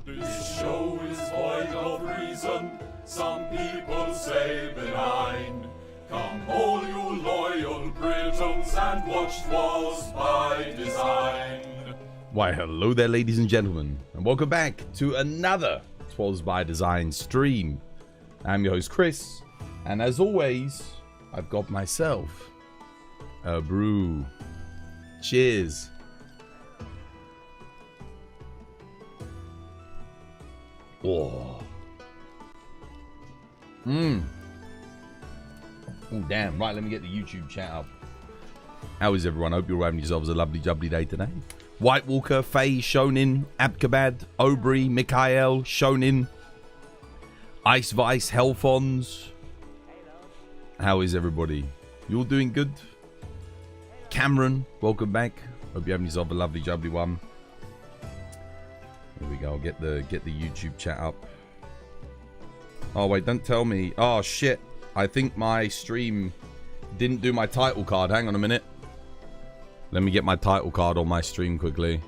This show is void of reason, some people say benign. Come all you loyal Britons and watch Twas by Design. Why hello there ladies and gentlemen, and welcome back to another Twas by Design stream. I'm your host Chris, and as always, I've got myself a brew. Cheers. Oh. Oh, damn. Right, let me get the YouTube chat up. How is everyone? Hope you're having yourselves a lovely, jubbly day today. White Walker, Faye, Shonin, Abkabad, Aubrey, Mikhail, Shonin, Ice Vice, Hellfons. How is everybody? You all doing good? Cameron, welcome back. Hope you're having yourself a lovely, jubbly one. Here we go. I'll get the YouTube chat up. Oh wait, don't tell me. Oh shit. I think my stream didn't do my title card. Hang on a minute. Let me get my title card on my stream quickly.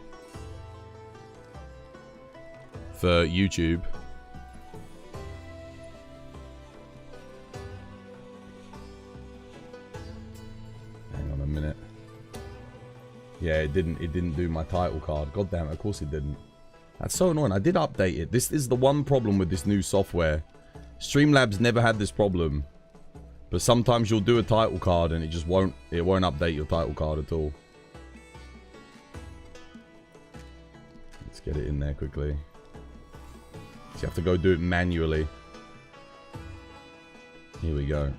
For YouTube. Hang on a minute. Yeah, it didn't do my title card. God damn it, of course it didn't. That's so annoying. I did update it. This is the one problem with this new software. Streamlabs never had this problem. But sometimes you'll do a title card and it won't update your title card at all. Let's get it in there quickly. So you have to go do it manually. Here we go.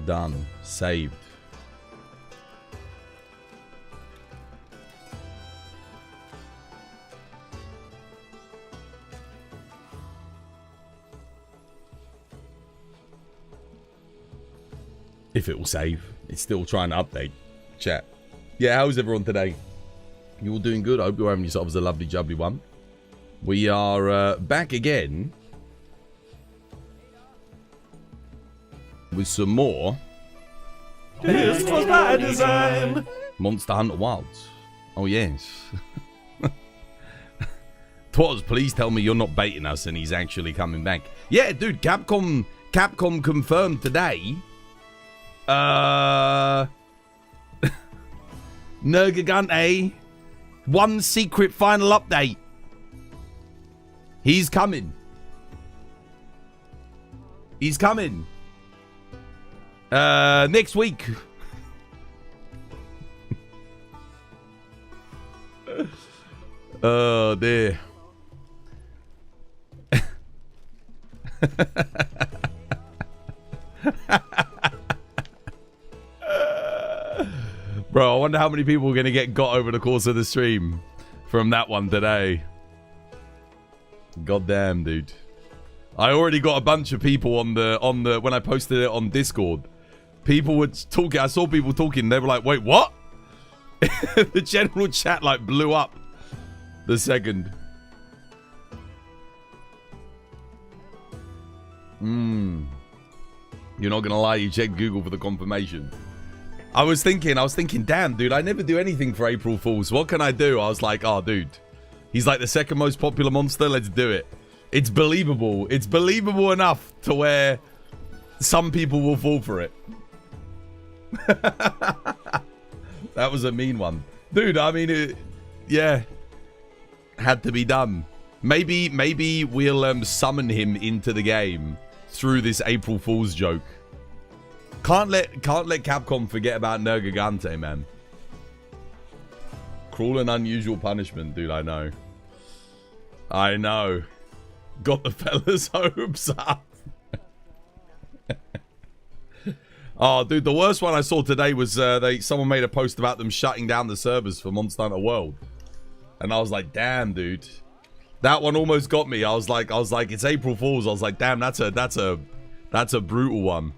Done. Saved. If it will save. It's still trying to update. Chat. Yeah, how's everyone today? You all doing good? I hope you're having yourselves a lovely, jubbly one. We are back again. With some more. This was by design. Monster Hunter Wilds. Oh, yes. Twas, please tell me you're not baiting us and he's actually coming back. Yeah, dude, Capcom confirmed today. Nergigante, one secret final update. He's coming. He's coming. Next week. Oh dear. Bro, I wonder how many people are going to get got over the course of the stream from that one today. God damn, dude. I already got a bunch of people on the when I posted it on Discord. People were talking. I saw people talking. They were like, "Wait, what?" The general chat like blew up the second. You're not gonna lie. You checked Google for the confirmation. I was thinking, damn, dude, I never do anything for April Fools. What can I do? I was like, oh, dude, he's like the second most popular monster. Let's do it. It's believable. It's believable enough to where some people will fall for it. That was a mean one. Dude, I mean, yeah, had to be done. Maybe we'll summon him into the game through this April Fool's joke. Can't let Capcom forget about Nergigante, man. Cruel and unusual punishment, dude. I know. I know. Got the fellas' hopes up. Oh, dude, the worst one I saw today was someone made a post about them shutting down the servers for Monster Hunter World, and I was like, damn, dude, that one almost got me. I was like, it's April Fools. I was like, damn, that's a brutal one.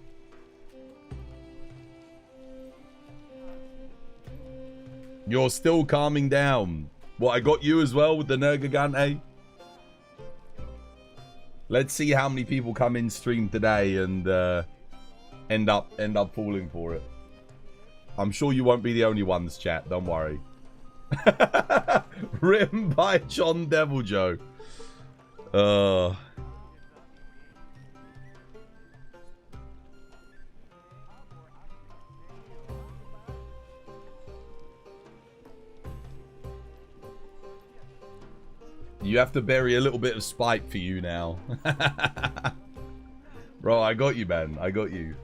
You're still calming down. What, I got you as well with the Nergigante? Let's see how many people come in stream today and end up falling for it. I'm sure you won't be the only ones, chat. Don't worry. Written by John Devil Joe. You have to bury a little bit of spite for you now. Bro, I got you, man. I got you.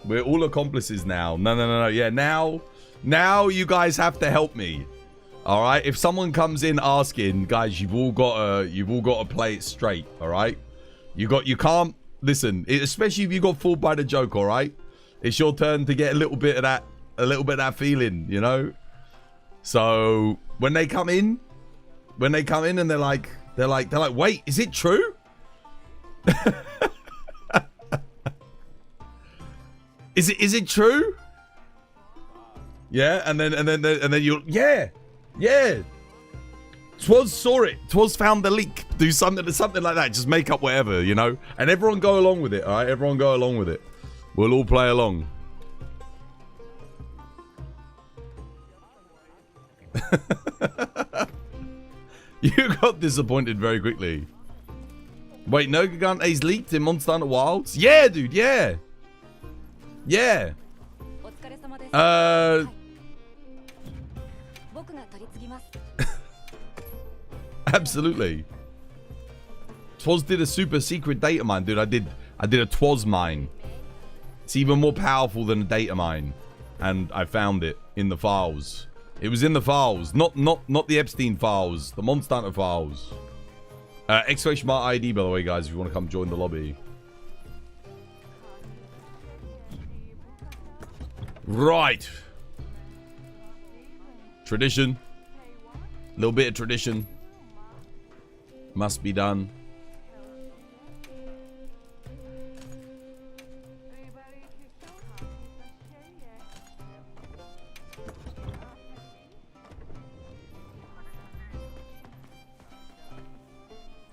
We're all accomplices now. No. Yeah, now you guys have to help me. All right? If someone comes in asking, guys, you've all got to play it straight, all right? You can't listen, especially if you got fooled by the joke, all right? It's your turn to get a little bit of that feeling, you know? So, when they come in and they're like, wait, is it true? Is it true? Yeah, and then you'll yeah. Twas saw it. Twas found the leak. Do something like that. Just make up whatever, you know. And everyone go along with it. All right, everyone go along with it. We'll all play along. You got disappointed very quickly. Wait, Nergigante's leaked in Monster Hunter Wilds? Yeah, dude, yeah. Yeah. Absolutely. Twas did a super secret data mine, dude. I did a Twas mine. It's even more powerful than a data mine. And I found it in the files. It was in the files. Not the Epstein files. The Monster Hunter files. Exclamation mark ID, by the way, guys, if you want to come join the lobby. Right. Tradition. A little bit of tradition. Must be done.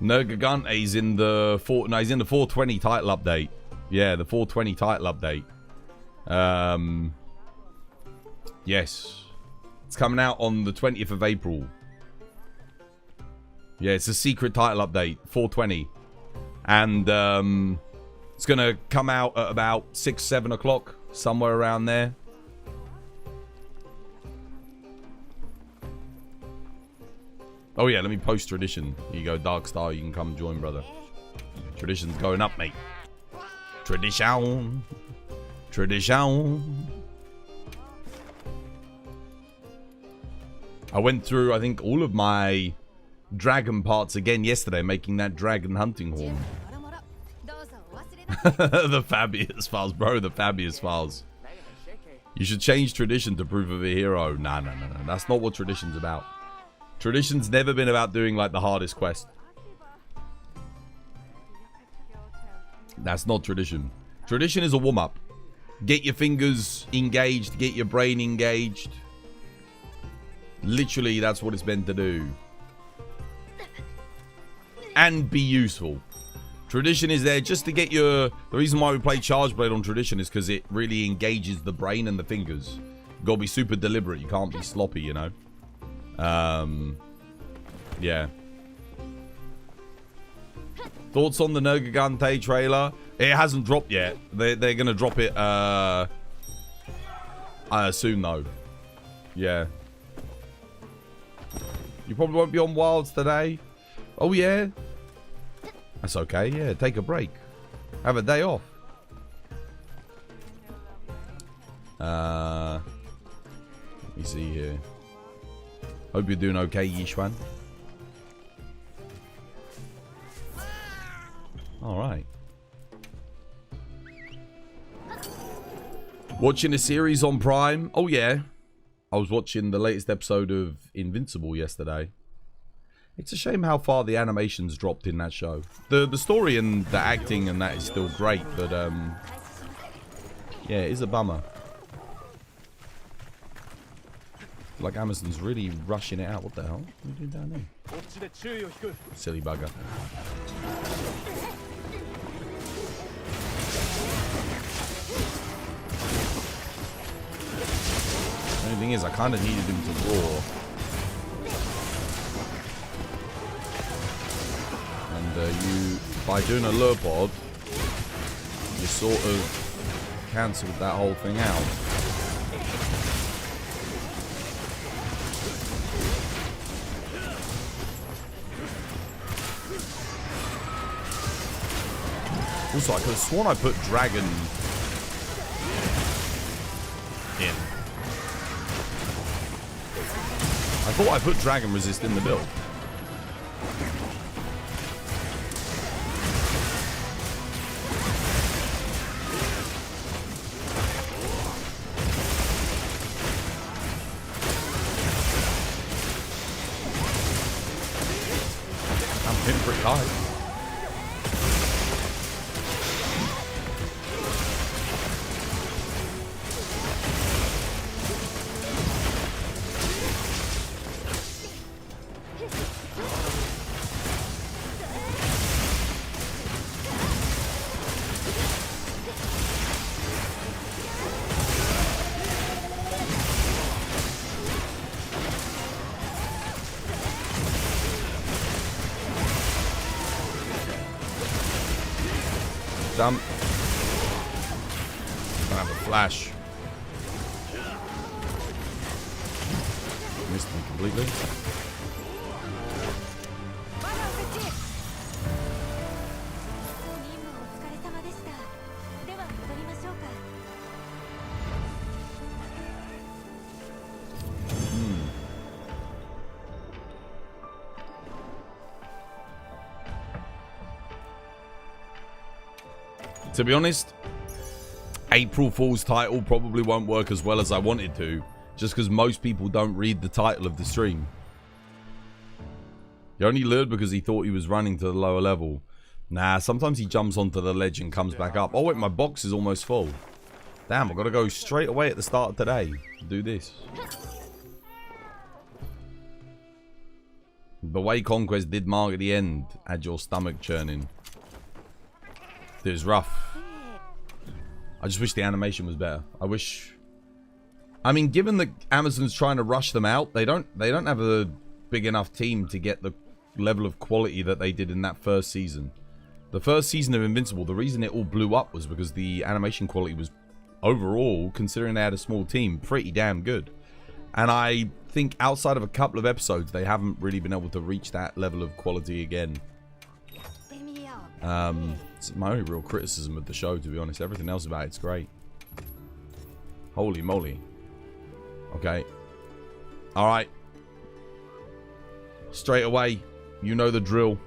Nergigante's in the he's in the 420 title update. Yeah, the 420 title update. Yes. It's coming out on the 20th of April. Yeah, it's a secret title update, 420. And it's going to come out at about 6, 7 o'clock, somewhere around there. Oh yeah, let me post tradition. Here you go, Darkstar, you can come join, brother. Tradition's going up, mate. Tradition. Tradition. I went through, I think, all of my dragon parts again yesterday, making that dragon hunting horn. The Fabius files, bro, the Fabius files. You should change tradition to prove of a hero. Nah. That's not what tradition's about. Tradition's never been about doing, like, the hardest quest. That's not tradition. Tradition is a warm-up. Get your fingers engaged, get your brain engaged. Literally, that's what it's meant to do. And be useful. Tradition is there just to get your... The reason why we play Charge Blade on Tradition is because it really engages the brain and the fingers. You gotta be super deliberate. You can't be sloppy, you know? Yeah. Thoughts on the Nergigante trailer? It hasn't dropped yet. They're gonna drop it, soon, though. Yeah. You probably won't be on Wilds today. Oh, yeah? That's okay, yeah. Take a break. Have a day off. Let me see here. Hope you're doing okay, Yishwan. Alright. Watching a series on Prime? Oh, yeah. I was watching the latest episode of Invincible yesterday. It's a shame how far the animations dropped in that show. The story and the acting and that is still great, but yeah, it is a bummer. Like Amazon's really rushing it out. What the hell? What are you doing down there? Silly bugger. only thing is, I kind of needed him to roar. And by doing a lure pod, you sort of cancelled that whole thing out. Also, I could have sworn I put dragon in. I thought I put dragon resist in the build. I'm hitting pretty high. Dump. Don't have a flash. Missed me completely. To be honest, April Fool's title probably won't work as well as I wanted to, just because most people don't read the title of the stream. He only lured because he thought he was running to the lower level. Nah, sometimes he jumps onto the ledge and comes back up. Oh wait, my box is almost full. Damn, I've got to go straight away at the start of today to do this. The way Conquest did mark at the end had your stomach churning. It was rough. I just wish the animation was better. I wish... I mean, given that Amazon's trying to rush them out, they don't have a big enough team to get the level of quality that they did in that first season. The first season of Invincible, the reason it all blew up was because the animation quality was overall, considering they had a small team, pretty damn good. And I think outside of a couple of episodes, they haven't really been able to reach that level of quality again. It's my only real criticism of the show, to be honest. Everything else about it's great. Holy moly. Okay. Alright. Straight away. You know the drill.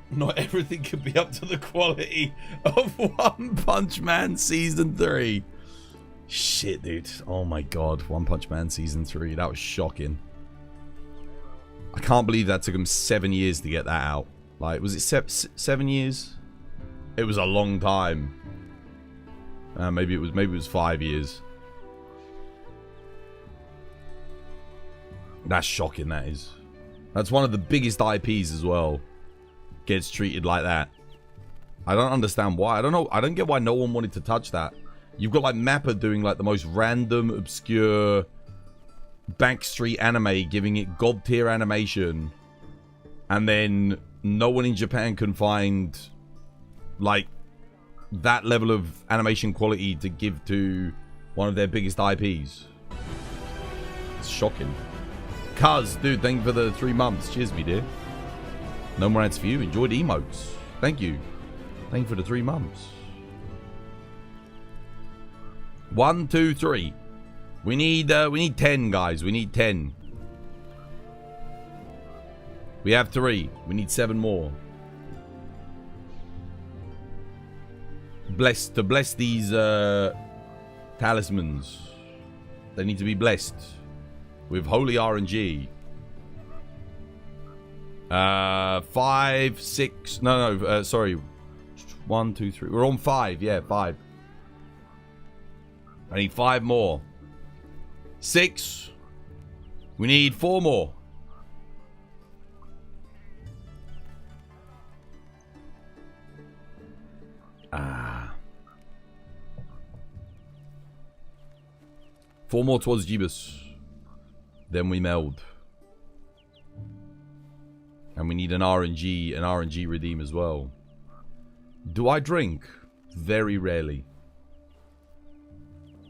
Not everything could be up to the quality of One Punch Man Season 3. Shit, dude. Oh my god. One Punch Man Season 3. That was shocking. I can't believe that took him 7 years to get that out. Like, was it 7 years? It was a long time. Maybe it was 5 years. That's shocking, that is. That's one of the biggest IPs as well. Gets treated like that. I don't understand why. I don't know. I don't get why no one wanted to touch that. You've got like Mappa doing like the most random, obscure backstreet anime, giving it god tier animation, and then no one in Japan can find like that level of animation quality to give to one of their biggest IPs. It's shocking. Cuz, dude, thank you for the 3 months. Cheers, me dear. No more ads for you. Enjoyed emotes. Thank you. Thank you for the 3 months. 1, 2, 3. We need 10, guys. We need 10. We have 3. We need 7 more. To bless these talismans. They need to be blessed with holy RNG. 5, 6. No, sorry. 1, 2, 3. We're on 5. Yeah, 5. I need 5 more. 6. We need 4 more. Ah. 4 more towards Jeebus. Then we meld. And we need an RNG redeem as well. Do I drink? Very rarely.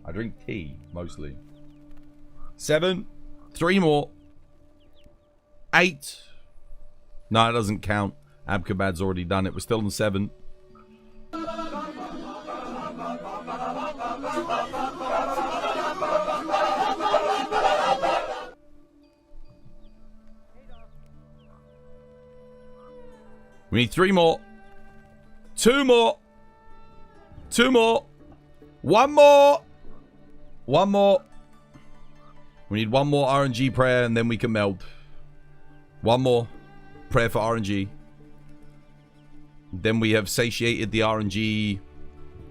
I drink tea, mostly. 7. 3 more. 8. No, it doesn't count. Abkabad's already done it. We're still on 7. We need 3 more. 2 more. 2 more. 1 more. 1 more. We need 1 more RNG prayer and then we can meld. 1 more prayer for RNG. Then we have satiated the RNG.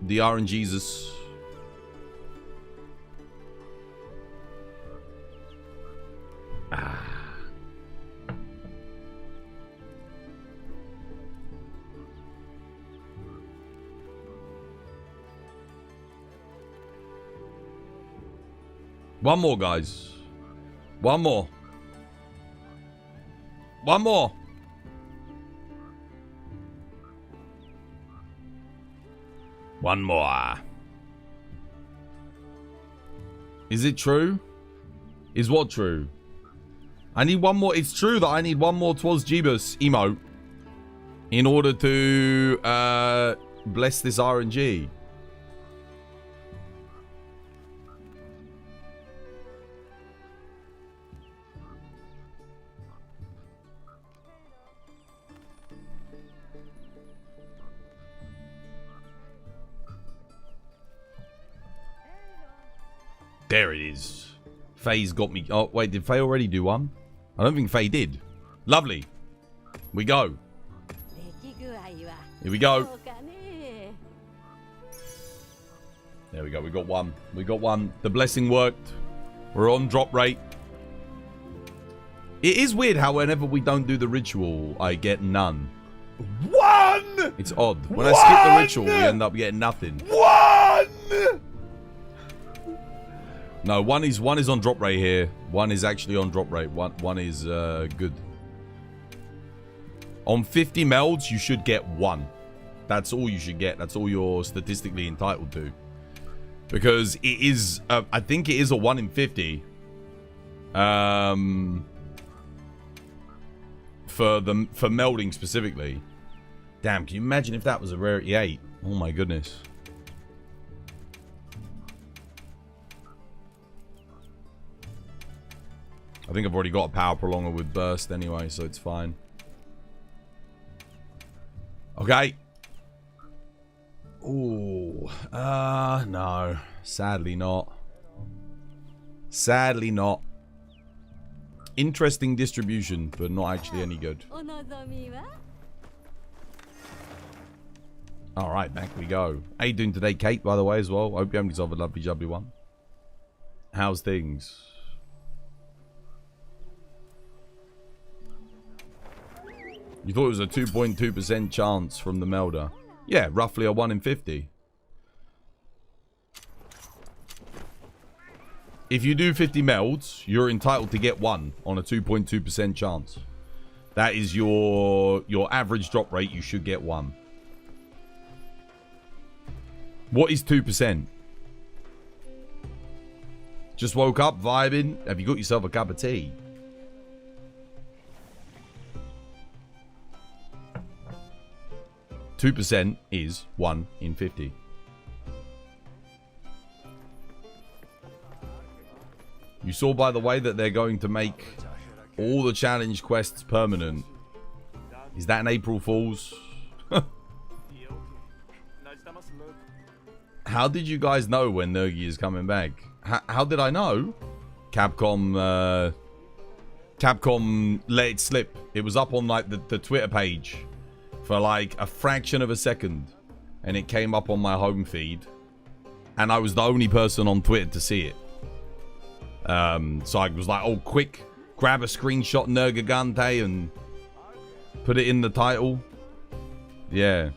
The RNGesus. Ah. One more, guys. 1 more. 1 more. One more. Is it true? Is what true? I need 1 more. It's true that I need 1 more Twas Jeebus emote in order to bless this RNG. There it is. Faye's got me. Oh, wait. Did Faye already do one? I don't think Faye did. Lovely. We go. Here we go. There we go. We got 1. We got 1. The blessing worked. We're on drop rate. It is weird how whenever we don't do the ritual, I get none. 1! It's odd. When I skip the ritual, we end up getting nothing. 1! No, one is on drop rate here. 1 is actually on drop rate. One is good. On 50 melds, you should get 1. That's all you should get. That's all you're statistically entitled to. Because it is, I think it is a 1 in 50. For melding specifically. Damn, can you imagine if that was a rarity 8? Oh my goodness. I think I've already got a power prolonger with burst anyway, so it's fine. Okay. Ooh. No. Sadly not. Sadly not. Interesting distribution, but not actually any good. Alright, back we go. How you doing today, Kate, by the way, as well? Hope you have yourself a lovely jubbly one. How's things? You thought it was a 2.2% chance from the melder. Yeah, roughly a 1 in 50. If you do 50 melds, you're entitled to get 1 on a 2.2% chance. That is your average drop rate. You should get 1. What is 2%? Just woke up, vibing. Have you got yourself a cup of tea? %2 is 1 in 50. You saw, by the way, that they're going to make all the challenge quests permanent. Is that an April Fool's? How did you guys know when Nergi is coming back? How did I know? Capcom let it slip. It was up on like the Twitter page for like a fraction of a second, and it came up on my home feed, and I was the only person on Twitter to see it. So I was like, oh, quick, grab a screenshot Nergigante and put it in the title. Yeah.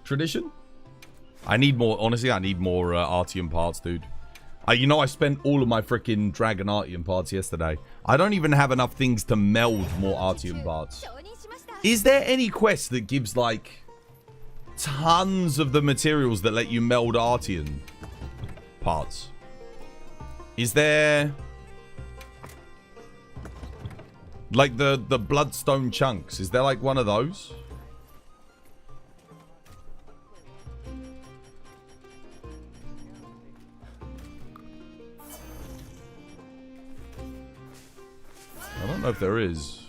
Tradition? I need more, honestly, I need more Arteum parts, dude. You know, I spent all of my freaking Dragon Arteum parts yesterday. I don't even have enough things to meld more Arteum parts. Is there any quest that gives, like, tons of the materials that let you meld Arteum parts? Is there... like, the Bloodstone chunks? Is there, like, one of those? I don't know if there is.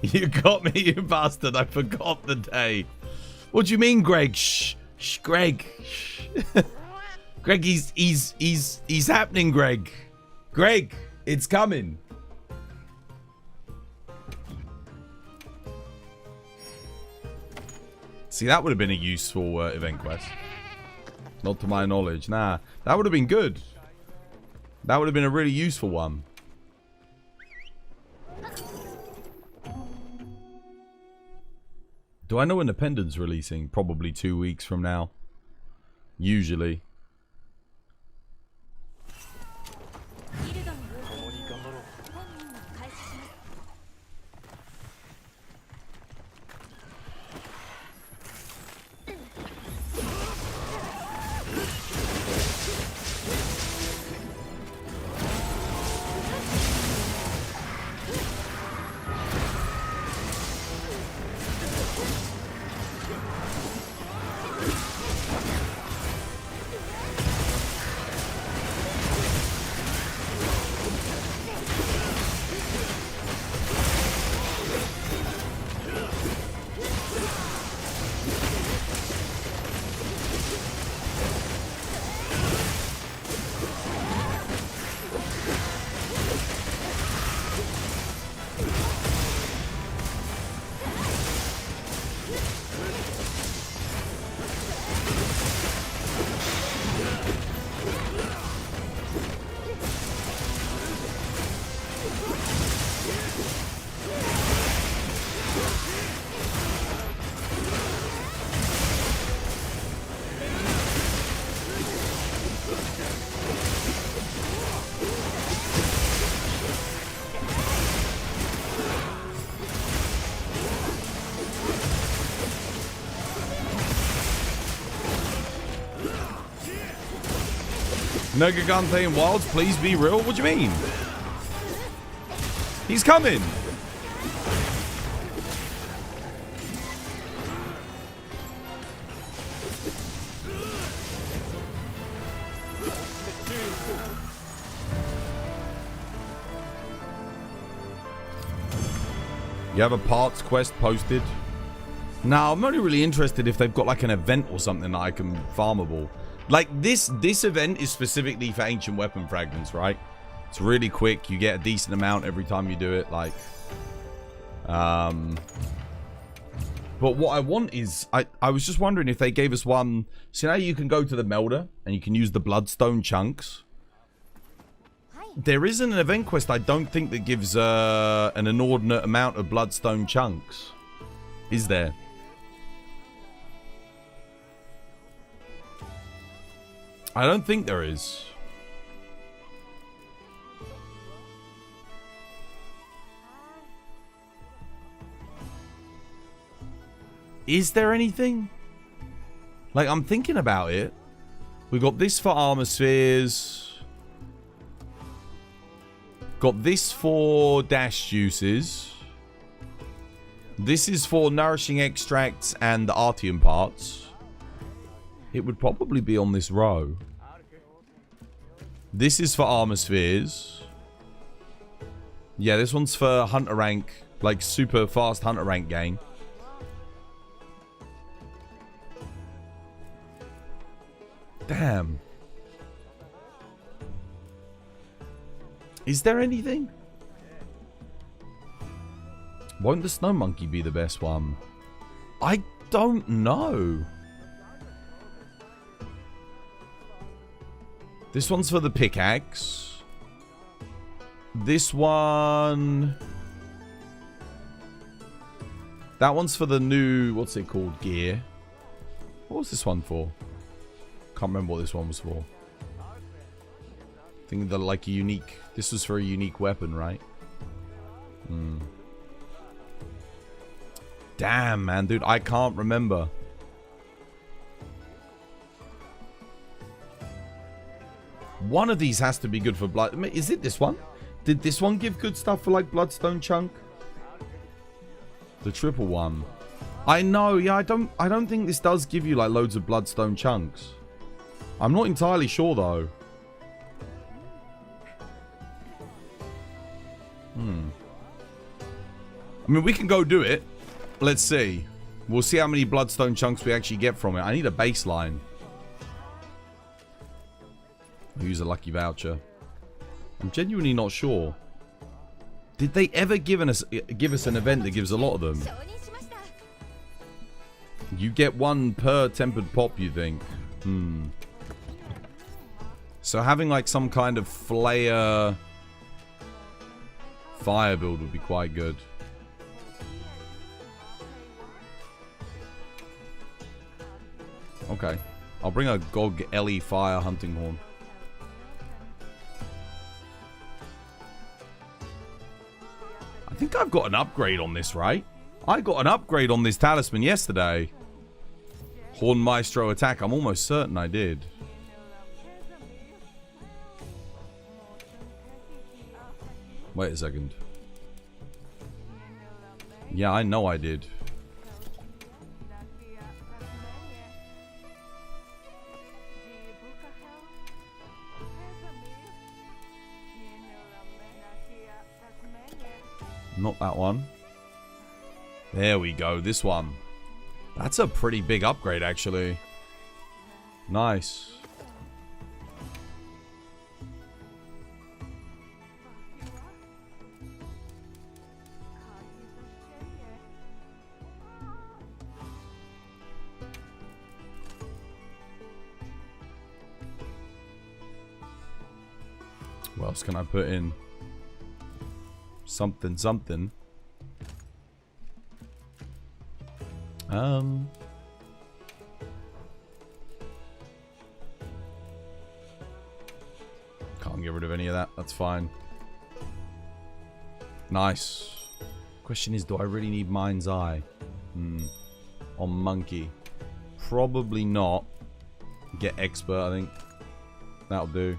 You got me, you bastard. I forgot the day. What do you mean, Greg? Shh, Greg. Shh. Greg, he's happening, Greg. Greg, it's coming. See, that would have been a useful event quest. Not to my knowledge. Nah, that would have been good. That would have been a really useful one. Do I know when the pendant's releasing? Probably 2 weeks from now. Usually. Nergigante and Wilds, please be real. What do you mean? He's coming. You have a parts quest posted? No, I'm only really interested if they've got like an event or something that I can farmable. Like this event is specifically for ancient weapon fragments, right? It's really quick. You get a decent amount every time you do it. Like, but what I want is, I was just wondering if they gave us one. So now you can go to the melder and you can use the bloodstone chunks. There isn't an event quest, I don't think, that gives an inordinate amount of bloodstone chunks. Is there? I don't think there is. Is there anything? Like, I'm thinking about it. We got this for armor spheres. Got this for dash juices. This is for nourishing extracts and the Arteum parts. It would probably be on this row. This is for armor spheres. Yeah, this one's for hunter rank, like super fast hunter rank gain. Damn. Is there anything? Won't the snow monkey be the best one? I don't know. This one's for the pickaxe. This one... That one's for the new... What's it called? Gear. What was this one for? Can't remember what this one was for. I think they're like a unique... This was for a unique weapon, right? Hmm. Damn, man. Dude, I can't remember. One of these has to be good for blood. Is it this one? Did this one give good stuff for like bloodstone chunk? The triple one. I know, yeah, I don't think this does give you like loads of bloodstone chunks. I'm not entirely sure though. I mean, we can go do it. Let's see. We'll see how many bloodstone chunks we actually get from it. I need a baseline. I'll use a lucky voucher. I'm genuinely not sure. Did they ever give us an event that gives a lot of them? You get one per tempered pop, you think? So having like some kind of flair fire build would be quite good. Okay. I'll bring a Gog Ellie fire hunting horn. I think I've got an upgrade on this, right? I got an upgrade on this talisman yesterday. Horn Maestro attack. I'm almost certain I did. Wait a second. Yeah, I know I did. Not that one. There we go. This one. That's a pretty big upgrade, actually. Nice. What else can I put in? Something, something. Can't get rid of any of that. That's fine. Nice. Question is, do I really need Mind's Eye? On Monkey. Probably not. Get Expert, I think. That'll do.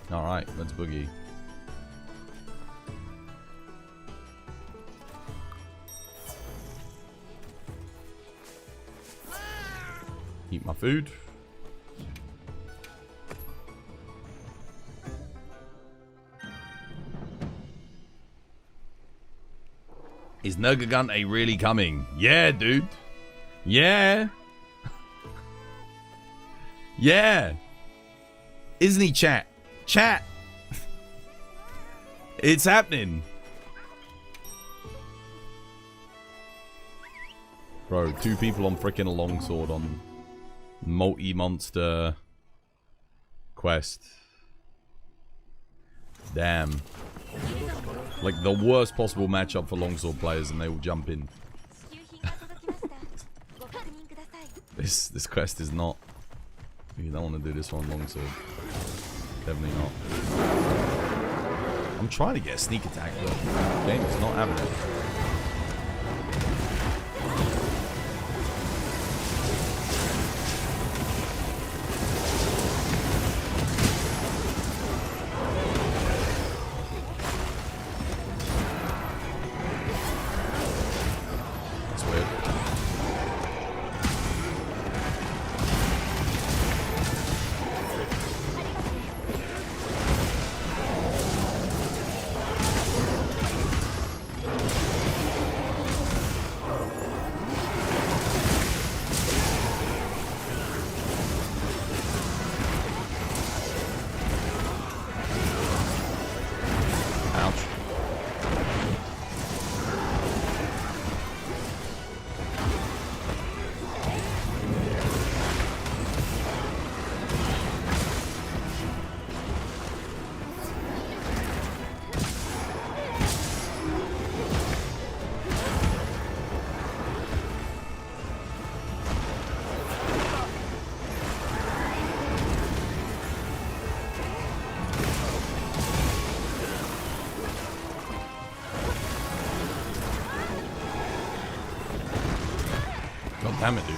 Alright, let's boogie. Eat my food. Is Nergigante really coming? Yeah, dude. Yeah. Yeah. Isn't he, chat? Chat. It's happening. Bro, 2 people on freaking a longsword on multi-monster quest. Damn. Like the worst possible matchup for longsword players, and they will jump in. This quest is not. You don't want to do this one longsword. Definitely not. I'm trying to get a sneak attack, but the game is not having it. Damn it, dude.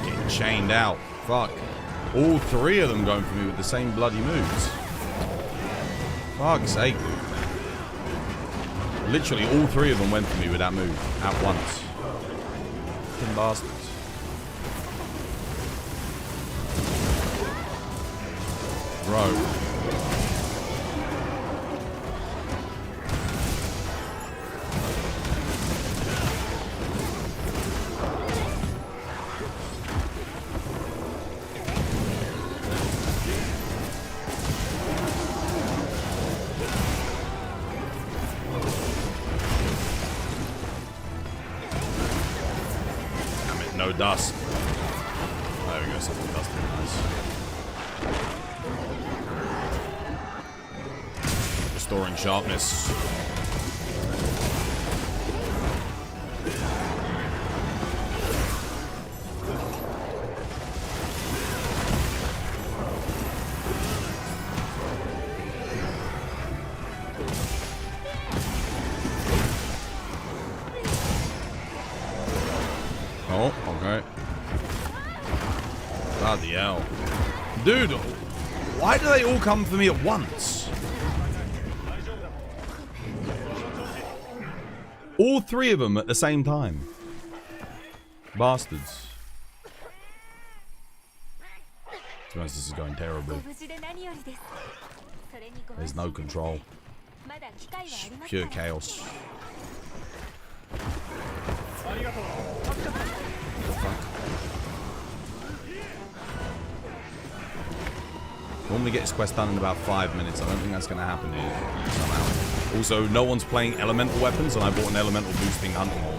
Getting chained out. Fuck. All three of them going for me with the same bloody moves. Fuck's sake, dude. Literally all three of them went for me with that move at once. Fucking bastards. Bro. No dust. There we go, something dusty. Nice. Restoring sharpness. Oh, okay. Bloody hell. Dude, why do they all come for me at once? All three of them at the same time. Bastards. To be honest, this is going terribly. There's no control. It's pure chaos. Normally get this quest done in about 5 minutes. I don't think that's going to happen here somehow. Also, no one's playing elemental weapons, and I bought an elemental boosting hunting horn.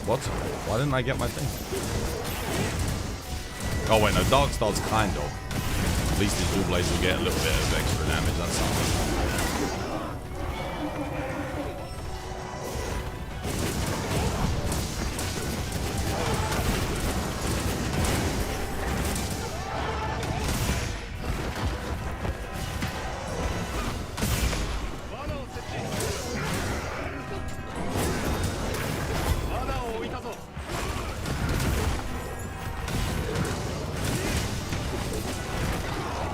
What? Why didn't I get my thing? Oh wait, no, Dark Star's kind of. At least his dual blades will get a little bit of extra damage, that's something.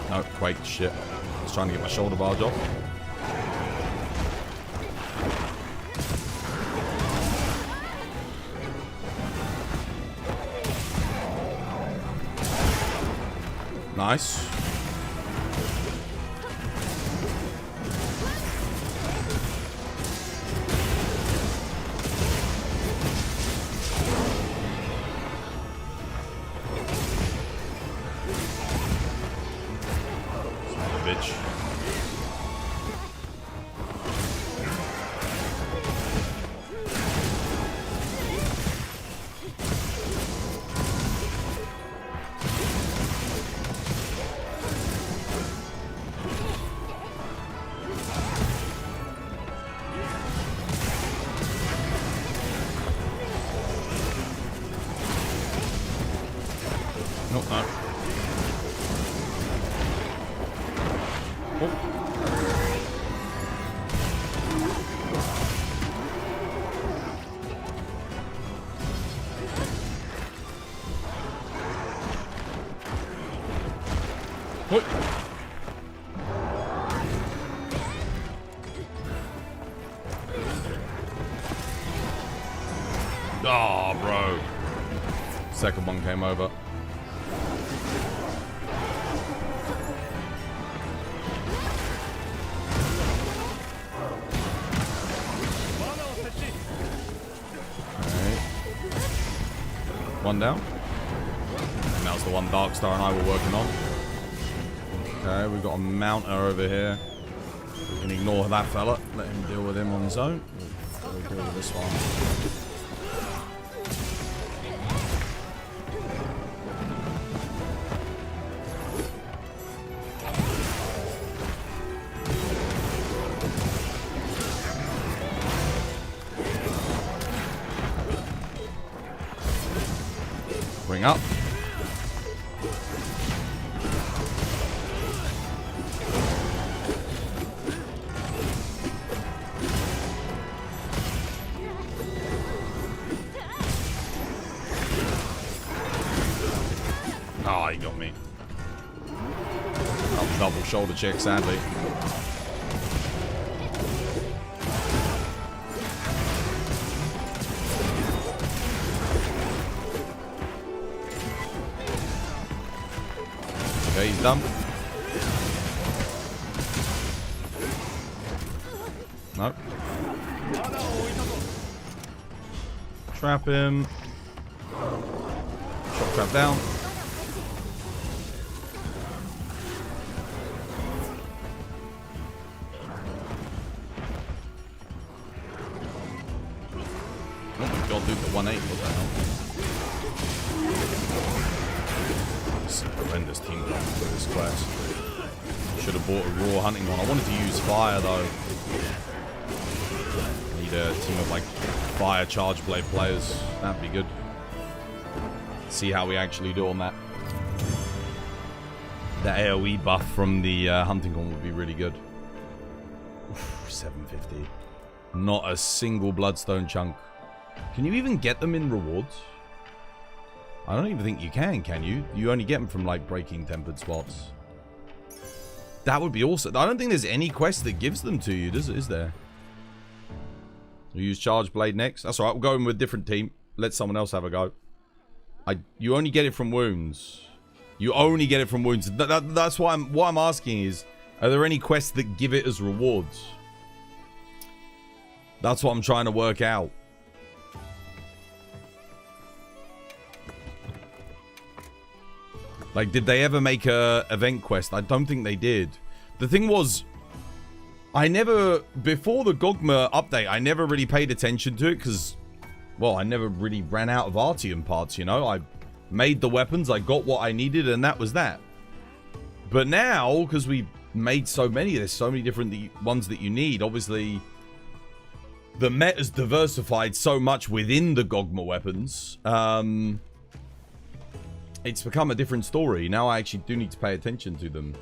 No, quake, shit. I was trying to get my shoulder barge off. Nice. Bitch. Nope, no. What? Oh, bro. Second one came over. Alright. One down. And that was the one Darkstar and I were working on. Okay, we've got a mounter over here. We can ignore that fella. Let him deal with him on his own. We'll deal with this one. Bring up. Oh, he got me. Double shoulder check, sadly. Okay, he's done. Nope. Trap him. Shock trap down. Oh my god, dude, the 1-8, what the hell? This is a horrendous team block for this class. Should have bought a raw hunting one. I wanted to use fire though. Need a team of like fire charge blade players. That'd be good. See how we actually do on that. The AoE buff from the hunting one would be really good. Oof, 750. Not a single bloodstone chunk. Can you even get them in rewards? I don't even think you can you? You only get them from like breaking tempered spots. That would be awesome. I don't think there's any quest that gives them to you, is there? We'll use Charge Blade next. That's alright, we'll go in with a different team. Let someone else have a go. You only get it from wounds. You only get it from wounds. That's why what I'm asking is, are there any quests that give it as rewards? That's what I'm trying to work out. Like, did they ever make a event quest? I don't think they did. The thing was, I never, before the Gogma update, I never really paid attention to it because, well, I never really ran out of Arteum parts, you know? I made the weapons, I got what I needed, and that was that. But now, because we made so many, there's so many different ones that you need, obviously, the meta's diversified so much within the Gogma weapons. It's become a different story. Now I actually do need to pay attention to them.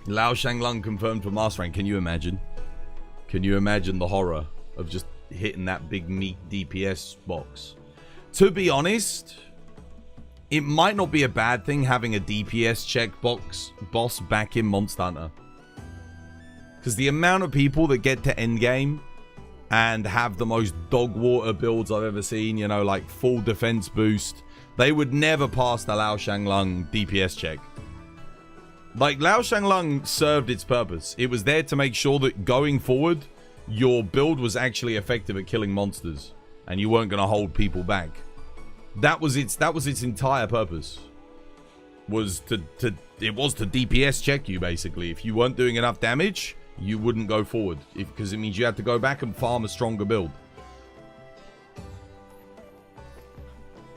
Lao Shanglung confirmed for Master Rank. Can you imagine? Can you imagine the horror of just hitting that big meat DPS box? To be honest, it might not be a bad thing having a DPS checkbox boss back in Monster Hunter. Because the amount of people that get to endgame and have the most dog water builds I've ever seen, you know, like full defense boost, they would never pass the Lao Shanglung DPS check. Like, Lao Shanglung served its purpose. It was there to make sure that going forward, your build was actually effective at killing monsters, and you weren't going to hold people back. That was its entire purpose. It was to DPS check you, basically. If you weren't doing enough damage, you wouldn't go forward, because it means you had to go back and farm a stronger build.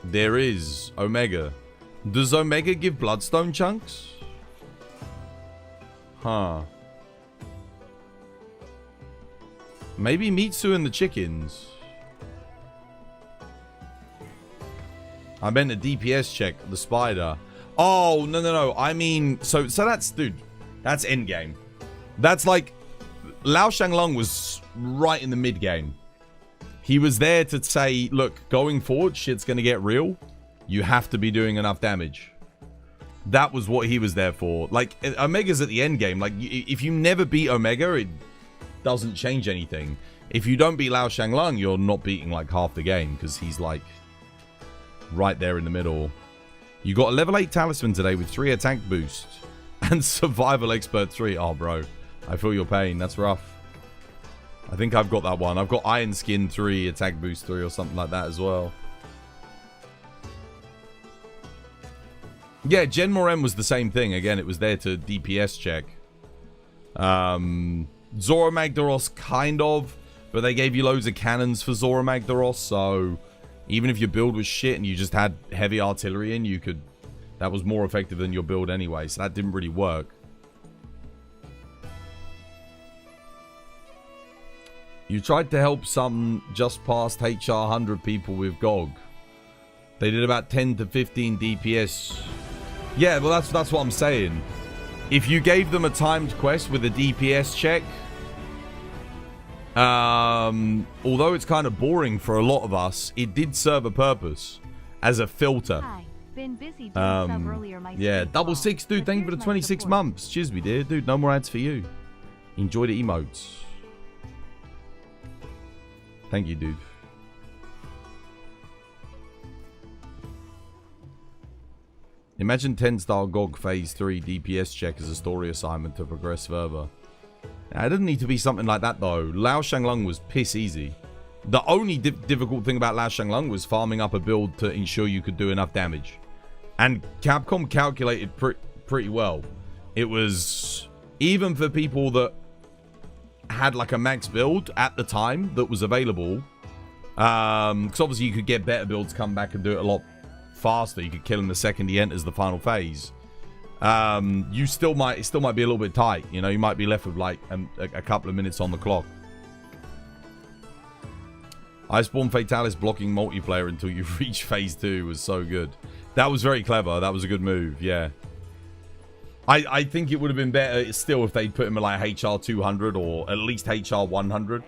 There is Omega. Does Omega give bloodstone chunks? Huh. Maybe Mitsu and the chickens. I meant a DPS check, the spider. Oh, no. I mean, so that's, dude, that's endgame. That's like, Lao Shanglung was right in the mid game. He was there to say, look, going forward, shit's gonna get real. You have to be doing enough damage. That was what he was there for. Like, Omega's at the end game. Like, if you never beat Omega, it doesn't change anything. If you don't beat Lao Shanglung, you're not beating like half the game, because he's like right there in the middle. You got a level 8 talisman today with 3 attack boosts and survival expert 3. Oh, bro, I feel your pain. That's rough. I think I've got that one. I've got Iron Skin 3, attack boost 3, or something like that as well. Yeah, Gen Moren was the same thing. Again, it was there to DPS check. Zoro Magdaros, kind of. But they gave you loads of cannons for Zoro Magdaros. So, even if your build was shit and you just had heavy artillery in, you could... That was more effective than your build anyway. So, that didn't really work. You tried to help some just past HR 100 people with GOG. They did about 10 to 15 DPS. Yeah, well, that's what I'm saying. If you gave them a timed quest with a DPS check, although it's kind of boring for a lot of us, it did serve a purpose as a filter. Hi. Been busy doing sub earlier, my Yeah, double six, dude. Thank you for the 26 months. Cheers, me dear. Dude, no more ads for you. Enjoy the emotes. Thank you, dude. Imagine 10-star GOG Phase 3 DPS check as a story assignment to progress further. It didn't need to be something like that, though. Lao Shanglung was piss easy. The only difficult thing about Lao Shanglung was farming up a build to ensure you could do enough damage. And Capcom calculated pretty well. It was, even for people that had like a max build at the time that was available, because obviously you could get better builds, come back and do it a lot faster. You could kill him the second he enters the final phase. It still might be a little bit tight. You know, you might be left with like a couple of minutes on the clock. Iceborne Fatalis blocking multiplayer until you reach phase 2 was so good. That was very clever. That was a good move, yeah. I think it would have been better still if they'd put him at like HR 200 or at least HR 100.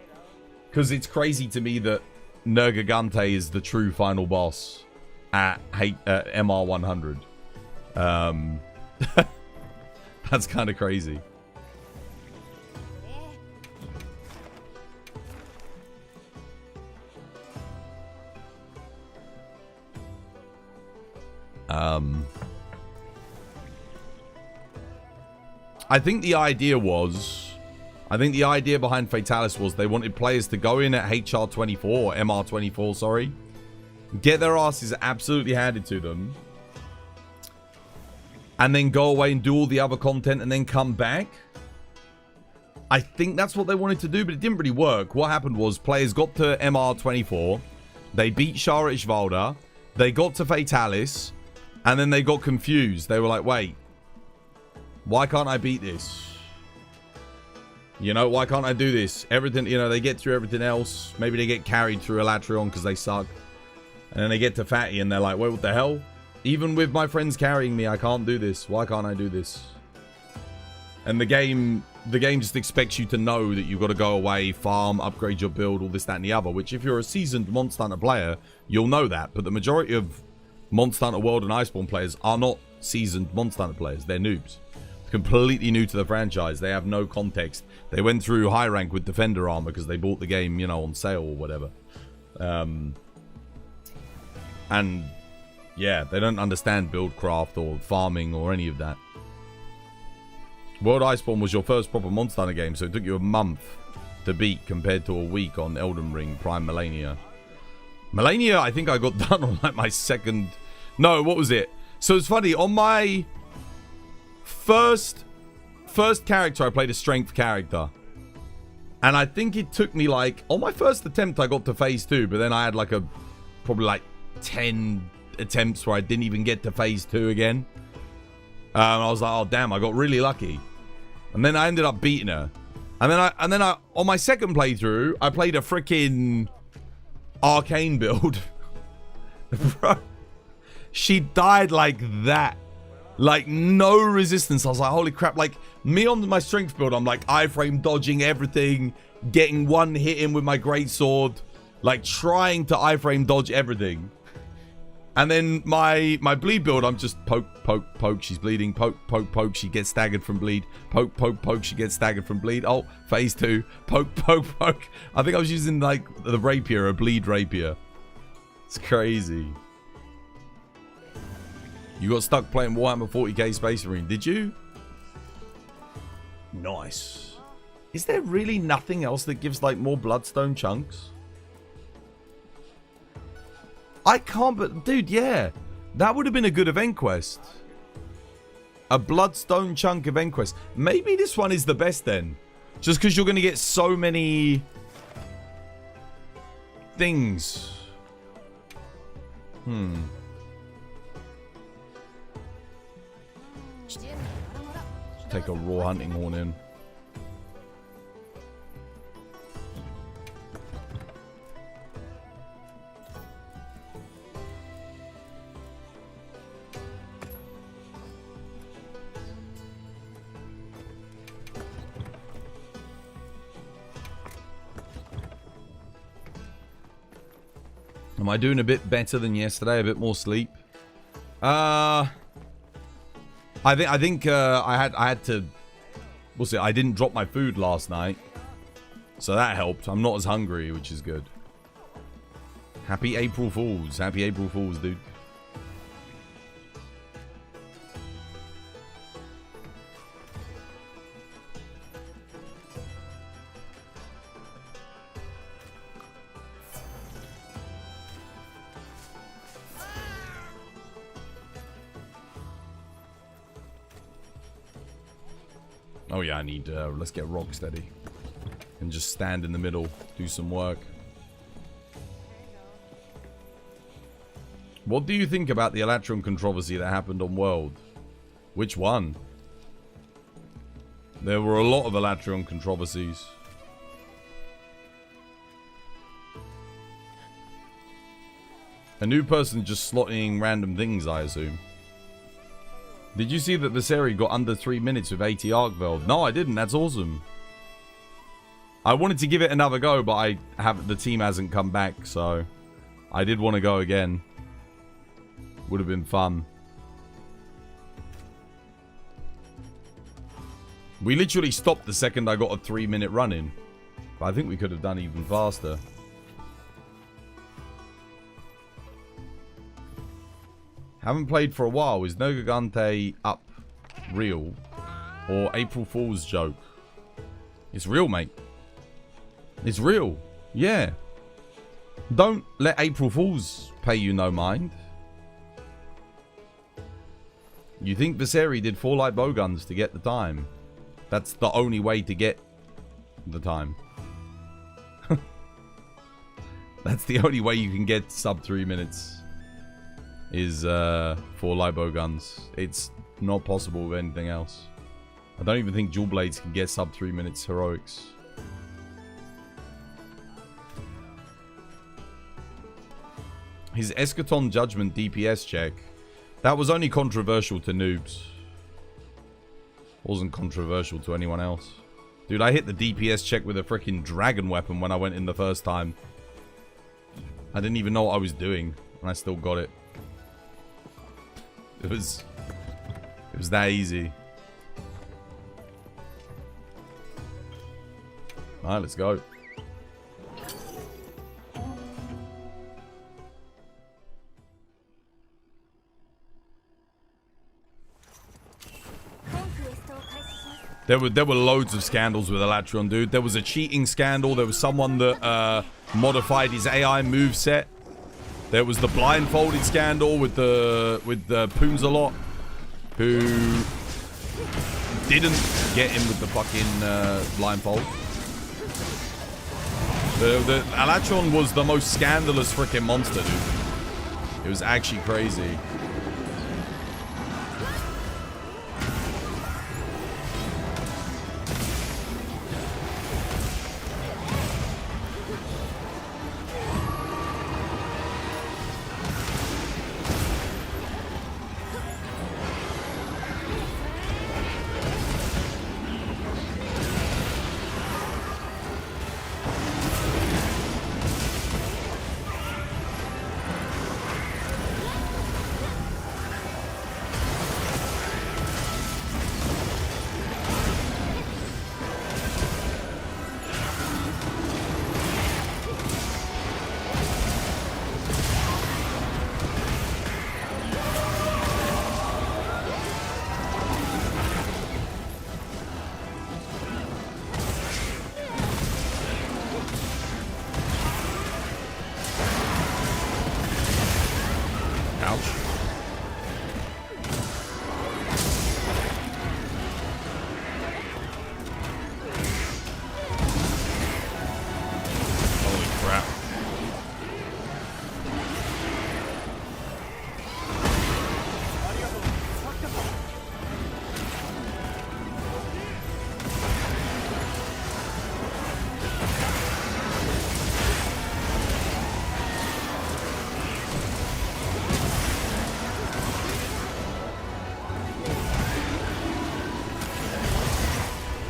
Because it's crazy to me that Nergigante is the true final boss at MR 100. That's kind of crazy. I think the idea behind Fatalis was they wanted players to go in at HR 24 or MR 24, sorry, get their asses absolutely handed to them, and then go away and do all the other content and then come back. I think that's what they wanted to do, but it didn't really work. What happened was players got to MR 24, they beat Shara Ishvalda, they got to Fatalis, and then they got confused. They were like, wait, why can't I beat this? You know, why can't I do this? Everything, you know, they get through everything else. Maybe they get carried through Elatrion because they suck. And then they get to Fatty and they're like, wait, what the hell? Even with my friends carrying me, I can't do this. Why can't I do this? And the game just expects you to know that you've got to go away, farm, upgrade your build, all this, that, and the other. Which if you're a seasoned Monster Hunter player, you'll know that. But the majority of Monster Hunter World and Iceborne players are not seasoned Monster Hunter players. They're noobs. Completely new to the franchise. They have no context. They went through high rank with Defender armor because they bought the game, you know, on sale or whatever. And yeah, they don't understand buildcraft or farming or any of that. World Iceborne was your first proper Monster Hunter game, so it took you a month to beat compared to a week on Elden Ring Prime Millennia. Millennia, I think I got done on like my second... No, what was it? So it's funny, on my first character, I played a strength character. And I think it took me like... On my first attempt, I got to phase 2, but then I had like probably like 10 attempts where I didn't even get to phase 2 again. I was like, oh damn, I got really lucky. And then I ended up beating her. And then I on my second playthrough, I played a freaking arcane build. Bro, she died like that. Like no resistance. I was like, holy crap. Like me on my strength build, I'm like iframe dodging everything, getting one hit in with my greatsword, like trying to iframe dodge everything. And then my bleed build, I'm just poke, poke, poke, she's bleeding, poke, poke, poke, she gets staggered from bleed, poke, poke, poke, she gets staggered from bleed. Oh, phase 2, poke, poke, poke. I think I was using like the rapier, a bleed rapier. It's crazy. You got stuck playing Warhammer 40k Space Marine, did you? Nice. Is there really nothing else that gives like more bloodstone chunks? I can't, but dude, yeah. That would have been a good event quest. A bloodstone chunk event quest. Maybe this one is the best then. Just because you're going to get so many things. Just take a raw hunting horn in. Am I doing a bit better than yesterday? A bit more sleep? I think I had to. We'll see. I didn't drop my food last night, so that helped. I'm not as hungry, which is good. Happy April Fools! Happy April Fools, dude. Oh yeah, I need, let's get rock steady. And just stand in the middle, do some work. What do you think about the Elatron controversy that happened on World? Which one? There were a lot of Elatron controversies. A new person just slotting random things, I assume. Did you see that the Seri got under 3 minutes with 80 Arkveld? No, I didn't. That's awesome. I wanted to give it another go, but the team hasn't come back, so I did want to go again. Would have been fun. We literally stopped the second I got a 3-minute run in. But I think we could have done even faster. Haven't played for a while. Is Nergigante up real? Or April Fool's joke? It's real, mate. It's real. Yeah. Don't let April Fools pay you no mind. You think Viseri did 4 light bowguns to get the time? That's the only way to get the time. That's the only way you can get sub 3 minutes. Is 4 light bowguns. It's not possible with anything else. I don't even think dual blades can get sub 3 minutes heroics. His Eschaton Judgment DPS check. That was only controversial to noobs. Wasn't controversial to anyone else. Dude, I hit the DPS check with a freaking dragon weapon when I went in the first time. I didn't even know what I was doing, and I still got it. It was that easy. Alright, let's go. There were loads of scandals with Elatron, dude. There was a cheating scandal. There was someone that modified his AI moveset. There was the blindfolded scandal with the Poonzalot, who didn't get him with the fucking blindfold. The Elatron was the most scandalous freaking monster, dude. It was actually crazy.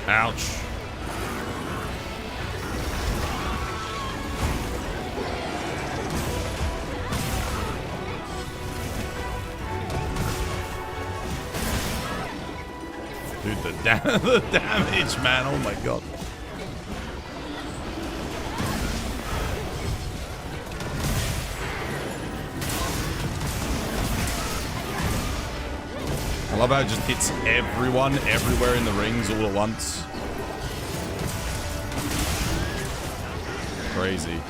Ouch. the damage, man. Oh my god. I love how it just hits everyone, everywhere in the rings all at once. Crazy.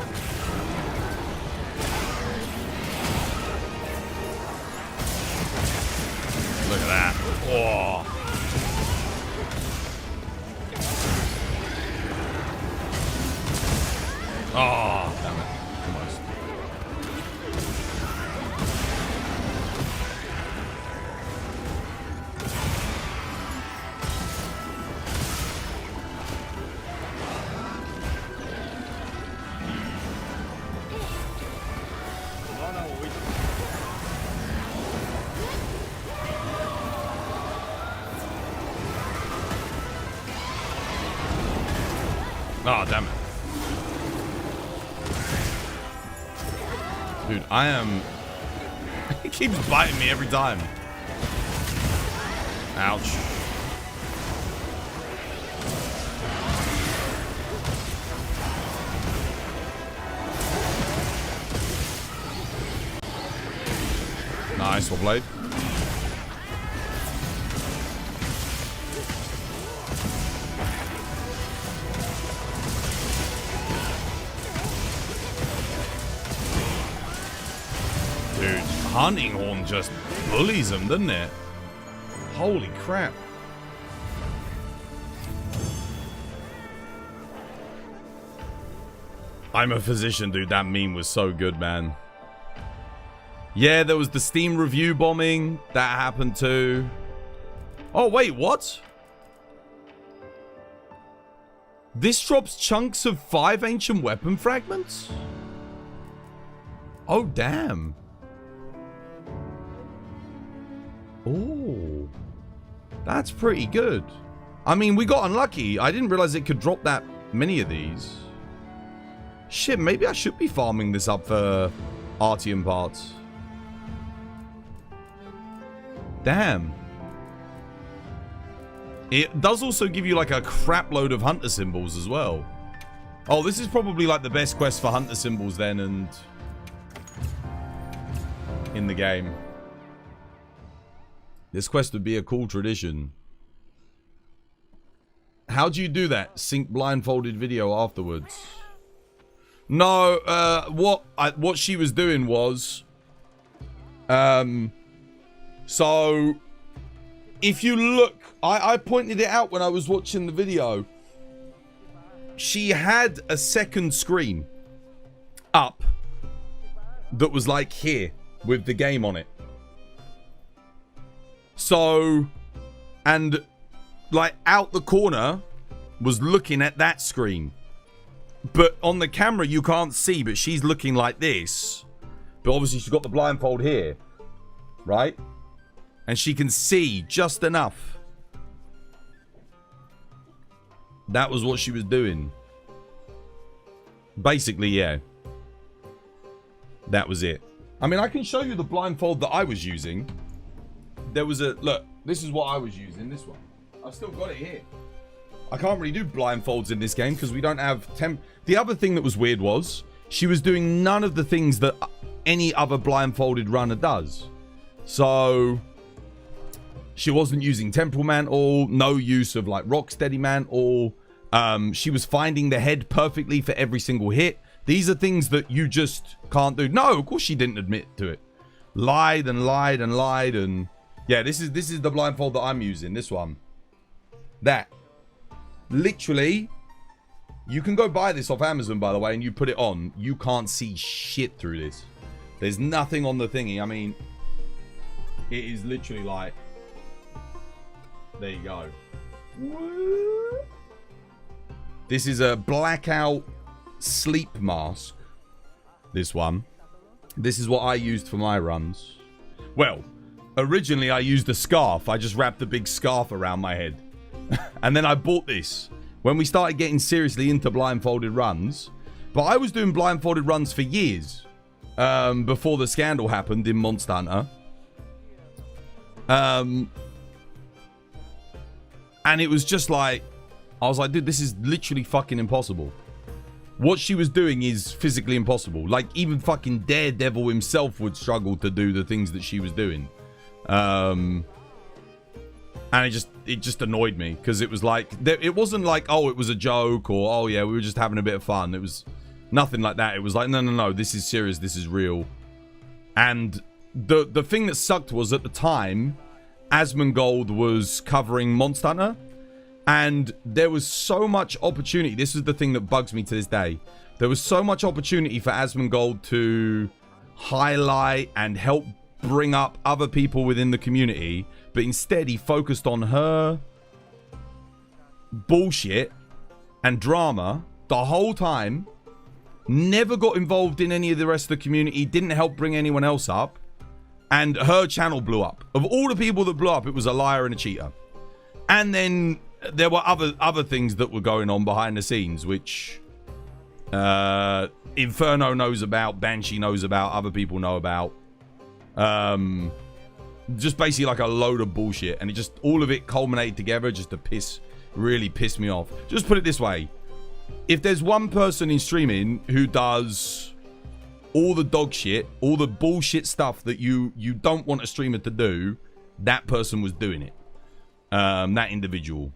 Look at that. Oh. Oh, damn it. Almost. Oh, damn it. Dude, I am... He keeps biting me every time. Ouch. Nice, well played. Dude, Hunting Horn just bullies him, doesn't it? Holy crap. I'm a physician, dude. That meme was so good, man. Yeah, there was the Steam review bombing. That happened too. Oh, wait, what? This drops chunks of 5 ancient weapon fragments? Oh, damn. Oh, that's pretty good. I mean, we got unlucky. I didn't realize it could drop that many of these. Shit, maybe I should be farming this up for Artemis parts. Damn. It does also give you like a crap load of hunter symbols as well. Oh, this is probably like the best quest for hunter symbols then and in the game. This quest would be a cool tradition. How do you do that? Sync blindfolded video afterwards. No, what she was doing was, so if you look, I pointed it out when I was watching the video. She had a second screen up that was like here with the game on it. So, and like out the corner was looking at that screen. But on the camera you can't see, but she's looking like this. But obviously she's got the blindfold here, right? And she can see just enough. That was what she was doing. Basically, yeah. That was it. I mean, I can show you the blindfold that I was using. There was a... Look, this is what I was using, this one. I've still got it here. I can't really do blindfolds in this game because we don't have temp... The other thing that was weird was she was doing none of the things that any other blindfolded runner does. So... She wasn't using Temporal Mantle, no use of like Rocksteady Mantle. She was finding the head perfectly for every single hit. These are things that you just can't do. No, of course she didn't admit to it. Lied and lied and lied and... Yeah, this is the blindfold that I'm using. This one. That. Literally, you can go buy this off Amazon, by the way, and you put it on. You can't see shit through this. There's nothing on the thingy. I mean, it is literally like... There you go. This is a blackout sleep mask. This one. This is what I used for my runs. Well, originally I used a scarf. I just wrapped a big scarf around my head. And then I bought this when we started getting seriously into blindfolded runs. But I was doing blindfolded runs for years. Before the scandal happened in Monster Hunter. And it was just like, I was like, dude, this is literally fucking impossible. What she was doing is physically impossible. Like, even fucking Daredevil himself would struggle to do the things that she was doing. And it just annoyed me, because it was like, it wasn't like, oh, it was a joke, or, oh yeah, we were just having a bit of fun. It was nothing like that. It was like, no, this is serious, this is real. And the thing that sucked was, at the time, Asmongold was covering Monster Hunter, and there was so much opportunity. This is the thing that bugs me to this day. There was so much opportunity for Asmongold to highlight and help bring up other people within the community, but instead he focused on her bullshit and drama the whole time, never got involved in any of the rest of the community, didn't help bring anyone else up, and her channel blew up. Of all the people that blew up, it was a liar and a cheater. And then there were other things that were going on behind the scenes, which Inferno knows about, Banshee knows about, other people know about. Just basically like a load of bullshit, and it just, all of it culminated together just to really piss me off. Just put it this way, if there's one person in streaming who does all the dog shit, all the bullshit stuff that you don't want a streamer to do, that person was doing it. That individual.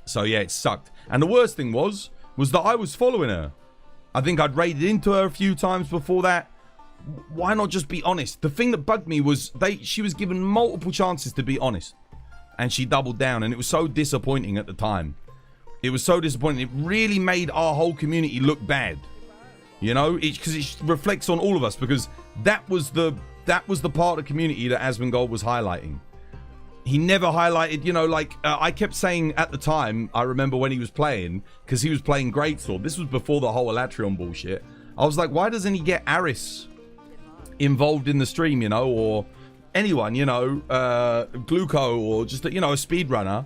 So yeah, it sucked. And the worst thing was that I was following her. I think I'd raided into her a few times before that. Why not just be honest? The thing that bugged me was she was given multiple chances to be honest, and she doubled down, and it was so disappointing at the time. It was so disappointing. It really made our whole community look bad, you know, because it reflects on all of us, because that was the part of the community that Asmongold was highlighting. He never highlighted, you know, like I kept saying at the time, I remember when he was playing, because he was playing Greatsword. This was before the whole Elatrion bullshit. I was like, why doesn't he get Aris involved in the stream, you know, or anyone, you know, Gluco, or just, you know, a speedrunner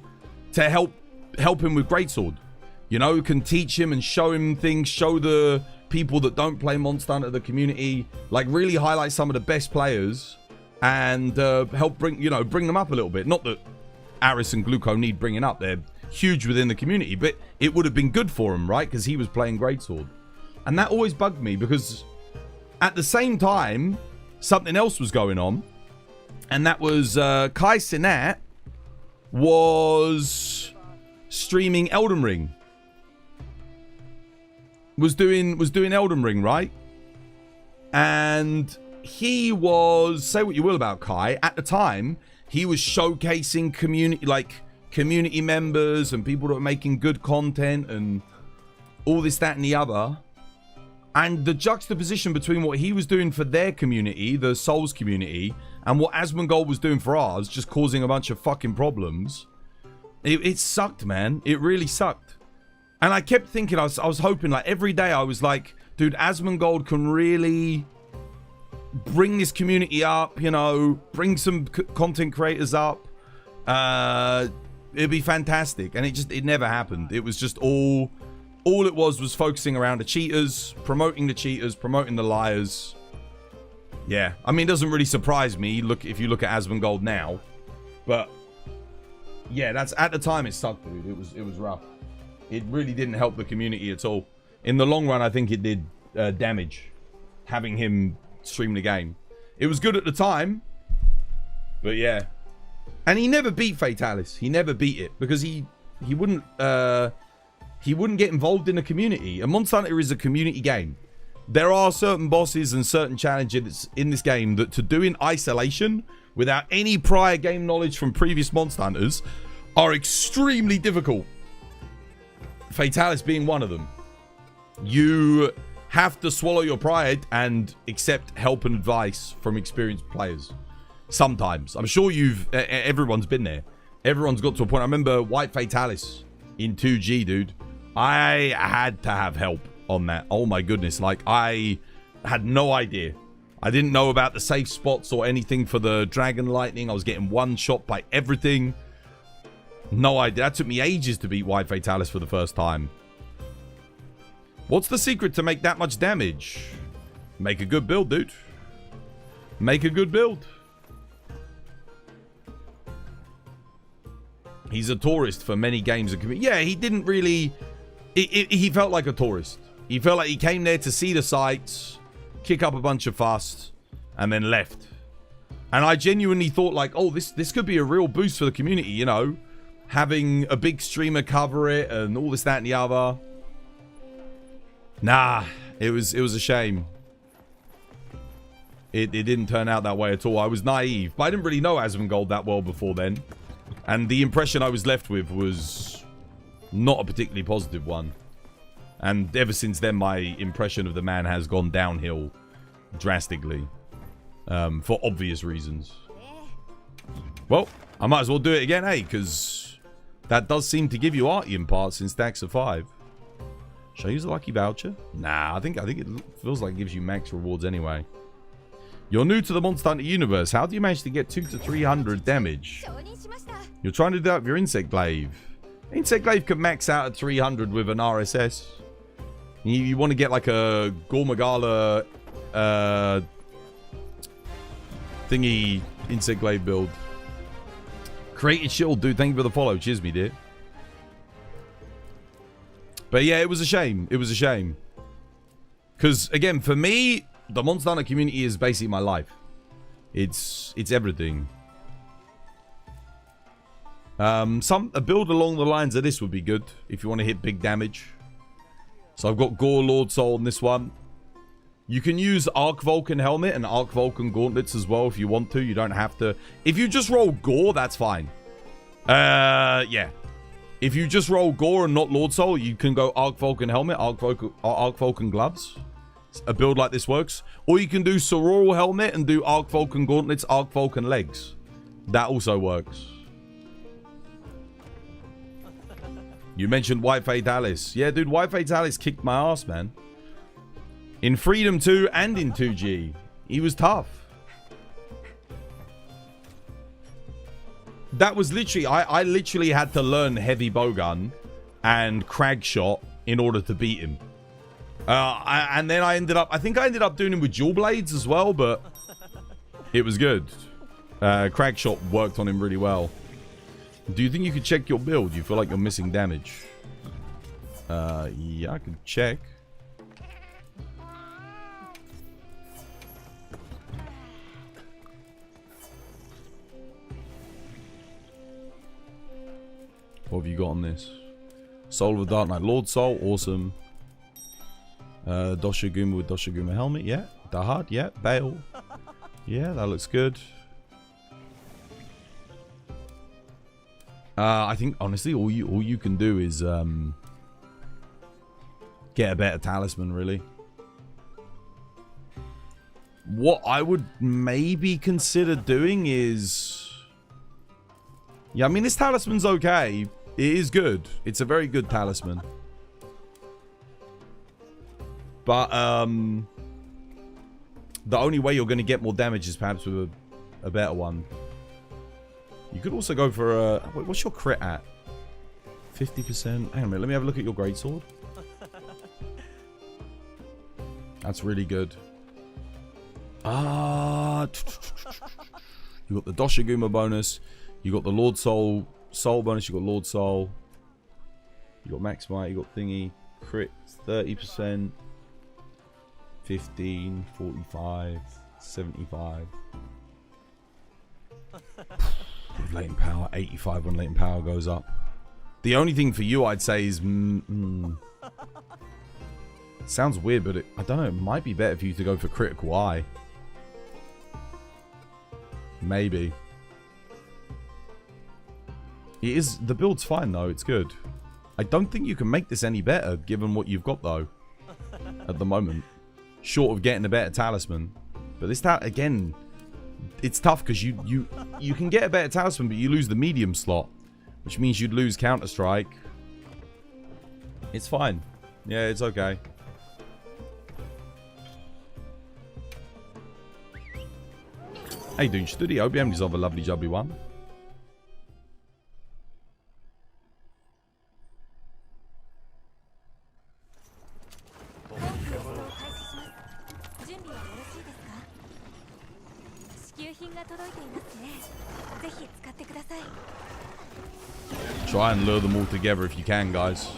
to help him with Greatsword, you know, who can teach him and show him things, show the people that don't play Monster Hunter, the community, like really highlight some of the best players and help bring them up a little bit. Not that Aris and Gluco need bringing up, they're huge within the community, but it would have been good for him, right? Because he was playing Greatsword. And that always bugged me, because at the same time, something else was going on, and that was Kai Cenat was streaming Elden Ring. Was doing Elden Ring, right? And he was, say what you will about Kai, at the time, he was showcasing community members and people that were making good content and all this, that, and the other. And the juxtaposition between what he was doing for their community, the Souls community, and what Asmongold was doing for ours, just causing a bunch of fucking problems. It sucked, man. It really sucked. And I kept thinking, I was hoping, like, every day I was like, dude, Asmongold can really bring this community up, you know, bring some content creators up. It'd be fantastic. And it never happened. It was just all it was focusing around the cheaters, promoting the liars. Yeah, I mean, it doesn't really surprise me, if you look at Asmongold now. But yeah, that's, at the time, it sucked, dude. It was rough. It really didn't help the community at all. In the long run, I think it did damage, having him stream the game. It was good at the time, but yeah. And he never beat Fatalis. He never beat it, because he wouldn't get involved in the community. And Monster Hunter is a community game. There are certain bosses and certain challenges in this game that to do in isolation, without any prior game knowledge from previous Monster Hunters, are extremely difficult. Fatalis being one of them. You have to swallow your pride and accept help and advice from experienced players. Sometimes. I'm sure everyone's been there. Everyone's got to a point. I remember White Fatalis in 2G, dude. I had to have help on that. Oh my goodness. Like, I had no idea. I didn't know about the safe spots or anything for the Dragon Lightning. I was getting one shot by everything. No idea. That took me ages to beat White Fatalis for the first time. What's the secret to make that much damage? Make a good build, dude. Make a good build. He's a tourist for many games of community. Yeah, he didn't really... He felt like a tourist. He felt like he came there to see the sights, kick up a bunch of fuss, and then left. And I genuinely thought like, oh, this could be a real boost for the community, you know? Having a big streamer cover it and all this, that, and the other. Nah, it was a shame. It didn't turn out that way at all. I was naive, but I didn't really know Asmongold that well before then. And the impression I was left with was not a particularly positive one. And ever since then, my impression of the man has gone downhill drastically. For obvious reasons. Well, I might as well do it again, eh? Because that does seem to give you Artemis parts in stacks of 5. Should I use a lucky voucher? Nah, I think it feels like it gives you max rewards anyway. You're new to the Monster Hunter universe. How do you manage to get 200 to 300 damage? You're trying to do that with your Insect Glaive. Insect Glaive can max out at 300 with an RSS. You want to get like a Gormagala thingy Insect Glaive build. Created Shield, dude. Thank you for the follow. Cheers, me, dear. But yeah, it was a shame. It was a shame. Because, again, for me, the Monster Hunter community is basically my life. It's everything. A build along the lines of this would be good if you want to hit big damage. So I've got Gore Lord Soul in this one. You can use Arc Vulcan Helmet and Arc Vulcan Gauntlets as well if you want to. You don't have to. If you just roll Gore, that's fine. Yeah. If you just roll Gore and not Lord Soul, you can go Arc Vulcan Helmet, Arc Vulcan Gloves. A build like this works. Or you can do Sororal Helmet and do Arc Vulcan Gauntlets, Arc Vulcan Legs. That also works. You mentioned White Fatalis. Yeah, dude, White Fatalis kicked my ass, man. In Freedom 2 and in 2G. He was tough. That was literally... I literally had to learn Heavy Bowgun and Crag Shot in order to beat him. And then I ended up... I think I ended up doing him with Dual Blades as well, but... It was good. Crag Shot worked on him really well. Do you think you could check your build? You feel like you're missing damage? Yeah, I can check. What have you got on this? Soul of the Dark Knight. Lord Soul, awesome. Doshiguma with Doshiguma helmet, yeah. Dahaad, yeah. Bale. Yeah, that looks good. I think, honestly, all you can do is get a better talisman, really. What I would maybe consider doing is... Yeah, I mean, this talisman's okay. It is good. It's a very good talisman. But, the only way you're going to get more damage is perhaps with a better one. You could also go for a... Wait, what's your crit at? 50%? Hang on a minute. Let me have a look at your greatsword. That's really good. You got the Doshiguma bonus. You got the Lord Soul bonus. You got Lord Soul. You got Max Might. You got Thingy. Crit 30%. 15, 45, 75. With latent power, 85 when latent power goes up. The only thing for you I'd say is... sounds weird, but I don't know. It might be better for you to go for Critical Eye. Maybe. It is... The build's fine, though. It's good. I don't think you can make this any better, given what you've got, though. At the moment. Short of getting a better talisman. But this... Again... It's tough because you can get a better talisman, but you lose the medium slot. Which means you'd lose Counter-Strike. It's fine. Yeah, it's okay. How you doing, Studio? Hope you have yourself a lovely jubbly one. Try and lure them all together if you can, guys.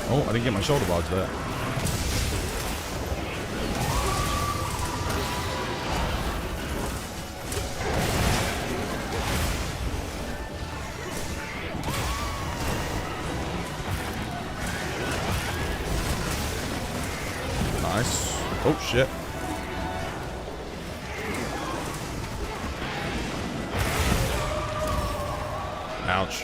Oh, I didn't get my shoulder barge there. Nice. Oh, shit. Ouch.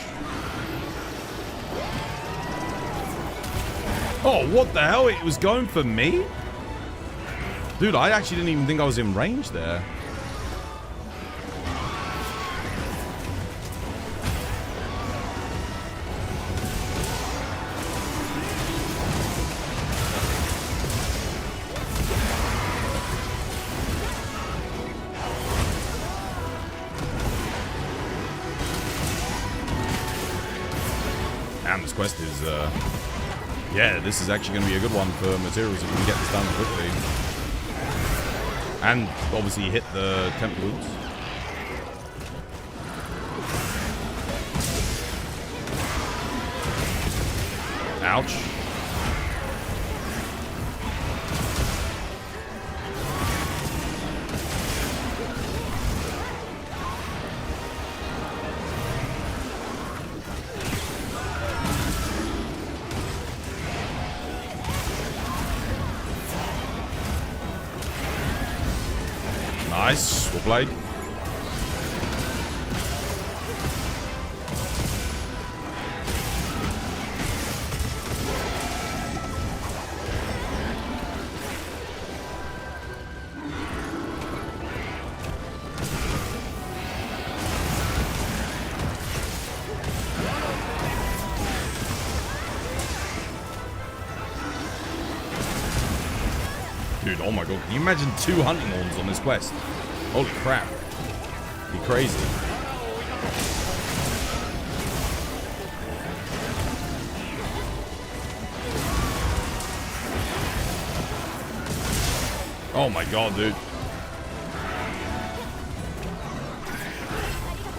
Oh, what the hell? It was going for me? Dude, I actually didn't even think I was in range there. Damn, this quest is, yeah, this is actually going to be a good one for materials if we can get this done quickly. And obviously hit the temple loops. Ouch. Nice. Well played. Dude, oh my god. Can you imagine 2 hunting horns on this quest? Holy crap. Be crazy. Oh my god, dude.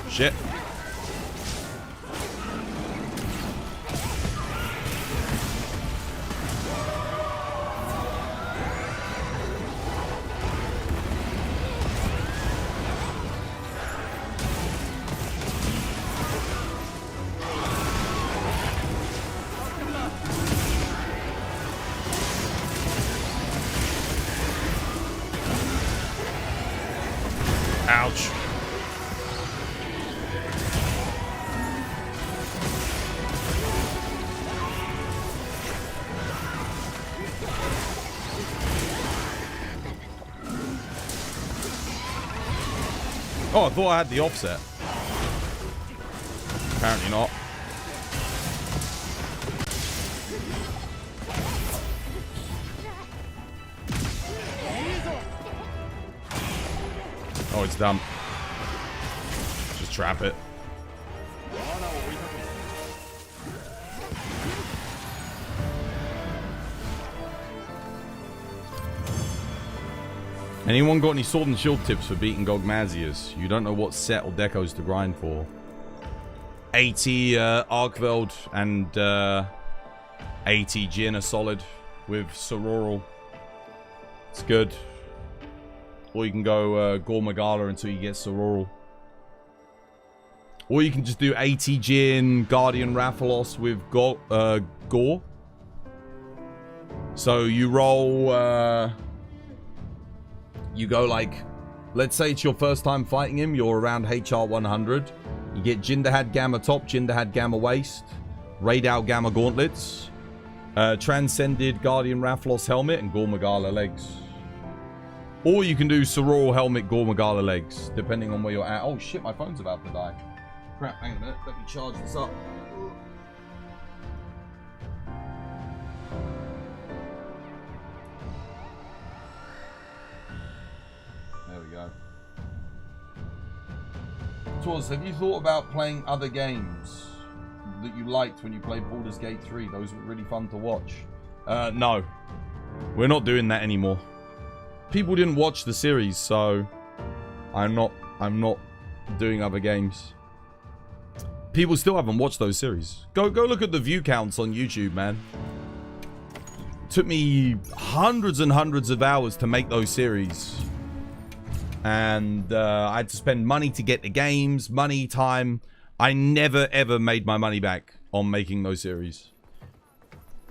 Shit. Ouch. Oh, I thought I had the offset. Apparently not. Oh, it's done. Just trap it. Anyone got any sword and shield tips for beating Gogmazius? You don't know what set or decos to grind for. 80 Arkveld and 80 Jin are solid with Sororal. It's good. Or you can go Gormagala until you get Sororal. Or you can just do 80 Jin, Guardian Rathalos with Gore. So you roll, you go like, let's say it's your first time fighting him, you're around HR 100. You get Jin Dahaad Gamma top, Jin Dahaad Gamma waist, Rey Dau Gamma gauntlets, Transcended Guardian Rathalos helmet, and Gore Magala legs. Or you can do Soror helmet, Gore Magala legs, depending on where you're at. Oh shit, my phone's about to die. Crap, hang on a minute, let me charge this up. There we go. Twas, have you thought about playing other games that you liked when you played Baldur's Gate 3? Those were really fun to watch. No. We're not doing that anymore. People didn't watch the series, so I'm not doing other games. People still haven't watched those series. Go look at the view counts on YouTube, man. It took me hundreds and hundreds of hours to make those series. And I had to spend money to get the games, money, time. I never, ever made my money back on making those series.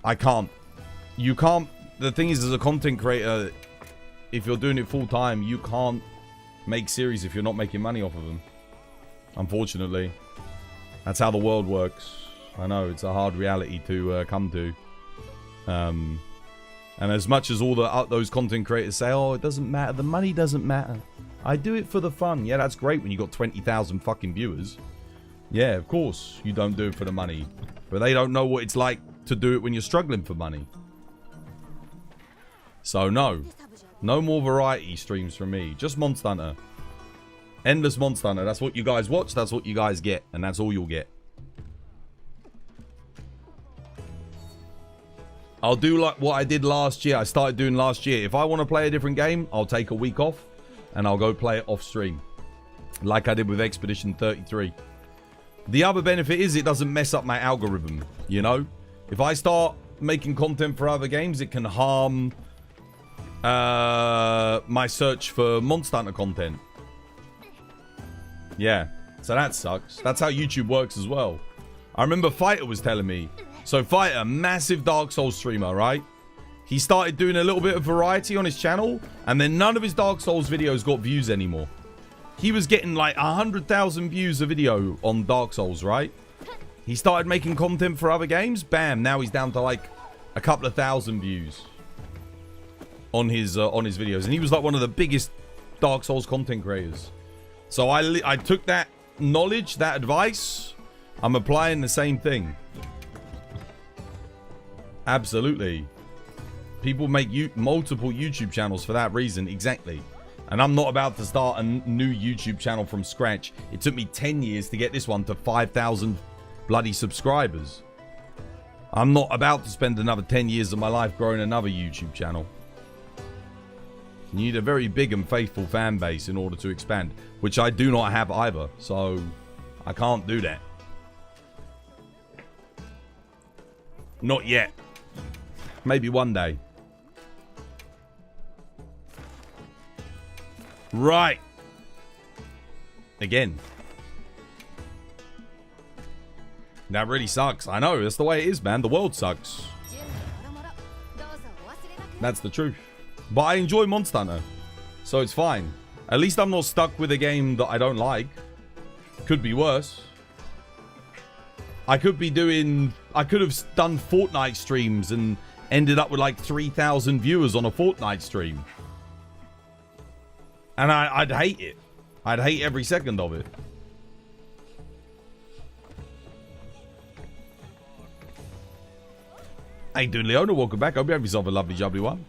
I can't. You can't. The thing is, as a content creator, if you're doing it full time, you can't make series if you're not making money off of them. Unfortunately. That's how the world works. I know, it's a hard reality to come to. And as much as all those content creators say, oh, it doesn't matter, the money doesn't matter. I do it for the fun. Yeah, that's great when you got 20,000 fucking viewers. Yeah, of course you don't do it for the money. But they don't know what it's like to do it when you're struggling for money. So no. No more variety streams from me. Just Monster Hunter. Endless Monster Hunter. That's what you guys watch. That's what you guys get. And that's all you'll get. I'll do like what I did last year. I started doing last year. If I want to play a different game, I'll take a week off. And I'll go play it off stream. Like I did with Expedition 33. The other benefit is it doesn't mess up my algorithm. You know? If I start making content for other games, it can harm my search for Monster Hunter content. Yeah, so that sucks. That's how YouTube works as well. I remember Fighter was telling me. So Fighter, massive Dark Souls streamer, right? He started doing a little bit of variety on his channel, and then none of his Dark Souls videos got views anymore. He was getting like 100,000 views a video on Dark Souls, right? He started making content for other games. Bam, now he's down to like a couple of thousand views on his videos. And he was like one of the biggest Dark Souls content creators. So I took that knowledge, that advice. I'm applying the same thing. Absolutely. People make multiple YouTube channels for that reason. Exactly. And I'm not about to start a new YouTube channel from scratch. It took me 10 years to get this one to 5,000 bloody subscribers. I'm not about to spend another 10 years of my life growing another YouTube channel. You need a very big and faithful fan base in order to expand, which I do not have either, so I can't do that. Not yet. Maybe one day. Right. Again. That really sucks. I know, that's the way it is, man. The world sucks. That's the truth. But I enjoy Monster Hunter, so it's fine. At least I'm not stuck with a game that I don't like. Could be worse. I could have done Fortnite streams and ended up with like 3,000 viewers on a Fortnite stream. And I'd hate it. I'd hate every second of it. How you doing, Leona? Welcome back. Hope you have yourself a lovely, jubbly one.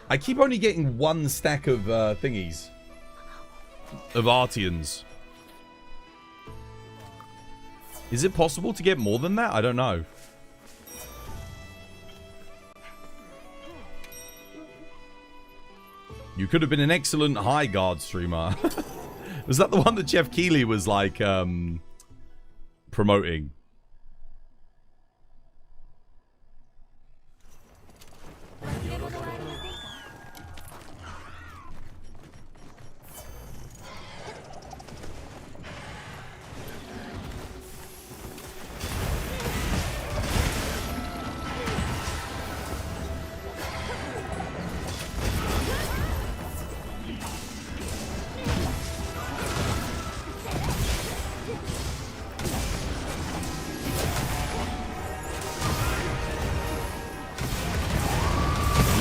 I keep only getting one stack of thingies. Of Artians. Is it possible to get more than that? I don't know. You could have been an excellent high guard streamer. Was that the one that Jeff Keighley was like promoting?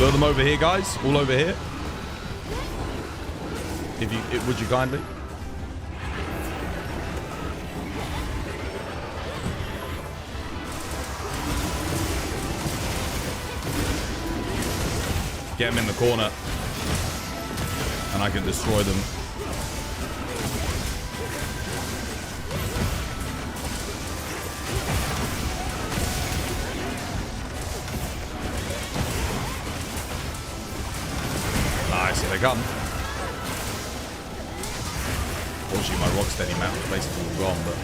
Lure them over here, guys. All over here. Would you kindly? Get them in the corner. And I can destroy them. Nice, here they come. Unfortunately, my Rocksteady mount is basically all gone, but...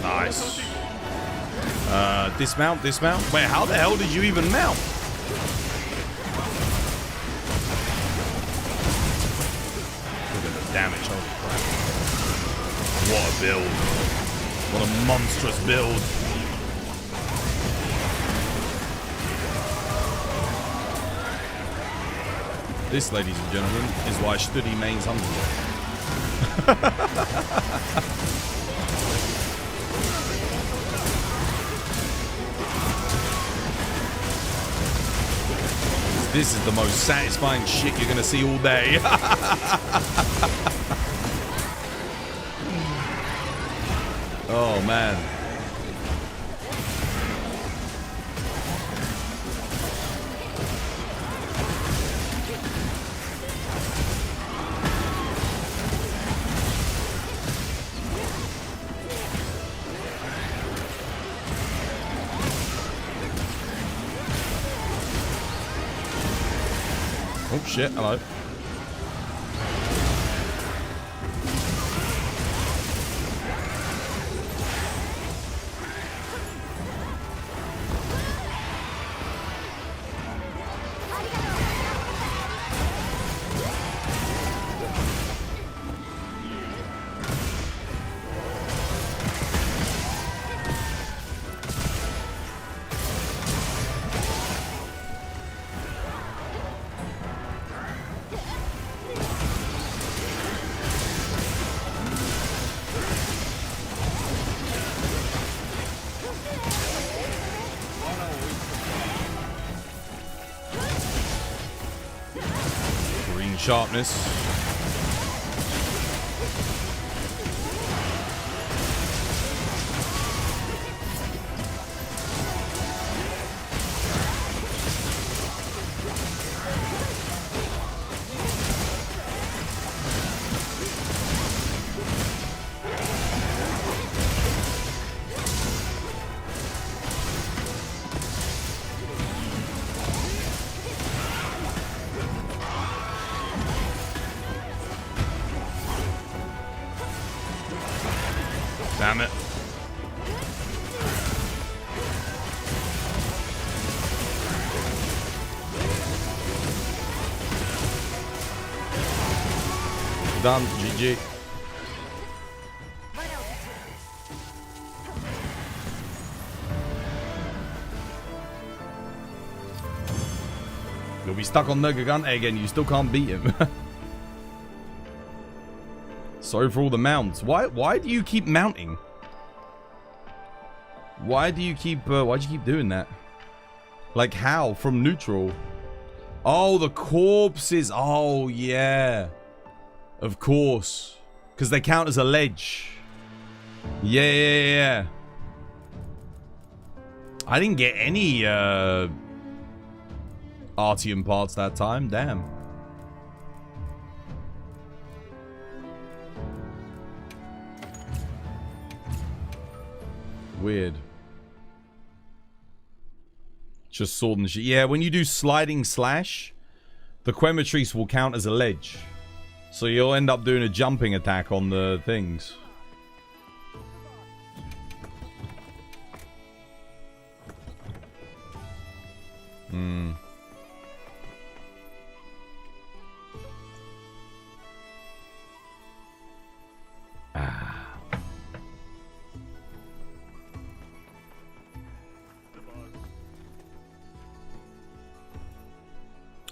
Nice. Dismount. Wait, how the hell did you even mount? Look at the damage, holy crap. What a build. What a monstrous build. This, ladies and gentlemen, is why Studi mains Hunter. This is the most satisfying shit you're gonna see all day. Oh man. Oh shit, hello. Sharpness. Damn it. Done. GG. You'll be stuck on Nergigante again. You still can't beat him. Sorry for all the mounts. Why do you keep mounting? Why'd you keep doing that? Like how? From neutral? Oh, the corpses. Oh, yeah. Of course. Because they count as a ledge. Yeah. I didn't get any Artemis parts that time. Damn. Weird. Just sword and shit. Yeah, when you do sliding slash, the Quematrice will count as a ledge. So you'll end up doing a jumping attack on the things.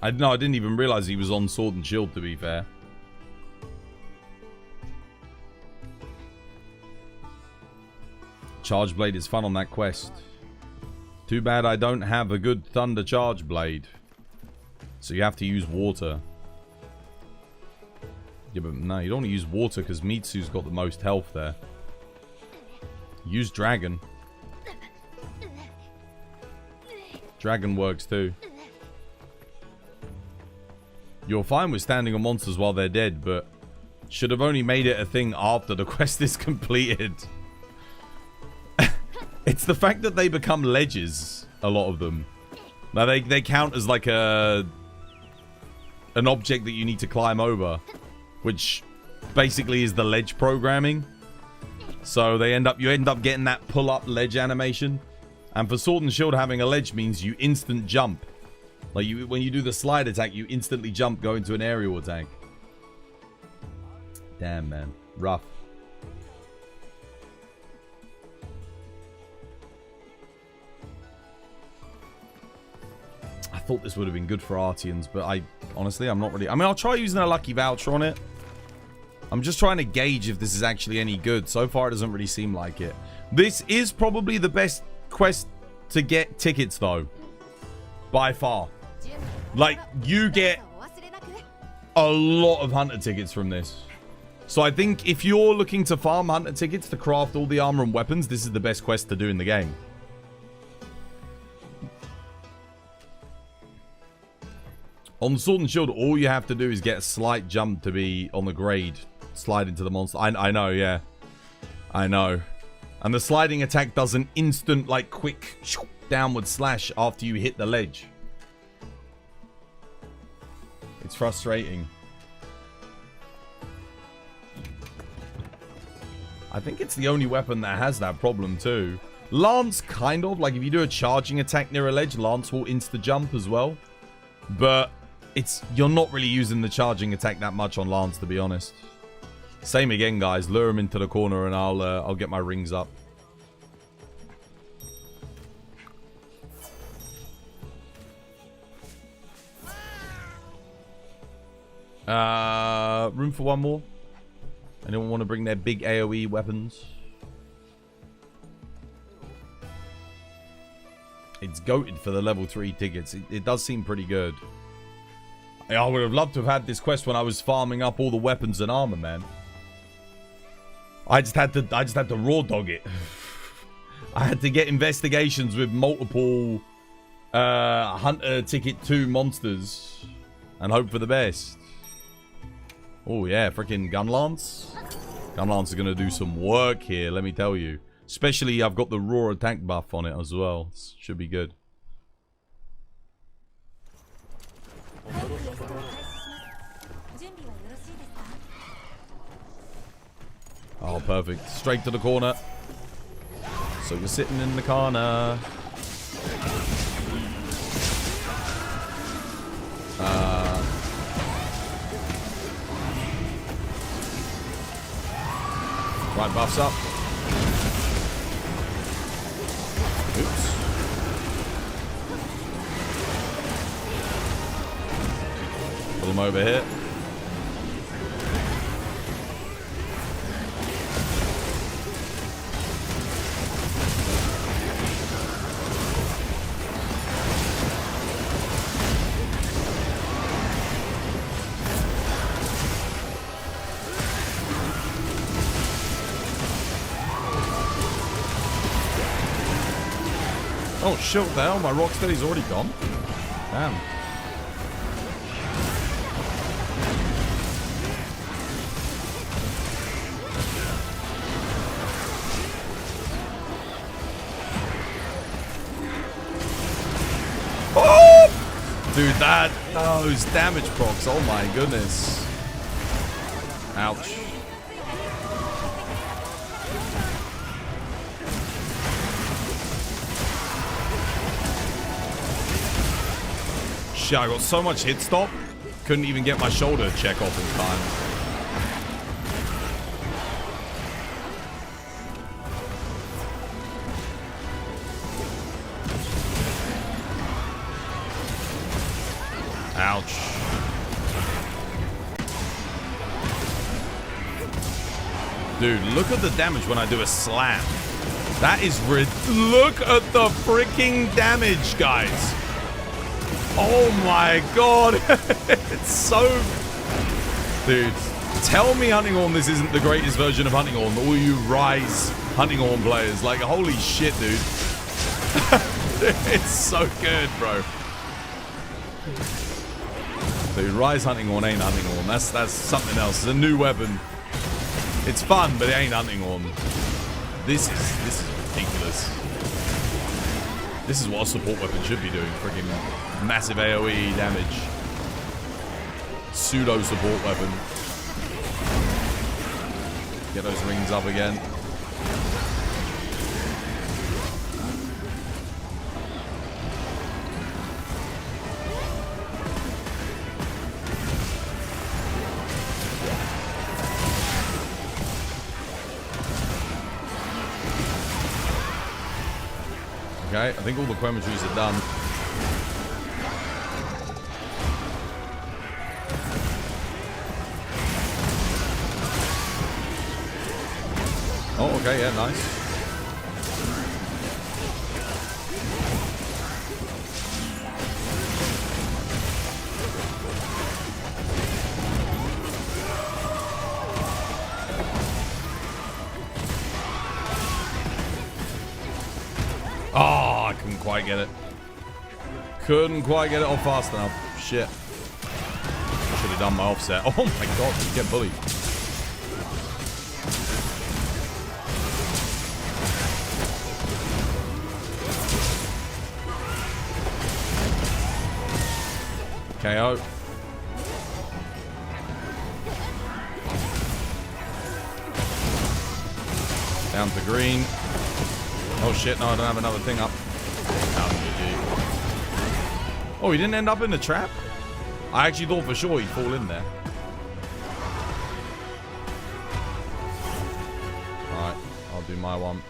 I didn't even realize he was on Sword and Shield, to be fair. Charge Blade is fun on that quest. Too bad I don't have a good Thunder Charge Blade. So you have to use water. Yeah, but no, you don't want to use water because Mitsu's got the most health there. Use Dragon. Dragon works too. You're fine with standing on monsters while they're dead, but should have only made it a thing after the quest is completed. It's the fact that they become ledges, a lot of them. Now they count as like an object that you need to climb over, which basically is the ledge programming. So you end up getting that pull-up ledge animation. And for Sword and Shield, having a ledge means you instant jump. Like when you do the slide attack, you instantly jump, go into an aerial attack. Damn, man. Rough. I thought this would have been good for Artians, but honestly, I'm not really... I mean, I'll try using a lucky voucher on it. I'm just trying to gauge if this is actually any good. So far, it doesn't really seem like it. This is probably the best quest to get tickets, though. By far. Like, you get a lot of hunter tickets from this. So I think if you're looking to farm hunter tickets to craft all the armor and weapons, this is the best quest to do in the game. On Sword and Shield, all you have to do is get a slight jump to be on the grade. Slide into the monster. I know, yeah. I know. And the sliding attack does an instant, like, quick downward slash after you hit the ledge. It's frustrating. I think it's the only weapon that has that problem, too. Lance, kind of. Like, if you do a charging attack near a ledge, Lance will insta-jump as well. But you're not really using the charging attack that much on Lance, to be honest. Same again, guys. Lure him into the corner and I'll get my rings up. Room for one more? Anyone want to bring their big AoE weapons? It's goated for the level 3 tickets. It does seem pretty good. I would have loved to have had this quest when I was farming up all the weapons and armor, man. I just had to raw dog it. I had to get investigations with multiple Hunter Ticket 2 monsters and hope for the best. Oh yeah, freaking Gunlance. Gunlance is going to do some work here, let me tell you. Especially I've got the raw attack buff on it as well. Should be good. Oh, perfect. Straight to the corner. So you're sitting in the corner. Right, buffs up. Oops. Pull them over here. Oh shit, what the hell? My Rocksteady's already gone. Damn. Oh! Dude, those damage procs, oh my goodness. Ouch. Shit, I got so much hit stop, couldn't even get my shoulder check off in time. Ouch. Dude, look at the damage when I do a slam. That is look at the freaking damage, guys. Oh my god. It's so... Dude, tell me Hunting Horn this isn't the greatest version of Hunting Horn. All you Rise Hunting Horn players. Like, holy shit, dude. It's so good, bro. Dude, Rise Hunting Horn ain't Hunting Horn. That's something else. It's a new weapon. It's fun, but it ain't Hunting Horn. This is ridiculous. This is what a support weapon should be doing. Freaking massive AoE damage. Pseudo support weapon. Get those rings up again. Okay, I think all the Quematries are done. Oh, okay, yeah, nice. Oh, I couldn't quite get it. Couldn't quite get it off fast enough. Shit. Should have done my offset. Oh my god, you get bullied. KO. Down to green. Oh shit, no, I don't have another thing up. Oh, he didn't end up in the trap? I actually thought for sure he'd fall in there. Alright, I'll do my one.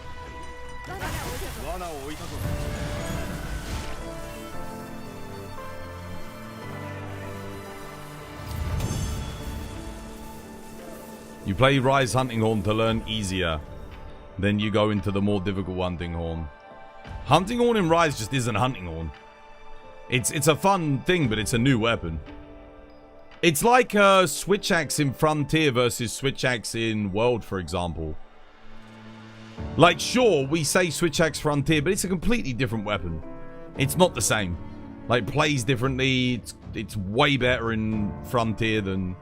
You play Rise Hunting Horn to learn easier. Then you go into the more difficult Hunting Horn. Hunting Horn in Rise just isn't Hunting Horn. It's a fun thing, but it's a new weapon. It's like Switch Axe in Frontier versus Switch Axe in World, for example. Like, sure, we say Switch Axe Frontier, but it's a completely different weapon. It's not the same. Like, plays differently. It's way better in Frontier than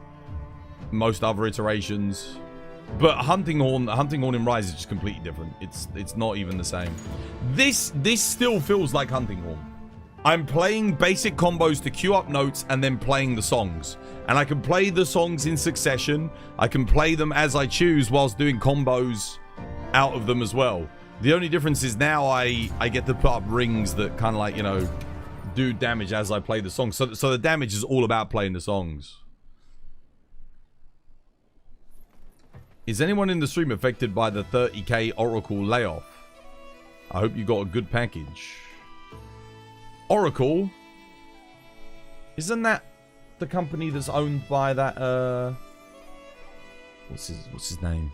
most other iterations. But Hunting Horn in Rise is just completely different. It's not even the same. This still feels like Hunting Horn. I'm playing basic combos to queue up notes and then playing the songs. And I can play the songs in succession. I can play them as I choose whilst doing combos out of them as well. The only difference is now I get to put up rings that kind of like, you know, do damage as I play the songs. So the damage is all about playing the songs. Is anyone in the stream affected by the 30k Oracle layoff? I hope you got a good package. Oracle? Isn't that the company that's owned by that, what's his name?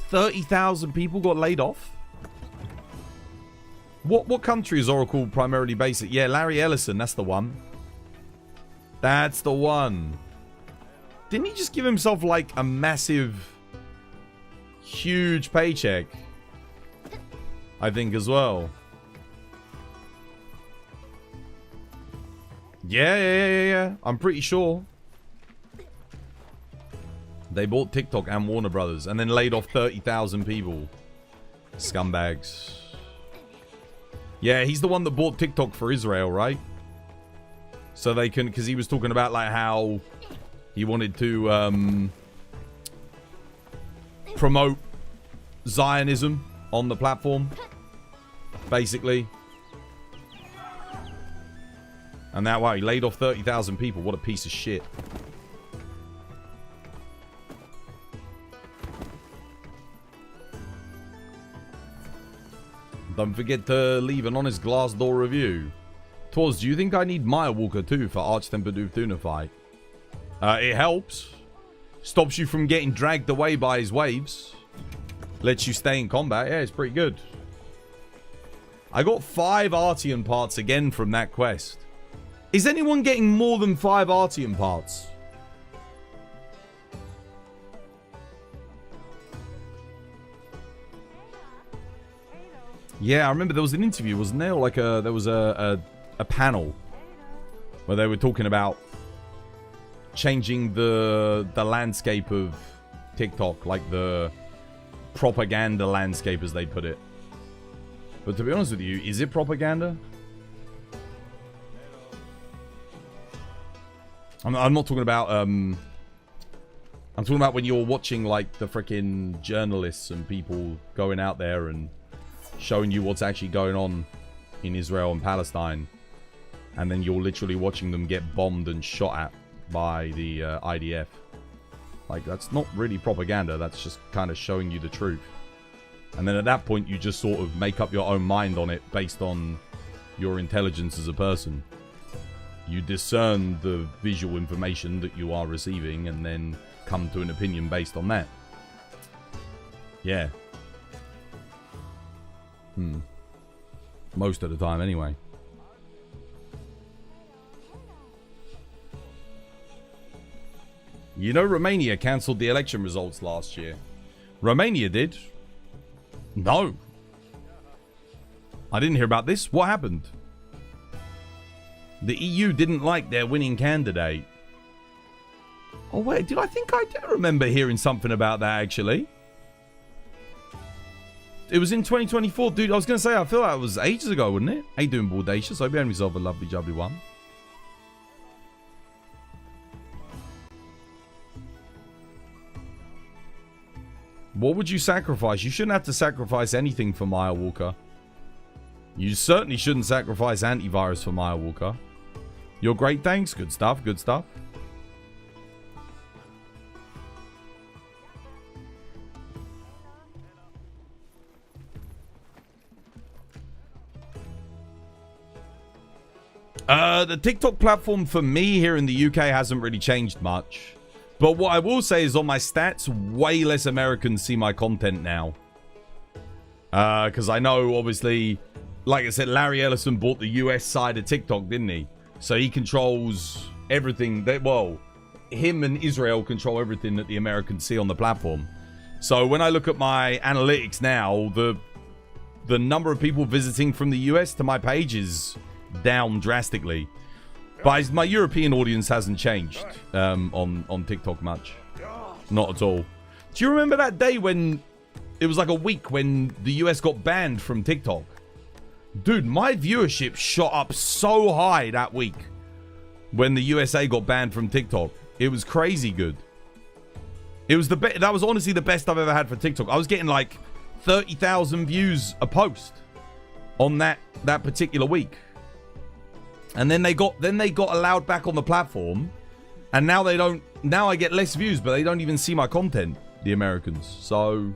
30,000 people got laid off? What country is Oracle primarily based at? Yeah, Larry Ellison, that's the one. That's the one. Didn't he just give himself like a massive, huge paycheck? I think as well. Yeah. I'm pretty sure. They bought TikTok and Warner Brothers and then laid off 30,000 people. Scumbags. Yeah, he's the one that bought TikTok for Israel, right? So they can, because he was talking about like how he wanted to promote Zionism on the platform, basically. And that way, he laid off 30,000 people. What a piece of shit. Don't forget to leave an honest Glassdoor review. Twas, do you think I need Maya Walker too for Archtemper Uth Duuna fight? It helps. Stops you from getting dragged away by his waves. Lets you stay in combat. Yeah, it's pretty good. I got 5 Artean parts again from that quest. Is anyone getting more than 5 Artean parts? Yeah, I remember there was an interview, wasn't there? Like there was a panel where they were talking about changing the landscape of TikTok, like the propaganda landscape, as they put it. But to be honest with you, is it propaganda? I'm not talking about I'm talking about when you're watching like the freaking journalists and people going out there and showing you what's actually going on in Israel and Palestine, and then you're literally watching them get bombed and shot at by the IDF. Like, that's not really propaganda, that's just kind of showing you the truth. And then at that point you just sort of make up your own mind on it based on your intelligence as a person. You discern the visual information that you are receiving and then come to an opinion based on that. Yeah. Most of the time, anyway. You know, Romania cancelled the election results last year. Romania did? No. I didn't hear about this. What happened? The EU didn't like their winning candidate. Oh, wait. I think I do remember hearing something about that, actually. It was in 2024, dude. I was going to say, I feel like it was ages ago, wasn't it? How you doing, Baldacious? Hope you had yourself a lovely, jubbly one. What would you sacrifice? You shouldn't have to sacrifice anything for Maya Walker. You certainly shouldn't sacrifice antivirus for Maya Walker. You're great, thanks. Good stuff, good stuff. The TikTok platform for me here in the UK hasn't really changed much. But what I will say is on my stats, way less Americans see my content now. Because I know, obviously, like I said, Larry Ellison bought the US side of TikTok, didn't he? So he controls everything. Well, him and Israel control everything that the Americans see on the platform. So when I look at my analytics now, the number of people visiting from the US to my page is down drastically. But my European audience hasn't changed on TikTok much. Not at all. Do you remember that day when it was like a week when the US got banned from TikTok? Dude, my viewership shot up so high that week when the USA got banned from TikTok. It was crazy good. It was that was honestly the best I've ever had for TikTok. I was getting like 30,000 views a post on that particular week. And then they got allowed back on the platform, and now they don't. Now I get less views, but they don't even see my content, the Americans. So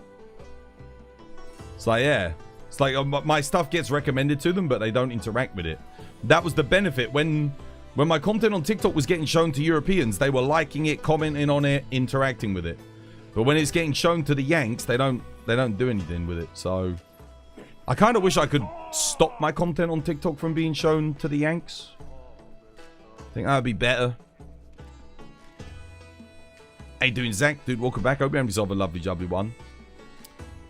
it's like, yeah, it's like my stuff gets recommended to them, but they don't interact with it. That was the benefit when my content on TikTok was getting shown to Europeans. They were liking it, commenting on it, interacting with it. But when it's getting shown to the Yanks, they don't do anything with it. So I kind of wish I could stop my content on TikTok from being shown to the Yanks. I think that would be better. How you doing, Zach? Dude, welcome back. Hope you have yourself a lovely, jubbly one.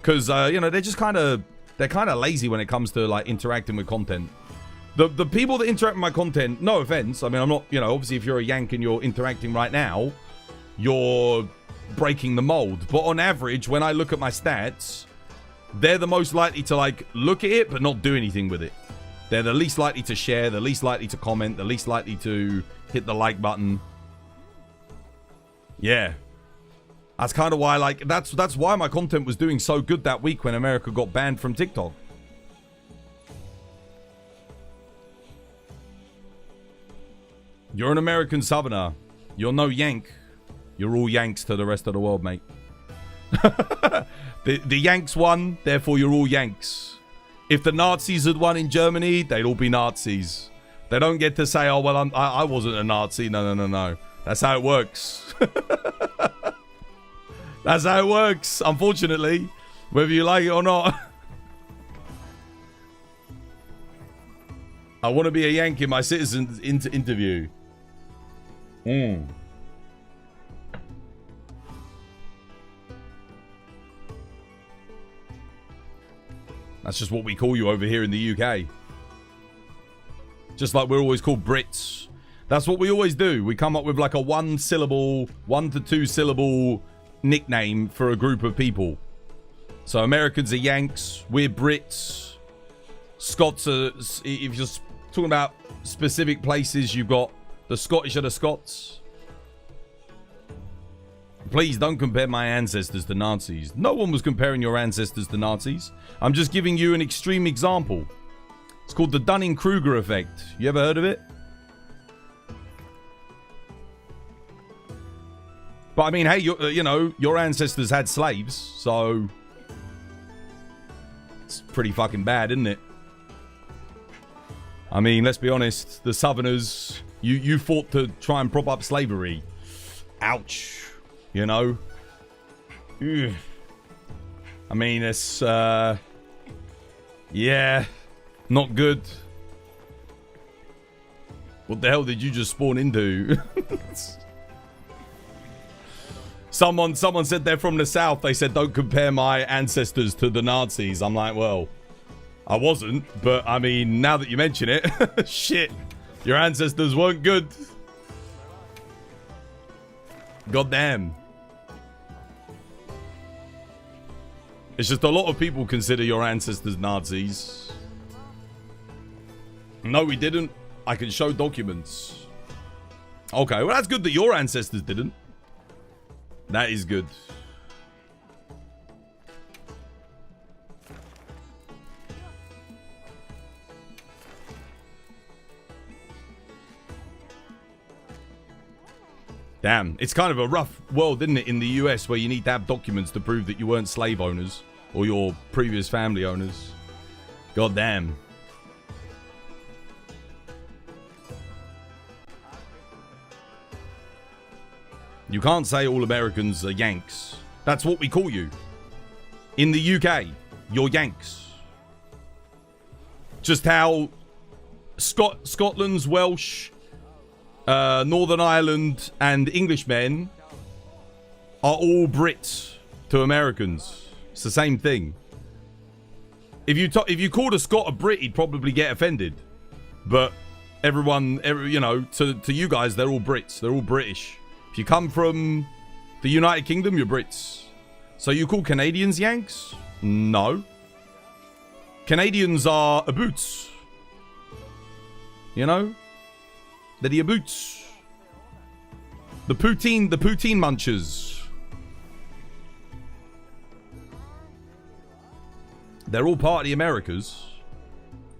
Because, you know, they're just kind of lazy when it comes to, like, interacting with content. The people that interact with my content, no offense. I mean, I'm not, you know, obviously if you're a Yank and you're interacting right now, you're breaking the mold. But on average, when I look at my stats, they're the most likely to, like, look at it but not do anything with it. They're the least likely to share, the least likely to comment, the least likely to hit the like button. Yeah. That's kind of why, like, that's why my content was doing so good that week when America got banned from TikTok. You're an American Southerner. You're no Yank. You're all Yanks to the rest of the world, mate. The Yanks won, therefore you're all Yanks. If the Nazis had won in Germany, they'd all be Nazis. They don't get to say, oh, well, I wasn't a Nazi. No. That's how it works. That's how it works, unfortunately. Whether you like it or not. I want to be a Yankee in my citizens interview. That's just what we call you over here in the UK. Just like we're always called Brits. That's what we always do. We come up with like a 1 to 2 syllable nickname for a group of people. So Americans are Yanks. We're Brits. Scots are... If you're talking about specific places, you've got the Scottish are the Scots. Please don't compare my ancestors to Nazis. No one was comparing your ancestors to Nazis. I'm just giving you an extreme example. It's called the Dunning-Kruger effect. You ever heard of it? But I mean, hey, you know, your ancestors had slaves, so it's pretty fucking bad, isn't it? I mean, let's be honest. The Southerners, you fought to try and prop up slavery. Ouch. You know? Ugh. I mean, it's, yeah, not good. What the hell did you just spawn into? Someone said they're from the South. They said, don't compare my ancestors to the Nazis. I'm like, well, I wasn't. But, I mean, now that you mention it, shit. Your ancestors weren't good. Goddamn. It's just a lot of people consider your ancestors Nazis. No, we didn't. I can show documents. Okay, well, that's good that your ancestors didn't. That is good. Damn, it's kind of a rough world, isn't it, in the US, where you need to have documents to prove that you weren't slave owners or your previous family owners. God damn. You can't say all Americans are Yanks. That's what we call you. In the UK, you're Yanks. Just how Scotland's Welsh, Northern Ireland, and Englishmen are all Brits to Americans. It's the same thing. If you called a Scot a Brit, he'd probably get offended. But you know, to you guys, they're all Brits. They're all British. If you come from the United Kingdom, you're Brits. So you call Canadians Yanks? No. Canadians are Aboots. You know? They're the Aboots. The poutine munchers. They're all part of the Americas.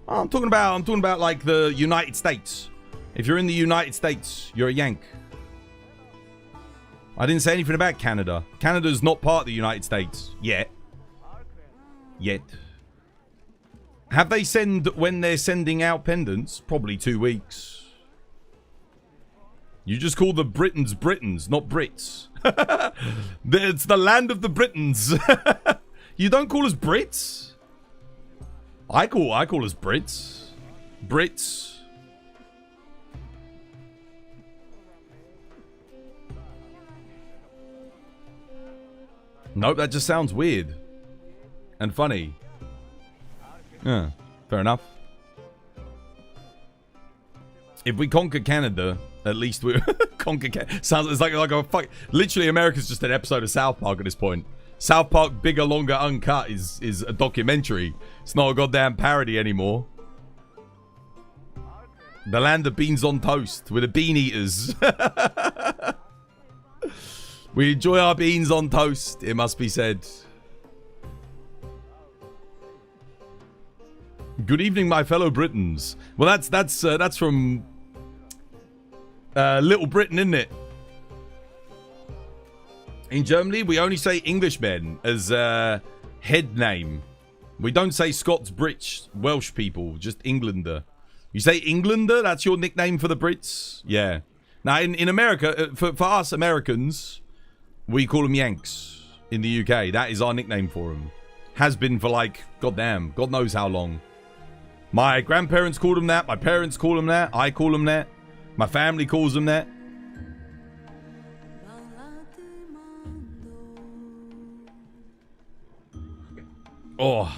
Oh, I'm talking about like the United States. If you're in the United States, you're a Yank. I didn't say anything about Canada. Canada's not part of the United States. Yet. Have they when they're sending out pendants? Probably 2 weeks. You just call the Britons Britons, not Brits. It's the land of the Britons. You don't call us Brits? I call us Brits. Brits. Nope, that just sounds weird. And funny. Yeah, fair enough. If we conquer Canada, at least we conquer Canada. Sounds it's like a fuck. Literally, America's just an episode of South Park at this point. South Park Bigger, Longer, Uncut is a documentary. It's not a goddamn parody anymore. The land of beans on toast with the bean eaters. We enjoy our beans on toast, it must be said. Good evening, my fellow Britons. Well, that's from Little Britain, isn't it? In Germany, we only say Englishmen as a head name. We don't say Scots, Brits, Welsh people, just Englander. You say Englander? That's your nickname for the Brits? Yeah. Now, in America, for us Americans, we call them Yanks in the UK. That is our nickname for them. Has been for like, goddamn, God knows how long. My grandparents called them that. My parents call them that. I call them that. My family calls them that. Oh.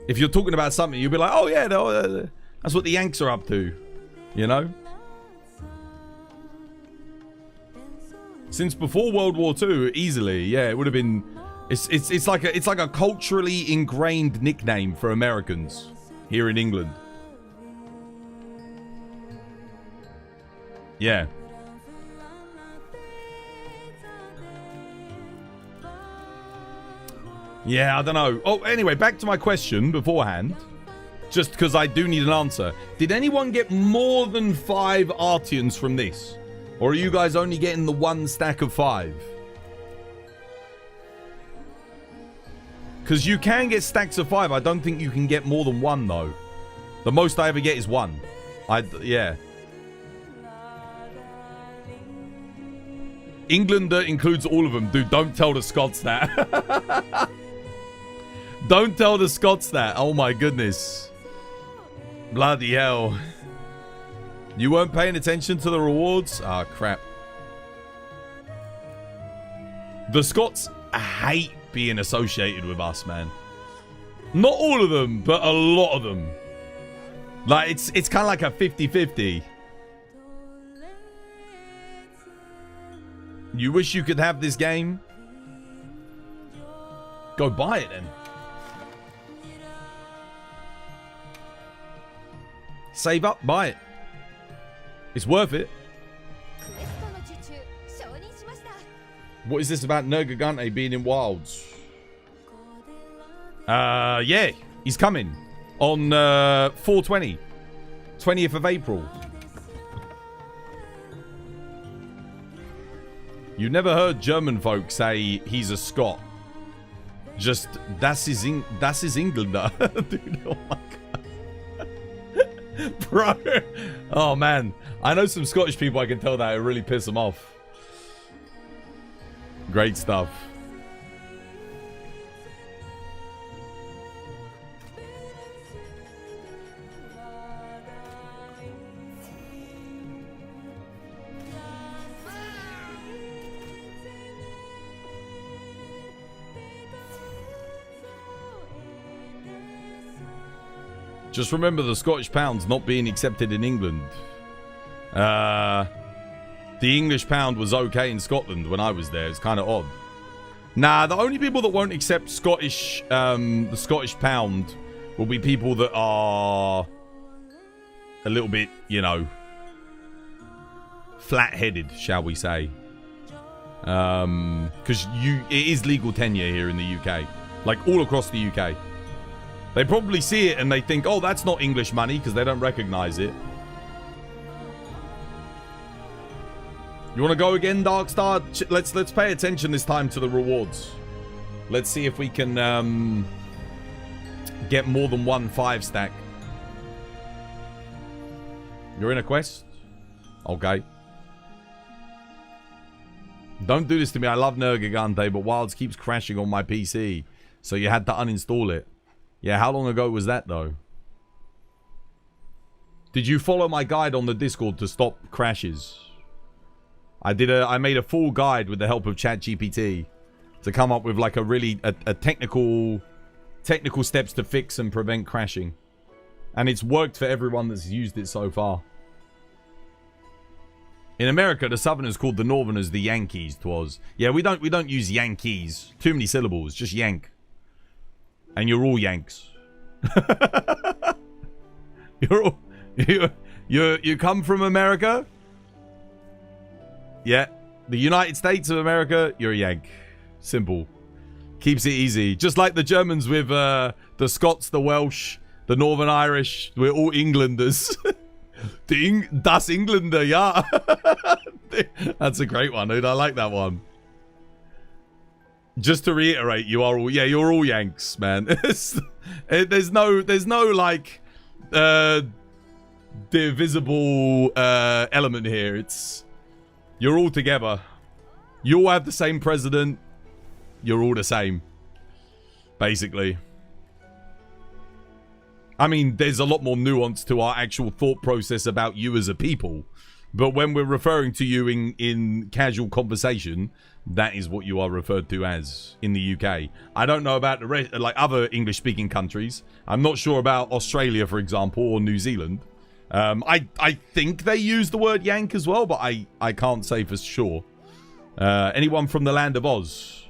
If you're talking about something, you'll be like, oh yeah, that's what the Yanks are up to. You know? Since before World War II, easily, yeah, it would have been. It's like a culturally ingrained nickname for Americans here in England. Yeah. Yeah, I don't know. Oh, anyway, back to my question beforehand. Just because I do need an answer. Did anyone get more than 5 Artians from this? Or are you guys only getting the 1 stack of 5? Because you can get stacks of 5. I don't think you can get more than 1, though. The most I ever get is 1. Yeah. Englander includes all of them. Dude, don't tell the Scots that. Don't tell the Scots that. Oh my goodness. Bloody hell. You weren't paying attention to the rewards? Ah, crap. The Scots hate being associated with us, man. Not all of them, but a lot of them. Like, it's kind of like a 50-50. You wish you could have this game? Go buy it then. Save up, buy it. It's worth it. What is this about Nergigante being in Wilds? Yeah, he's coming on 4/20, 20th of April. You never heard German folk say he's a Scot. Just das is Englander. Dude, oh my god. Bro. Oh man. I know some Scottish people, I can tell that it really piss them off. Great stuff. Just remember the Scottish pound's not being accepted in England. The English pound was okay in Scotland when I was there. It's kind of odd. Nah, the only people that won't accept Scottish, the Scottish pound will be people that are a little bit, you know, flat-headed, shall we say. Because it is legal tenure here in the UK. Like, all across the UK. They probably see it and they think, oh, that's not English money, because they don't recognize it. You want to go again, Darkstar? Let's pay attention this time to the rewards. Let's see if we can get more than 1 5-stack. You're in a quest? Okay. Don't do this to me. I love Nergigante, but Wilds keeps crashing on my PC. So you had to uninstall it. Yeah, how long ago was that, though? Did you follow my guide on the Discord to stop crashes? I made a full guide with the help of ChatGPT to come up with like a really technical steps to fix and prevent crashing. And it's worked for everyone that's used it so far. In America, the Southerners called the Northerners the Yankees, 'twas. Yeah, we don't use Yankees. Too many syllables, just yank. And you're all Yanks. You come from America? Yeah. The United States of America, you're a Yank. Simple. Keeps it easy. Just like the Germans with the Scots, the Welsh, the Northern Irish. We're all Englanders. Das Englander, yeah. That's a great one, dude. I like that one. Just to reiterate, you're all Yanks, man. There's no like divisible element here. It's you're all together. You all have the same president. You're all the same, basically. I mean, there's a lot more nuance to our actual thought process about you as a people. But when we're referring to you in casual conversation, that is what you are referred to as in the UK. I don't know about the rest, like other English-speaking countries. I'm not sure about Australia, for example, or New Zealand. I think they use the word yank as well, but I can't say for sure. Anyone from the land of Oz?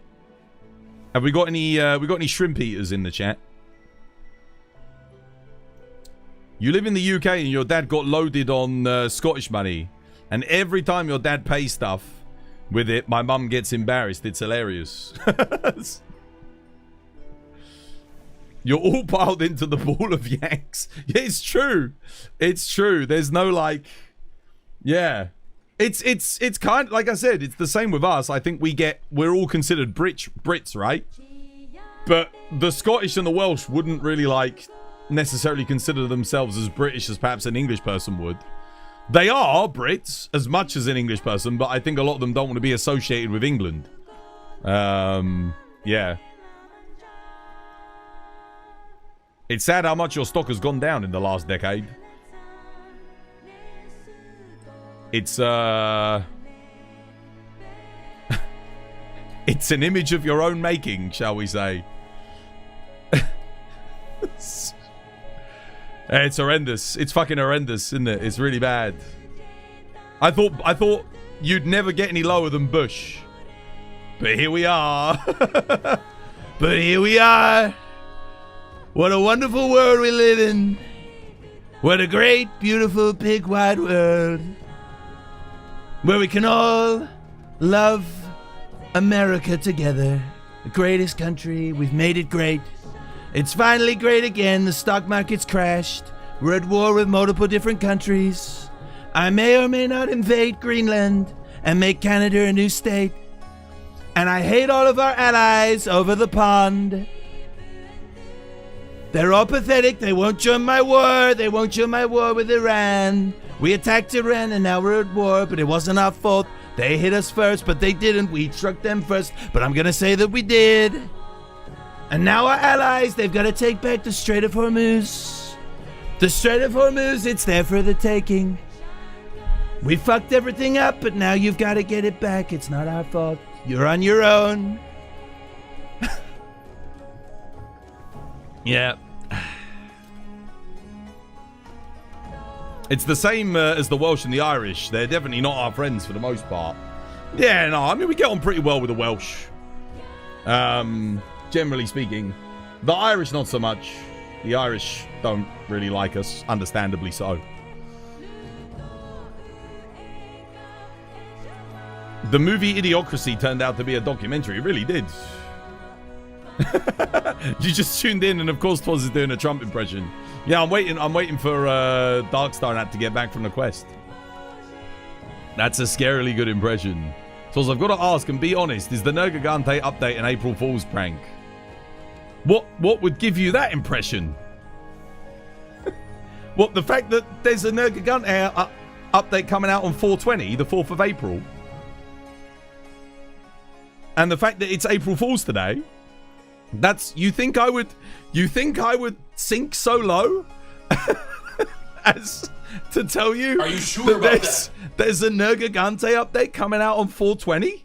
Have we got any shrimp eaters in the chat? You live in the UK and your dad got loaded on Scottish money. And every time your dad pays stuff with it, my mum gets embarrassed. It's hilarious. You're all piled into the ball of yanks. Yeah, it's true. It's true. There's no like... Yeah. It's kind of... Like I said, it's the same with us. I think we're all considered Brits, right? But the Scottish and the Welsh wouldn't really like... necessarily consider themselves as British as perhaps an English person would. They are Brits as much as an English person, but I think a lot of them don't want to be associated with England. Yeah. It's sad how much your stock has gone down in the last decade. It's it's an image of your own making, shall we say. It's horrendous. It's fucking horrendous, isn't it? It's really bad. I thought you'd never get any lower than Bush. But here we are. But here we are. What a wonderful world we live in. What a great, beautiful, big, wide world. Where we can all love America together. The greatest country. We've made it great. It's finally great again. The stock market's crashed. We're at war with multiple different countries. I may or may not invade Greenland and make Canada a new state. And I hate all of our allies over the pond. They're all pathetic. They won't join my war. They won't join my war with Iran. We attacked Iran and now we're at war, but it wasn't our fault. They hit us first, but they didn't. We struck them first, but I'm gonna say that we did. And now our allies, they've got to take back the Strait of Hormuz. The Strait of Hormuz, it's there for the taking. We fucked everything up, but now you've got to get it back. It's not our fault. You're on your own. Yeah. It's the same as the Welsh and the Irish. They're definitely not our friends for the most part. Yeah, no, I mean, we get on pretty well with the Welsh. Generally speaking. The Irish, not so much. The Irish don't really like us, understandably so. The movie Idiocracy turned out to be a documentary. It really did. You just tuned in, and of course Twas is doing a Trump impression. Yeah, I'm waiting for Darkstar Nat to get back from the quest. That's a scarily good impression. Twas, I've got to ask and be honest, is the Nergigante update an April Fool's prank? What would give you that impression? What, the fact that there's a Nergigante update coming out on 4/20, the 4th of April? And the fact that it's April Fool's today? That's, you think I would sink so low as to tell you, are you sure about that? There's a Nergigante update coming out on 4/20?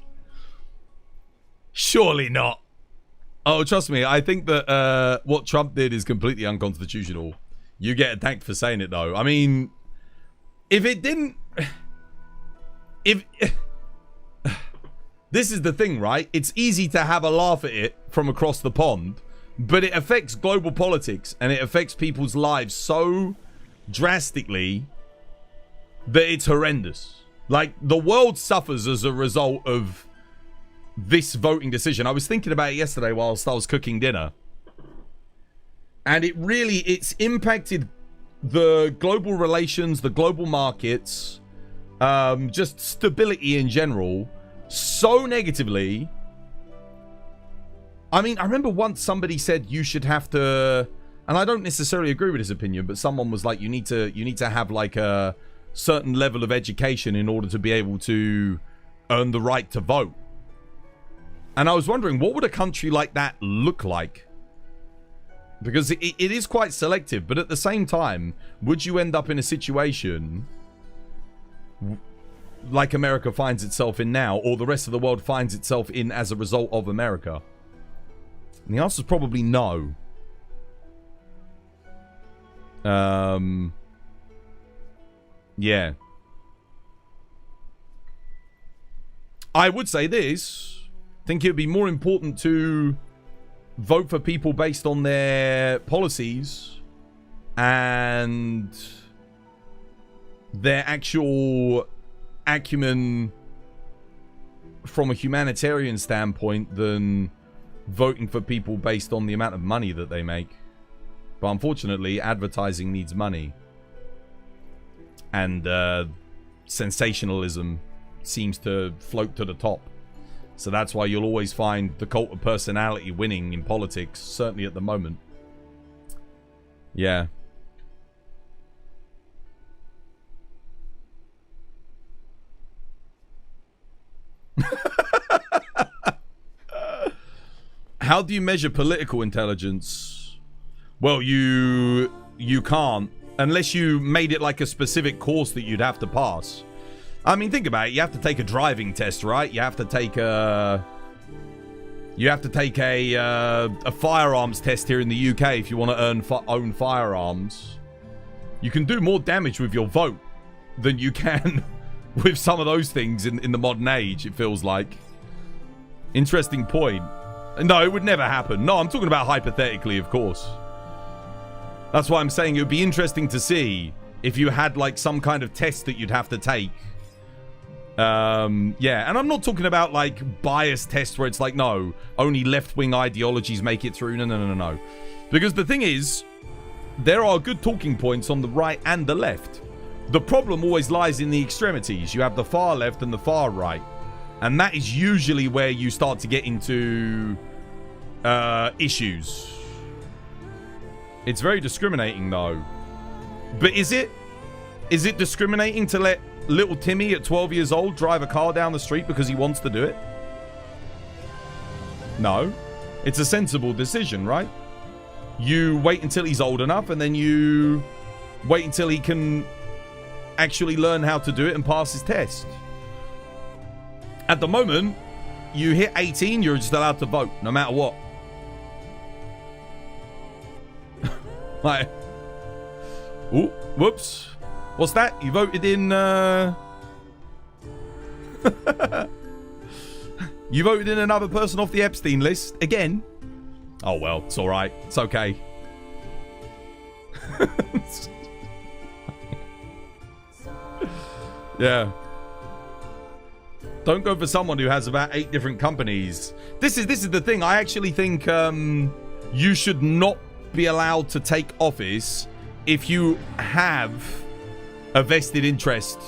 Surely not. Oh, trust me, I think that what Trump did is completely unconstitutional. You get attacked for saying it, though. I mean, if it didn't... This is the thing, right? It's easy to have a laugh at it from across the pond, but it affects global politics and it affects people's lives so drastically that it's horrendous. Like, the world suffers as a result of this voting decision. I was thinking about it yesterday whilst I was cooking dinner. And it's impacted the global relations, the global markets, just stability in general, so negatively. I mean, I remember once somebody said you should have to and I don't necessarily agree with his opinion, but someone was like, you need to have like a certain level of education in order to be able to earn the right to vote. And I was wondering, what would a country like that look like? Because it is quite selective, but at the same time, would you end up in a situation like America finds itself in now, or the rest of the world finds itself in as a result of America? And the answer is probably no. Yeah. I would say this. I think it would be more important to vote for people based on their policies and their actual acumen from a humanitarian standpoint than voting for people based on the amount of money that they make. But unfortunately, advertising needs money. And sensationalism seems to float to the top. So that's why you'll always find the cult of personality winning in politics, certainly at the moment. Yeah. How do you measure political intelligence? Well, you can't, unless you made it like a specific course that you'd have to pass. I mean, think about it. You have to take a driving test, right? You have to take a firearms test here in the UK if you want to own firearms. You can do more damage with your vote than you can with some of those things in the modern age, it feels like. Interesting point. No, it would never happen. No, I'm talking about hypothetically, of course. That's why I'm saying it would be interesting to see if you had like some kind of test that you'd have to take. Yeah, and I'm not talking about like bias tests where it's like, no, only left-wing ideologies make it through. No. Because the thing is, there are good talking points on the right and the left. The problem always lies in the extremities. You have the far left and the far right. And that is usually where you start to get into issues. It's very discriminating though. But is it discriminating to let little Timmy at 12 years old drive a car down the street because he wants to do it? No. It's a sensible decision, right? You wait until he's old enough and then you wait until he can actually learn how to do it and pass his test. At the moment, you hit 18, you're just allowed to vote, no matter what. Like, ooh, whoops. What's that? You voted in, You voted in another person off the Epstein list again? Oh, well, it's all right. It's okay. Yeah. Don't go for someone who has about 8 different companies. This is the thing. I actually think you should not be allowed to take office if you have a vested interest.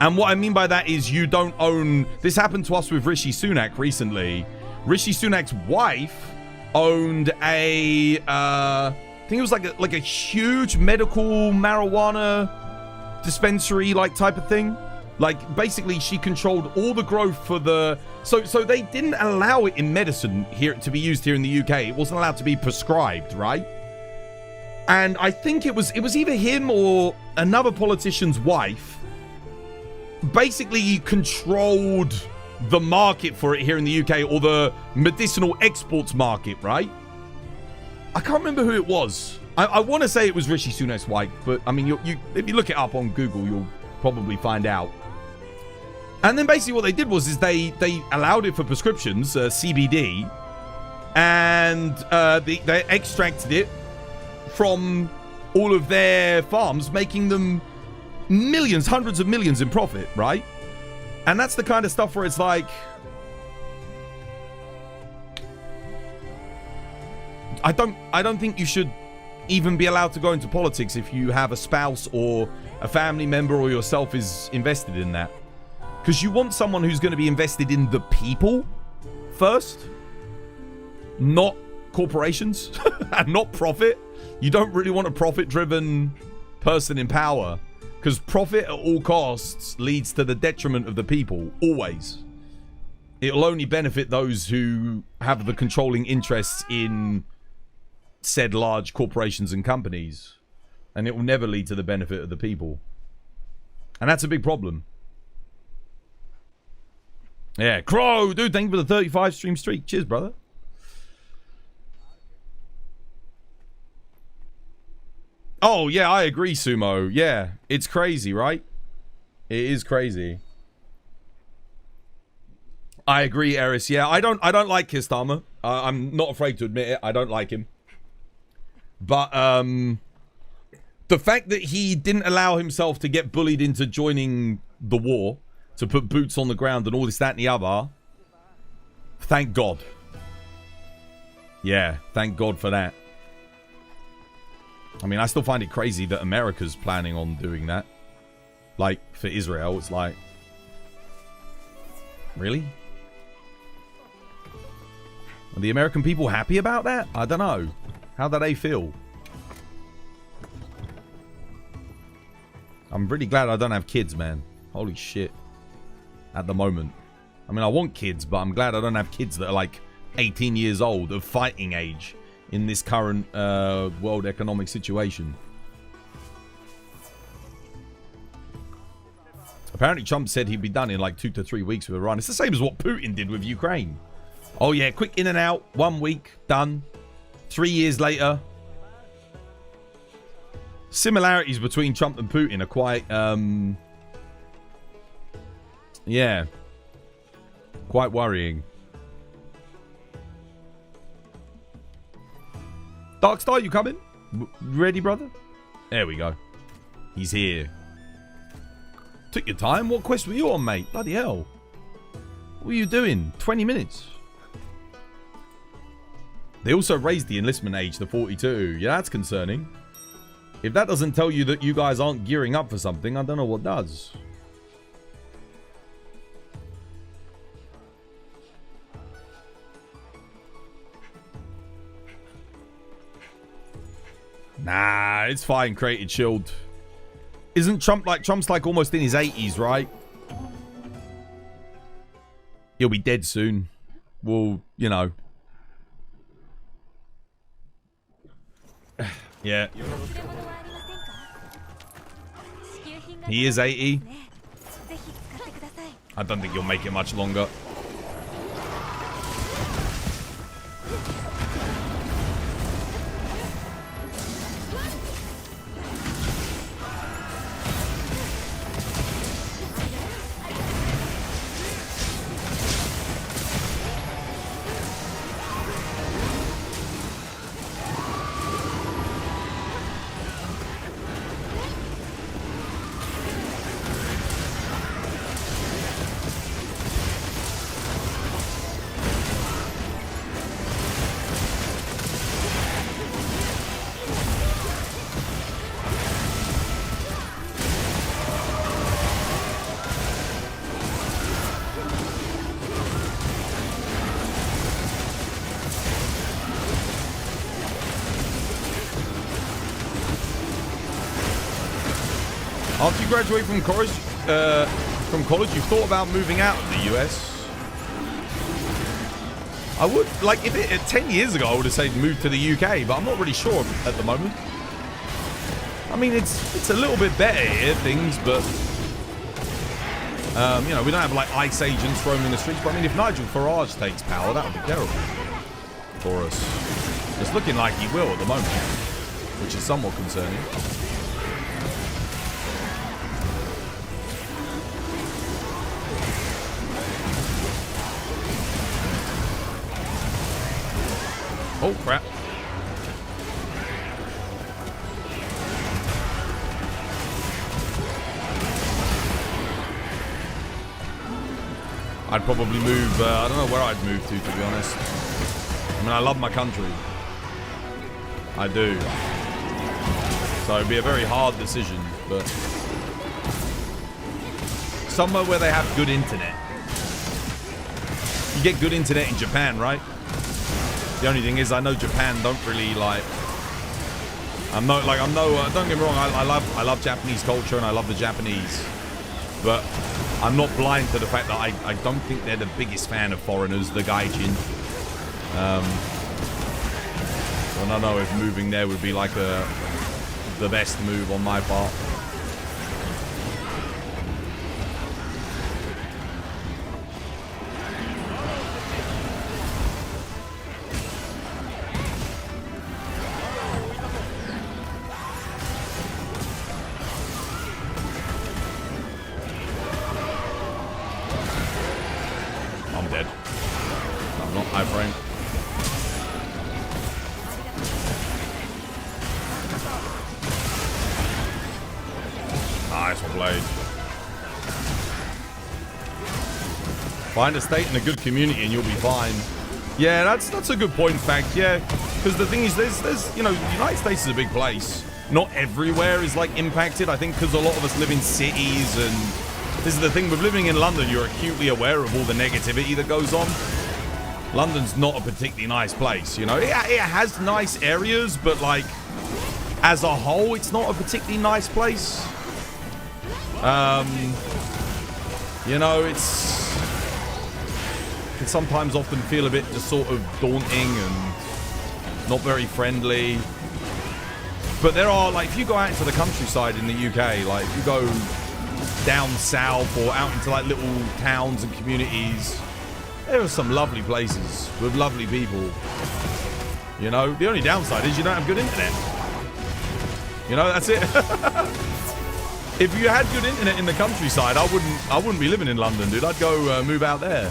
And what I mean by that is you don't own... This happened to us with Rishi Sunak recently. Rishi Sunak's wife owned a... I think it was like a huge medical marijuana dispensary like type of thing. Like, basically, she controlled all the growth for the... So they didn't allow it in medicine here to be used here in the UK. It wasn't allowed to be prescribed, right? And I think it was either him or another politician's wife basically controlled the market for it here in the UK, or the medicinal exports market, right? I can't remember who it was. I want to say it was Rishi Sunak's wife, but I mean, if you look it up on Google, you'll probably find out. And then basically what they did was they allowed it for prescriptions, CBD, and they extracted it from all of their farms, making them millions, hundreds of millions in profit, right? And that's the kind of stuff where it's like, I don't think you should even be allowed to go into politics if you have a spouse or a family member or yourself is invested in that. Because you want someone who's going to be invested in the people first, not corporations and not profit. You don't really want a profit-driven person in power, because profit at all costs leads to the detriment of the people, always. It'll only benefit those who have the controlling interests in said large corporations and companies, and it will never lead to the benefit of the people. And that's a big problem. Yeah, Crow, dude, thank you for the 35 stream streak. Cheers, brother. Oh, yeah, I agree, Sumo. Yeah, it's crazy, right? It is crazy. I agree, Eris. Yeah, I don't like Kistama. I'm not afraid to admit it. I don't like him. But the fact that he didn't allow himself to get bullied into joining the war, to put boots on the ground and all this, that, and the other, thank God. Yeah, thank God for that. I mean, I still find it crazy that America's planning on doing that. Like, for Israel, it's like... Really? Are the American people happy about that? I don't know. How do they feel? I'm really glad I don't have kids, man. Holy shit. At the moment. I mean, I want kids, but I'm glad I don't have kids that are like 18 years old, of fighting age, in this current world economic situation. Apparently Trump said he'd be done in like 2 to 3 weeks with Iran. It's the same as what Putin did with Ukraine. Oh yeah, quick in and out, 1 week, done. 3 years later. Similarities between Trump and Putin are quite, yeah, quite worrying. Darkstar, you coming? Ready, brother? There we go. He's here. Took your time. What quest were you on, mate? Bloody hell. What were you doing? 20 minutes. They also raised the enlistment age to 42. Yeah, that's concerning. If that doesn't tell you that you guys aren't gearing up for something, I don't know what does. Nah, it's fine. Created Shield. Isn't Trump like... Trump's like almost in his 80s, right? He'll be dead soon. Well, you know. Yeah. He is 80. I don't think he'll make it much longer. After you graduate from college, you've thought about moving out of the US? I would, like, if it 10 years ago, I would have said move to the UK, but I'm not really sure at the moment. I mean, it's a little bit better here, things, but you know, we don't have like ICE agents roaming the streets. But I mean, if Nigel Farage takes power, that would be terrible for us. It's looking like he will at the moment, which is somewhat concerning. Oh, crap. I'd probably move, I don't know where I'd move to be honest. I mean, I love my country. I do. So it'd be a very hard decision, but... somewhere where they have good internet. You get good internet in Japan, right? The only thing is, I know Japan don't really like. Don't get me wrong. I love Japanese culture and I love the Japanese, but I'm not blind to the fact that I don't think they're the biggest fan of foreigners, the gaijin. I don't know if moving there would be like the best move on my part. I'm dead. I'm not iframe. Nice one, Blade. Find a state in a good community and you'll be fine. Yeah, that's a good point, in fact, yeah. Because the thing is, there's you know, the United States is a big place. Not everywhere is, like, impacted. I think because a lot of us live in cities, and this is the thing, with living in London, you're acutely aware of all the negativity that goes on. London's not a particularly nice place, you know. It has nice areas, but, like, as a whole, it's not a particularly nice place. You know, it can sometimes often feel a bit just sort of daunting and not very friendly. But there are, like, if you go out into the countryside in the UK, like, if you go down south or out into, like, little towns and communities, there are some lovely places with lovely people. You know, the only downside is you don't have good internet. You know, that's it. If you had good internet in the countryside, I wouldn't be living in London, dude. I'd go move out there.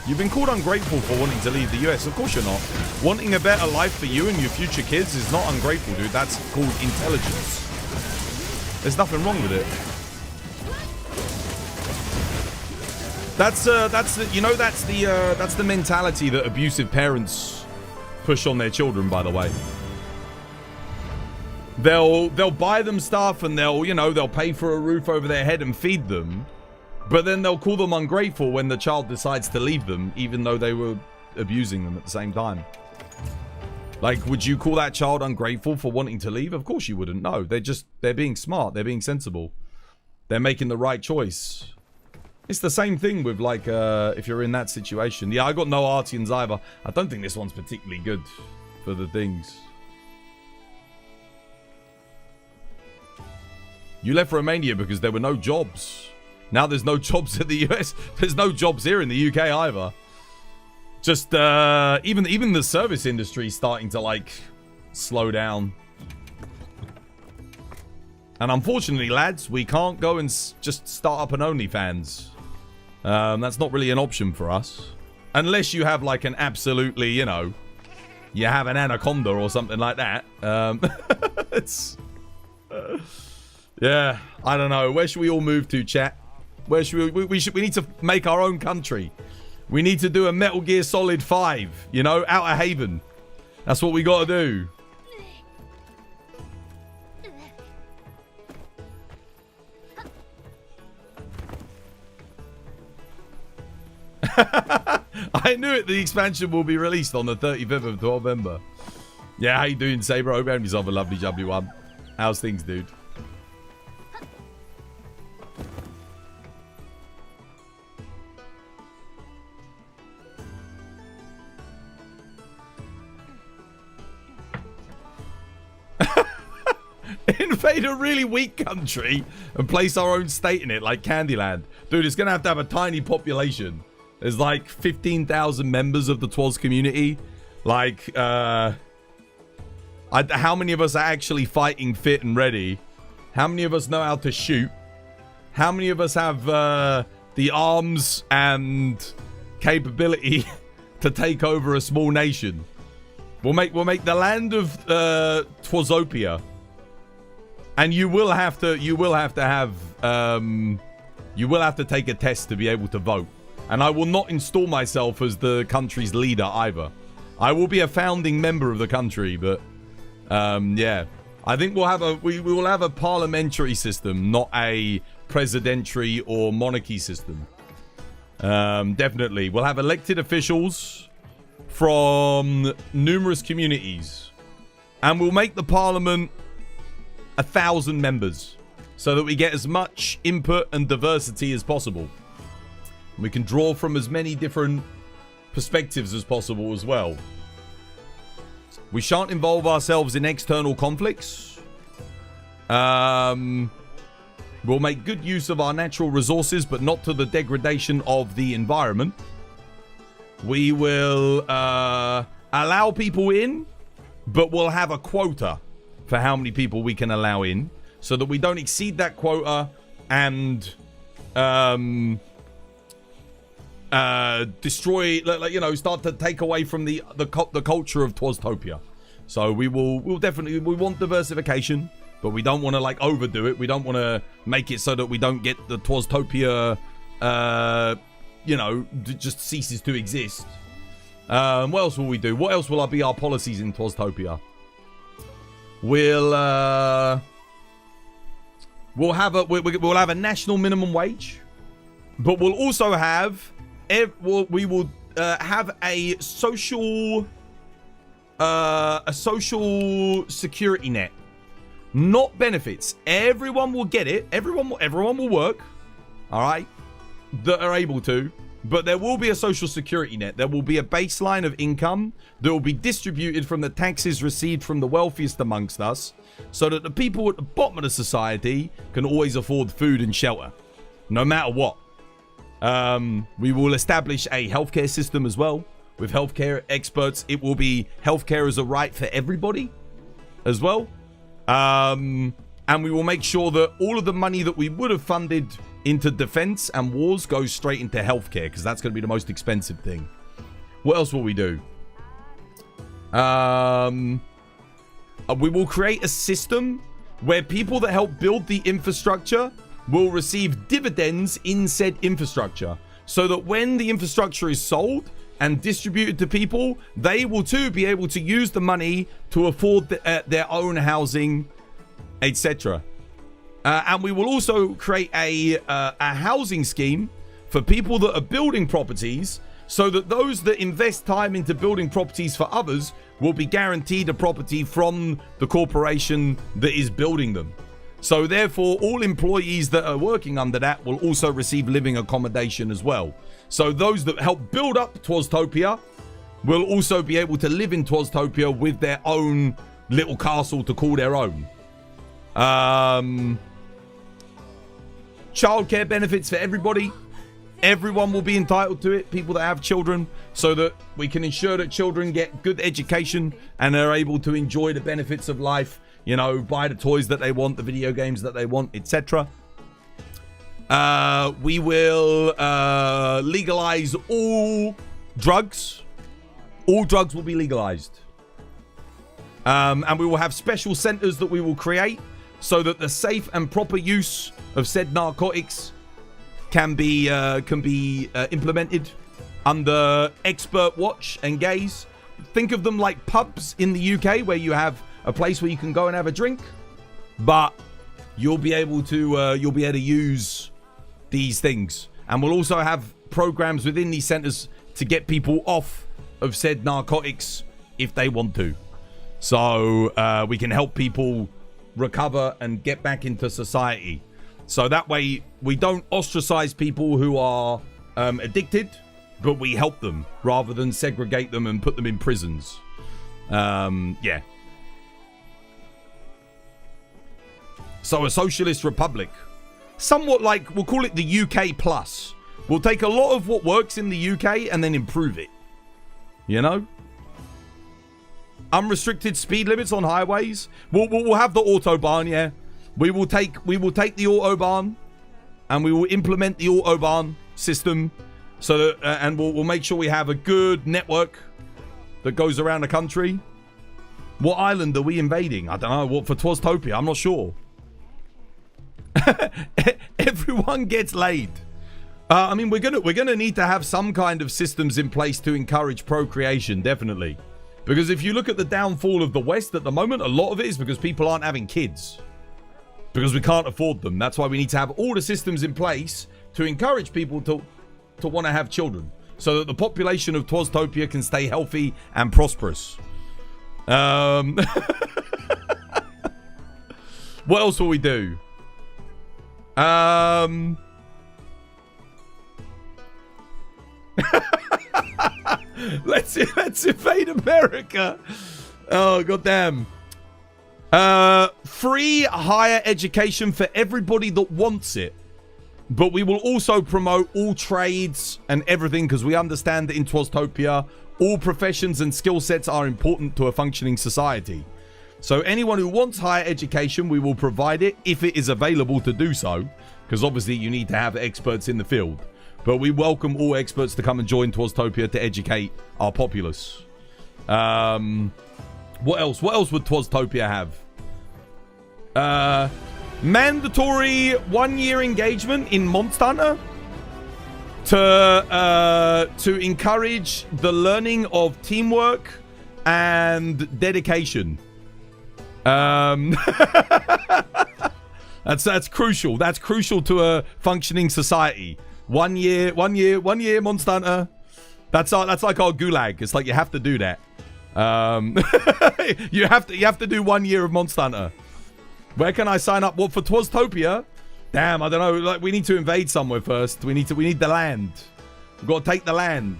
You've been called ungrateful for wanting to leave the US. Of course you're not. Wanting a better life for you and your future kids is not ungrateful, dude. That's called intelligence. There's nothing wrong with it. That's the mentality that abusive parents push on their children, by the way. They'll buy them stuff and they'll pay for a roof over their head and feed them, but then they'll call them ungrateful when the child decides to leave them, even though they were abusing them at the same time. Like, would you call that child ungrateful for wanting to leave? Of course you wouldn't. No, they're being smart. They're being sensible. They're making the right choice. It's the same thing with, like, if you're in that situation. Yeah, I got no Artians either. I don't think this one's particularly good for the things. You left Romania because there were no jobs. Now there's no jobs in the US. There's no jobs here in the UK either. Just, even the service industry is starting to, like, slow down. And unfortunately, lads, we can't go and just start up an OnlyFans. That's not really an option for us. Unless you have, like, an absolutely, you know, you have an anaconda or something like that. It's... yeah, I don't know. Where should we all move to, chat? Where should we need to make our own country. We need to do a Metal Gear Solid 5, you know, Outer Haven. That's what we got to do. I knew it. The expansion will be released on the 35th of November. Yeah, how you doing, Saber? Hope you have yourself a lovely jubbly one. How's things, dude? Invade a really weak country and place our own state in it, like Candyland. Dude, it's gonna have to have a tiny population. There's like 15,000 members of the Twas community. Like, how many of us are actually fighting fit and ready? How many of us know how to shoot? How many of us have the arms and capability to take over a small nation? We'll make the land of Twasopia. And you will have to take a test to be able to vote. And I will not install myself as the country's leader either. I will be a founding member of the country, but yeah. I think we will have a parliamentary system, not a presidentiary or monarchy system. Definitely. We'll have elected officials from numerous communities. And we'll make the parliament 1,000 members so that we get as much input and diversity as possible. We can draw from as many different perspectives as possible as well. We shan't involve ourselves in external conflicts. We'll make good use of our natural resources, but not to the degradation of the environment. We will allow people in, but we'll have a quota for how many people we can allow in, so that we don't exceed that quota and destroy, like, you know, start to take away from the culture of Totopia. So we want diversification, but we don't want to like overdo it. We don't want to make it so that we don't get the Totopia, you know, just ceases to exist. What else will we do? What else will be our policies in Totopia? We'll have a national minimum wage, but we'll also have we will have a social security net, not benefits. Everyone will get it. Everyone will work. All right, that are able to. But there will be a social security net. There will be a baseline of income that will be distributed from the taxes received from the wealthiest amongst us, so that the people at the bottom of the society can always afford food and shelter, no matter what. We will establish a healthcare system as well, with healthcare experts. It will be healthcare as a right for everybody as well. And we will make sure that all of the money that we would have funded into defense and wars goes straight into healthcare, because that's going to be the most expensive thing. What else will we do? We will create a system where people that help build the infrastructure will receive dividends in said infrastructure, so that when the infrastructure is sold and distributed to people, they will too be able to use the money to afford their own housing, etc. And we will also create a housing scheme for people that are building properties, so that those that invest time into building properties for others will be guaranteed a property from the corporation that is building them. So therefore, all employees that are working under that will also receive living accommodation as well. So those that help build up Totopia will also be able to live in Totopia with their own little castle to call their own. Childcare benefits for everybody. Everyone will be entitled to it, people that have children, so that we can ensure that children get good education and are able to enjoy the benefits of life, you know, buy the toys that they want, the video games that they want, etc. We will legalize all drugs. All drugs will be legalized. And we will have special centers that we will create, so that the safe and proper use of said narcotics can be implemented under expert watch and gaze. Think of them like pubs in the UK, where you have a place where you can go and have a drink, but you'll be able to use these things. And we'll also have programs within these centers to get people off of said narcotics if they want to. So we can help people recover and get back into society. So that way we don't ostracize people who are addicted, but we help them rather than segregate them and put them in prisons. Yeah. So a socialist republic. Somewhat like, we'll call it the UK plus. We'll take a lot of what works in the UK and then improve it. You know? Unrestricted speed limits on highways. We'll have the Autobahn, yeah. We will take the Autobahn, and we will implement the Autobahn system, so that and we'll make sure we have a good network that goes around the country. What island are we invading? I don't know. What for Totopia? I'm not sure. Everyone gets laid. I mean, we're gonna need to have some kind of systems in place to encourage procreation, definitely. Because if you look at the downfall of the West at the moment, a lot of it is because people aren't having kids. Because we can't afford them. That's why we need to have all the systems in place to encourage people to... to want to have children, so that the population of Totopia can stay healthy and prosperous. What else will we do? Let's invade America. Oh, goddamn. Free higher education for everybody that wants it. But we will also promote all trades and everything, because we understand that in Totopia, all professions and skill sets are important to a functioning society. So anyone who wants higher education, we will provide it if it is available to do so, because obviously you need to have experts in the field. But we welcome all experts to come and join Totopia to educate our populace. What else? What else would Totopia have? Mandatory 1-year engagement in Monster Hunter to encourage the learning of teamwork and dedication. That's crucial. That's crucial to a functioning society. 1 year Monster Hunter. That's like our gulag. It's like you have to do that. you have to do 1 year of Monster Hunter. Where can I sign up? What, for Totopia? Damn, I don't know. Like, we need to invade somewhere first. We need the land. We've got to take the land.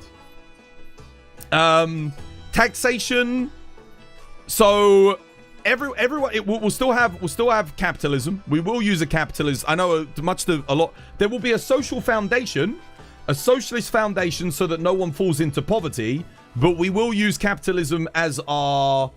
Taxation. So everyone, we'll still have capitalism. We will use a capitalist. I know a lot. There will be a social foundation, a socialist foundation, so that no one falls into poverty. But we will use capitalism as our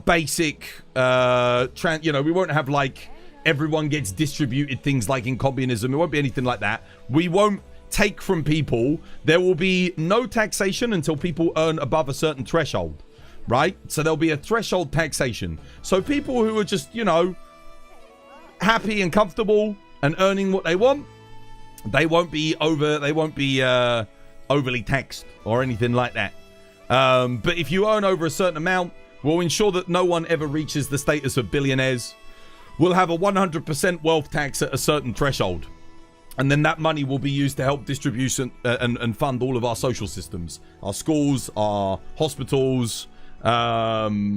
basic. We won't have like everyone gets distributed things like in communism. It won't be anything like that. We won't take from people. There will be no taxation until people earn above a certain threshold. Right? So there'll be a threshold taxation. So people who are just, happy and comfortable and earning what they want, they won't be overly taxed or anything like that. But if you earn over a certain amount, we'll ensure that no one ever reaches the status of billionaires. We'll have a 100% wealth tax at a certain threshold. And then that money will be used to help distribution and fund all of our social systems. Our schools, our hospitals, I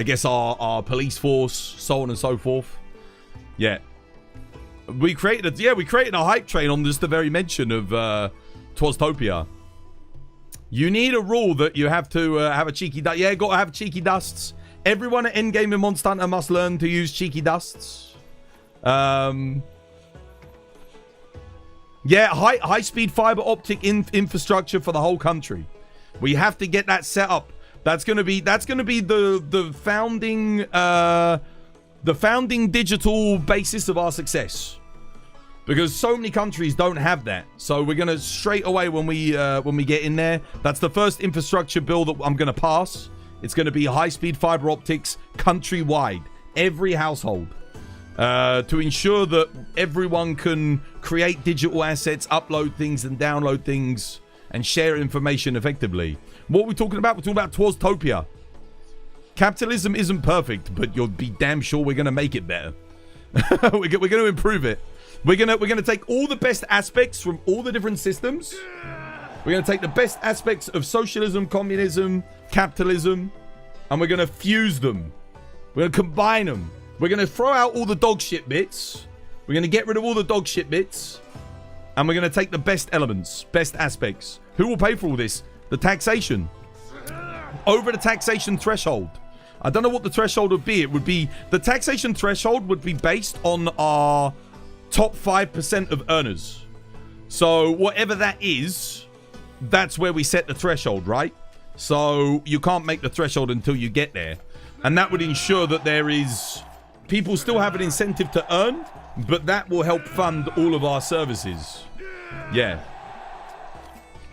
guess our police force, so on and so forth. Yeah. We created a hype train on just the very mention of Totopia. You need a rule that you have to have a cheeky dust. Yeah, got to have cheeky dusts. Everyone at endgame in Monster Hunter must learn to use cheeky dusts. Yeah, high-speed fiber optic infrastructure for the whole country. We have to get that set up. That's gonna be the founding digital basis of our success. Because so many countries don't have that. So we're gonna straight away when we get in there. That's the first infrastructure bill that I'm gonna pass. It's gonna be high-speed fiber optics countrywide, every household, to ensure that everyone can create digital assets, upload things, and download things, and share information effectively. What are we talking about? We're talking about Totopia. Capitalism isn't perfect, but you'll be damn sure we're gonna make it better. we're gonna improve it. We're gonna take all the best aspects from all the different systems. We're gonna take the best aspects of socialism, communism, capitalism, and we're gonna fuse them. We're gonna combine them. We're gonna throw out all the dog shit bits. We're gonna get rid of all the dog shit bits, and we're gonna take the best elements, best aspects. Who will pay for all this? The taxation. Over the taxation threshold. I don't know what the threshold would be. It would be the taxation threshold would be based on our top 5% of earners. So whatever that is, that's where we set the threshold, right? So you can't make the threshold until you get there. And that would ensure that there is... people still have an incentive to earn, but that will help fund all of our services. Yeah.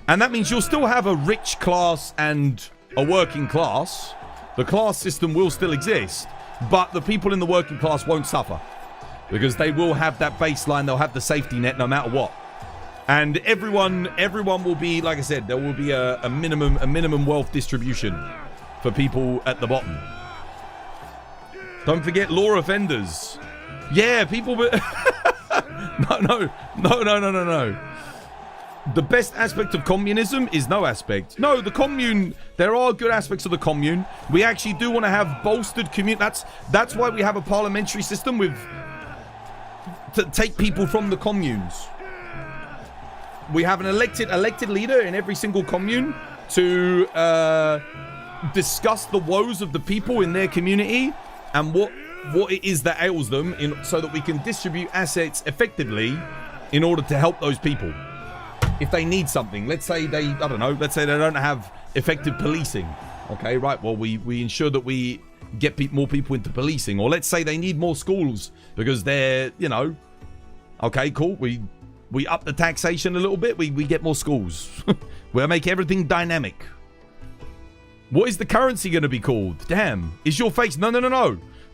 And that means you'll still have a rich class and a working class. The class system will still exist, but the people in the working class won't suffer. Because they will have that baseline, they'll have the safety net no matter what. And everyone will be, like I said, there will be a minimum wealth distribution for people at the bottom. Don't forget law offenders. Yeah, people... No. the best aspect of communism is no aspect. No, the commune, there are good aspects of the commune. We actually do want to have bolstered commune. That's why we have a parliamentary system with to take people from the communes. We have an elected leader in every single commune to discuss the woes of the people in their community and what it is that ails them, so that we can distribute assets effectively in order to help those people. If they need something, let's say they don't have effective policing. Okay, right. Well, we ensure that we get more people into policing. Or let's say they need more schools because they're, okay, cool. We up the taxation a little bit. We get more schools. We'll make everything dynamic. What is the currency going to be called? Damn. Is your face? No.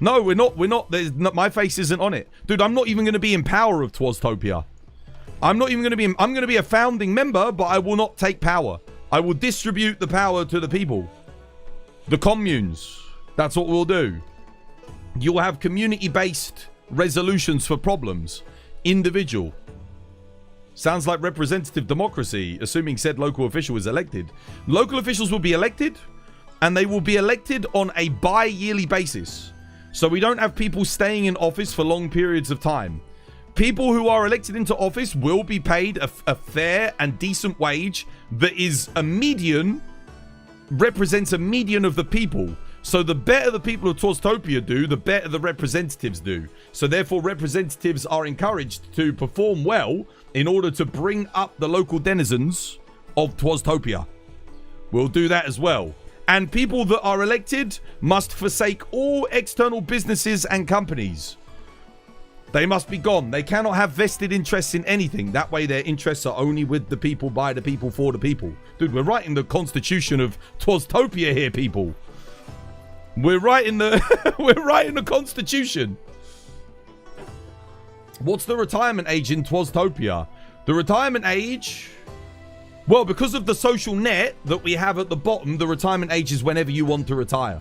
No, we're not. My face isn't on it. Dude, I'm not even going to be in power of Totopia. I'm not even going to be I'm going to be a founding member, but I will not take power. I will distribute the power to the people. The communes. That's what we'll do. You'll have community-based resolutions for problems. Individual. Sounds like representative democracy, assuming said local official is elected. Local officials will be elected, and they will be elected on a bi-yearly basis. So we don't have people staying in office for long periods of time. People who are elected into office will be paid a fair and decent wage that is a median, represents a median of the people. So the better the people of Totopia do, the better the representatives do. So therefore representatives are encouraged to perform well in order to bring up the local denizens of Totopia. We'll do that as well. And people that are elected must forsake all external businesses and companies. They must be gone. They cannot have vested interests in anything. That way their interests are only with the people, by the people, for the people. Dude, we're writing the constitution of Totopia here, people. We're writing the constitution. What's the retirement age in Totopia? The retirement age... Well, because of the social net that we have at the bottom, the retirement age is whenever you want to retire.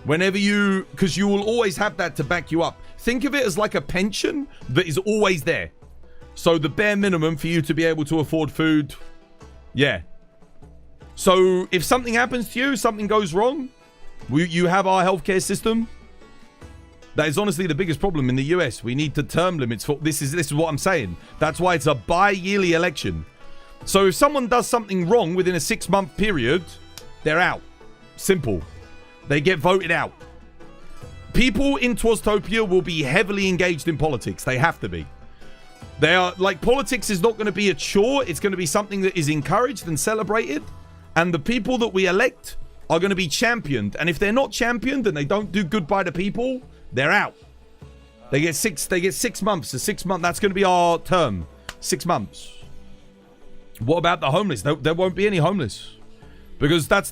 Because you will always have that to back you up. Think of it as like a pension that is always there. So the bare minimum for you to be able to afford food. Yeah. So if something happens to you, something goes wrong, you have our healthcare system. That is honestly the biggest problem in the US. We need to term limits for this is what I'm saying. That's why it's a bi-yearly election. So if someone does something wrong within a 6-month period, they're out. Simple. They get voted out. People in Totopia will be heavily engaged in politics. They have to be. They are like, politics is not going to be a chore. It's going to be something that is encouraged and celebrated. And the people that we elect are going to be championed. And if they're not championed and they don't do good by the people, they're out. They get 6 months. So 6 months. That's going to be our term. 6 months. What about the homeless? There won't be any homeless. Because that's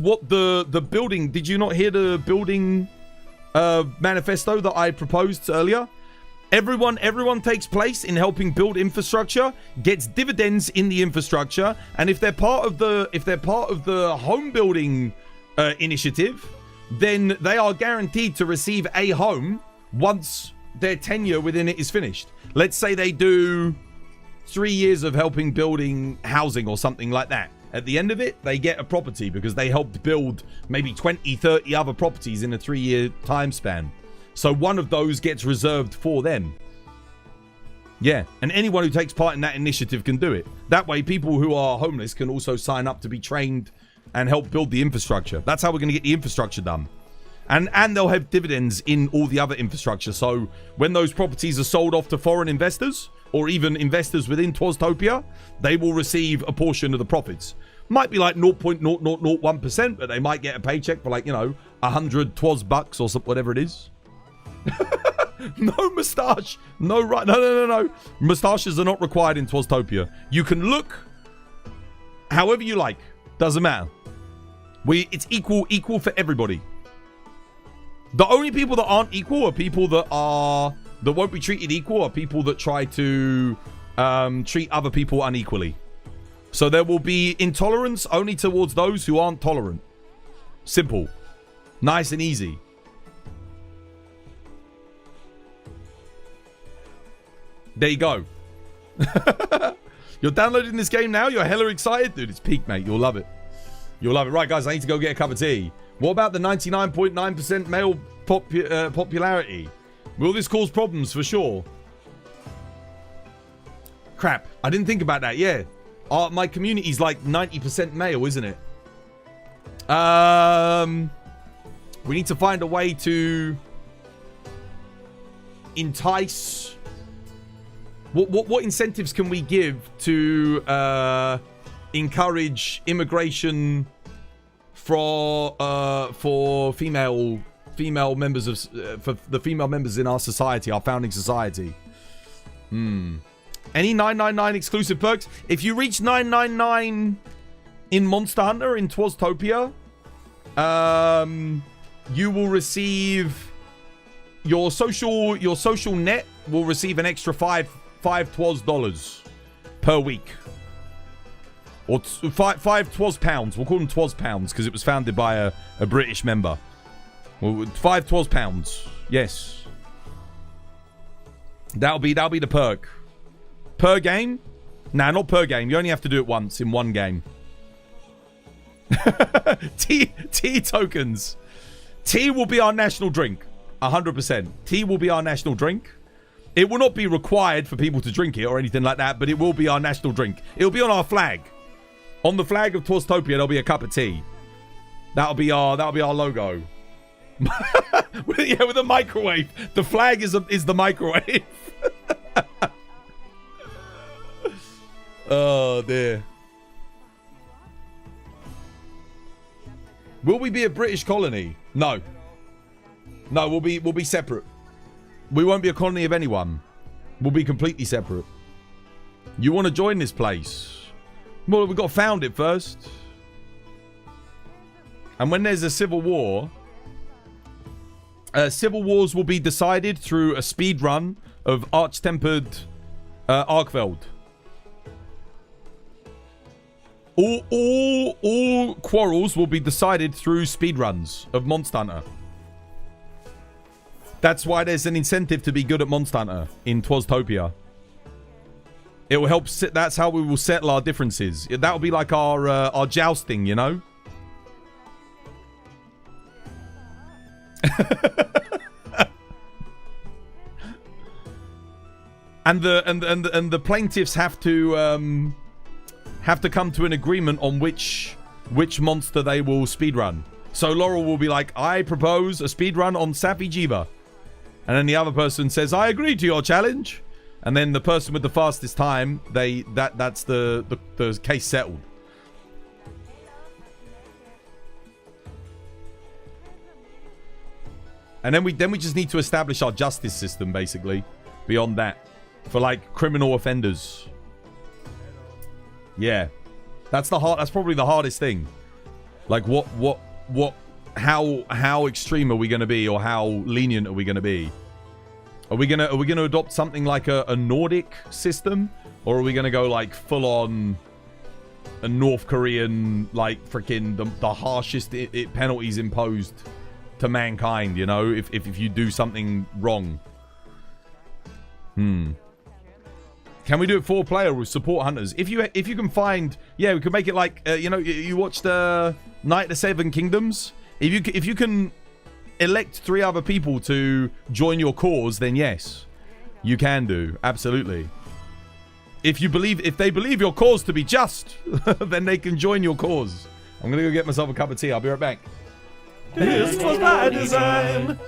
what the building... Did you not hear the building manifesto that I proposed earlier? Everyone takes place in helping build infrastructure, gets dividends in the infrastructure, and if they're part of the home building initiative, then they are guaranteed to receive a home once their tenure within it is finished. Let's say they do 3 years of helping building housing or something like that. At the end of it, they get a property because they helped build maybe 20, 30 other properties in a 3-year time span. So one of those gets reserved for them. Yeah, and anyone who takes part in that initiative can do it. That way, people who are homeless can also sign up to be trained and help build the infrastructure. That's how we're going to get the infrastructure done. And they'll have dividends in all the other infrastructure. So when those properties are sold off to foreign investors, or even investors within Totopia, they will receive a portion of the profits. Might be like 0.0001%, but they might get a paycheck for like, 100 bucks or something, whatever it is. No moustache. No, right. No. Moustaches are not required in Totopia. You can look however you like. Doesn't matter. It's equal for everybody. The only people that aren't equal are people that won't be treated equal, are people that try to treat other people unequally. So there will be intolerance only towards those who aren't tolerant. Simple. Nice and easy. There you go. You're downloading this game now? You're hella excited? Dude, it's peak, mate. You'll love it. You'll love it. Right, guys, I need to go get a cup of tea. What about the 99.9% male popularity? Will this cause problems for sure? Crap. I didn't think about that. Yeah. My community's like 90% male, isn't it? We need to find a way to entice. What incentives can we give to encourage immigration for female members of for the female members in our society, our founding society? Any 999 exclusive perks? If you reach 999 in Monster Hunter in Totopia, you will receive your social net will receive an extra five $12 per week, or five £12. We'll call them £12 because it was founded by a British member. Well, £12. Yes, that'll be the perk. Per game? Nah, not per game. You only have to do it once in one game. Tea tokens. Tea will be our national drink. 100%. Tea will be our national drink. It will not be required for people to drink it or anything like that, but it will be our national drink. It'll be on our flag. On the flag of Totopia, there'll be a cup of tea. That'll be our logo. Yeah, with a microwave. The flag is the microwave. Oh dear. Will we be a British colony? No. No, we'll be separate. We won't be a colony of anyone. We'll be completely separate. You want to join this place? Well, we've got to found it first. And when there's a civil war, civil wars will be decided through a speed run of Arch-tempered Arkveld. All quarrels will be decided through speedruns of Monster Hunter. That's why there's an incentive to be good at Monster Hunter in Totopia. It will help. That's how we will settle our differences. That will be like our jousting, you know. and the plaintiffs have to come to an agreement on which monster they will speedrun. So Laurel will be like, I propose a speedrun on Sappy Jiva. And then the other person says, I agree to your challenge. And then the person with the fastest time, that's the case settled. And then we just need to establish our justice system, basically, beyond that, for like criminal offenders. Yeah, that's probably the hardest thing. Like, how extreme are we going to be, or how lenient are we going to be? Are we gonna adopt something like a Nordic system, or are we gonna go like full on a North Korean, like freaking the harshest penalties imposed to mankind? You know, if you do something wrong. Can we do it 4-player with support hunters? If you can find, yeah, we could make it like you know, you watched Night of the Seven Kingdoms. If you can elect 3 other people to join your cause, then yes, you can do, absolutely. If they believe your cause to be just, then they can join your cause. I'm gonna go get myself a cup of tea. I'll be right back. This was by design.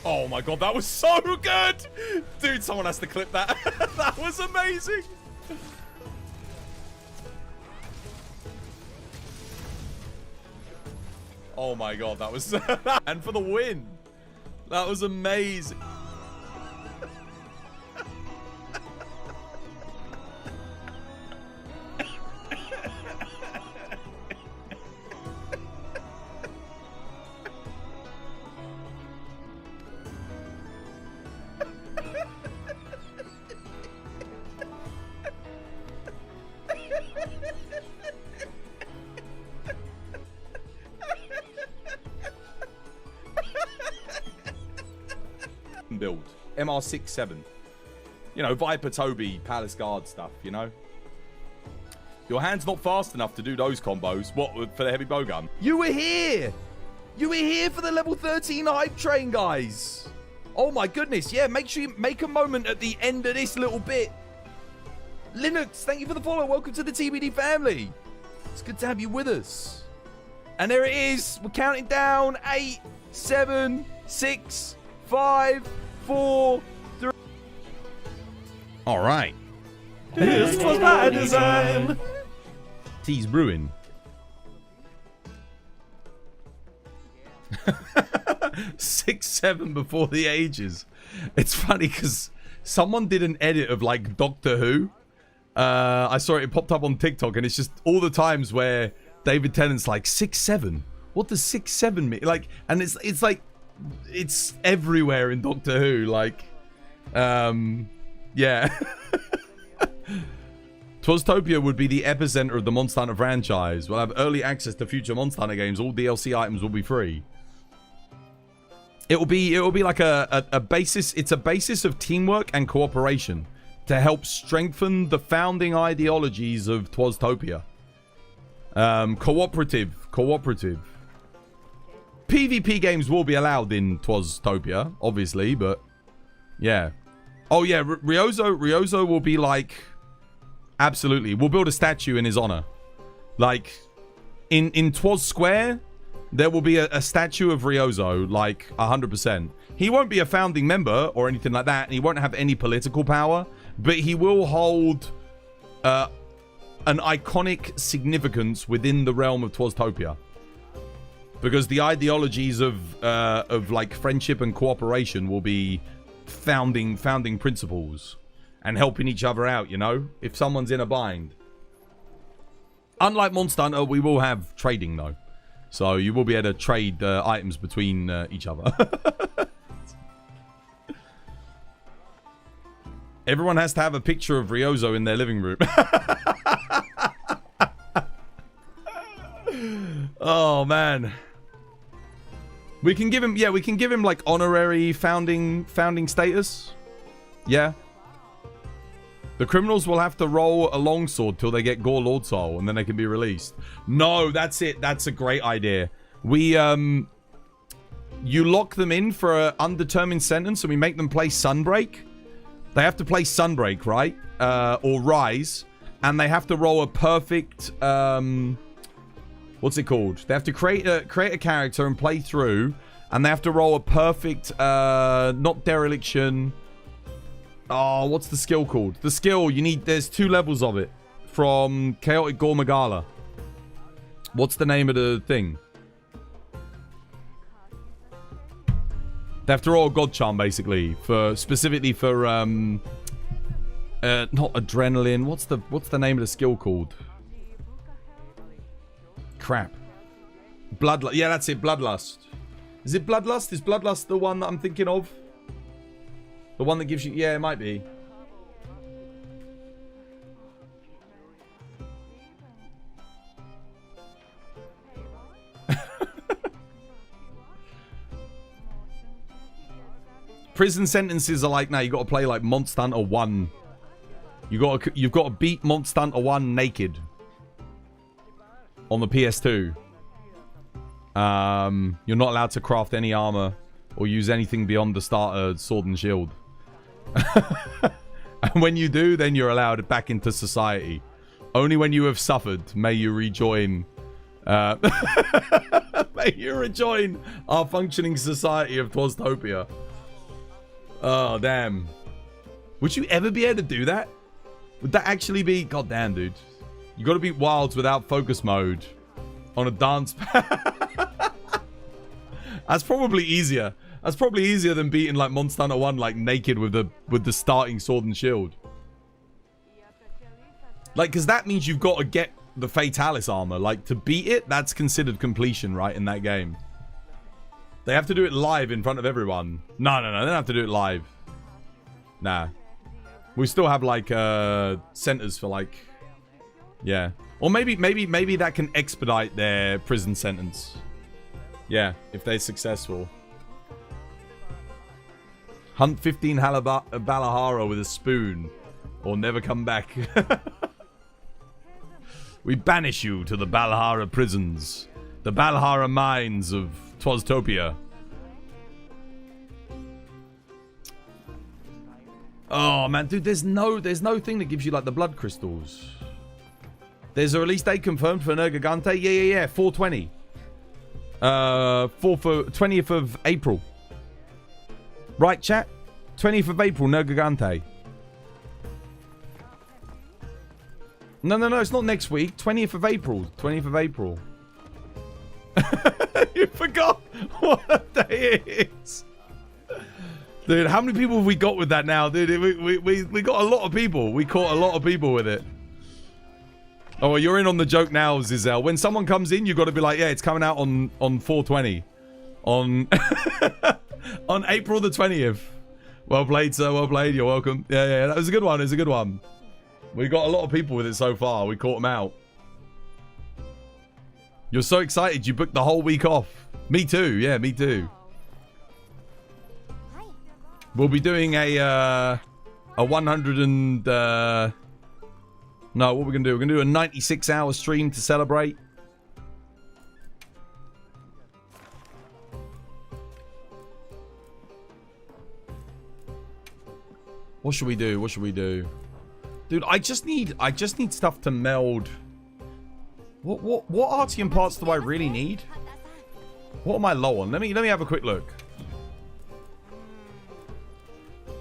Oh my god, that was so good! Dude, someone has to clip that. That was amazing. Oh my god, that was... and for the win. That was amazing. Build MR67, you know, Viper Toby Palace Guard stuff, you know. Your hand's not fast enough to do those combos. What, for the heavy bowgun? You were here for the level 13 hype train, guys. Oh my goodness. Yeah, make sure you make a moment at the end of this little bit. Linux, thank you for the follow. Welcome to the TBD family. It's good to have you with us. And there it is. We're counting down. 8, 7, 6, 5, 4, 3. All right. This was by design. Tea's brewing. 6, 7 before the ages. It's funny because someone did an edit of like Doctor Who. I saw it popped up on TikTok, and it's just all the times where David Tennant's like 6, 7. What does 6, 7 mean? Like, and it's like it's everywhere in Doctor Who. Like, yeah. Totopia would be the epicenter of the Monster Hunter franchise. We'll have early access to future Monster Hunter games. All DLC items will be free. It will be like a basis. It's a basis of teamwork and cooperation to help strengthen the founding ideologies of Totopia. Cooperative. PvP games will be allowed in Totopia, obviously, but yeah. Oh yeah, Ryozo will be like, absolutely. We'll build a statue in his honor. Like in Twas Square, there will be a statue of Ryozo, like 100%. He won't be a founding member or anything like that, and he won't have any political power, but he will hold an iconic significance within the realm of Totopia. Because the ideologies of like friendship and cooperation will be founding principles and helping each other out, you know, if someone's in a bind. Unlike Monster Hunter, we will have trading though, so you will be able to trade items between each other. Everyone has to have a picture of Ryozo in their living room. Oh man, we can give him, yeah, we can give him like honorary founding status. Yeah. The criminals will have to roll a longsword till they get Gore Lord Soul, and then they can be released. No, that's it. That's a great idea. We, you lock them in for an undetermined sentence, and we make them play Sunbreak. They have to play Sunbreak, right? Or Rise, and they have to roll a perfect, what's it called? They have to create a character and play through, and they have to roll a perfect, not dereliction. Oh, what's the skill called? The skill, you need, there's 2 levels of it. From Chaotic Gormagala. What's the name of the thing? They have to roll a God Charm, basically. Specifically for, not Adrenaline. What's the name of the skill called? Crap. Bloodlust. Yeah, that's it, Bloodlust. Is it Bloodlust? Is Bloodlust the one that I'm thinking of? The one that gives you... Yeah, it might be. Prison sentences are like, now you got to play like Monster Hunter 1. You've got to beat Monster Hunter 1 naked. On the PS2. You're not allowed to craft any armor or use anything beyond the starter sword and shield. And when you do, then you're allowed back into society. Only when you have suffered may you rejoin. May you rejoin our functioning society of Totopia. Oh, damn. Would you ever be able to do that? Would that actually be... God damn, dude. You got to beat Wilds without focus mode on a dance pad. That's probably easier. That's probably easier than beating like Monster Hunter 1 like naked with the starting sword and shield. Like, because that means you've got to get the Fatalis armor. Like, to beat it, that's considered completion, right, in that game. They have to do it live in front of everyone. No, they don't have to do it live. Nah. We still have, like, centers for, like... Yeah. Or maybe that can expedite their prison sentence. Yeah, if they're successful. Hunt 15 Balahara with a spoon. Or never come back. We banish you to the Balahara prisons. The Balahara mines of Totopia. Oh man, dude, there's no thing that gives you like the blood crystals. There's a release date confirmed for Nergigante. Yeah. 420. 20th of April. Right, chat? 20th of April, Nergigante. No, it's not next week. 20th of April. 20th of April. You forgot what day it is. Dude, how many people have we got with that now? Dude, we got a lot of people. We caught a lot of people with it. Oh, well, you're in on the joke now, Zizel. When someone comes in, you got to be like, yeah, it's coming out on 420. On on April the 20th. Well played, sir. Well played. You're welcome. Yeah. That was a good one. It was a good one. We got a lot of people with it so far. We caught them out. You're so excited. You booked the whole week off. Me too. Yeah, me too. We'll be doing a 100 and... No, what we're going to do? We're going to do a 96-hour stream to celebrate. What should we do? What should we do? Dude, I just need stuff to meld. What Artemis parts do I really need? What am I low on? Let me have a quick look.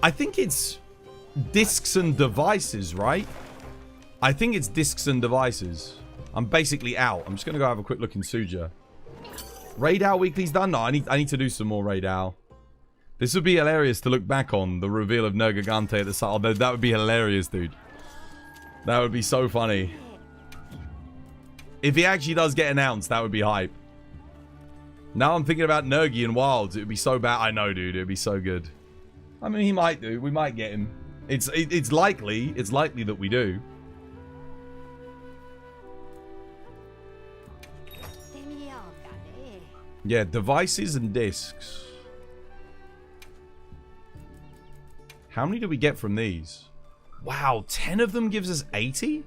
I think it's discs and devices, right? I think it's discs and devices. I'm basically out. I'm just gonna go have a quick look in Suja. Rey Dau weekly's done? No, I need to do some more Rey Dau. This would be hilarious to look back on, the reveal of Nergigante at the start. Oh, that would be hilarious, dude. That would be so funny. If he actually does get announced, that would be hype. Now I'm thinking about Nergi and Wilds. It would be so bad. I know, dude. It would be so good. I mean, he might do. We might get him. It's likely. It's likely that we do. Yeah, devices and discs. How many do we get from these? Wow, 10 of them gives us 80?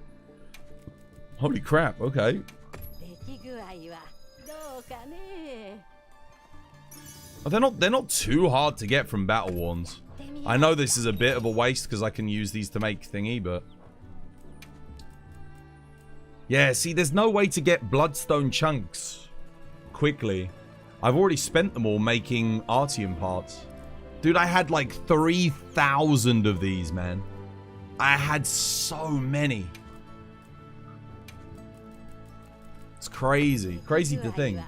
Holy crap, okay. Oh, they're not too hard to get from Battle Wands. I know this is a bit of a waste because I can use these to make thingy, but... Yeah, see, there's no way to get Bloodstone chunks quickly. I've already spent them all making Artemis parts. Dude, I had like 3,000 of these, man. I had so many. It's crazy. Crazy to think.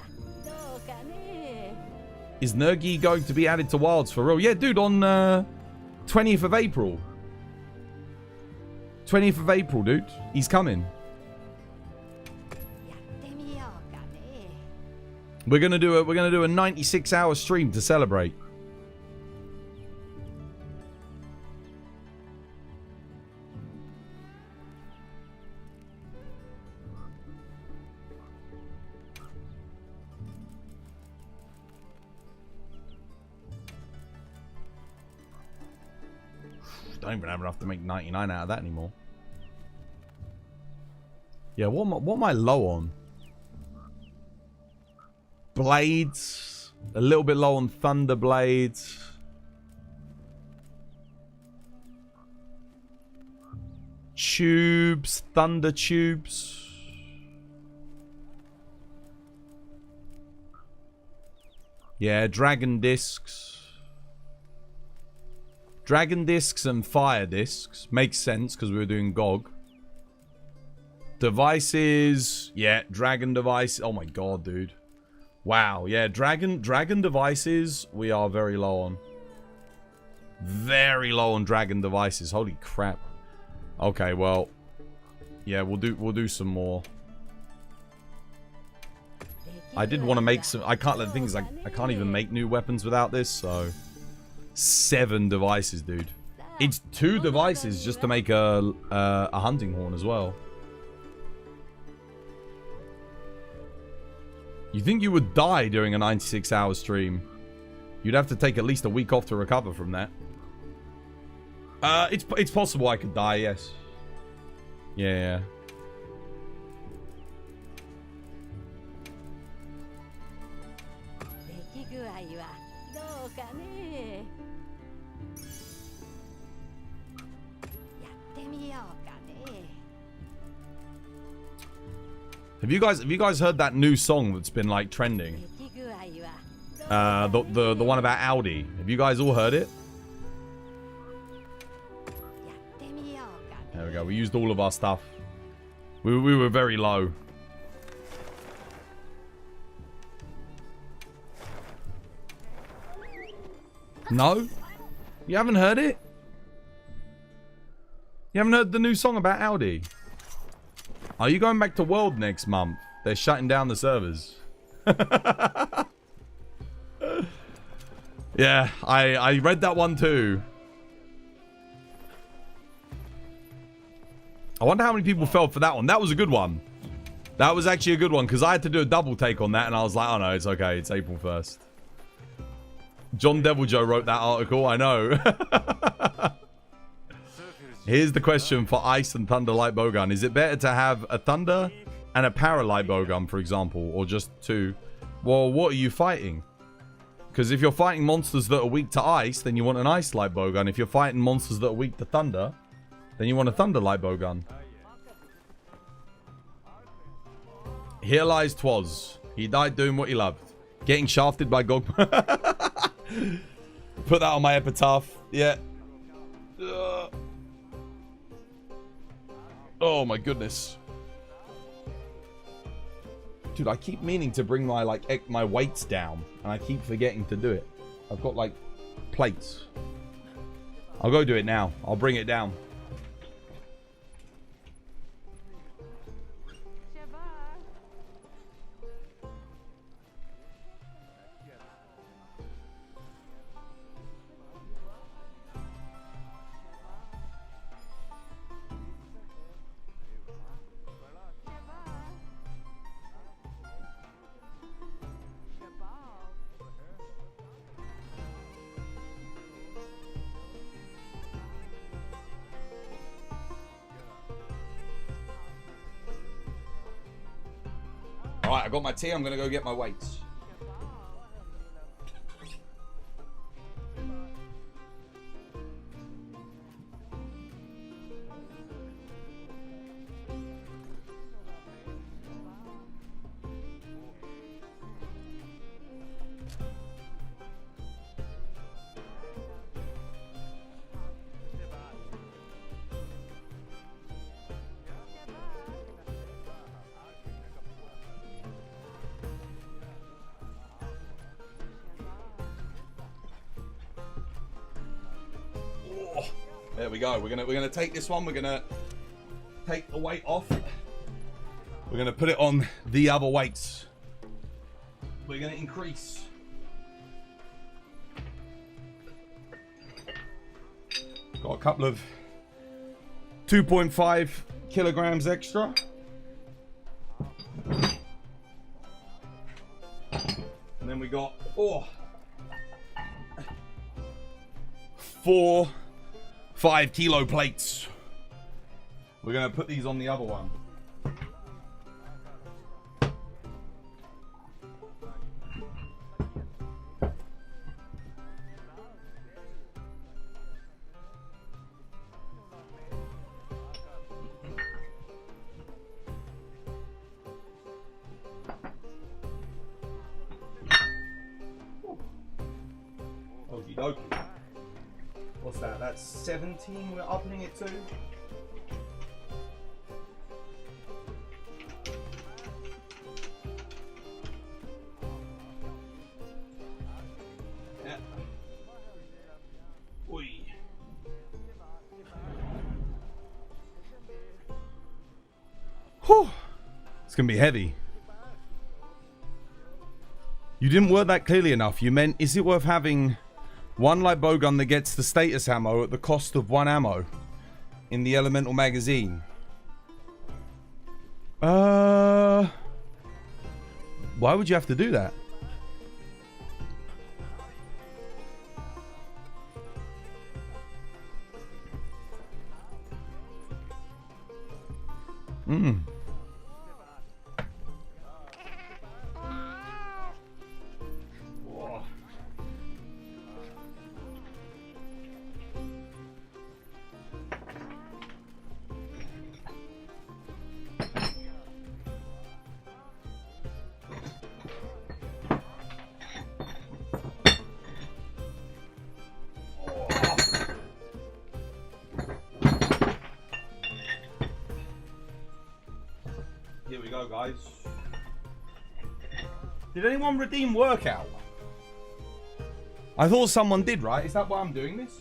Is Nergi going to be added to Wilds for real? Yeah, dude, on 20th of April. 20th of April, dude. He's coming. We're gonna do a 96-hour stream to celebrate. Don't even have enough to make 99 out of that anymore. Yeah, what am I low on? Blades. A little bit low on Thunder Blades. Tubes. Thunder Tubes. Yeah, Dragon Discs. Dragon discs and fire discs. Makes sense because we were doing GOG. Devices. Yeah, dragon device. Oh my god, dude. Wow. Yeah, dragon devices we are very low on. Very low on dragon devices. Holy crap. Okay, well. Yeah, we'll do some more. I did want to make some. I can't. The thing is, I can't even make new weapons without this. So 7 devices, dude. It's 2 devices just to make a hunting horn as well. You think you would die during a 96-hour stream? You'd have to take at least a week off to recover from that. It's possible I could die. Yes. Yeah. Have you guys heard that new song that's been like trending? The one about Audi. Have you guys all heard it? There we go. We used all of our stuff. We were very low. No? You haven't heard it? You haven't heard the new song about Audi? Are you going back to World next month? They're shutting down the servers. Yeah, I read that one too. I wonder how many people fell for that one. That was a good one. That was actually a good one because I had to do a double take on that and I was like, oh no, it's okay. It's April 1st. John Deviljoe wrote that article. I know. Here's the question for Ice and Thunder light bowgun. Is it better to have a Thunder and a Para light bowgun, for example, or just 2? Well, what are you fighting? Because if you're fighting monsters that are weak to ice, then you want an ice light bowgun. If you're fighting monsters that are weak to thunder, then you want a thunder light bowgun. Here lies Twas. He died doing what he loved. Getting shafted by Gog. Put that on my epitaph. Yeah. Oh my goodness. Dude, I keep meaning to bring my my weights down and I keep forgetting to do it. I've got like plates. I'll go do it now. I'll bring it down. Alright, I got my tea. I'm going to go get my weights. There we go. We're gonna take this one. We're gonna take the weight off. We're gonna put it on the other weights. We're gonna increase. Got a couple of 2.5 kilograms extra. And then we got 4 5-kilo plates. We're gonna put these on the other one. Okie dokie. What's that? That's 17 we're upping it to. Yeah. Oi. Whew. It's gonna be heavy. You didn't word that clearly enough. You meant, is it worth having one light bowgun that gets the status ammo at the cost of one ammo in the elemental magazine? Why would you have to do that? Here we go, guys. Did anyone redeem workout? I thought someone did, right? Is that why I'm doing this?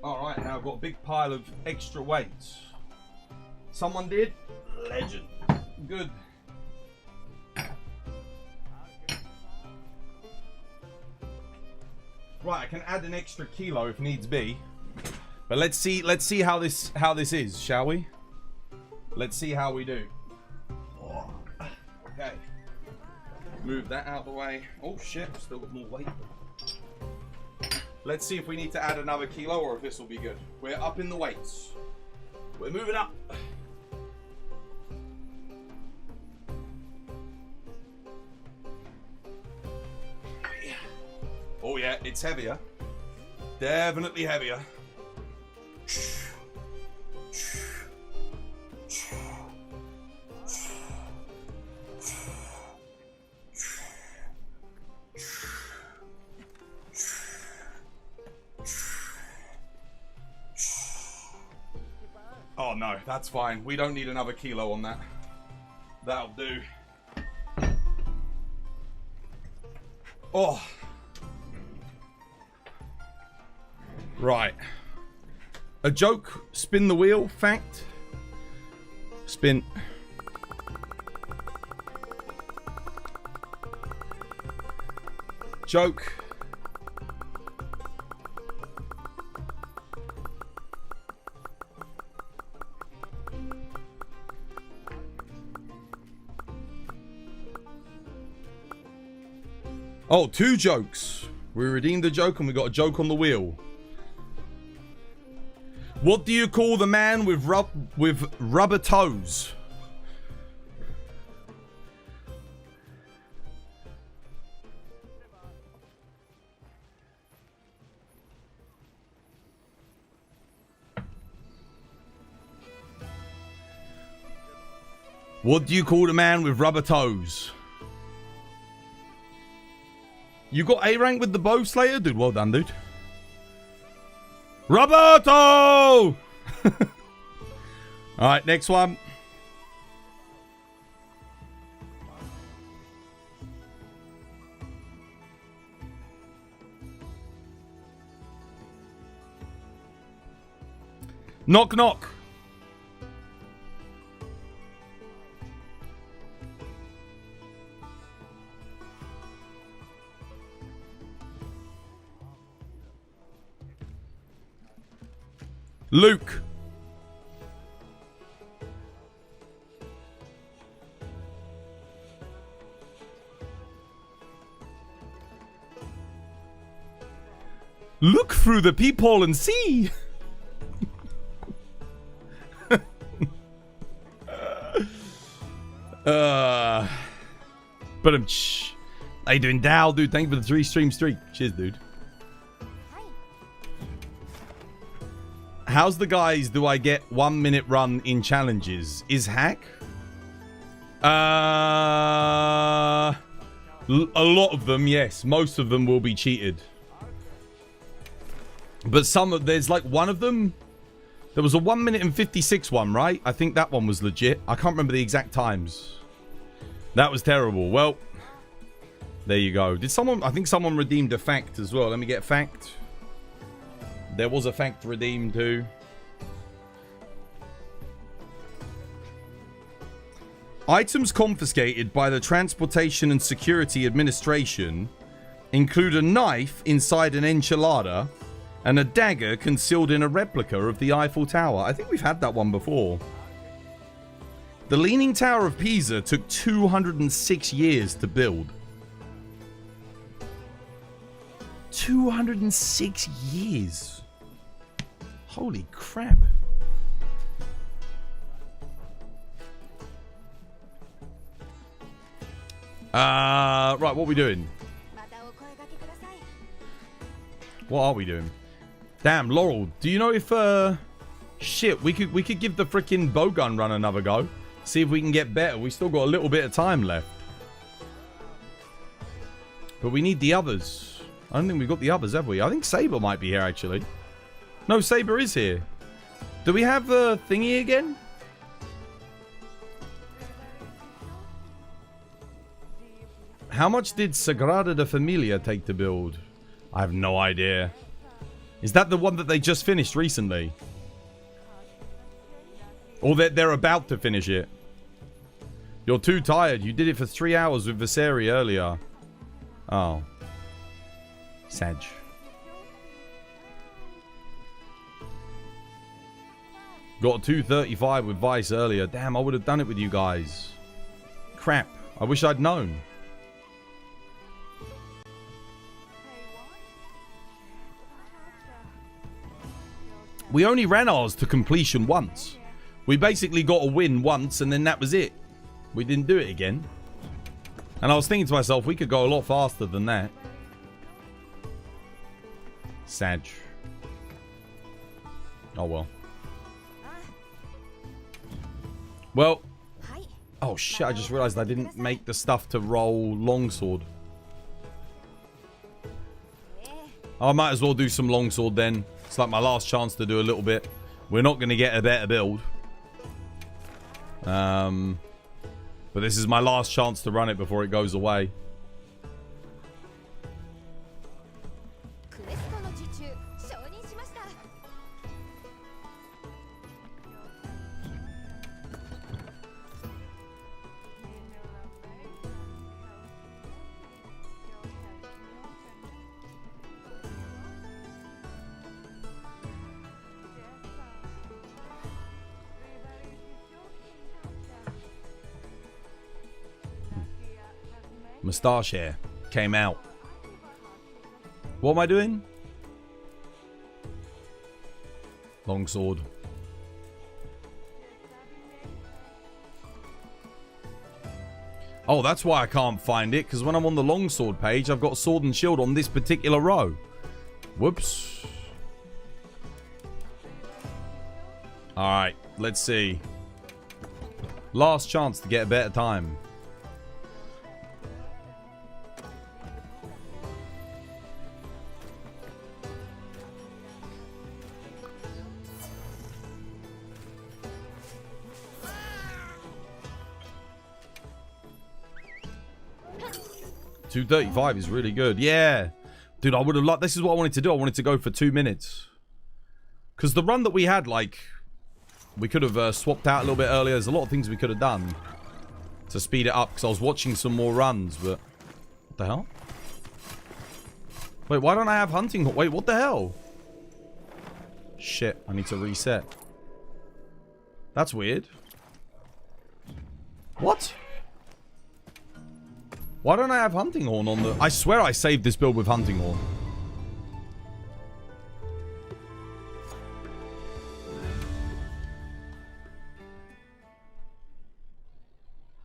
Alright, now I've got a big pile of extra weights. Someone did? Legend. Good. Right, I can add an extra kilo if needs be. But let's see how this is, shall we? Let's see how we do. Okay. Move that out of the way. Oh shit, still got more weight. Let's see if we need to add another kilo or if this will be good. We're up in the weights. We're moving up. Oh yeah, it's heavier. Definitely heavier. Oh no, that's fine. We don't need another kilo on that. That'll do. Oh. Right. A joke, spin the wheel, fact. Spin. Joke. Oh, two jokes. We redeemed the joke and we got a joke on the wheel. What do you call the man with rubber toes? What do you call the man with rubber toes? You got A rank with the bow slayer, dude. Well done, dude. Roberto! Alright, next one. Knock, knock. Luke. Look through the peephole and see. But how you doing, Dal, dude? Thank you for the 3-stream streak. Cheers, dude. How's the guys do I get 1 minute run in challenges? Is hack? A lot of them, yes. Most of them will be cheated. But there's like one of them. There was a 1 minute and 56 one, right? I think that one was legit. I can't remember the exact times. That was terrible. Well, there you go. I think someone redeemed a fact as well. Let me get fact. There was a fact redeemed too. Items confiscated by the Transportation and Security Administration include a knife inside an enchilada and a dagger concealed in a replica of the Eiffel Tower. I think we've had that one before. The Leaning Tower of Pisa took 206 years to build. 206 years. Holy crap. Right, what are we doing? What are we doing? Damn, Laurel, do you know if shit, we could give the freaking bowgun run another go. See if we can get better. We still got a little bit of time left. But we need the others. I don't think we've got the others, have we? I think Saber might be here actually. No, Saber is here. Do we have the thingy again? How much did Sagrada de Familia take to build? I have no idea. Is that the one that they just finished recently? Or they're about to finish it? You're too tired. You did it for 3 hours with Viseri earlier. Oh. Sag. Got a 235 with Vice earlier. Damn, I would have done it with you guys. Crap. I wish I'd known. We only ran ours to completion once. We basically got a win once and then that was it. We didn't do it again. And I was thinking to myself, we could go a lot faster than that. Sag. Oh well. Well. Oh shit, I just realized I didn't make the stuff to roll longsword. I might as well do some longsword then. It's like my last chance to do a little bit. We're not going to get a better build. But this is my last chance to run it before it goes away. Moustache hair came out. What am I doing? Longsword. Oh, that's why I can't find it, because when I'm on the longsword page, I've got sword and shield on this particular row. Whoops. Alright, let's see. Last chance to get a better time. .235 is really good. Yeah. Dude, I would have loved... This is what I wanted to do. I wanted to go for 2 minutes. Because the run that we had, like... We could have swapped out a little bit earlier. There's a lot of things we could have done to speed it up. Because I was watching some more runs, but... What the hell? Wait, why don't I have hunting... Wait, what the hell? Shit, I need to reset. That's weird. What? Why don't I have Hunting Horn on the... I swear I saved this build with Hunting Horn.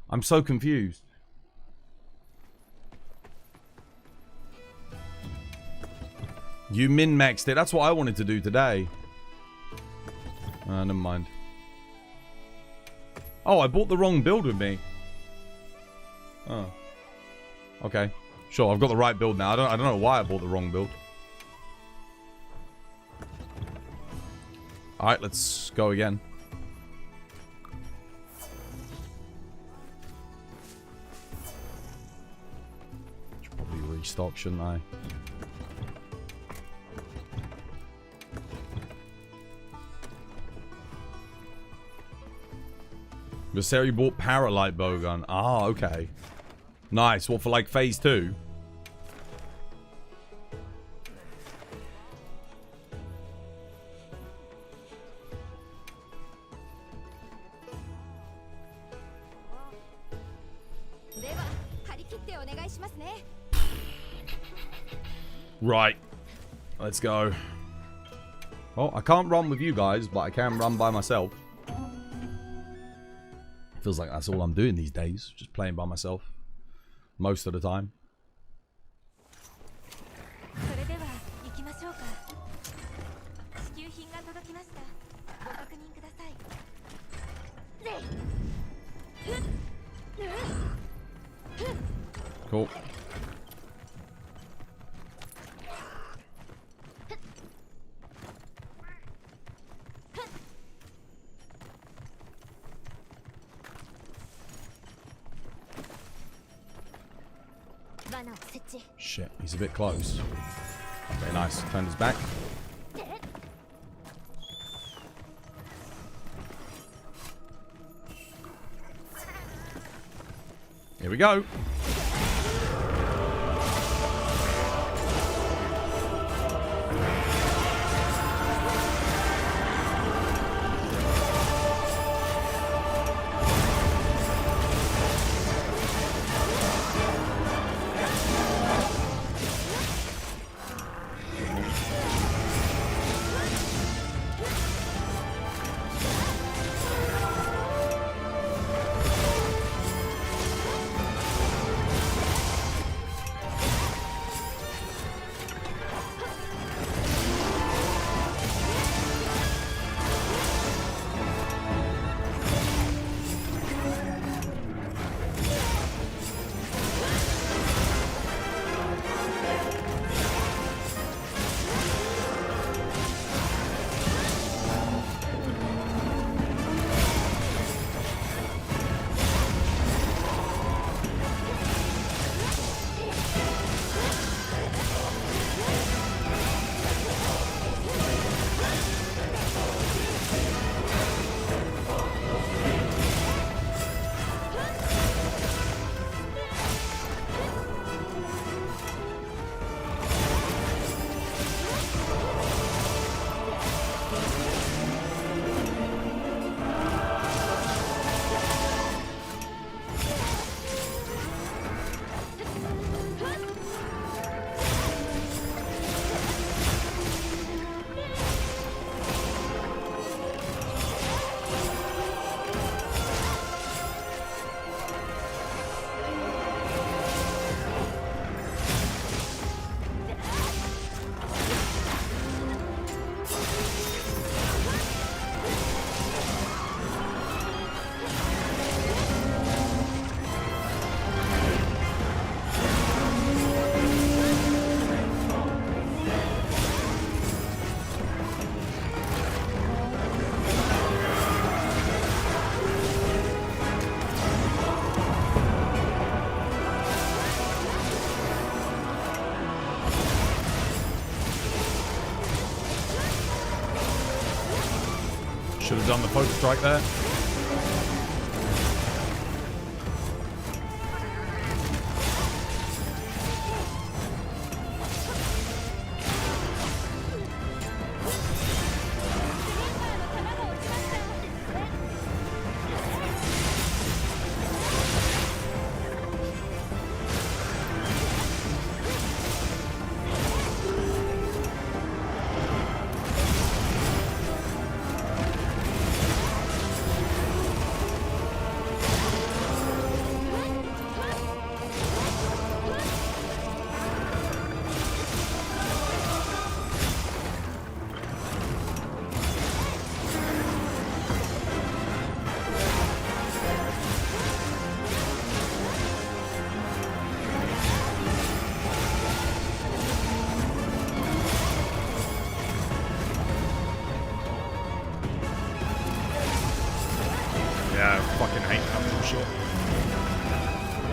I'm so confused. You min-maxed it. That's what I wanted to do today. Never mind. Oh, I bought the wrong build with me. Oh. Okay. Sure, I've got the right build now. I don't know why I bought the wrong build. Alright, let's go again. Should probably restock, shouldn't I? Viseri bought Paralight Bowgun. Ah, okay. Nice. What, for like phase 2? Right. Let's go. Well, I can't run with you guys, but I can run by myself. Feels like that's all I'm doing these days. Just playing by myself. Most of the time. Cool. Shit, he's a bit close. Very nice. Turned his back. Here we go. Should have done the focus strike there.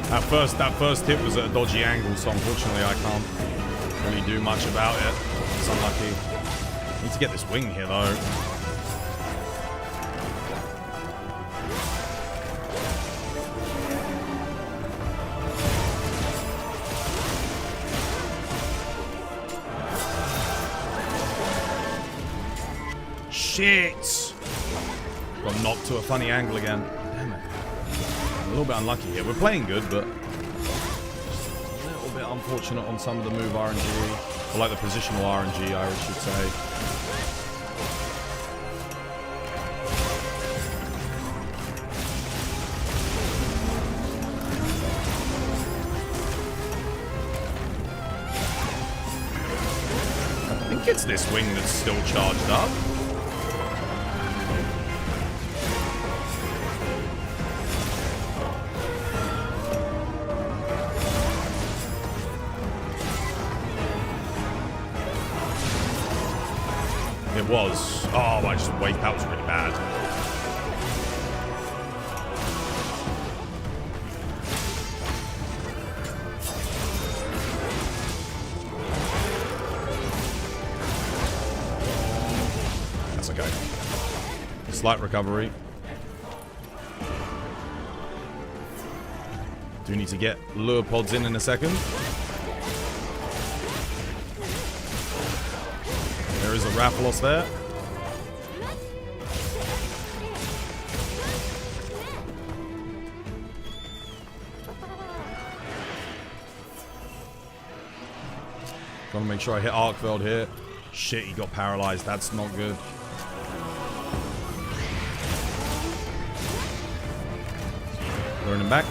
That first hit was at a dodgy angle, so unfortunately I can't really do much about it. It's unlucky. Need to get this wing here though. Shit! Got knocked to a funny angle again. Damn it. A little bit unlucky here. We're playing good, but just a little bit unfortunate on some of the move RNG. Or like the positional RNG, I should say. I think it's this wing that's still charged up. It was. Oh, I just wait. That was really bad. That's okay. Slight recovery. Do need to get lure pods in a second. There is a Rathalos there. Gotta make sure I hit Arkveld here. Shit, he got paralyzed. That's not good. Luring him back.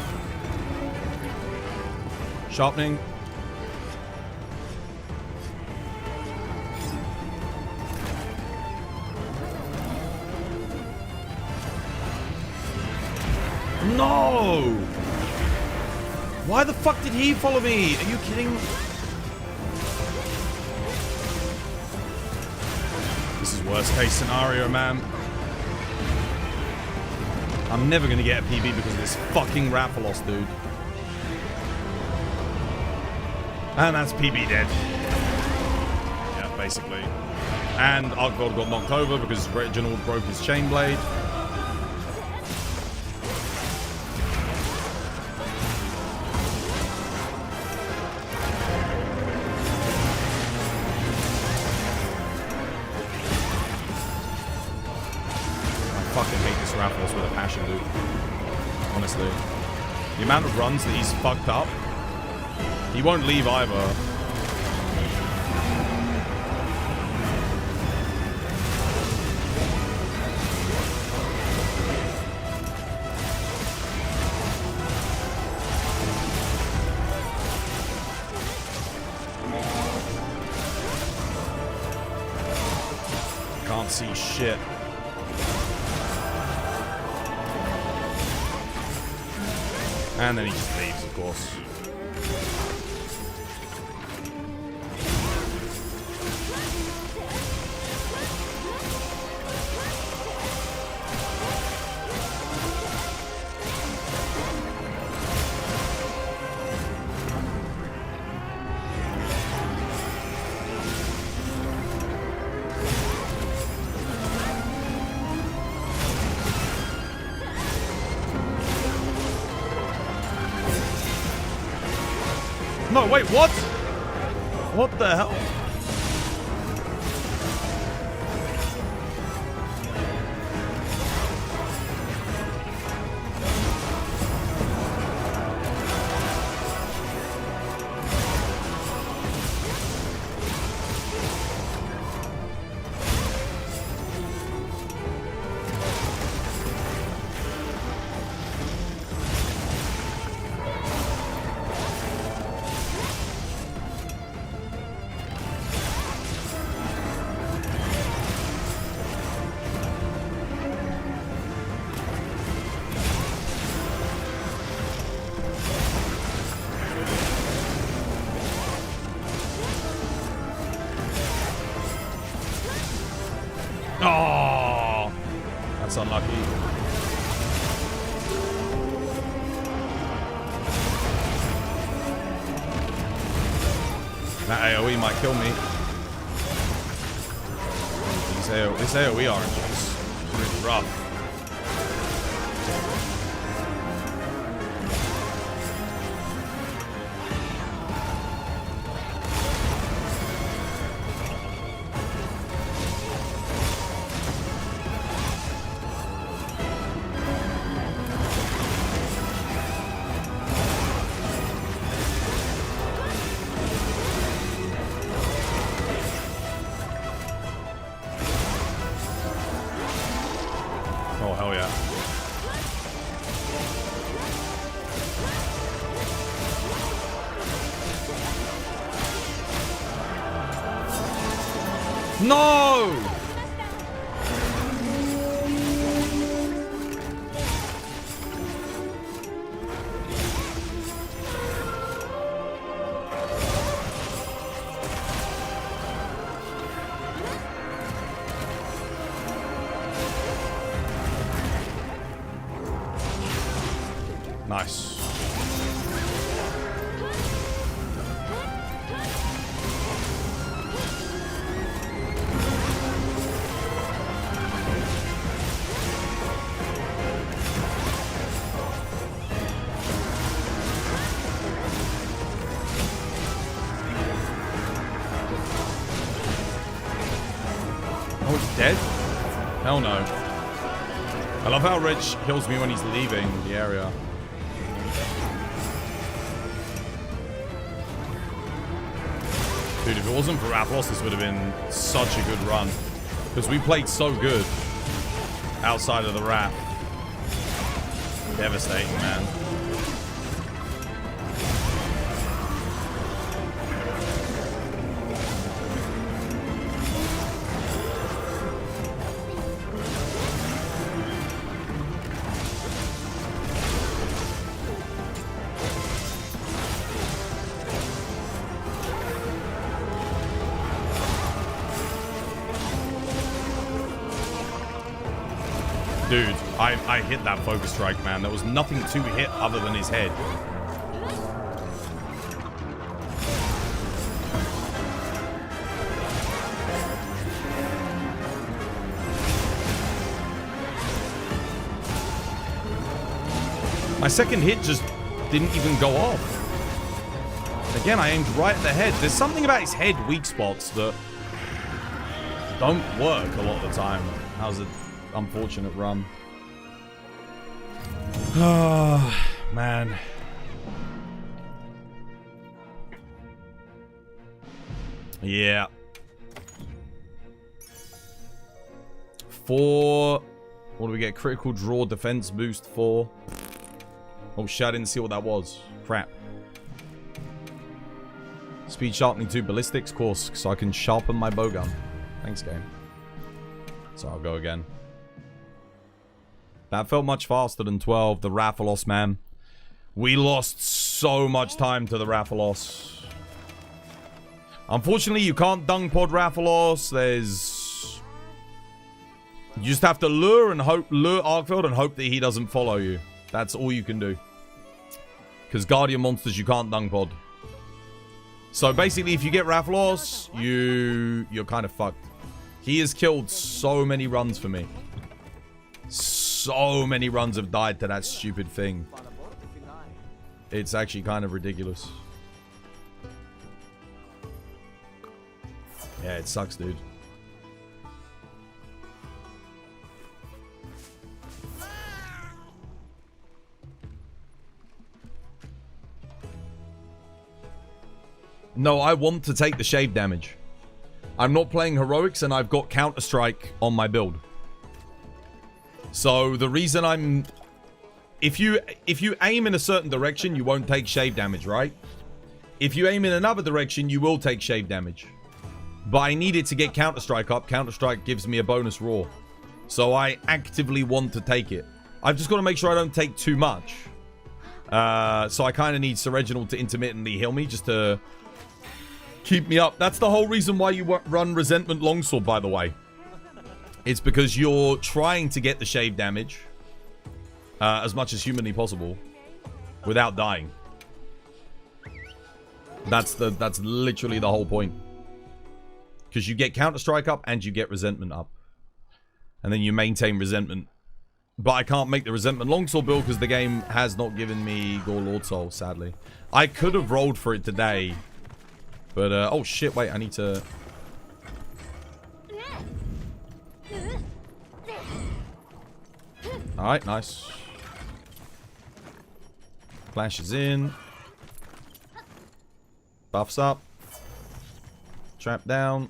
Sharpening. No! Why the fuck did he follow me? Are you kidding? This is worst case scenario, man. I'm never gonna get a PB because of this fucking Rathalos, dude. And that's PB dead. Yeah, basically. And Arkveld got knocked over because Reginald broke his chain blade. Rathalos with a passion, dude. Honestly. The amount of runs that he's fucked up, he won't leave either. Can't see shit. And then he just leaves, of course. No, wait, what? What the hell? Oh, that's unlucky. That AoE might kill me. This AoE orange is really rough. Oh, hell yeah. No! Nice. Oh, it's dead? Hell no. I love how Reg kills me when he's leaving the area. Dude, if it wasn't for Rathalos, this would have been such a good run. Because we played so good outside of the Wrath. Devastating, man. Dude, I hit that focus strike, man. There was nothing to hit other than his head. My second hit just didn't even go off. Again, I aimed right at the head. There's something about his head weak spots that don't work a lot of the time. How's it? Unfortunate run. Oh, man. Yeah. 4. What do we get? Critical draw, defense boost 4. Oh shit, I didn't see what that was. Crap. Speed sharpening 2, ballistics course, so I can sharpen my bowgun. Thanks, game. So I'll go again. That felt much faster than 12. The Rathalos, man. We lost so much time to the Rathalos. Unfortunately, you can't dung pod Rathalos. There's... You just have to lure Arkveld and hope that he doesn't follow you. That's all you can do. Because Guardian monsters, you can't dung pod. So basically, if you get Rathalos, you're kind of fucked. He has killed so many runs for me. So many runs have died to that stupid thing. It's actually kind of ridiculous. Yeah, it sucks, dude. No, I want to take the shave damage. I'm not playing heroics and I've got Counter-Strike on my build. So the reason I'm... If you aim in a certain direction, you won't take shave damage, right? If you aim in another direction, you will take shave damage. But I needed to get Counter-Strike up. Counter-Strike gives me a bonus raw. So I actively want to take it. I've just got to make sure I don't take too much. So I kind of need Sir Reginald to intermittently heal me just to keep me up. That's the whole reason why you run Resentment Longsword, by the way. It's because you're trying to get the shave damage as much as humanly possible without dying. That's literally the whole point. Because you get Counter Strike up and you get Resentment up. And then you maintain Resentment. But I can't make the Resentment Longsword build because the game has not given me Gore Lord Soul, sadly. I could have rolled for it today. But, oh shit, wait, I need to... Alright, nice. Flashes in. Buffs up. Trap down.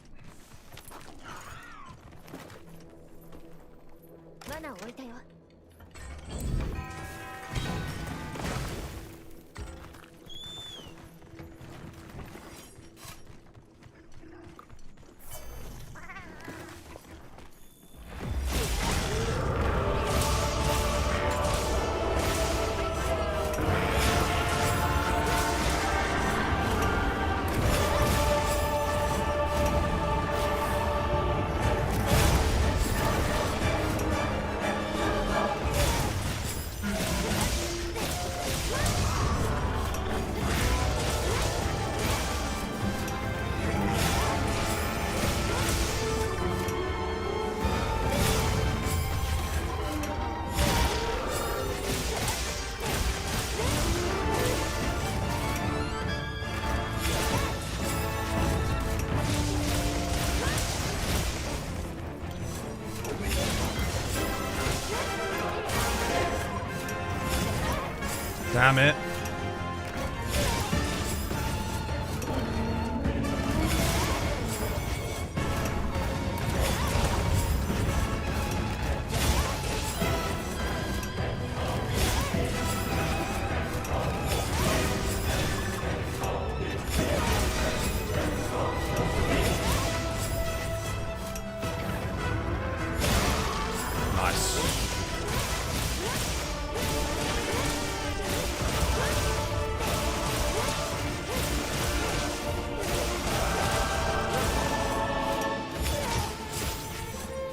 Damn it.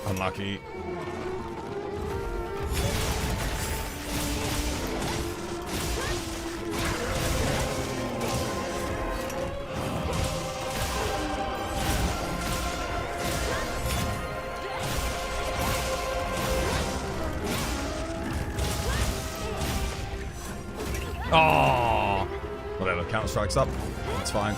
Unlucky. Oh, whatever. Counter Strike's up. That's fine.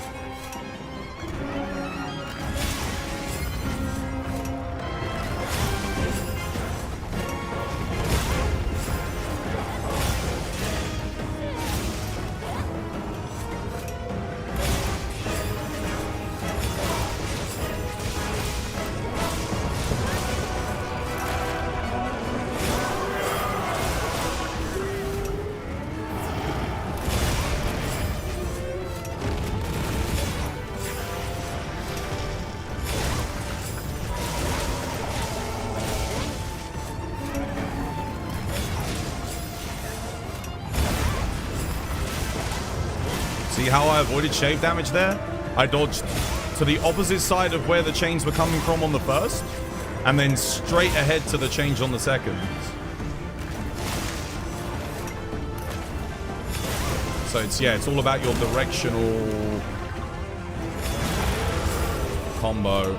See how I avoided shave damage there? I dodged to the opposite side of where the chains were coming from on the first, and then straight ahead to the change on the second. So it's, yeah, it's all about your directional combo.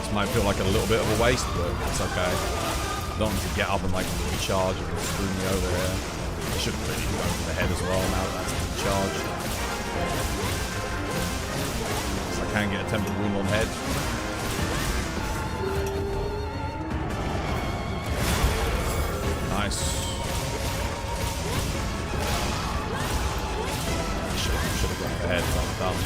This might feel like a little bit of a waste, but it's okay. I don't need to get up and like recharge and screw me over here. I should have really gone for the head as well now that that's recharged. So I can get a tempered wound on head. Nice. Should have gone for the head, but I'm done.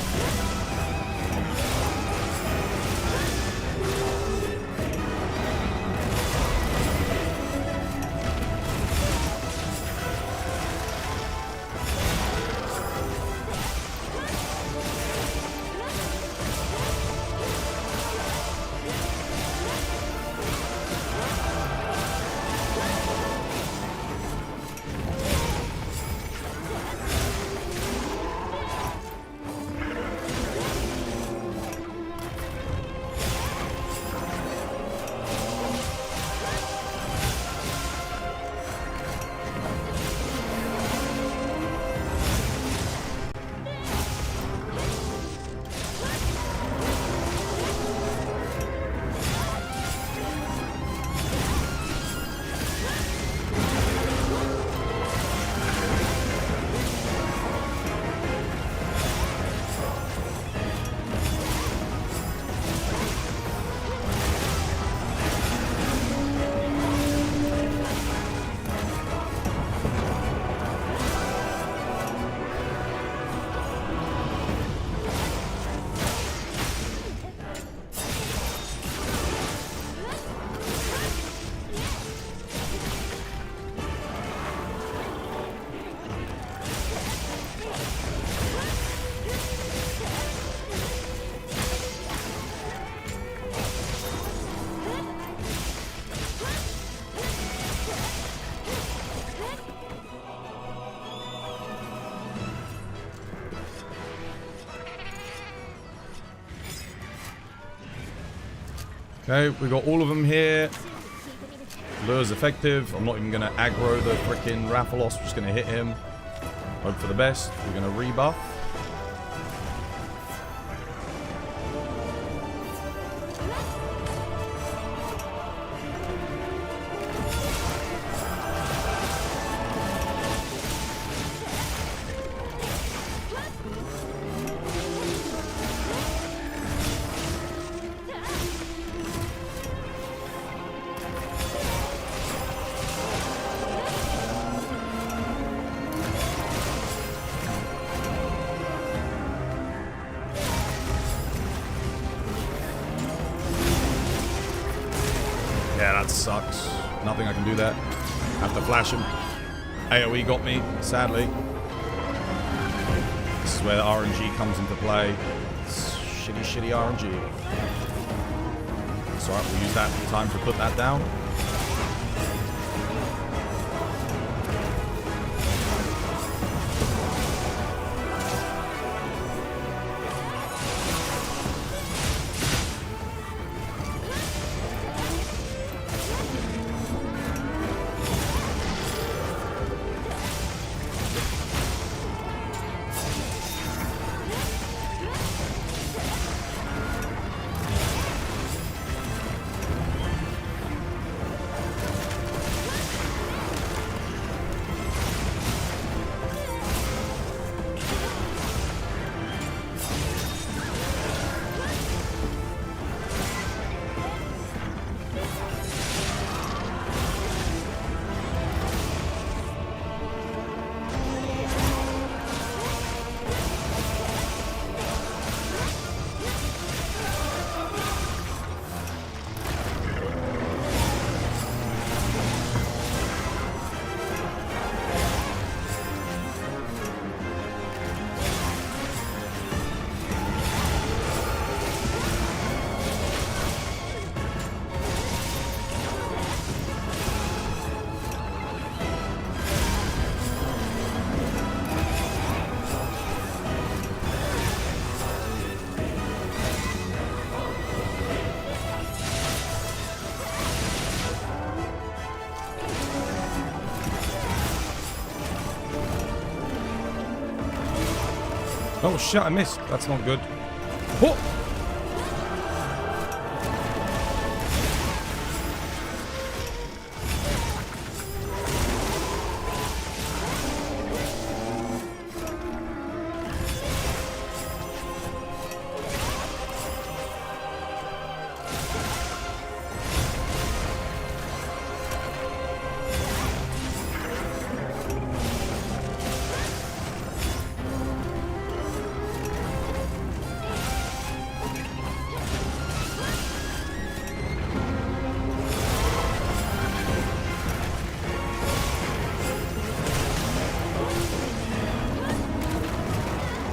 Okay, we got all of them here. Lure's effective. I'm not even going to aggro the freaking Rathalos. We're just going to hit him. Hope for the best. We're going to rebuff. Yeah, that sucks. Nothing I can do that. Have to flash him. AoE got me, sadly. This is where the RNG comes into play. It's shitty RNG. It's alright, we'll use that time to put that down. Oh shit, I missed. That's not good. Oh!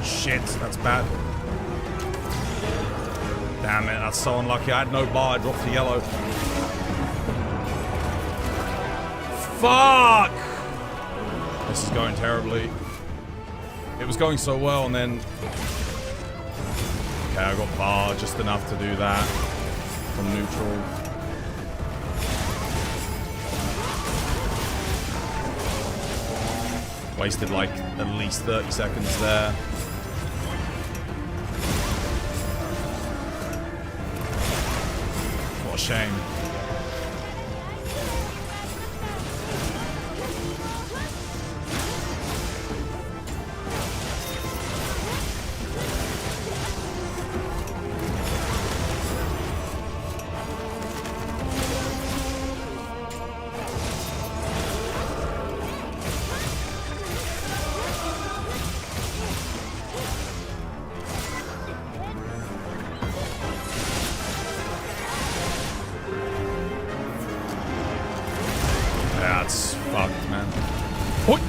Shit, that's bad. Damn it, that's so unlucky. I had no bar, I dropped the yellow. Fuck! This is going terribly. It was going so well, and then... Okay, I got bar, just enough to do that. From neutral. Wasted like at least 30 seconds there. What a shame. That's fucked, man. Oi!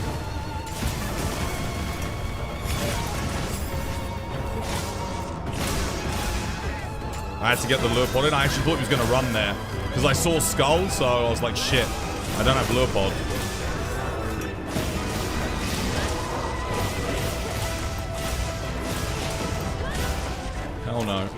I had to get the lure pod in. I actually thought he was going to run there. Because I saw Skull, so I was like, shit. I don't have lure pod. Hell no.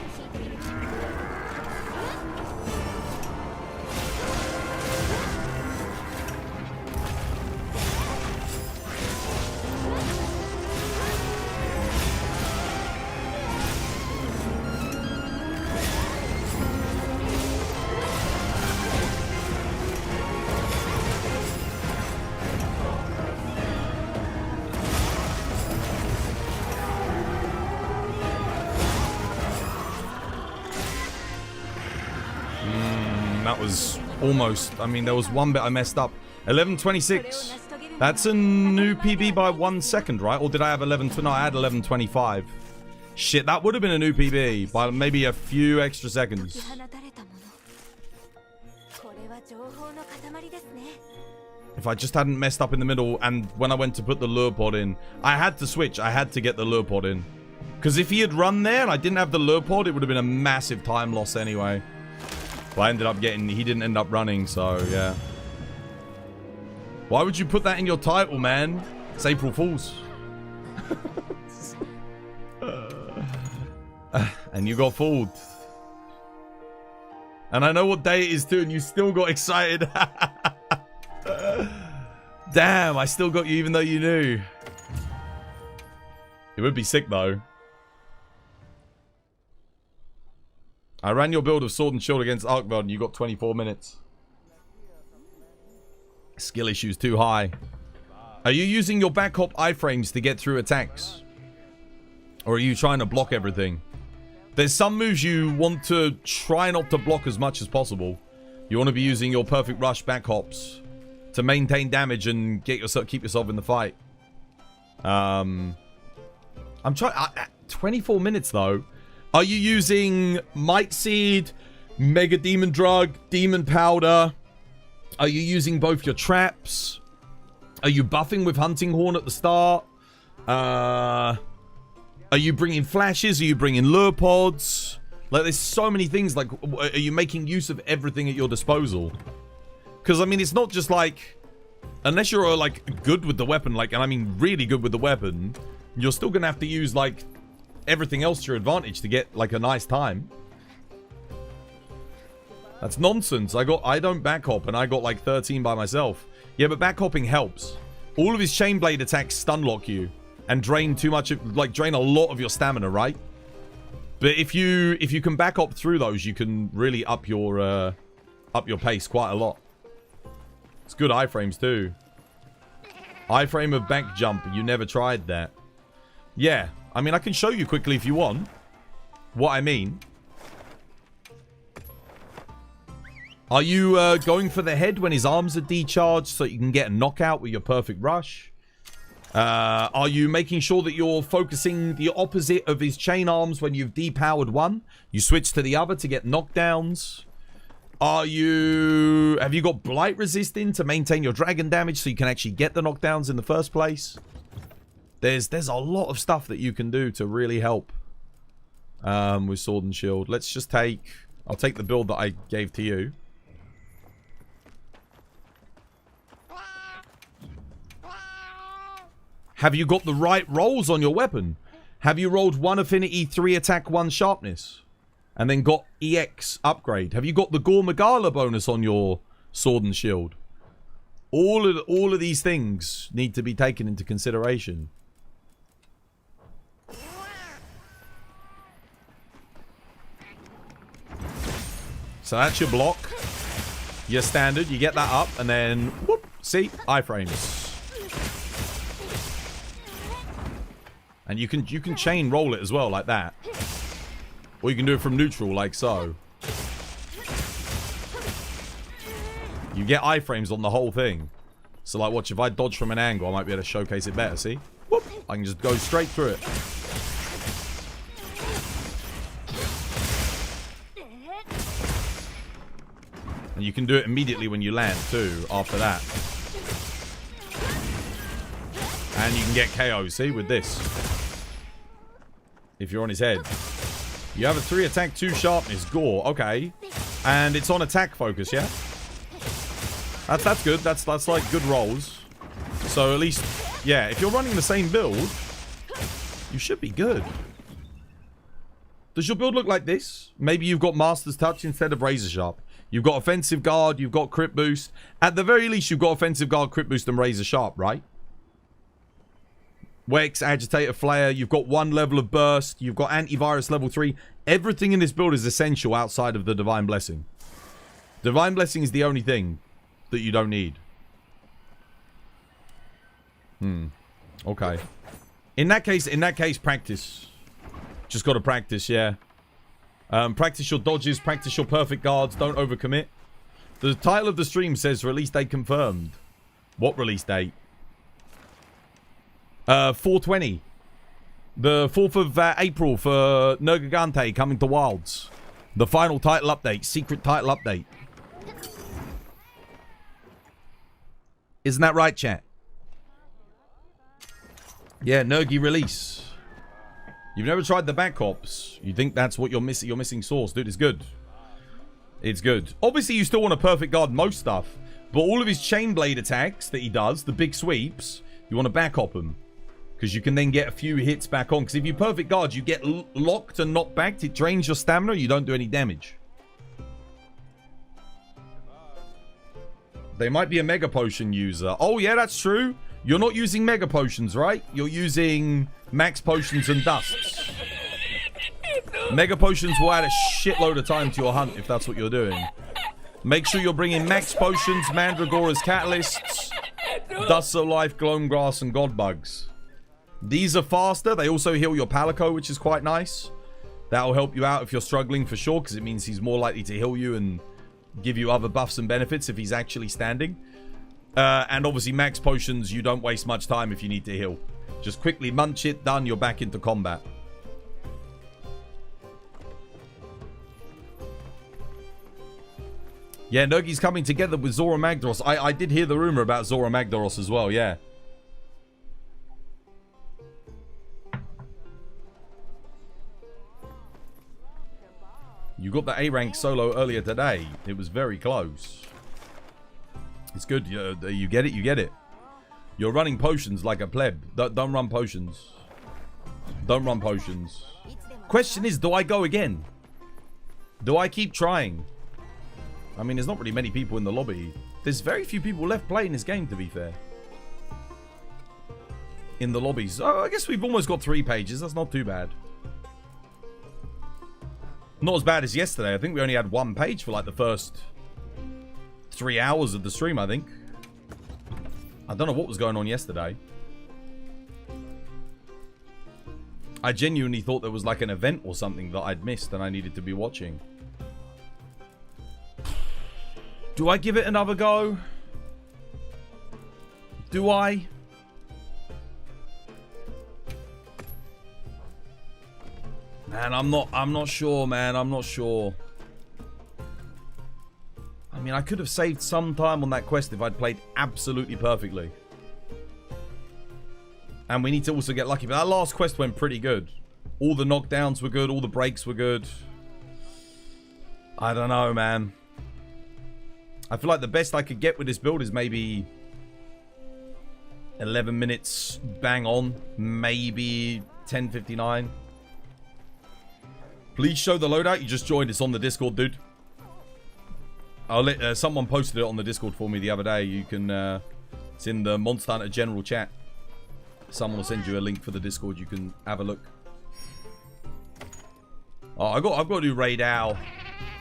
was almost... I mean, there was one bit I messed up. 11:26. That's a new PB by 1 second, right? Or did I have 11... No, I had 11:25. Shit, that would have been a new PB by maybe a few extra seconds. If I just hadn't messed up in the middle and when I went to put the lure pod in, I had to switch. I had to get the lure pod in. Because if he had run there and I didn't have the lure pod, it would have been a massive time loss anyway. But I ended up getting... He didn't end up running, so yeah. Why would you put that in your title, man? It's April Fool's. And you got fooled. And I know what day it is too, and you still got excited. Damn, I still got you even though you knew. It would be sick though. I ran your build of Sword and Shield against Arkveld and you got 24 minutes. Skill issues too high. Are you using your back hop iframes to get through attacks? Or are you trying to block everything? There's some moves you want to try not to block as much as possible. You want to be using your perfect rush back hops to maintain damage and keep yourself in the fight. I'm trying... 24 minutes though. Are you using Might Seed, Mega Demon Drug, Demon Powder? Are you using both your traps? Are you buffing with Hunting Horn at the start? Are you bringing flashes? Are you bringing lure pods? Like, there's so many things. Like, are you making use of everything at your disposal? Because, I mean, it's not just like... Unless you're, like, good with the weapon, like, and I mean really good with the weapon, you're still going to have to use, like, everything else to your advantage to get, like, a nice time. That's nonsense. I don't back hop, and I got, like, 13 by myself. Yeah, but back hopping helps. All of his chain blade attacks stun lock you. And drain too much, like drain a lot of your stamina, right? But if you can back up through those, you can really up your pace quite a lot. It's good iframes too. Iframe of back jump. You never tried that. Yeah, I mean I can show you quickly if you want. What I mean. Are you going for the head when his arms are decharged so you can get a knockout with your perfect rush? Are you making sure that you're focusing the opposite of his chain arms when you've depowered one? You switch to the other to get knockdowns. Have you got blight resisting to maintain your dragon damage so you can actually get the knockdowns in the first place? There's a lot of stuff that you can do to really help with Sword and Shield. Let's just I'll take the build that I gave to you. Have you got the right rolls on your weapon? Have you rolled 1 affinity, 3 attack, 1 sharpness? And then got EX upgrade? Have you got the Gore Magala bonus on your Sword and Shield? All of these things need to be taken into consideration. So that's your block. Your standard. You get that up and then... Whoop, see? Iframes. And you can chain roll it as well, like that. Or you can do it from neutral, like so. You get iframes on the whole thing. So, like, watch, if I dodge from an angle, I might be able to showcase it better, see? Whoop! I can just go straight through it. And you can do it immediately when you land, too, after that. And you can get KO, see, with this. If you're on his head. You have a 3 attack, 2 sharpness, gore. Okay. And it's on attack focus, yeah? That's good. That's like good rolls. So at least, yeah, if you're running the same build, you should be good. Does your build look like this? Maybe you've got Master's Touch instead of Razor Sharp. You've got Offensive Guard, you've got Crit Boost. At the very least, you've got Offensive Guard, Crit Boost, and Razor Sharp, right? Wex, Agitator, Flare, you've got 1 level of Burst, you've got Antivirus level 3. Everything in this build is essential outside of the Divine Blessing. Divine Blessing is the only thing that you don't need. Okay. In that case, practice. Just got to practice, yeah. Practice your dodges, practice your perfect guards, don't overcommit. The title of the stream says release date confirmed. What release date? 420. The 4th of April for Nergigante coming to Wilds. The final title update. Secret title update. Isn't that right, chat? Yeah, Nergi release. You've never tried the back ops. You think that's what you're missing? You're missing sauce. Dude, it's good. It's good. Obviously, you still want to perfect guard most stuff. But all of his chain blade attacks that he does, the big sweeps, you want to back op them. Because you can then get a few hits back on. Because if you perfect guard, you get locked and knocked back. It drains your stamina. You don't do any damage. They might be a Mega Potion user. Oh, yeah, that's true. You're not using Mega Potions, right? You're using Max Potions and Dusts. Mega Potions will add a shitload of time to your hunt if that's what you're doing. Make sure you're bringing Max Potions, Mandragora's Catalysts, Dusts of Life, Gloam Grass, and God Bugs. These are faster. They also heal your Palico, which is quite nice. That'll help you out if you're struggling for sure, because it means he's more likely to heal you and give you other buffs and benefits if he's actually standing. And obviously Max Potions, you don't waste much time if you need to heal. Just quickly munch it, done, you're back into combat. Yeah, Nergi's coming together with Zora Magdaros. I did hear the rumor about Zora Magdaros as well, yeah. You got the A-rank solo earlier today. It was very close. It's good. You get it, you get it. You're running potions like a pleb. Don't run potions. Don't run potions. Question is, do I go again? Do I keep trying? I mean, there's not really many people in the lobby. There's very few people left playing this game, to be fair. In the lobbies. Oh, I guess we've almost got 3 pages. That's not too bad. Not as bad as yesterday. I think we only had 1 page for like the first 3 hours of the stream, I think. I don't know what was going on yesterday. I genuinely thought there was like an event or something that I'd missed and I needed to be watching. Do I give it another go? Do I? Man, I'm not sure, man. I'm not sure. I mean, I could have saved some time on that quest if I'd played absolutely perfectly. And we need to also get lucky. But that last quest went pretty good. All the knockdowns were good. All the breaks were good. I don't know, man. I feel like the best I could get with this build is maybe 11 minutes bang on. Maybe 10:59. Please show the loadout. You just joined. It's on the Discord, dude. I'll let someone posted it on the Discord for me the other day. You can it's in the Monster Hunter general chat. Someone will send you a link for the Discord. You can have a look. Oh, I've got to do Rey Dau.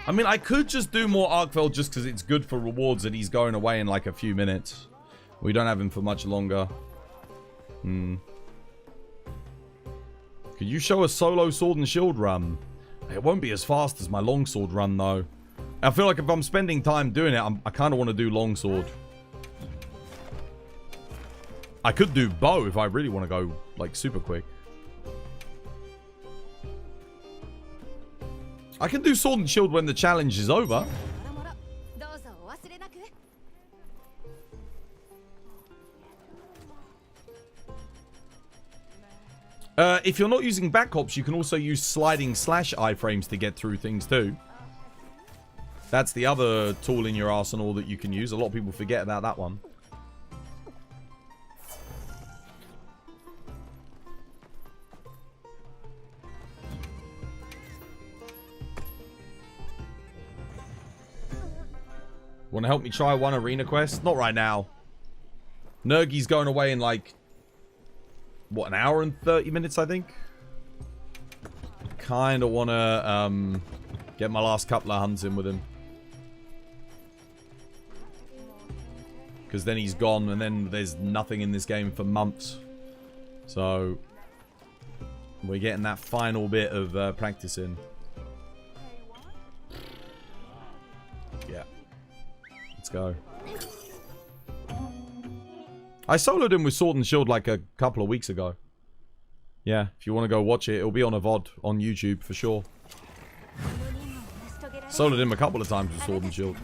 I mean, I could just do more Arkveld just because it's good for rewards and he's going away in like a few minutes. We don't have him for much longer. Could you show a solo sword and shield run? It won't be as fast as my longsword run, though. I feel like if I'm spending time doing it, I kind of want to do longsword. I could do bow if I really want to go, like, super quick. I can do sword and shield when the challenge is over. If you're not using back ops, you can also use sliding slash iframes to get through things too. That's the other tool in your arsenal that you can use. A lot of people forget about that one. Want to help me try one arena quest? Not right now. Nergi's going away in like... what, an hour and 30 minutes, I think? Kind of want to get my last couple of hunts in with him. Because then he's gone and then there's nothing in this game for months. So, we're getting that final bit of practice in. Yeah. Let's go. I soloed him with Sword and Shield like a couple of weeks ago. Yeah, if you want to go watch it, it'll be on a VOD on YouTube for sure. Soloed him a couple of times with Sword and Shield.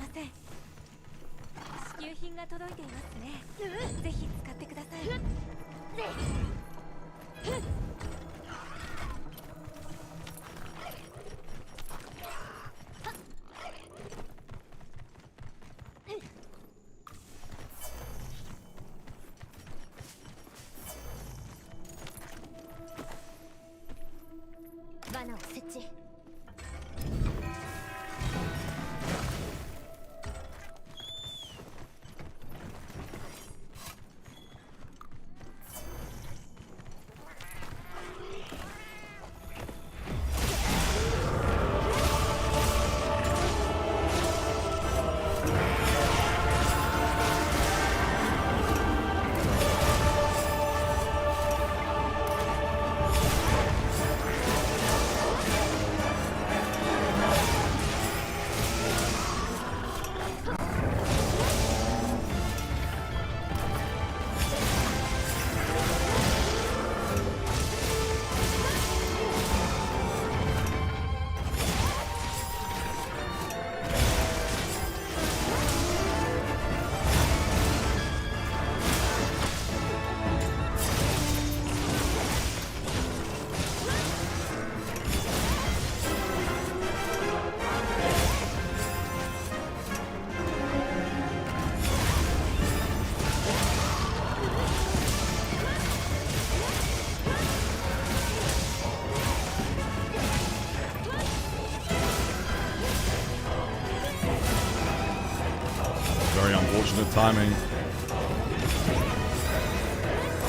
Timing.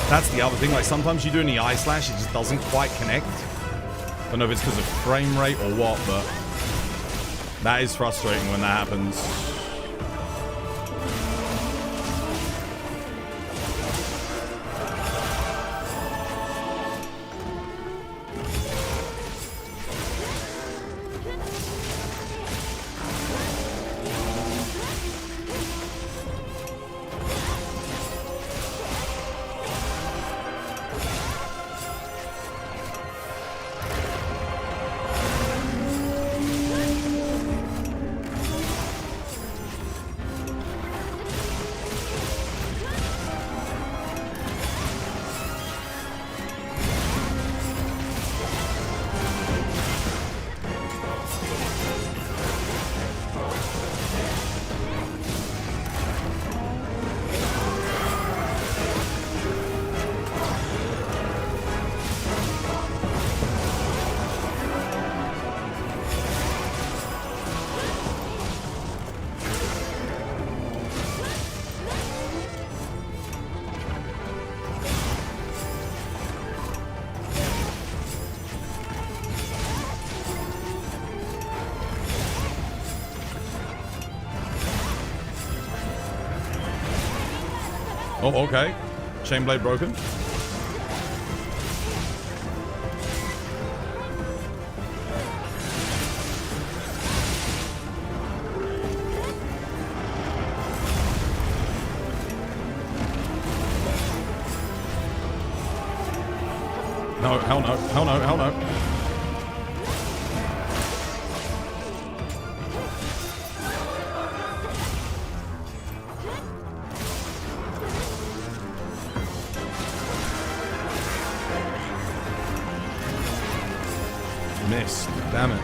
That's the other thing, like sometimes you do in the eye slash, it just doesn't quite connect. Don't know if it's because of frame rate or what, but that is frustrating when that happens. Oh, okay. Chain blade broken. No, hell no, hell no, hell no. Missed. Damn it.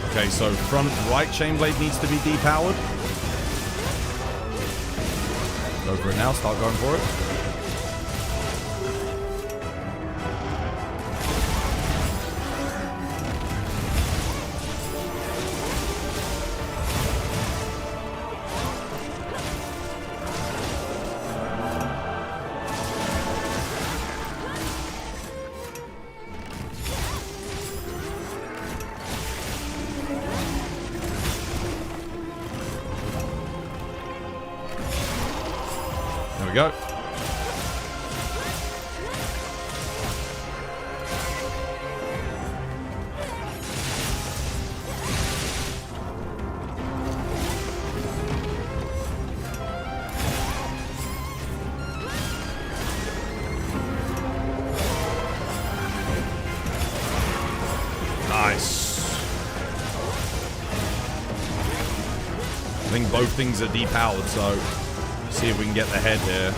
Okay, so front right chain blade needs to be depowered. Go for it now, start going for it. Go. Nice. I think both things are depowered, so see if we can get the head here.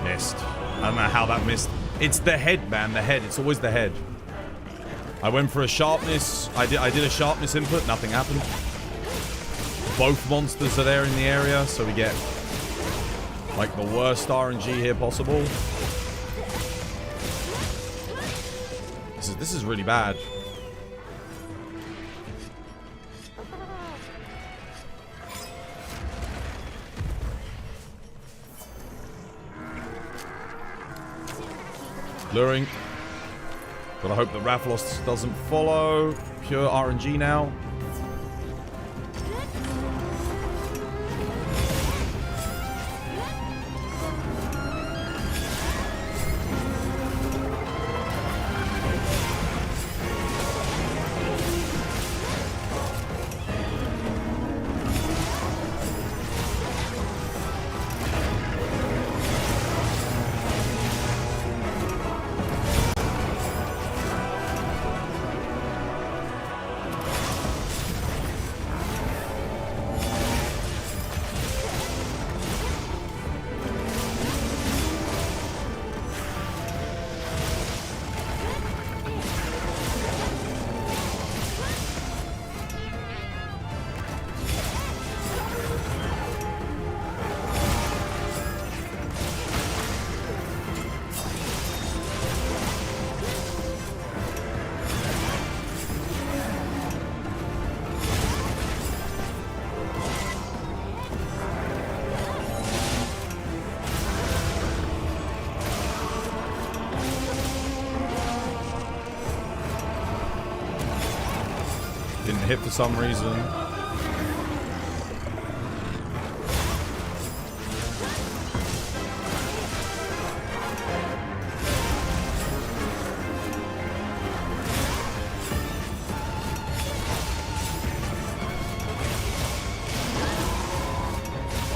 Missed. I don't know how that missed. It's the head, man. The head. It's always the head. I went for a sharpness. I did a sharpness input. Nothing happened. Both monsters are there in the area, so we get like the worst RNG here possible. This is really bad. Luring. Gotta hope that Rathalos doesn't follow. Pure RNG now. Hit for some reason.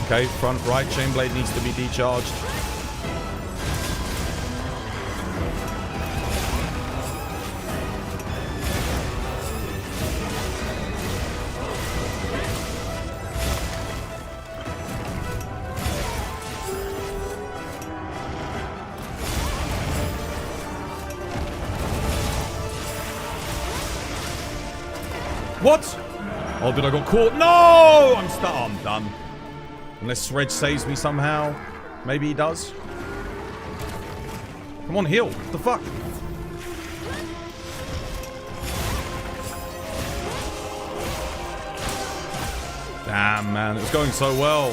Okay, front right chain blade needs to be decharged. What? Oh, did I got caught? No! I'm done. Unless Reg saves me somehow. Maybe he does. Come on, heal. What the fuck? Damn, man. It was going so well.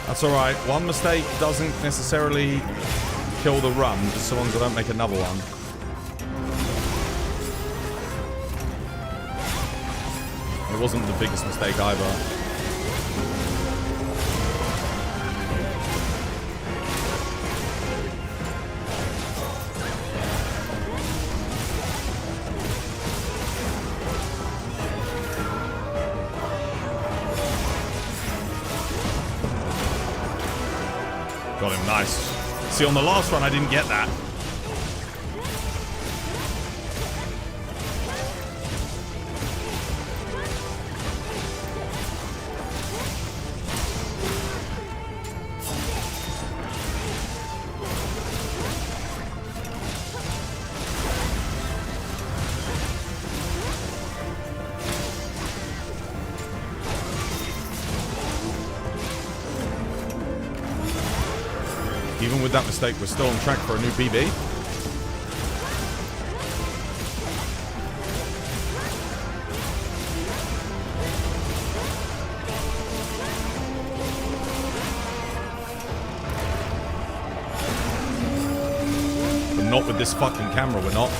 That's alright. One mistake doesn't necessarily kill the run, just so long as I don't make another one. It wasn't the biggest mistake either. Got him, nice. See, on the last run, I didn't get that. Even with that mistake, we're still on track for a new PB. But not with this fucking camera, we're not.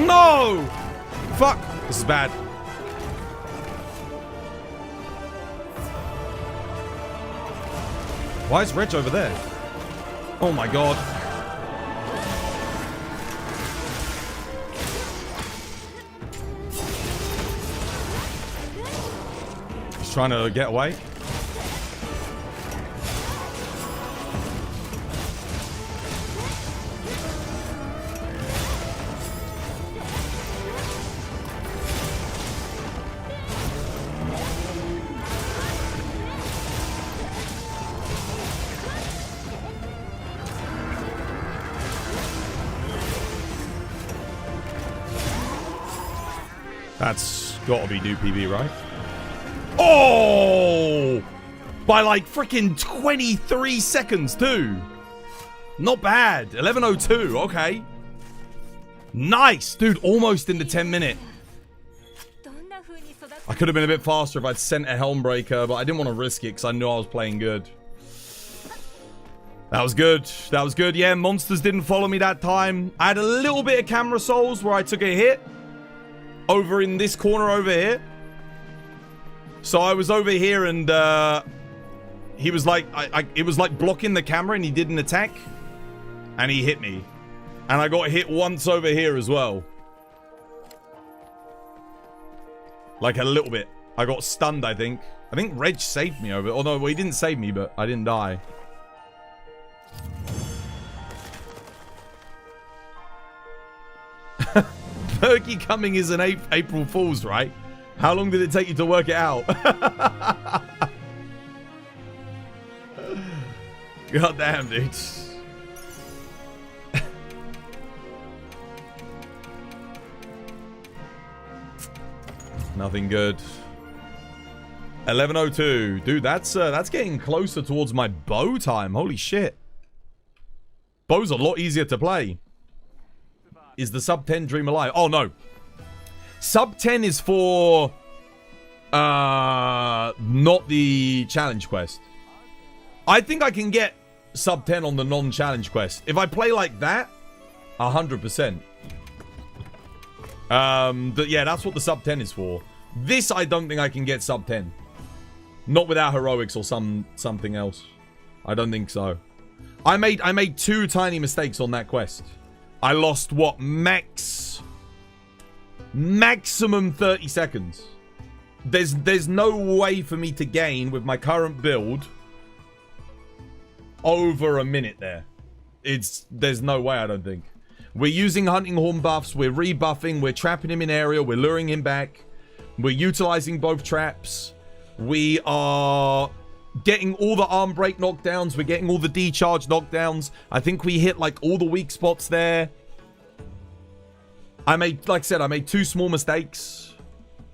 No! Fuck! This is bad. Why is Reg over there? Oh my god. He's trying to get away. That's gotta be new PB, right? Oh! By like freaking 23 seconds too. Not bad. 11:02. Okay. Nice, dude. Almost in the 10-minute. I could have been a bit faster if I'd sent a Helmbreaker, but I didn't want to risk it because I knew I was playing good. That was good. That was good. Yeah, monsters didn't follow me that time. I had a little bit of camera souls where I took a hit. Over in this corner over here. So I was over here and he was like, it was like blocking the camera and he didn't attack. And he hit me. And I got hit once over here as well. Like a little bit. I got stunned, I think. I think Reg saved me over. Oh no, well, he didn't save me, but I didn't die. Turkey coming is an April Fool's, right? How long did it take you to work it out? God damn, dude. Nothing good. 11:02. Dude, that's getting closer towards my bow time. Holy shit. Bow's a lot easier to play. Is the sub 10 dream alive? Oh, no. Sub 10 is for... not the challenge quest. I think I can get sub 10 on the non-challenge quest. If I play like that, 100%. Yeah, that's what the sub 10 is for. This, I don't think I can get sub 10. Not without heroics or something else. I don't think so. I made 2 tiny mistakes on that quest. I lost, what, maximum 30 seconds. There's no way for me to gain with my current build over a minute there. There's no way, I don't think. We're using hunting horn buffs, we're rebuffing, we're trapping him in area, we're luring him back. We're utilizing both traps. We are getting all the arm break knockdowns. We're getting all the decharge knockdowns. I think we hit like all the weak spots there. Like I said, I made 2 small mistakes.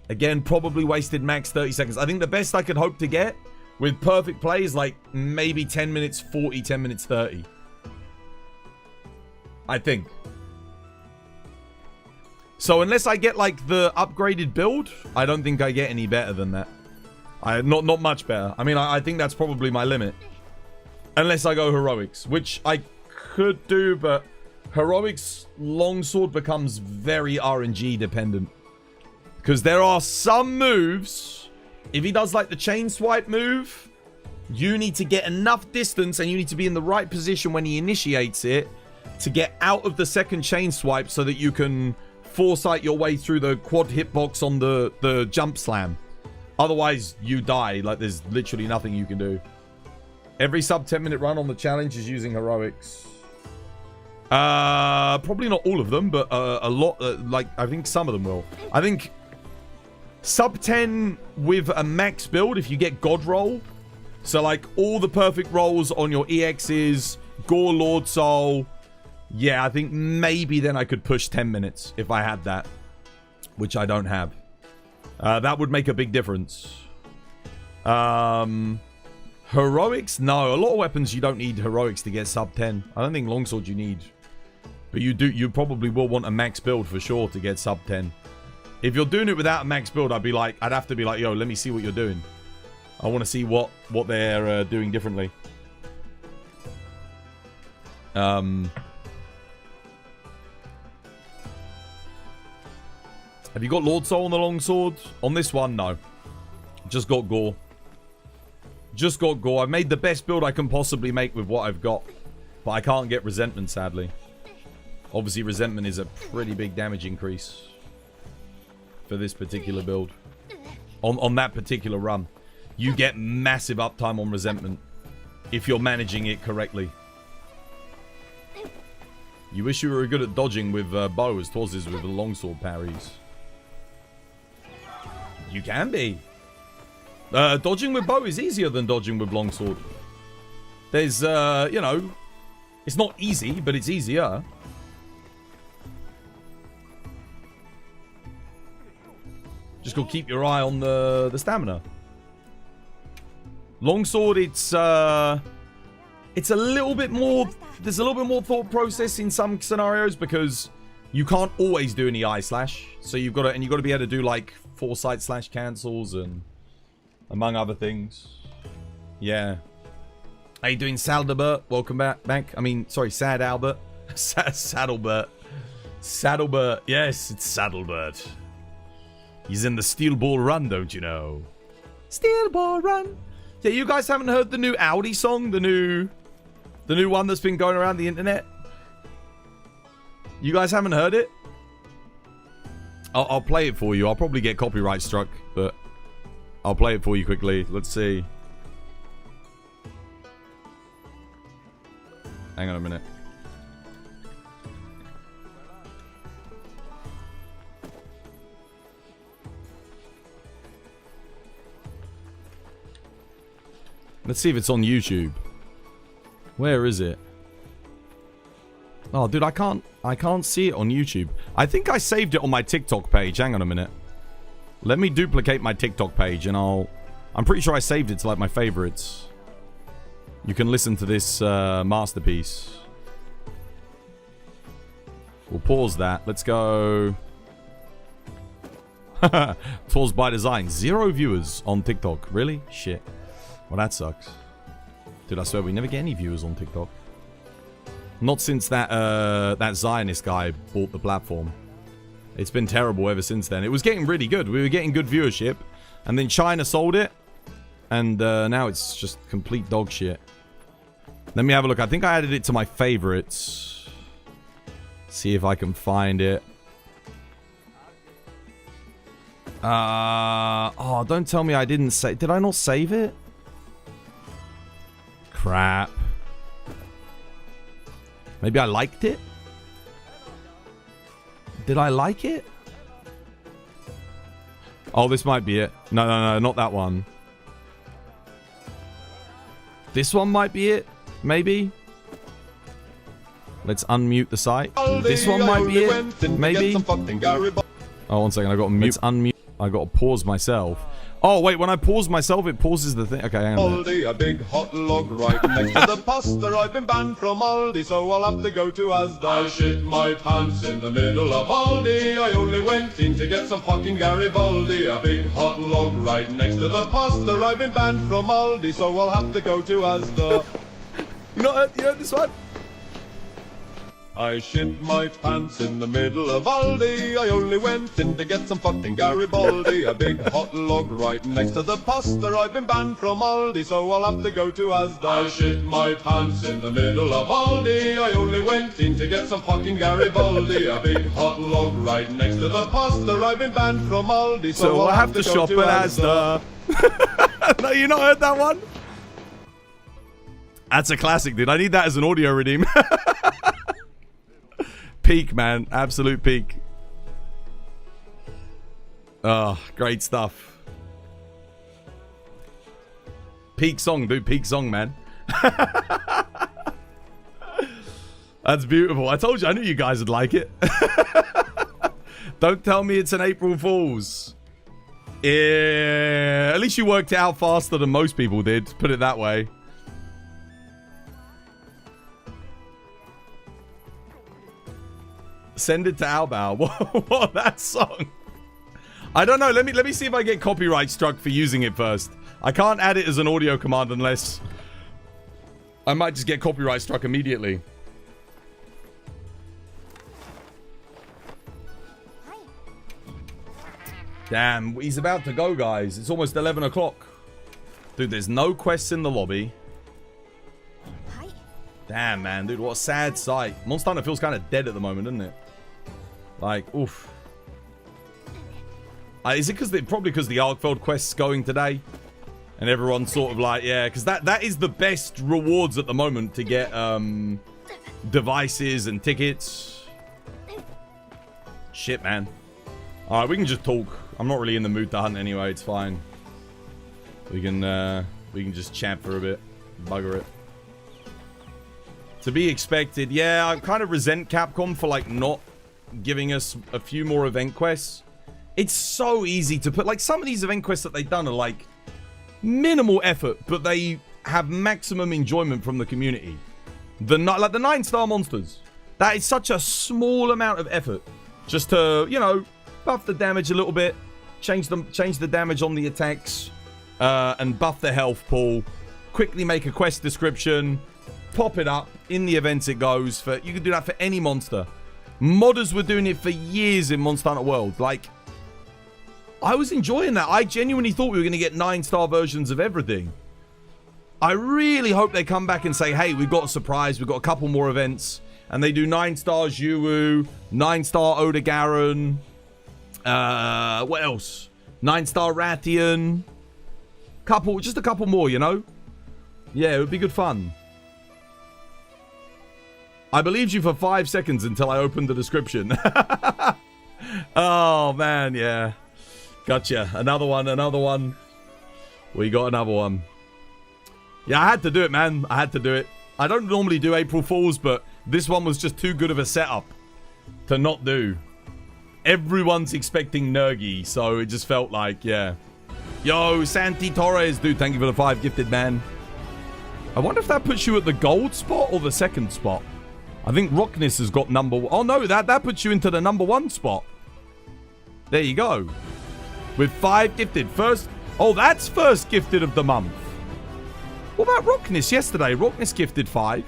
Again, probably wasted max 30 seconds. I think the best I could hope to get with perfect play is like maybe 10 minutes 40, 10 minutes 30. I think. So unless I get like the upgraded build, I don't think I get any better than that. Not much better. I mean, I think that's probably my limit. Unless I go heroics, which I could do, but heroics longsword becomes very RNG dependent. Because there are some moves, if he does like the chain swipe move, you need to get enough distance and you need to be in the right position when he initiates it to get out of the second chain swipe so that you can foresight your way through the quad hitbox on the jump slam. Otherwise, you die. Like, there's literally nothing you can do. Every sub 10-minute run on the challenge is using heroics. Probably not all of them, but a lot. Like, I think some of them will. I think sub 10 with a max build, if you get God roll. So, like, all the perfect rolls on your EXs, Gore Lord Soul. Yeah, I think maybe then I could push 10 minutes if I had that. Which I don't have. That would make a big difference. Heroics? No, a lot of weapons you don't need heroics to get sub 10. I don't think longsword you need. But you probably will want a max build for sure to get sub 10. If you're doing it without a max build, I'd have to be like, yo, let me see what you're doing. I want to see what they're doing differently. Have you got Lord Soul on the longsword? On this one, no. Just got Gore. Just got Gore. I've made the best build I can possibly make with what I've got. But I can't get Resentment, sadly. Obviously, Resentment is a pretty big damage increase for this particular build. On that particular run. You get massive uptime on Resentment if you're managing it correctly. You wish you were good at dodging with bow as Twas is with the longsword parries. You can be. Dodging with bow is easier than dodging with longsword. There's, you know, it's not easy, but it's easier. Just gotta keep your eye on the stamina. Longsword, it's a little bit more. There's a little bit more thought process in some scenarios because you can't always do any eye slash. So you've got to be able to do like foresight slash cancels and among other things. Yeah. How you doing, Saldebert? Welcome back. I mean, sorry, Sad Albert. Saddlebert. Saddlebert. Yes, it's Saddlebert. He's in the Steel Ball Run, don't you know? Steel Ball Run. Yeah, you guys haven't heard the new Audi song? The new one that's been going around the internet? You guys haven't heard it? I'll play it for you. I'll probably get copyright struck, but I'll play it for you quickly. Let's see. Hang on a minute. Let's see if it's on YouTube. Where is it? Oh, dude, I can't see it on YouTube. I think I saved it on my TikTok page. Hang on a minute. Let me duplicate my TikTok page and I'm pretty sure I saved it to like my favorites. You can listen to this masterpiece. We'll pause that. Let's go. Pause by design. 0 viewers on TikTok. Really? Shit. Well, that sucks. Dude, I swear we never get any viewers on TikTok. Not since that Zionist guy bought the platform. It's been terrible ever since then. It was getting really good. We were getting good viewership. And then China sold it. And now it's just complete dog shit. Let me have a look. I think I added it to my favorites. See if I can find it. Oh, don't tell me I didn't save. Did I not save it? Crap. Maybe I liked it? Did I like it? Oh, this might be it. No, not that one. This one might be it. Maybe. Let's unmute the site. This one might be it. Maybe. Oh, 1 second. I got to mute. Let's unmute. I got to pause myself. Oh, wait, when I pause myself, it pauses the thing. Okay, hang on. Aldi, a big hot log right next to the pasta. I've been banned from Aldi, so I'll have to go to Asda. I shit my pants in the middle of Aldi. I only went in to get some fucking Garibaldi. A big hot log right next to the pasta. I've been banned from Aldi, so I'll have to go to Asda. You heard this one? I shit my pants in the middle of Aldi. I only went in to get some fucking Garibaldi. A big hot log right next to the pasta. I've been banned from Aldi, so I'll have to go to Asda. I shit my pants in the middle of Aldi. I only went in to get some fucking Garibaldi. A big hot log right next to the pasta. I've been banned from Aldi, so I'll have to shop at Asda. No, you not heard that one? That's a classic, dude. I need that as an audio redeem. Peak, man. Absolute peak. Oh, great stuff. Peak song, dude. Peak song, man. That's beautiful. I told you. I knew you guys would like it. Don't tell me it's an April Fool's. Yeah, at least you worked it out faster than most people did. Put it that way. Send it to Albao. What that song? I don't know. Let me see if I get copyright struck for using it first. I can't add it as an audio command unless I might just get copyright struck immediately. Damn, he's about to go, guys. It's almost 11 o'clock. Dude, there's no quests in the lobby. Damn, man. Dude, what a sad sight. Monster Hunter feels kind of dead at the moment, doesn't it? Like, oof. Is it probably because the Arkveld quest's going today? And everyone's sort of like, yeah, because that is the best rewards at the moment to get devices and tickets. Shit, man. Alright, we can just talk. I'm not really in the mood to hunt anyway. It's fine. We can just chat for a bit. Bugger it. To be expected. Yeah, I kind of resent Capcom for like not giving us a few more event quests. It's so easy to put, like, some of these event quests that they've done are like minimal effort, but they have maximum enjoyment from the community. Like the 9-star monsters. That is such a small amount of effort just to, you know, buff the damage a little bit, change the damage on the attacks, and buff the health pool. Quickly make a quest description, pop it up in the events it goes for. You can do that for any monster. Modders were doing it for years in Monster Hunter World. Like, I was enjoying that. I genuinely thought we were going to get 9-star versions of everything. I really hope they come back and say, hey, we've got a surprise. We've got a couple more events. And they do 9-star Zhuwu, 9-star Odegaron. What else? 9-star Ratian. Just a couple more, you know? Yeah, it would be good fun. I believed you for 5 seconds until I opened the description. Oh, man, yeah. Gotcha. Another one. We got another one. Yeah, I had to do it, man. I had to do it. I don't normally do April Fools, but this one was just too good of a setup to not do. Everyone's expecting Nergi, so it just felt like, yeah. Yo, Santi Torres. Dude, thank you for the 5 gifted, man. I wonder if that puts you at the gold spot or the second spot. I think Rockness has got number 1. Oh, no, that puts you into the number 1 spot. There you go. With 5 gifted. First. Oh, that's first gifted of the month. What about Rockness yesterday? Rockness gifted 5.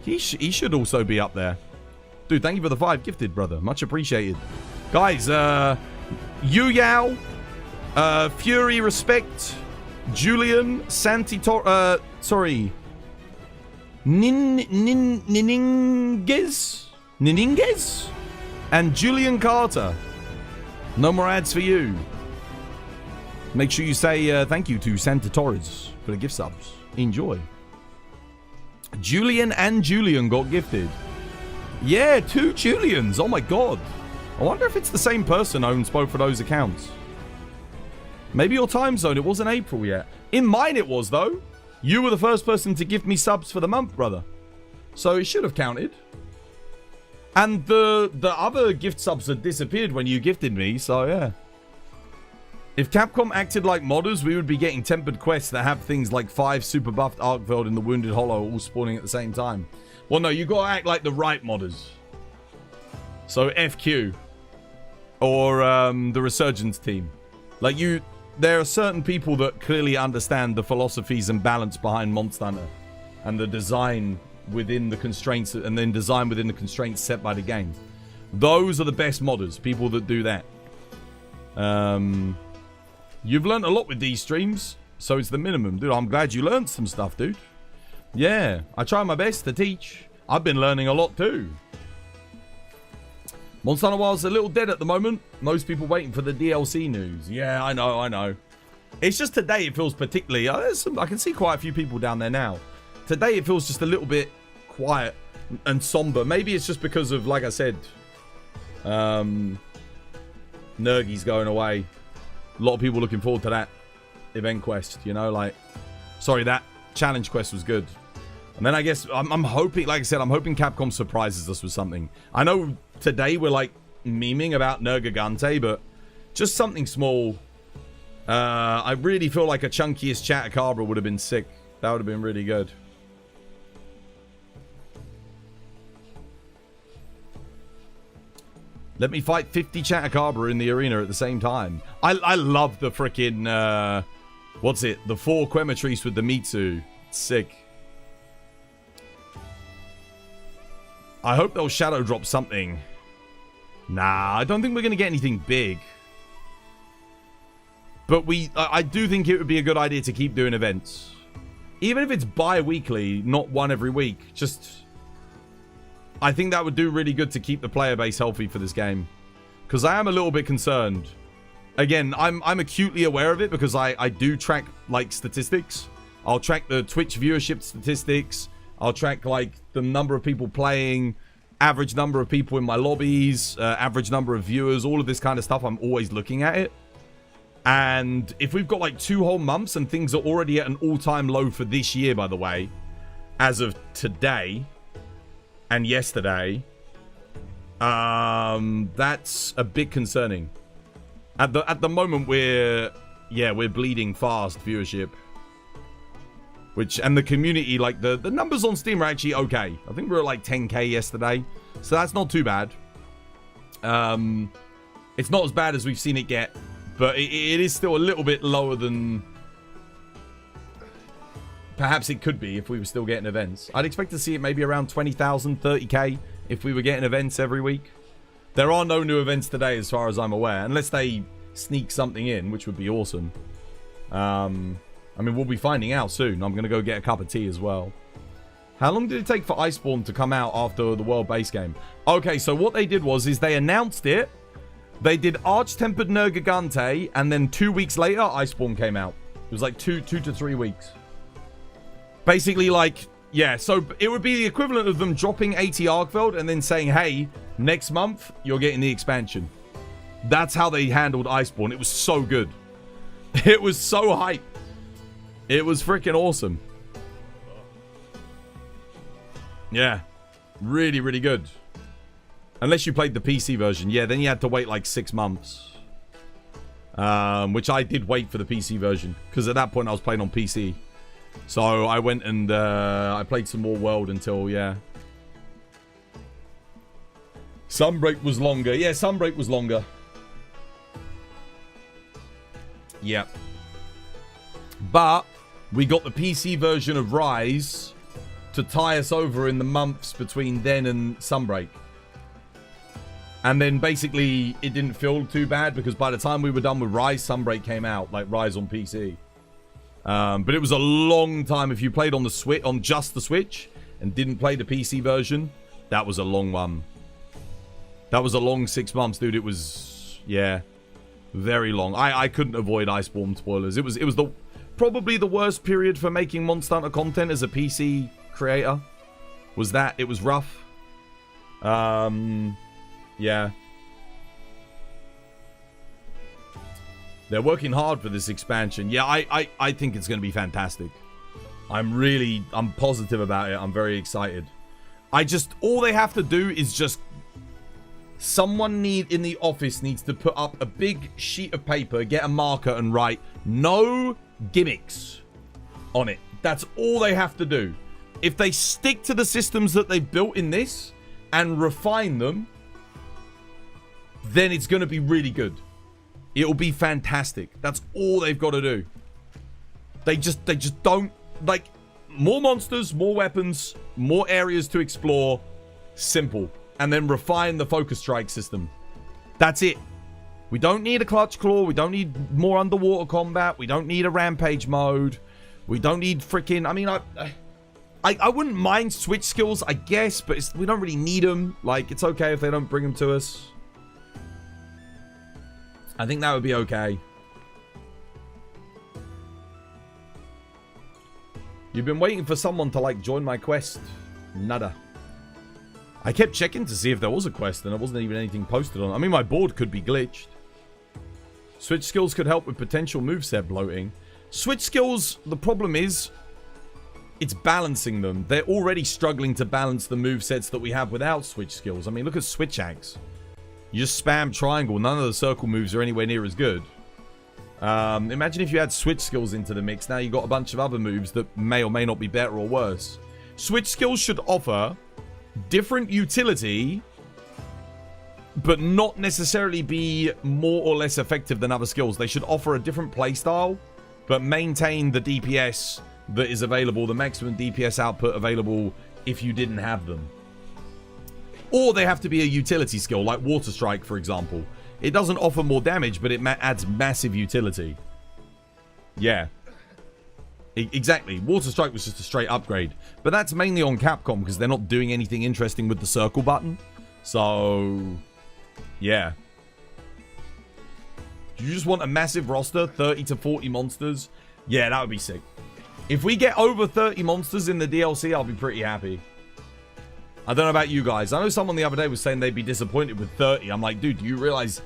He should also be up there. Dude, thank you for the 5 gifted, brother. Much appreciated. Guys, Yu Yao, Fury Respect, Julian, sorry. Nininguez? And Julian Carter. No more ads for you. Make sure you say thank you to Santa Torres for the gift subs. Enjoy. Julian and Julian got gifted. Yeah, 2 Julians. Oh my god. I wonder if it's the same person owns both of those accounts. Maybe your time zone. It wasn't April yet. In mine it was, though. You were the first person to give me subs for the month, brother. So it should have counted. And the other gift subs had disappeared when you gifted me, so yeah. If Capcom acted like modders, we would be getting tempered quests that have things like 5 super buffed Arkveld in the Wounded Hollow all spawning at the same time. Well, no, you gotta act like the right modders. So FQ. Or the Resurgence team. Like there are certain people that clearly understand the philosophies and balance behind Monster Hunter. And the design within the constraints, and then design within the constraints set by the game. Those are the best modders, people that do that. You've learned a lot with these streams, so it's the minimum. Dude, I'm glad you learned some stuff, dude. Yeah, I try my best to teach. I've been learning a lot too. Monster Hunter Wild's a little dead at the moment. Most people waiting for the DLC news. Yeah, I know. It's just today it feels particularly... I can see quite a few people down there now. Today it feels just a little bit quiet and somber. Maybe it's just because of, like I said, Nergi's going away. A lot of people looking forward to that event quest, you know, like... Sorry, that challenge quest was good. And then I guess I'm hoping, like I said, I'm hoping Capcom surprises us with something. I know today we're like memeing about Nergigante, but just something small. I really feel like a chunkiest Chatacabra would have been sick. That would have been really good. Let me fight 50 Chatacabra in the arena at the same time. I love the freaking, what's it? The 4 Quematrice with the Mitsu. It's sick. I hope they'll shadow drop something. Nah, I don't think we're going to get anything big. But I do think it would be a good idea to keep doing events. Even if it's bi-weekly, not one every week. I think that would do really good to keep the player base healthy for this game. Because I am a little bit concerned. Again, I'm acutely aware of it because I do track, like, statistics. I'll track the Twitch viewership statistics. I'll track, like, the number of people playing, average number of people in my lobbies, average number of viewers, all of this kind of stuff. I'm always looking at it. And if we've got, like, 2 whole months and things are already at an all-time low for this year, by the way, as of today and yesterday, that's a bit concerning. At the moment, we're bleeding fast viewership. And the community, like, the numbers on Steam are actually okay. I think we were at, like, 10k yesterday. So that's not too bad. It's not as bad as we've seen it get. But it is still a little bit lower than perhaps it could be if we were still getting events. I'd expect to see it maybe around 20,000, 30k if we were getting events every week. There are no new events today as far as I'm aware. Unless they sneak something in, which would be awesome. I mean, we'll be finding out soon. I'm going to go get a cup of tea as well. How long did it take for Iceborne to come out after the World Base game? Okay, so what they did was they announced it. They did Arch-Tempered Nergigante, and then 2 weeks later, Iceborne came out. It was like 2 to 3 weeks. Basically, like, yeah, so it would be the equivalent of them dropping Uth Arkveld and then saying, hey, next month, you're getting the expansion. That's how they handled Iceborne. It was so good. It was so hype. It was freaking awesome. Yeah. Really, really good. Unless you played the PC version. Yeah, then you had to wait like 6 months. Which I did wait for the PC version. Because at that point I was playing on PC. So I went and I played some more World until, yeah. Sunbreak was longer. Yeah, Sunbreak was longer. Yeah. But we got the PC version of Rise to tie us over in the months between then and Sunbreak. And then basically it didn't feel too bad because by the time we were done with Rise, Sunbreak came out, like Rise on PC. But it was a long time. If you played on the Switch, on just the Switch, and didn't play the PC version, that was a long one. That was a long 6 months, dude. It was, yeah, very long. I couldn't avoid Iceborne spoilers. It was probably the worst period for making Monster Hunter content as a PC creator. Was that? It was rough. Yeah. They're working hard for this expansion. Yeah, I think it's going to be fantastic. I'm positive about it. I'm very excited. All they have to do is just... Someone in the office needs to put up a big sheet of paper, get a marker and write, no gimmicks on it. That's all they have to do. If they stick to the systems that they built in this and refine them, then it's going to be really good. It'll be fantastic. That's all they've got to do. They just don't, like, more monsters, more weapons, more areas to explore. Simple. And then refine the focus strike system. That's it. We don't need a clutch claw. We don't need more underwater combat. We don't need a rampage mode. We don't need freaking... I mean, I wouldn't mind switch skills, I guess, but we don't really need them. Like, it's okay if they don't bring them to us. I think that would be okay. You've been waiting for someone to, like, join my quest. Nada. I kept checking to see if there was a quest, and there wasn't even anything posted on it. I mean, my board could be glitched. Switch skills could help with potential moveset bloating. Switch skills, the problem is, it's balancing them. They're already struggling to balance the movesets that we have without switch skills. I mean, look at switch axe. You just spam triangle. None of the circle moves are anywhere near as good. Imagine if you had switch skills into the mix. Now you've got a bunch of other moves that may or may not be better or worse. Switch skills should offer different utility, but not necessarily be more or less effective than other skills. They should offer a different playstyle, but maintain the DPS that is available, the maximum DPS output available if you didn't have them. Or they have to be a utility skill, like Water Strike, for example. It doesn't offer more damage, but it adds massive utility. Yeah. Exactly. Water Strike was just a straight upgrade. But that's mainly on Capcom because they're not doing anything interesting with the circle button. So, yeah. Do you just want a massive roster? 30 to 40 monsters? Yeah, that would be sick. If we get over 30 monsters in the DLC, I'll be pretty happy. I don't know about you guys. I know someone the other day was saying they'd be disappointed with 30. I'm like, dude, do you realize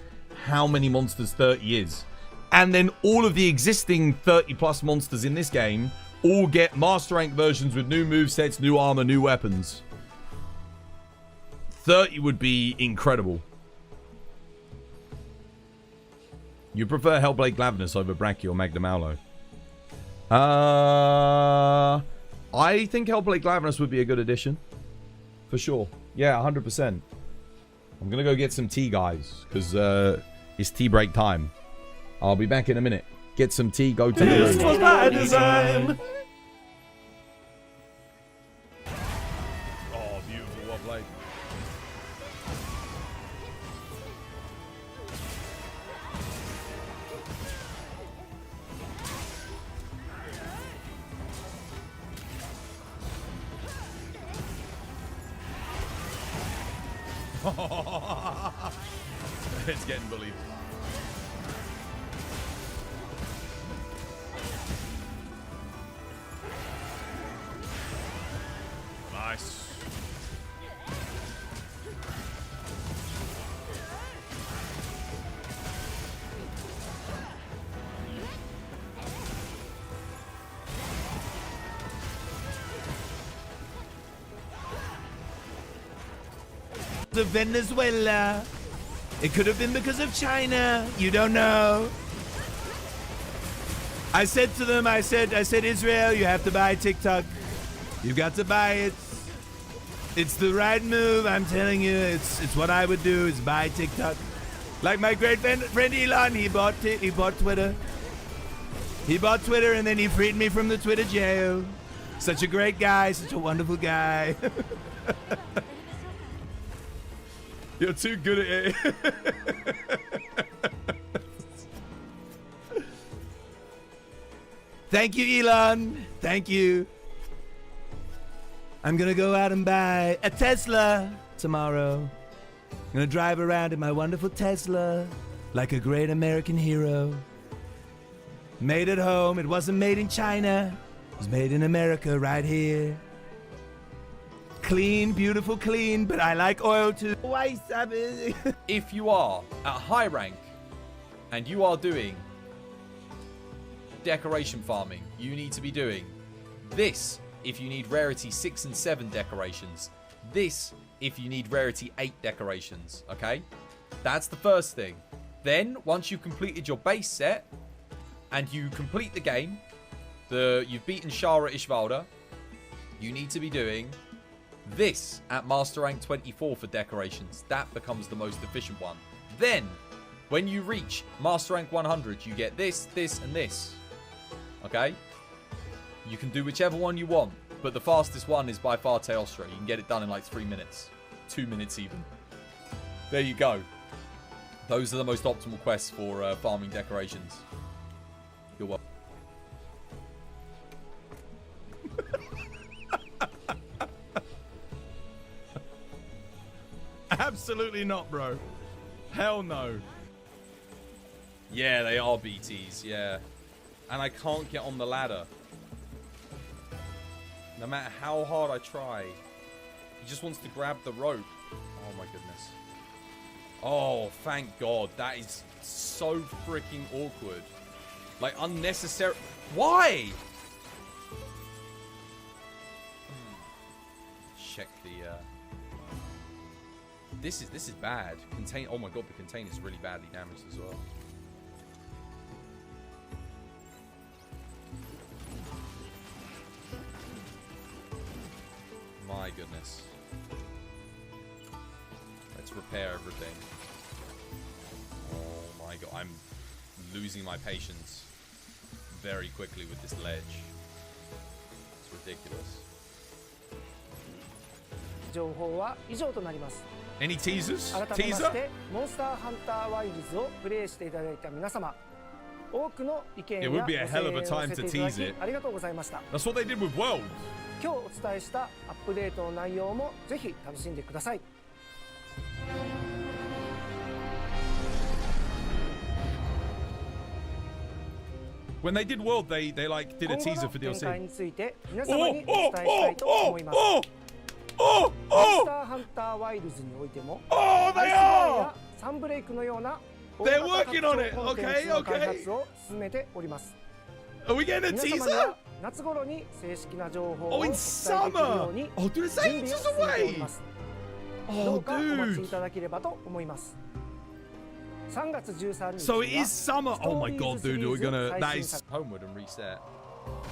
how many monsters 30 is? And then all of the existing 30 plus monsters in this game all get Master Rank versions with new movesets, new armor, new weapons. 30 would be incredible. You prefer Hellblade Glavenus over Brachii or Magnum Aulo? I think Hellblade Glavenus would be a good addition. For sure. Yeah, 100%. I'm going to go get some tea, guys. Because it's tea break time. I'll be back in a minute. Get some tea, go to the This room. was by design. Oh, beautiful. Well played. It's getting bullied. Nice. Of Venezuela. It could have been because of China. You don't know. I said to them, I said, Israel, you have to buy TikTok. You've got to buy it. It's the right move. I'm telling you, it's what I would do is buy TikTok. Like my great friend Elon, he bought Twitter. He bought Twitter and then he freed me from the Twitter jail. Such a great guy, such a wonderful guy. You're too good at it. Thank you, Elon. Thank you. I'm gonna go out and buy a Tesla tomorrow. I'm gonna drive around in my wonderful Tesla like a great American hero. Made at home. It wasn't made in China. It was made in America right here. Clean, beautiful, clean, but I like oil too. If you are at high rank and you are doing decoration farming, you need to be doing this if you need rarity 6 and 7 decorations. This if you need rarity 8 decorations, okay? That's the first thing. Then, once you've completed your base set and you complete the game, you've beaten Shara Ishvalda, you need to be doing this at Master Rank 24 for decorations. That becomes the most efficient one. Then, when you reach Master Rank 100, you get this, this, and this. Okay? You can do whichever one you want, but the fastest one is by far Teostra. You can get it done in like 3 minutes. 2 minutes even. There you go. Those are the most optimal quests for farming decorations. You're welcome. Absolutely not, bro. Hell no. Yeah, they are BTs, yeah. And I can't get on the ladder. No matter how hard I try. He just wants to grab the rope. Oh my goodness. Oh, thank God. That is so freaking awkward. Like, unnecessary. Why? Check the, This is bad. Oh my God, the container is really badly damaged as well. My goodness. Let's repair everything. Oh my God, I'm losing my patience very quickly with this ledge. It's ridiculous. Any teasers? 改めまし Teaser? てモンスターハンターワイルズをプレイしていただいた皆様 It would be a hell of a time to tease it. That's what they did with World. 今日お伝えしたアップデートの内容もぜひ楽しんでください。 When they did World, they like did a 今後 teaser の for 展 DLC. 開について皆様にお伝えしたいと思います。モンスターハンターワイルズにおいても、アイスバーンやサンブレイクのような大型拡張コンテンツの開発を進めております。 Are we getting a 皆様に teaser? は夏頃に正式な情報をお Oh, 伝え in できるように summer! Oh, dude, it's 準備を ages 進めており away! ます。ど Oh, うかお待ちい dude! ただければと思います。3月13日 So it には is summer! Oh my god, dude, we're gonna... That 最新 is... 作 Homeward and reset.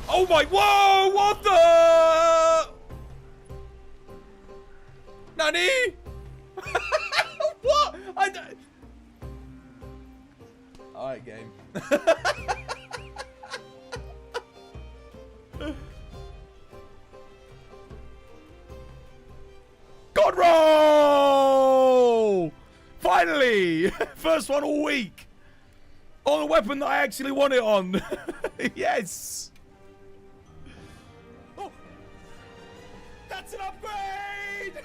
Oh my... Whoa! What the... Nani? What? I don't... Alright, game. God roll! Finally! First one all week! On a weapon that I actually want it on! Yes! Oh. That's an upgrade!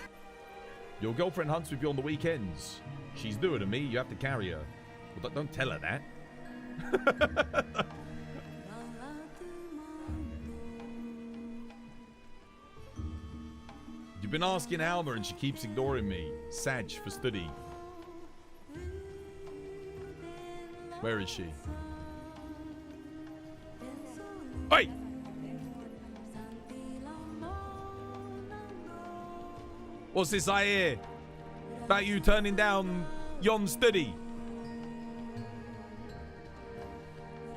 Your girlfriend hunts with you on the weekends. She's newer to me, you have to carry her. Well, don't tell her that. You've been asking Alma and she keeps ignoring me. Sag for study. Where is she? Hey! What's this I hear? About you turning down yon study?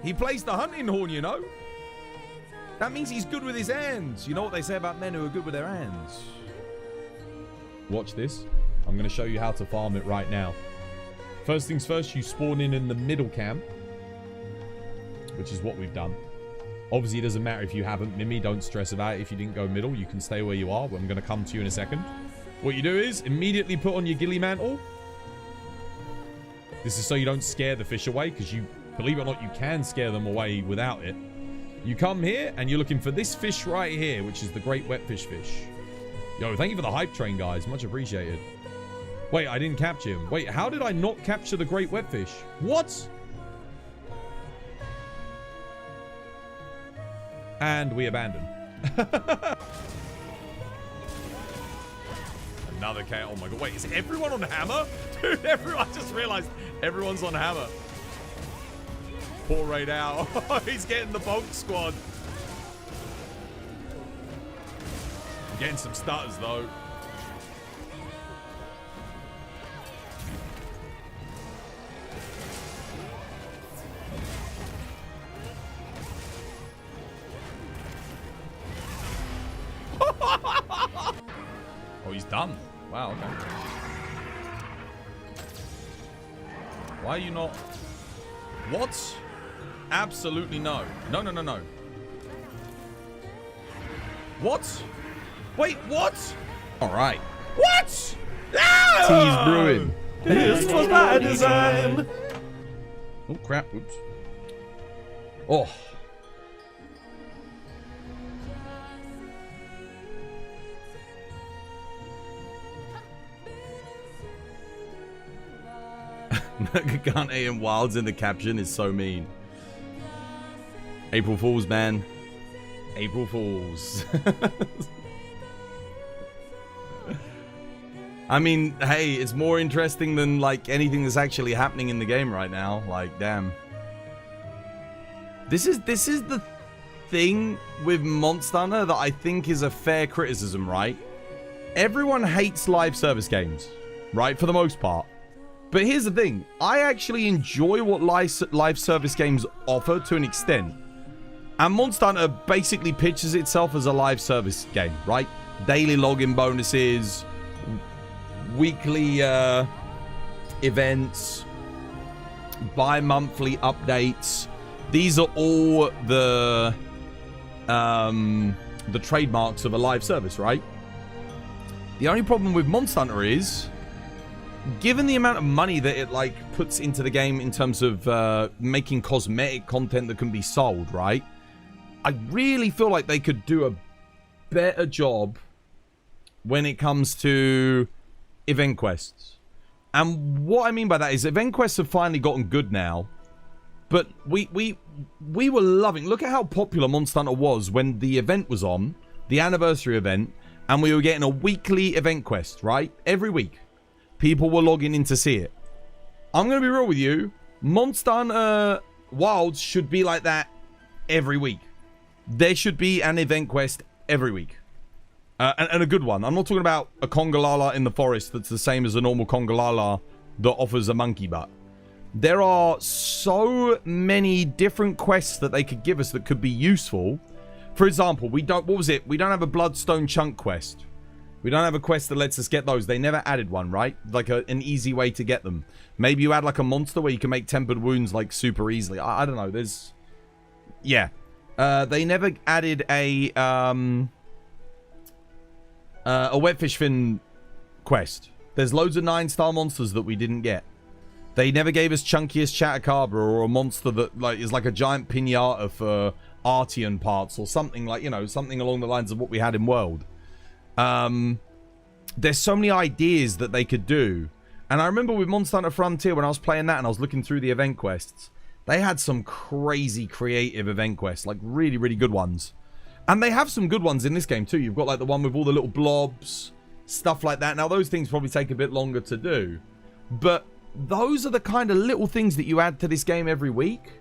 He plays the hunting horn, you know? That means he's good with his hands. You know what they say about men who are good with their hands? Watch this. I'm going to show you how to farm it right now. First things first, you spawn in the middle camp, which is what we've done. Obviously, it doesn't matter if you haven't, Mimi. Don't stress about it. If you didn't go middle, you can stay where you are. I'm going to come to you in a second. What you do is immediately put on your ghillie mantle. This is so you don't scare the fish away, because you, believe it or not, you can scare them away without it. You come here, and you're looking for this fish right here, which is the great wetfish fish. Yo, thank you for the hype train, guys. Much appreciated. Wait, I didn't capture him. Wait, how did I not capture the great wetfish? What? And we abandon. Another cat. Oh my god. Wait, is everyone on hammer? Dude, everyone. I just realized everyone's on hammer. Poor Rey Dau. He's getting the bonk squad. I'm getting some stutters though. Oh, he's done. Wow, okay. Why are you not... What? Absolutely no. No, no, no, no. What? Wait, what? All right. What? No! Tea's brewing. This was by design. Oh, crap. Oops. Oh. Nergigante and Wilds in the caption is so mean. April Fools, man. April Fools. I mean, hey, it's more interesting than like anything that's actually happening in the game right now. Like, damn. This is the thing with Monster Hunter that I think is a fair criticism, right? Everyone hates live service games, right? For the most part. But here's the thing. I actually enjoy what live service games offer to an extent. And Monster Hunter basically pitches itself as a live service game, right? Daily login bonuses, weekly events, bi-monthly updates. These are all the trademarks of a live service, right? The only problem with Monster Hunter is given the amount of money that it like puts into the game in terms of making cosmetic content that can be sold, right? I really feel like they could do a better job when it comes to event quests. And what I mean by that is event quests have finally gotten good now. But we were loving... Look at how popular Monster Hunter was when the event was on, the anniversary event, and we were getting a weekly event quest, right? Every week. People were logging in to see it. I'm going to be real with you. Monster Hunter Wilds should be like that every week. There should be an event quest every week. And a good one. I'm not talking about a Congalala in the forest that's the same as a normal Congalala that offers a monkey butt. There are so many different quests that they could give us that could be useful. For example, we don't... What was it? We don't have a Bloodstone Chunk quest. We don't have a quest that lets us get those. They never added one, right? Like an easy way to get them. Maybe you add like a monster where you can make tempered wounds like super easily. I don't know. There's... Yeah. They never added a Wetfish Fin quest. There's loads of 9-star monsters that we didn't get. They never gave us Chunkiest Chatacabra or a monster that like is like a giant pinata for Artean parts or something like, you know, something along the lines of what we had in World. There's so many ideas that they could do. And I remember with Monster Hunter Frontier when I was playing that and I was looking through the event quests, they had some crazy creative event quests, like really, really good ones. And they have some good ones in this game too. You've got like the one with all the little blobs, stuff like that. Now those things probably take a bit longer to do, but those are the kind of little things that you add to this game every week,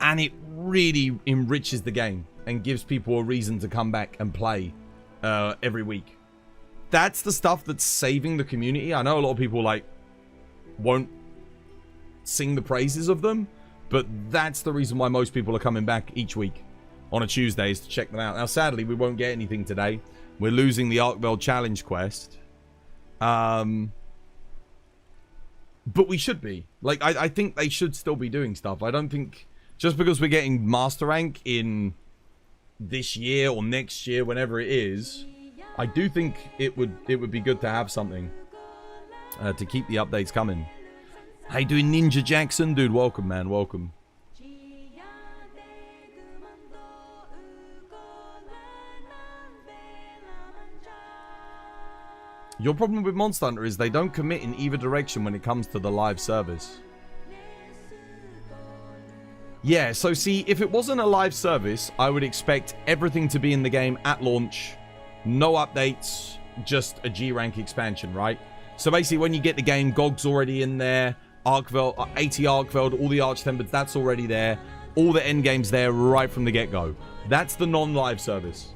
and it really enriches the game and gives people a reason to come back and play every week. That's the stuff that's saving the community. I know a lot of people like won't sing the praises of them, but that's the reason why most people are coming back each week on a Tuesday is to check them out. Now, sadly, we won't get anything today. We're losing the Arkveld challenge quest. But we should be. Like, I think they should still be doing stuff. I don't think just because we're getting Master Rank in this year or next year, whenever it is, I do think it would be good to have something to keep the updates coming. How you doing, Ninja Jackson? Dude, welcome, man. Welcome. Your problem with Monster Hunter is they don't commit in either direction when it comes to the live service. Yeah, so see, if it wasn't a live service, I would expect everything to be in the game at launch. No updates, just a G-rank expansion, right? So basically, when you get the game, GOG's already in there. Arkveld, 80 Arkveld, all the Archtempered, that's already there. All the endgame's there right from the get-go. That's the non-live service.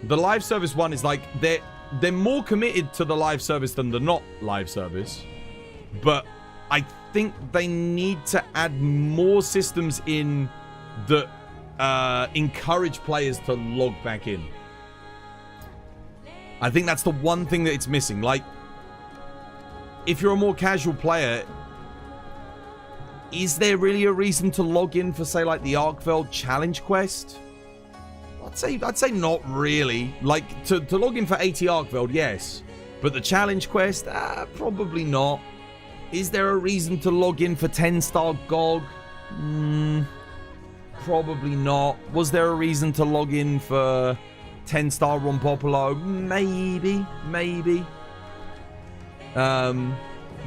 The live service one is like, they're more committed to the live service than the not live service. But I think they need to add more systems in that encourage players to log back in. I think that's the one thing that it's missing. Like, if you're a more casual player, is there really a reason to log in for, say, like the Arkveld challenge quest? I'd say not really. Like, to log in for 80 Arkveld, yes. But the challenge quest, probably not. Is there a reason to log in for 10-star GOG? Probably not. Was there a reason to log in for 10-star Rompopolo? Maybe.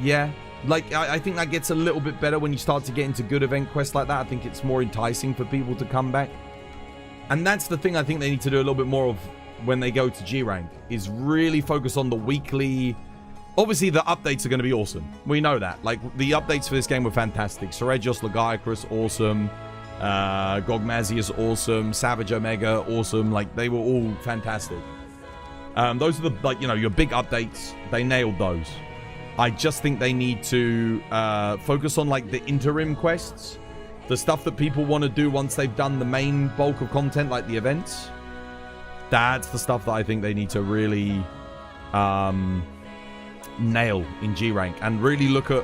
Yeah. Like, I think that gets a little bit better when you start to get into good event quests like that. I think it's more enticing for people to come back. And that's the thing I think they need to do a little bit more of when they go to G-Rank, is really focus on the weekly... Obviously, the updates are going to be awesome. We know that. Like, the updates for this game were fantastic. Seregios Lagiacrus, awesome. Gogmazius, awesome. Savage Omega, awesome. Like, they were all fantastic. Those are the, like, you know, your big updates. They nailed those. I just think they need to focus on, like, the interim quests. The stuff that people want to do once they've done the main bulk of content, like the events. That's the stuff that I think they need to really nail in G-Rank. And really look at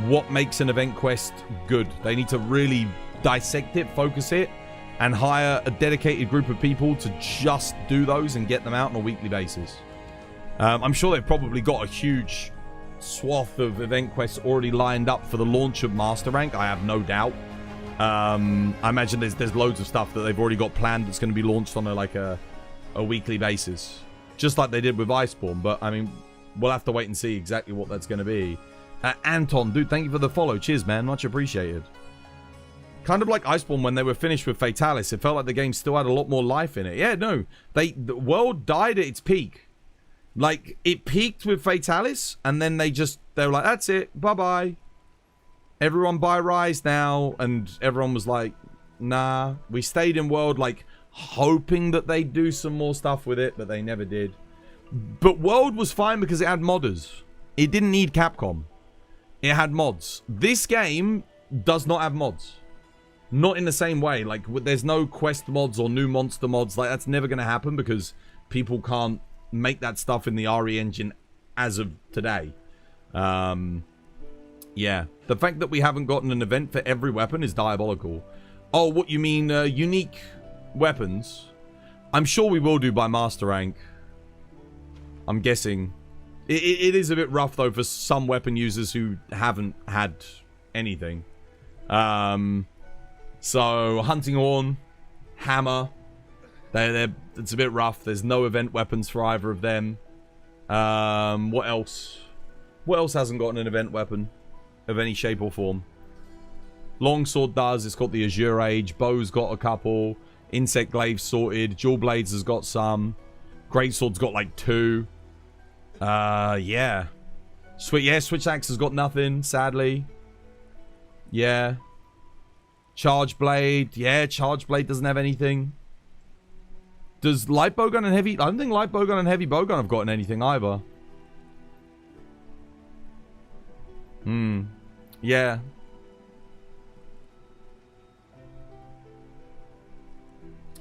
what makes an event quest good. They need to really dissect it, focus it, and hire a dedicated group of people to just do those and get them out on a weekly basis. I'm sure they've probably got a huge swath of event quests already lined up for the launch of Master Rank. I have no doubt. I imagine there's loads of stuff that they've already got planned that's going to be launched on a weekly basis, just like they did with Iceborne. But I mean, we'll have to wait and see exactly what that's going to be. Anton, dude, thank you for the follow. Cheers, man. Much appreciated. Kind of like Iceborne when they were finished with Fatalis. It felt like the game still had a lot more life in it. Yeah, no. The world died at its peak. Like, it peaked with Fatalis, and then they were like, that's it. Bye-bye. Everyone buy Rise now. And everyone was like, nah. We stayed in World, like, hoping that they'd do some more stuff with it, but they never did. But World was fine because it had modders. It didn't need Capcom. It had mods. This game does not have mods. Not in the same way. Like, there's no quest mods or new monster mods. Like, that's never going to happen because people can't make that stuff in the RE engine as of today. Yeah. The fact that we haven't gotten an event for every weapon is diabolical. Oh, what you mean, unique weapons? I'm sure we will do by Master Rank. I'm guessing. It is a bit rough, though, for some weapon users who haven't had anything. So, Hunting Horn, Hammer, it's a bit rough. There's no event weapons for either of them. What else? What else hasn't gotten an event weapon of any shape or form? Longsword does. It's got the Azure Age. Bow's got a couple. Insect Glaive sorted. Dual Blades has got some. Greatsword's got like 2. Yeah. Switch Axe has got nothing, sadly. Yeah. Charge Blade. Yeah, Charge Blade doesn't have anything. Does Light Bowgun and Heavy... I don't think Light Bowgun and Heavy Bowgun have gotten anything either. Yeah.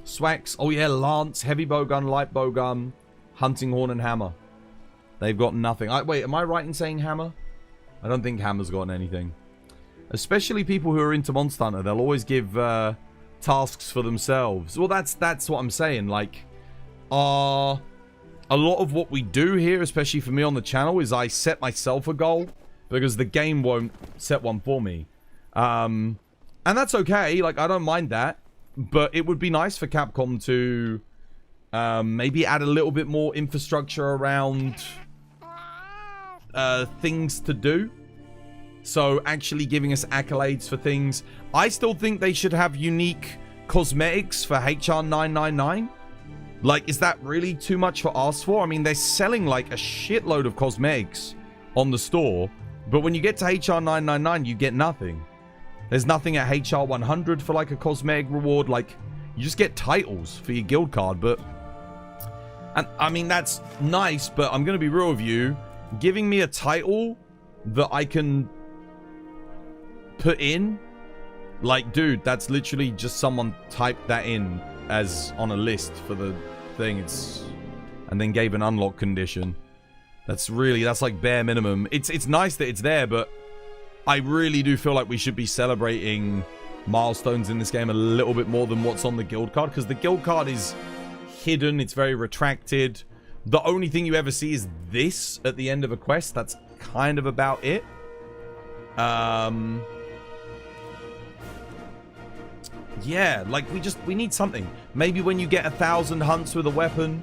Swax. Oh yeah, Lance, Heavy Bowgun, Light Bowgun, Hunting Horn and Hammer. They've got nothing. Wait, am I right in saying Hammer? I don't think Hammer's gotten anything. Especially people who are into Monster Hunter. They'll always give tasks for themselves. Well, that's what I'm saying. Like, a lot of what we do here, especially for me on the channel, is I set myself a goal. Because the game won't set one for me. And that's okay. Like, I don't mind that. But it would be nice for Capcom to maybe add a little bit more infrastructure around things to do. So actually giving us accolades for things. I still think they should have unique cosmetics for HR 999. Like, is that really too much for ask for? I mean, they're selling like a shitload of cosmetics on the store. But when you get to HR 999, you get nothing. There's nothing at HR 100 for like a cosmetic reward. Like, you just get titles for your guild card. But, and I mean, that's nice, but I'm going to be real with you. Giving me a title that I can put in, like, dude, that's literally just someone typed that in as on a list for the thing. And then gave an unlock condition. That's like bare minimum. It's nice that it's there, but I really do feel like we should be celebrating milestones in this game a little bit more than what's on the guild card, because the guild card is hidden. It's very retracted. The only thing you ever see is this at the end of a quest. That's kind of about it. Yeah, like we need something. Maybe when you get 1,000 hunts with a weapon,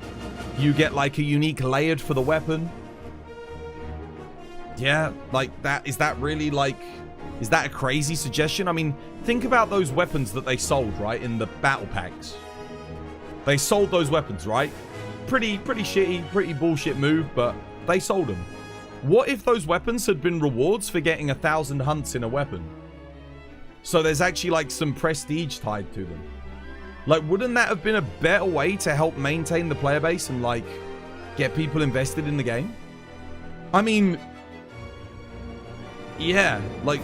you get like a unique layered for the weapon. Yeah, like that. Is that really like... Is that a crazy suggestion? I mean, think about those weapons that they sold, right? In the battle packs. They sold those weapons, right? Pretty shitty, pretty bullshit move, but they sold them. What if those weapons had been rewards for getting 1,000 hunts in a weapon? So there's actually like some prestige tied to them. Like, wouldn't that have been a better way to help maintain the player base and like get people invested in the game? I mean... Yeah, like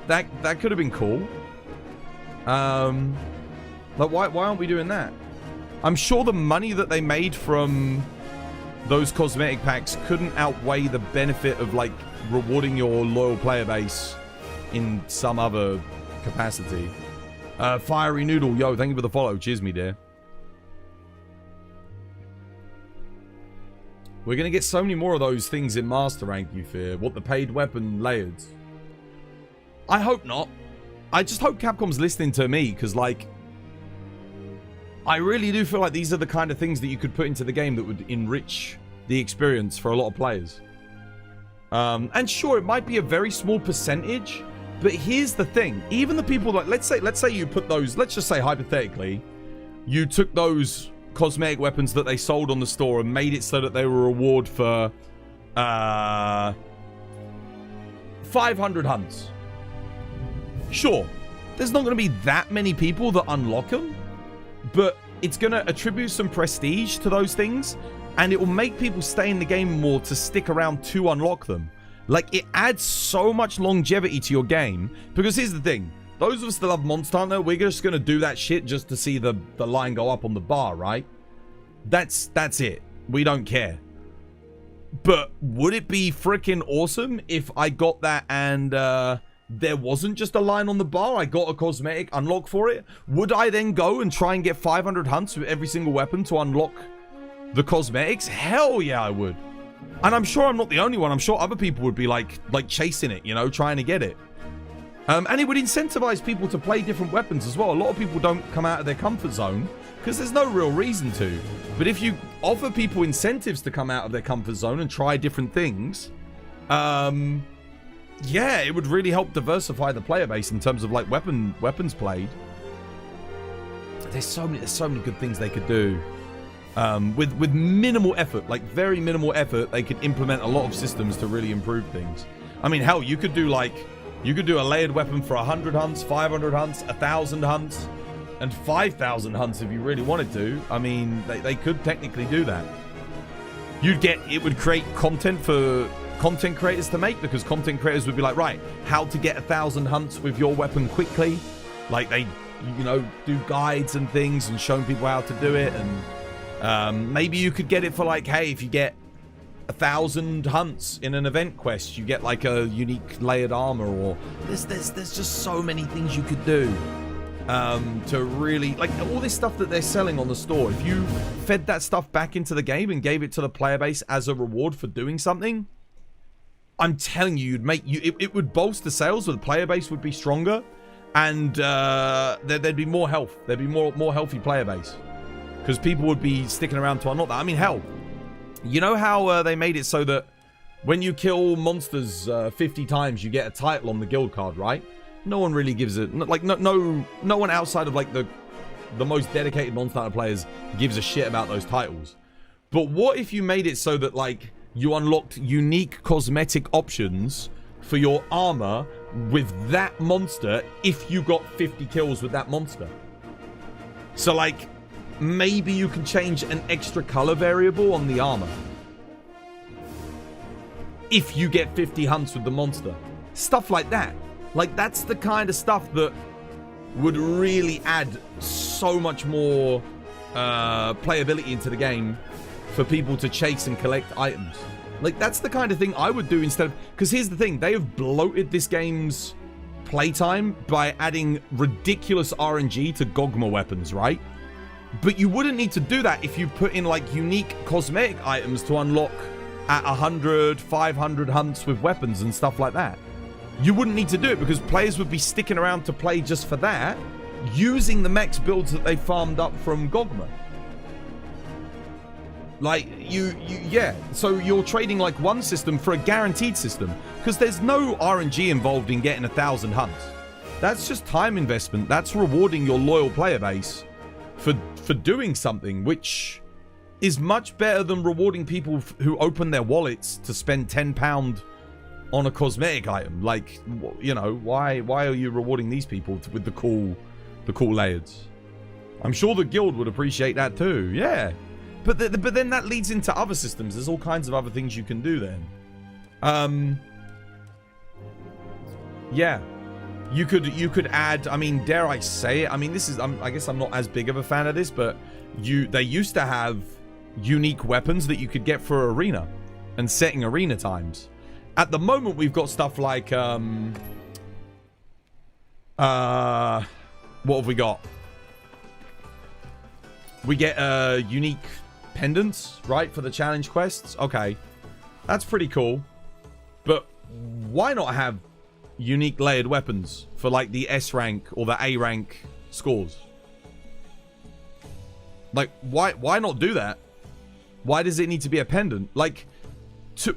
that could have been cool. Like why aren't we doing that? I'm sure the money that they made from those cosmetic packs couldn't outweigh the benefit of like rewarding your loyal player base in some other capacity. Fiery Noodle, yo, thank you for the follow. Cheers, me dear. We're going to get so many more of those things in Master Rank, you fear. What, the paid weapon layered? I hope not. I just hope Capcom's listening to me, because, like, I really do feel like these are the kind of things that you could put into the game that would enrich the experience for a lot of players. And sure, it might be a very small percentage, but here's the thing. Even the people, like, let's say you put those, let's just say hypothetically, you took those cosmetic weapons that they sold on the store and made it so that they were a reward for 500 hunts. Sure, there's not going to be that many people that unlock them, but it's going to attribute some prestige to those things, and it will make people stay in the game more to stick around to unlock them. Like, it adds so much longevity to your game, because here's the thing. Those of us that love Monster Hunter, we're just going to do that shit just to see the line go up on the bar, right? That's it. We don't care. But would it be freaking awesome if I got that and there wasn't just a line on the bar? I got a cosmetic unlock for it. Would I then go and try and get 500 hunts with every single weapon to unlock the cosmetics? Hell yeah, I would. And I'm sure I'm not the only one. I'm sure other people would be like chasing it, you know, trying to get it. And it would incentivize people to play different weapons as well. A lot of people don't come out of their comfort zone because there's no real reason to. But if you offer people incentives to come out of their comfort zone and try different things, yeah, it would really help diversify the player base in terms of like weapons played. There's so many good things they could do. With minimal effort, like very minimal effort, they could implement a lot of systems to really improve things. I mean, hell, you could do a layered weapon for 100 hunts, 500 hunts, 1,000 hunts, and 5,000 hunts if you really wanted to. I mean, they could technically do that. It would create content for content creators to make, because content creators would be like, right, how to get 1,000 hunts with your weapon quickly. Like, they, you know, do guides and things and showing people how to do it. And maybe you could get it for like, hey, if you get 1,000 hunts in an event quest, you get like a unique layered armor, or there's just so many things you could do to really, like, all this stuff that they're selling on the store. If you fed that stuff back into the game and gave it to the player base as a reward for doing something, I'm telling you, it would bolster sales, where the player base would be stronger, and there'd be more health. There'd be more healthy player base, because people would be sticking around to unlock that. I mean, hell, you know how they made it so that when you kill monsters 50 times, you get a title on the guild card, right? No one really gives it, like, no one outside of like the most dedicated Monster Hunter players gives a shit about those titles. But what if you made it so that, like, you unlocked unique cosmetic options for your armor with that monster if you got 50 kills with that monster? So, like, maybe you can change an extra color variable on the armor if you get 50 hunts with the monster. Stuff like that. Like, that's the kind of stuff that would really add so much more playability into the game for people to chase and collect items. Like, that's the kind of thing I would do instead of... Because here's the thing, they have bloated this game's playtime by adding ridiculous RNG to Gogma weapons, right? But you wouldn't need to do that if you put in, like, unique cosmetic items to unlock at 100, 500 hunts with weapons and stuff like that. You wouldn't need to do it, because players would be sticking around to play just for that, using the max builds that they farmed up from Gogma. Like, yeah. So you're trading, like, one system for a guaranteed system, because there's no RNG involved in getting 1,000 hunts. That's just time investment. That's rewarding your loyal player base for doing something, which is much better than rewarding people who open their wallets to spend £10 on a cosmetic item. Like, you know, why are you rewarding these people with the cool layers? I'm sure the guild would appreciate that too. Yeah, but then that leads into other systems. There's all kinds of other things you can do then. Yeah, you could add, I mean, dare I say it, I mean, this is, I guess I'm not as big of a fan of this, but they used to have unique weapons that you could get for arena and setting arena times. At the moment, we've got stuff like, what have we got? We get unique pendants, right, for the challenge quests. Okay, that's pretty cool. But why not have unique layered weapons for like the S rank or the A rank scores? Like, why not do that? Why does it need to be a pendant? Like,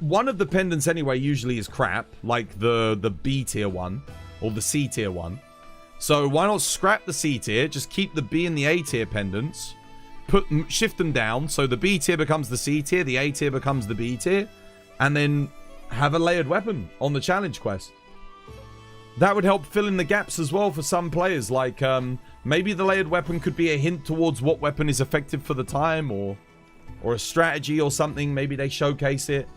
one of the pendants anyway usually is crap, like the B tier one or the C tier one. So why not scrap the C tier, just keep the B and the A tier pendants, shift them down so the B tier becomes the C tier, the A tier becomes the B tier, and then have a layered weapon on the challenge quest. That would help fill in the gaps as well for some players. Like, maybe the layered weapon could be a hint towards what weapon is effective for the time, or a strategy or something. Maybe they showcase it.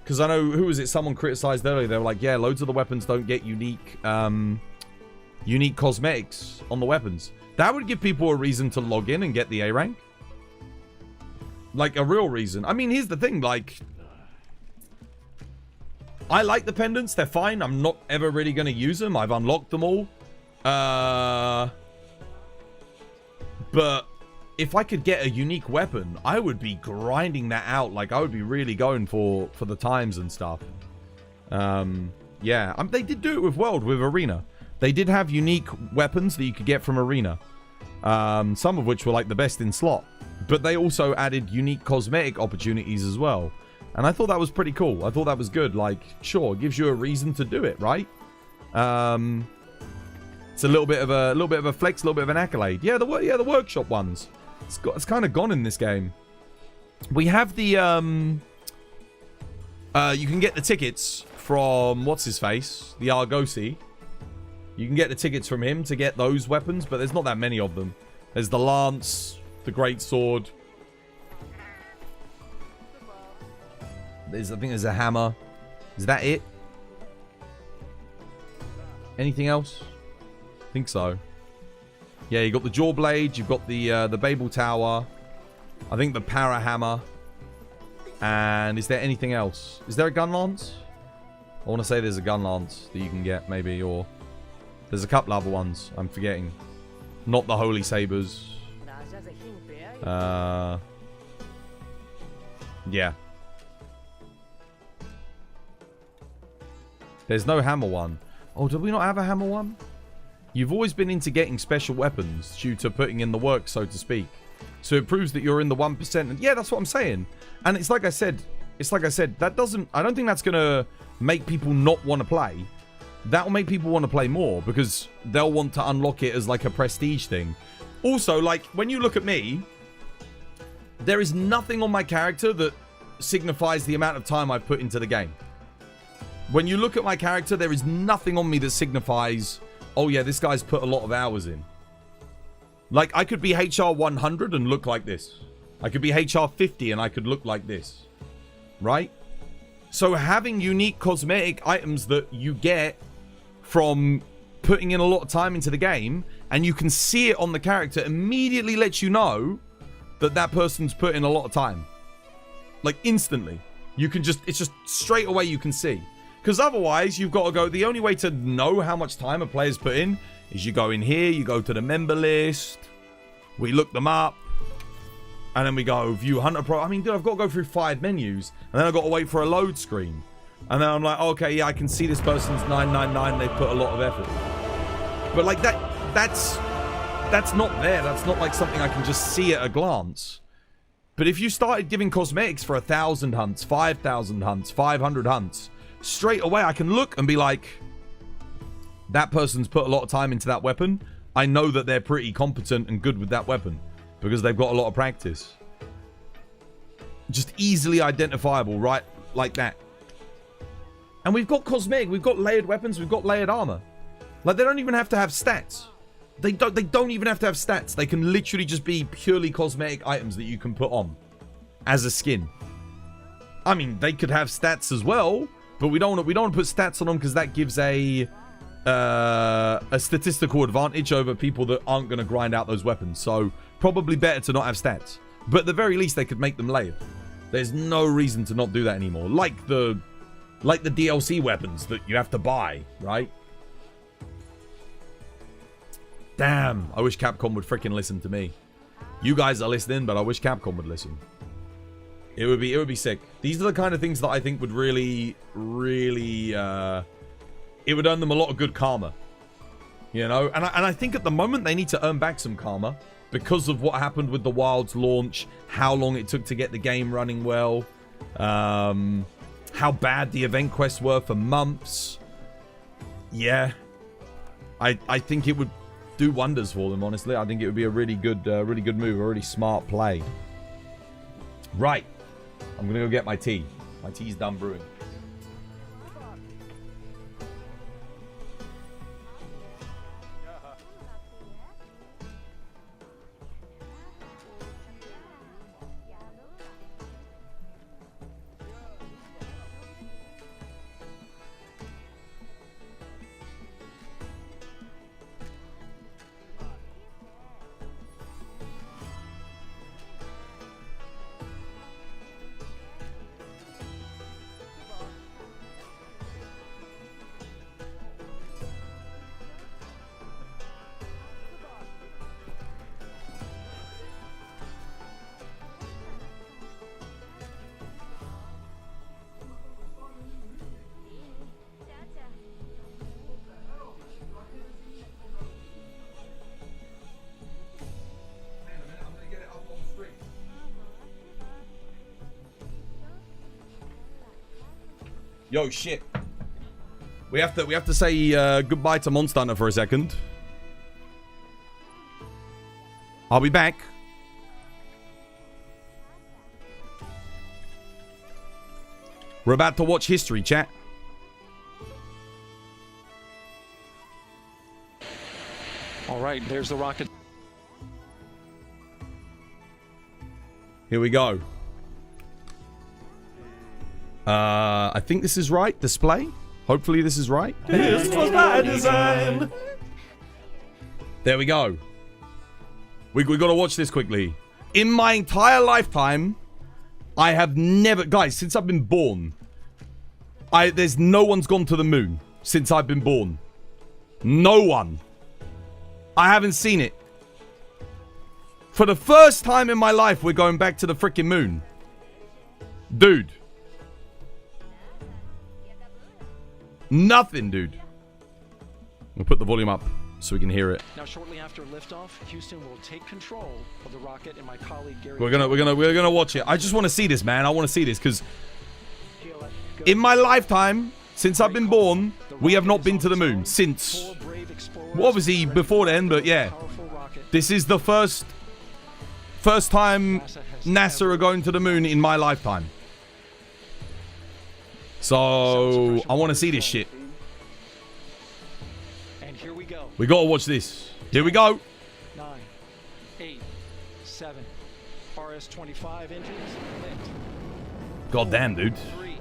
Because I know, who was it? Someone criticized earlier. They were like, yeah, loads of the weapons don't get unique cosmetics on the weapons. That would give people a reason to log in and get the A rank. Like, a real reason. I mean, here's the thing, like, I like the pendants. They're fine. I'm not ever really going to use them. I've unlocked them all. But if I could get a unique weapon, I would be grinding that out. Like, I would be really going for the times and stuff. Yeah. They did do it with World, with Arena. They did have unique weapons that you could get from Arena. Some of which were, like, the best in slot. But they also added unique cosmetic opportunities as well. And I thought that was pretty cool. I thought that was good. Like, sure, it gives you a reason to do it, right? It's a little bit of a flex, a little bit of an accolade. Yeah, the workshop ones. It's kind of gone in this game. We have the you can get the tickets from what's his face, the Argosi. You can get the tickets from him to get those weapons, but there's not that many of them. There's the lance, the great sword. I think there's a hammer. Is that it? Anything else? I think so. Yeah, you got the jaw blade. You've got the Babel Tower. I think the para hammer. And is there anything else? Is there a gun lance? I want to say there's a gun lance that you can get, maybe, or there's a couple other ones. I'm forgetting. Not the holy sabers. Yeah. There's no hammer one. Oh, did we not have a hammer one? You've always been into getting special weapons due to putting in the work, so to speak. So it proves that you're in the 1%. And yeah, that's what I'm saying. And it's like I said, that doesn't, I don't think that's going to make people not want to play. That will make people want to play more because they'll want to unlock it as like a prestige thing. Also, like, when you look at me, there is nothing on my character that signifies the amount of time I've put into the game. When you look at my character, there is nothing on me that signifies, oh yeah, this guy's put a lot of hours in. Like, I could be HR 100 and look like this. I could be HR 50 and I could look like this. Right? So having unique cosmetic items that you get from putting in a lot of time into the game, and you can see it on the character, immediately lets you know that that person's put in a lot of time. Like, instantly. You can just, it's just straight away you can see. Because otherwise, you've got to go, the only way to know how much time a player's put in is you go in here, you go to the member list, we look them up, and then we go view Hunter Pro. I mean, dude, I've got to go through 5 menus, and then I've got to wait for a load screen. And then I'm like, okay, yeah, I can see this person's 999, they've put a lot of effort. But like that's not there. That's not like something I can just see at a glance. But if you started giving cosmetics for 1,000 hunts, 5,000 hunts, 500 hunts, straight away I can look and be like, that person's put a lot of time into that weapon. I know that they're pretty competent and good with that weapon because they've got a lot of practice. Just easily identifiable, right? Like that. And we've got cosmetic, we've got layered weapons, we've got layered armor. Like, they don't even have to have stats. They don't even have to have stats. They can literally just be purely cosmetic items that you can put on as a skin. I mean, they could have stats as well, but we don't want to put stats on them because that gives a statistical advantage over people that aren't going to grind out those weapons. So probably better to not have stats. But at the very least, they could make them layered. There's no reason to not do that anymore. Like the DLC weapons that you have to buy, right? Damn, I wish Capcom would freaking listen to me. You guys are listening, but I wish Capcom would listen. It would be sick. These are the kind of things that I think would really, really, it would earn them a lot of good karma. You know? And I think at the moment they need to earn back some karma because of what happened with the Wilds launch, how long it took to get the game running well, how bad the event quests were for months. Yeah. I think it would do wonders for them, honestly. I think it would be a really good move, a really smart play. Right. I'm going to go get my tea. My tea's done brewing. Yo, shit. We have to say goodbye to Monster Hunter for a second. I'll be back. We're about to watch history, chat. All right, there's the rocket. Here we go. I think this is right. Display. Hopefully this is right. This was by design. There we go. We got to watch this quickly. In my entire lifetime, I have never... Guys, since I've been born, there's no one's gone to the moon since I've been born. No one. I haven't seen it. For the first time in my life, we're going back to the freaking moon. Dude. Nothing, dude. We'll put the volume up so we can hear it. Now, shortly after liftoff, Houston will take control of the rocket, and my colleague Gary. We're gonna watch it. I just want to see this, man. I want to see this because in my lifetime, since I've been born, we have not been to the moon since. Well, obviously before then, but yeah, this is the first time NASA are going to the moon in my lifetime. So I want to see this shit. And here we go. We gotta watch this. Here we go. 9, 8, 7. RS-25 engines lit. God damn, dude. 3,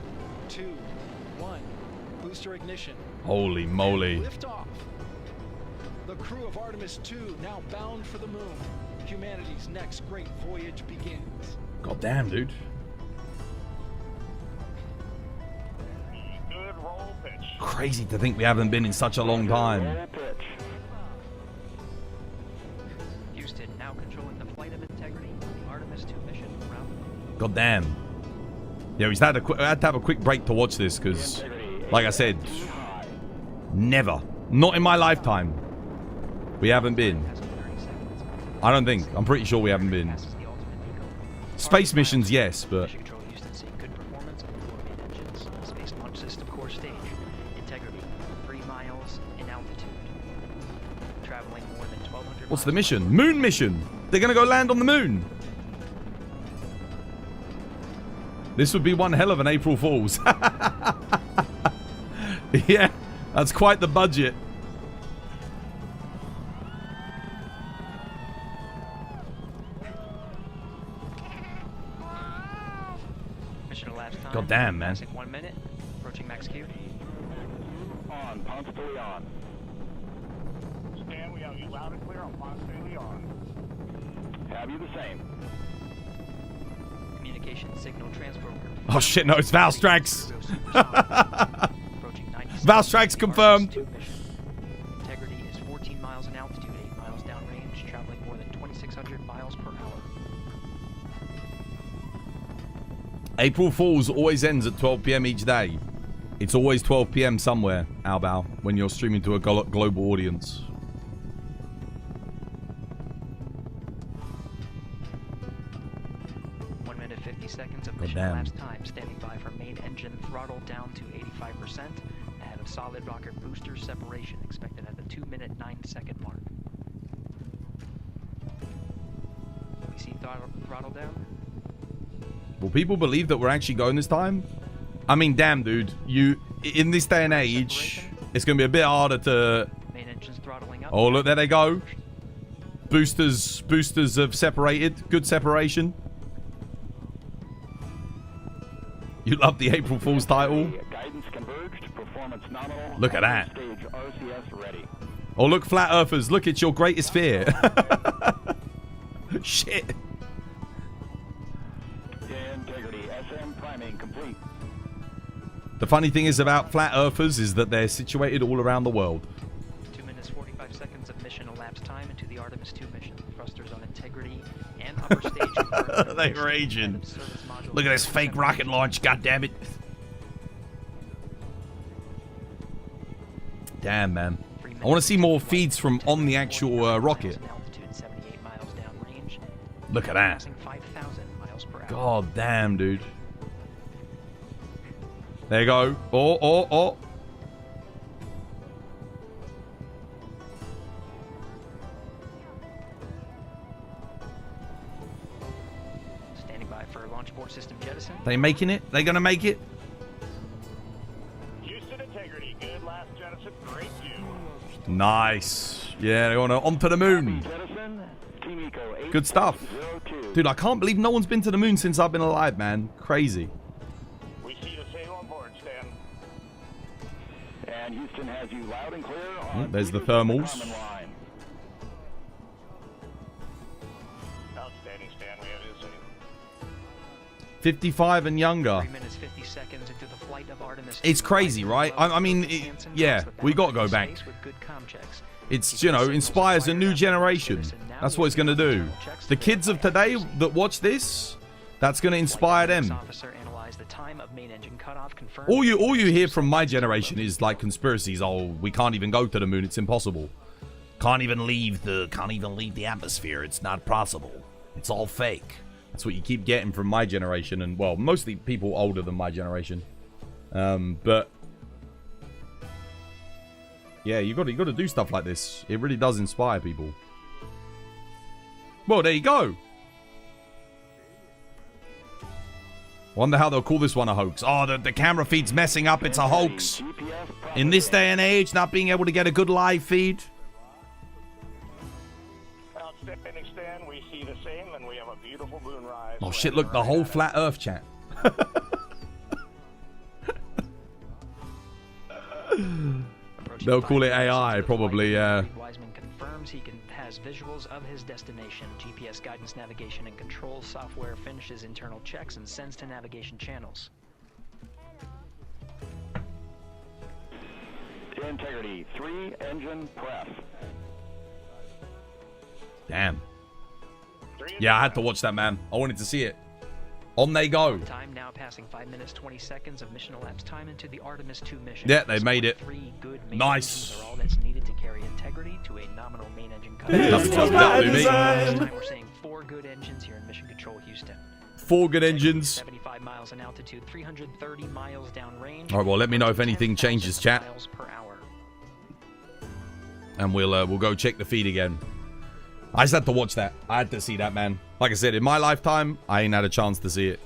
2, 1. Booster ignition. Holy moly. Liftoff. The crew of Artemis 2 now bound for the moon. Humanity's next great voyage begins. God damn, dude. Crazy to think we haven't been in such a long time. Houston now controlling the flight of integrity on the Artemis 2 mission around the moon. God damn. Yeah, we had to have a quick break to watch this because, like I said, never, not in my lifetime, we haven't been. I don't think. I'm pretty sure we haven't been. Space missions, yes, but... What's the mission? Moon mission! They're gonna go land on the moon! This would be one hell of an April Fool's. Yeah, that's quite the budget. God damn, man. 1 minute. Approaching max Q. On, Ponce de Leon. Stan, we have you loud and clear on Ponce de Leon. Have you the same? Communication signal transfer. Oh shit, no, it's Valstrax. Valstrax confirmed. Integrity is 14 miles in altitude, 8 miles downrange, traveling more than 2,600 miles per hour. April Fool's always ends at 12 p.m. each day. It's always 12 p.m. somewhere, Albao, when you're streaming to a global audience. Seconds of mission elapsed time. Standing by for main engine throttle down to 85%. Ahead of solid rocket booster separation expected at the 2-minute 9-second mark. We see throttle down. Will people believe that we're actually going this time? I mean, damn, dude. You in this day and age, it's going to be a bit harder to. Main engine's throttling up. Oh, look, there they go. Boosters have separated. Good separation. You love the April Fool's title? Look at that. Oh, look, Flat Earthers. Look, it's your greatest fear. Shit. The funny thing is about Flat Earthers is that they're situated all around the world. 2 minutes 45 seconds of mission elapsed time into the Artemis 2 mission. Thrusters on integrity and upper stage. They raging. Look at this fake rocket launch, goddammit. Damn, man. I want to see more feeds from on the actual rocket. Look at that. God damn, dude. There you go. Oh. System jettison. They making it? They gonna make it? Houston integrity, good last jettison, great view. Nice. Yeah, they're onto the moon. Good stuff. Dude, I can't believe no one's been to the moon since I've been alive, man. Crazy. We see the sail on board, Stan. And Houston has you loud and clear on There's the thermals. Outstanding, Stan. We have his 55 and younger. 3 minutes 50 seconds into the flight of Artemis. It's crazy, right? I mean, yeah, we got to go back. It's, you know, inspires a new generation. That's what it's going to do. The kids of today that watch this, that's going to inspire them. All you hear from my generation is like conspiracies. Oh, we can't even go to the moon. It's impossible. Can't even leave the atmosphere. It's not possible. It's all fake. That's what you keep getting from my generation, and well, mostly people older than my generation. But yeah, you got to do stuff like this. It really does inspire people. Well, there you go. Wonder how they'll call this one a hoax. Oh, the camera feed's messing up. It's a hoax. In this day and age, not being able to get a good live feed. Outstanding, Stan. We see the same, and we have a beautiful moonrise. Oh shit! Look, the whole flat Earth chat. They'll call it AI, probably. Wiseman confirms he has visuals of his destination. GPS guidance, navigation, and control software finishes internal checks and sends to navigation channels. Integrity 3 engine press. Damn. Yeah, I had to watch that, man. I wanted to see it. On they go. Time now passing 5 minutes 20 seconds of mission elapsed time into the Artemis 2 mission. Yeah, they made it. 3 good main Nice. Are all that's needed to carry integrity to a nominal main engine cut. This was my This design. time we're saying 4 good engines here in Mission Control Houston. 4 good engines. 75 miles in altitude, 330 miles downrange. All right, well, let me know if anything changes, chat. Miles per hour. And we'll go check the feed again. I just had to watch that. I had to see that, man. Like I said, in my lifetime, I ain't had a chance to see it.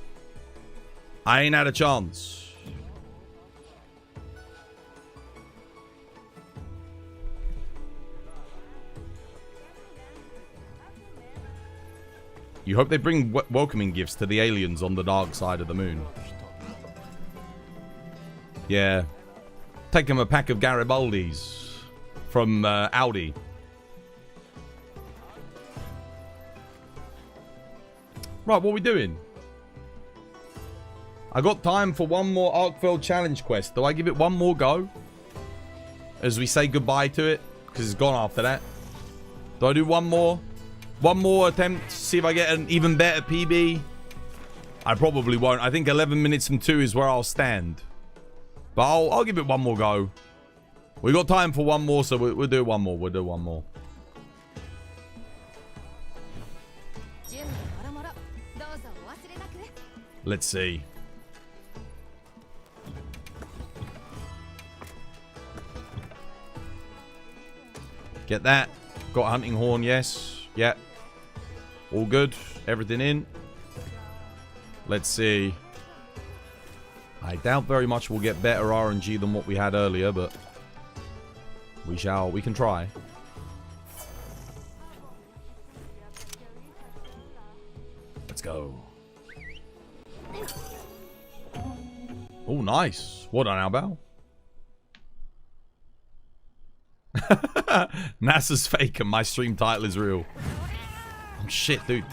I ain't had a chance. You hope they bring welcoming gifts to the aliens on the dark side of the moon. Yeah. Take them a pack of Garibaldis from Audi. Right, what are we doing? I got time for one more Arkveld challenge quest. Do I give it one more go? As we say goodbye to it? Because it's gone after that. Do I do one more? One more attempt? See if I get an even better PB? I probably won't. I think 11 minutes and 2 is where I'll stand. But I'll give it one more go. We got time for one more, so we'll do one more. We'll do one more. Let's see. Get that. Got hunting horn, yes. Yep. All good. Everything in. Let's see. I doubt very much we'll get better RNG than what we had earlier, but we can try. Let's go. Oh, nice. Well done, Albal. NASA's fake and my stream title is real. Oh, shit, dude.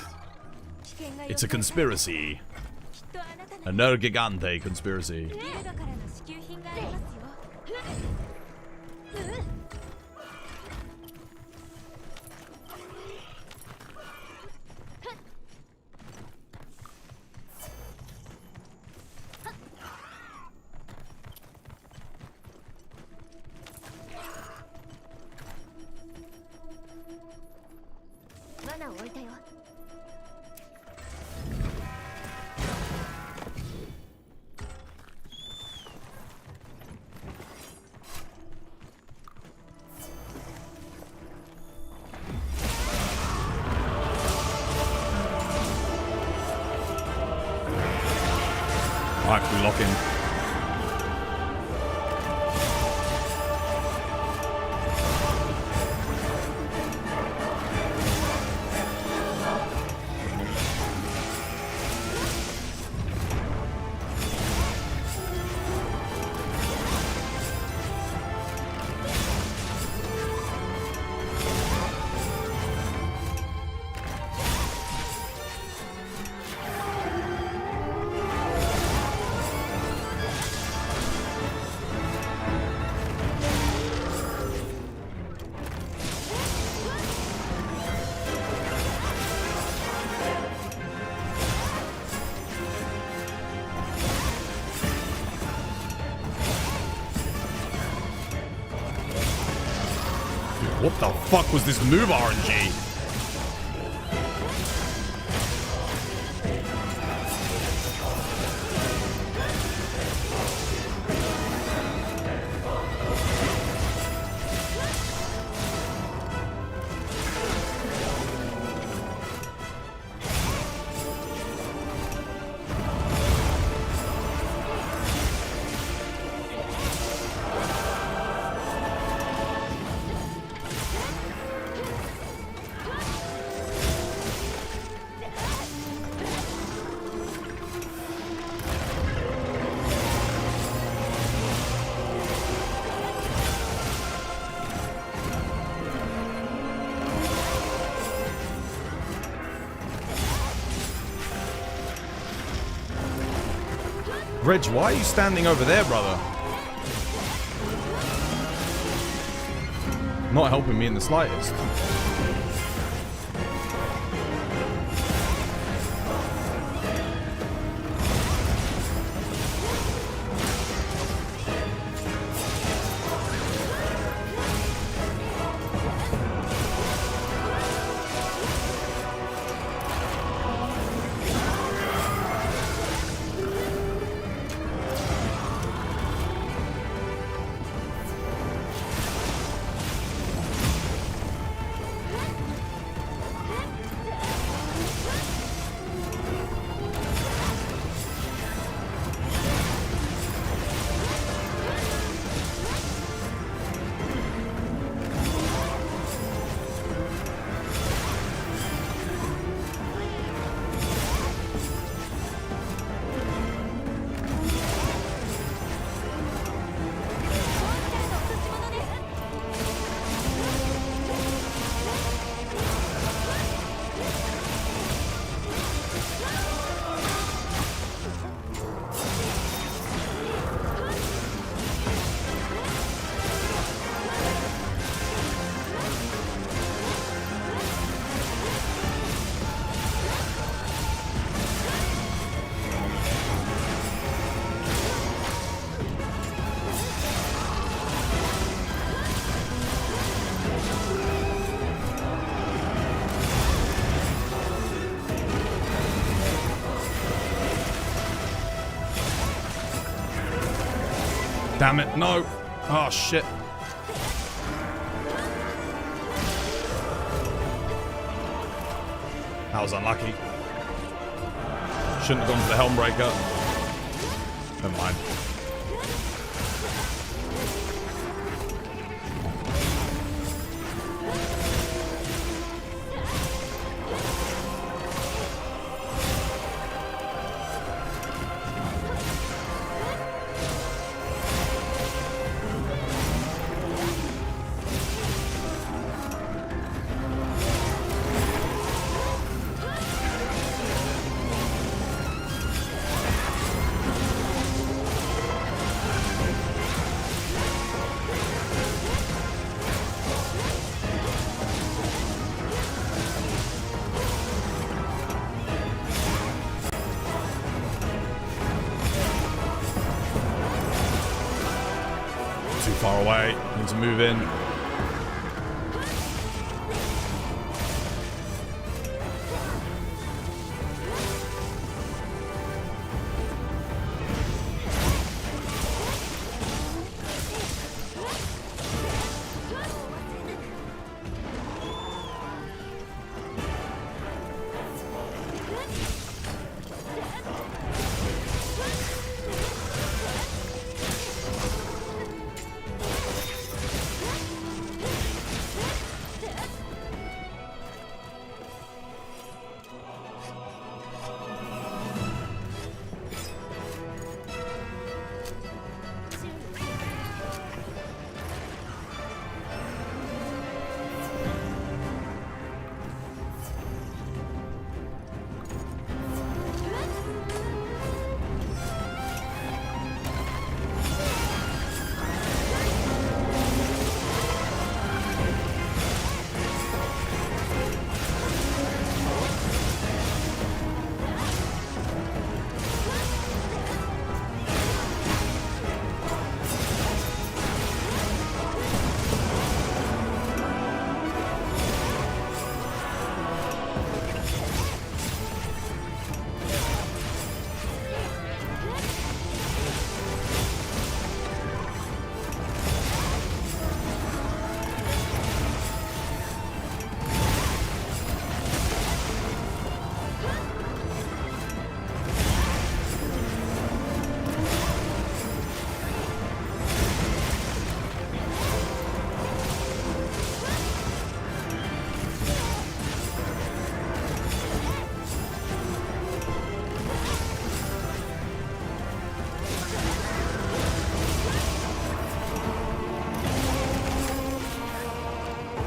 It's a conspiracy. A Nergigante conspiracy. Alright, we lock in. What the fuck was this move, RNG? Reg, why are you standing over there, brother? Not helping me in the slightest. Damn it, no. Oh, shit. That was unlucky. Shouldn't have gone for the helm breaker. Never mind. Far away. Need to move in.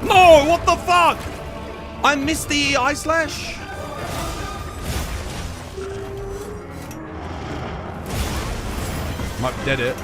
No, what the fuck? I missed the eye slash. Might be dead it.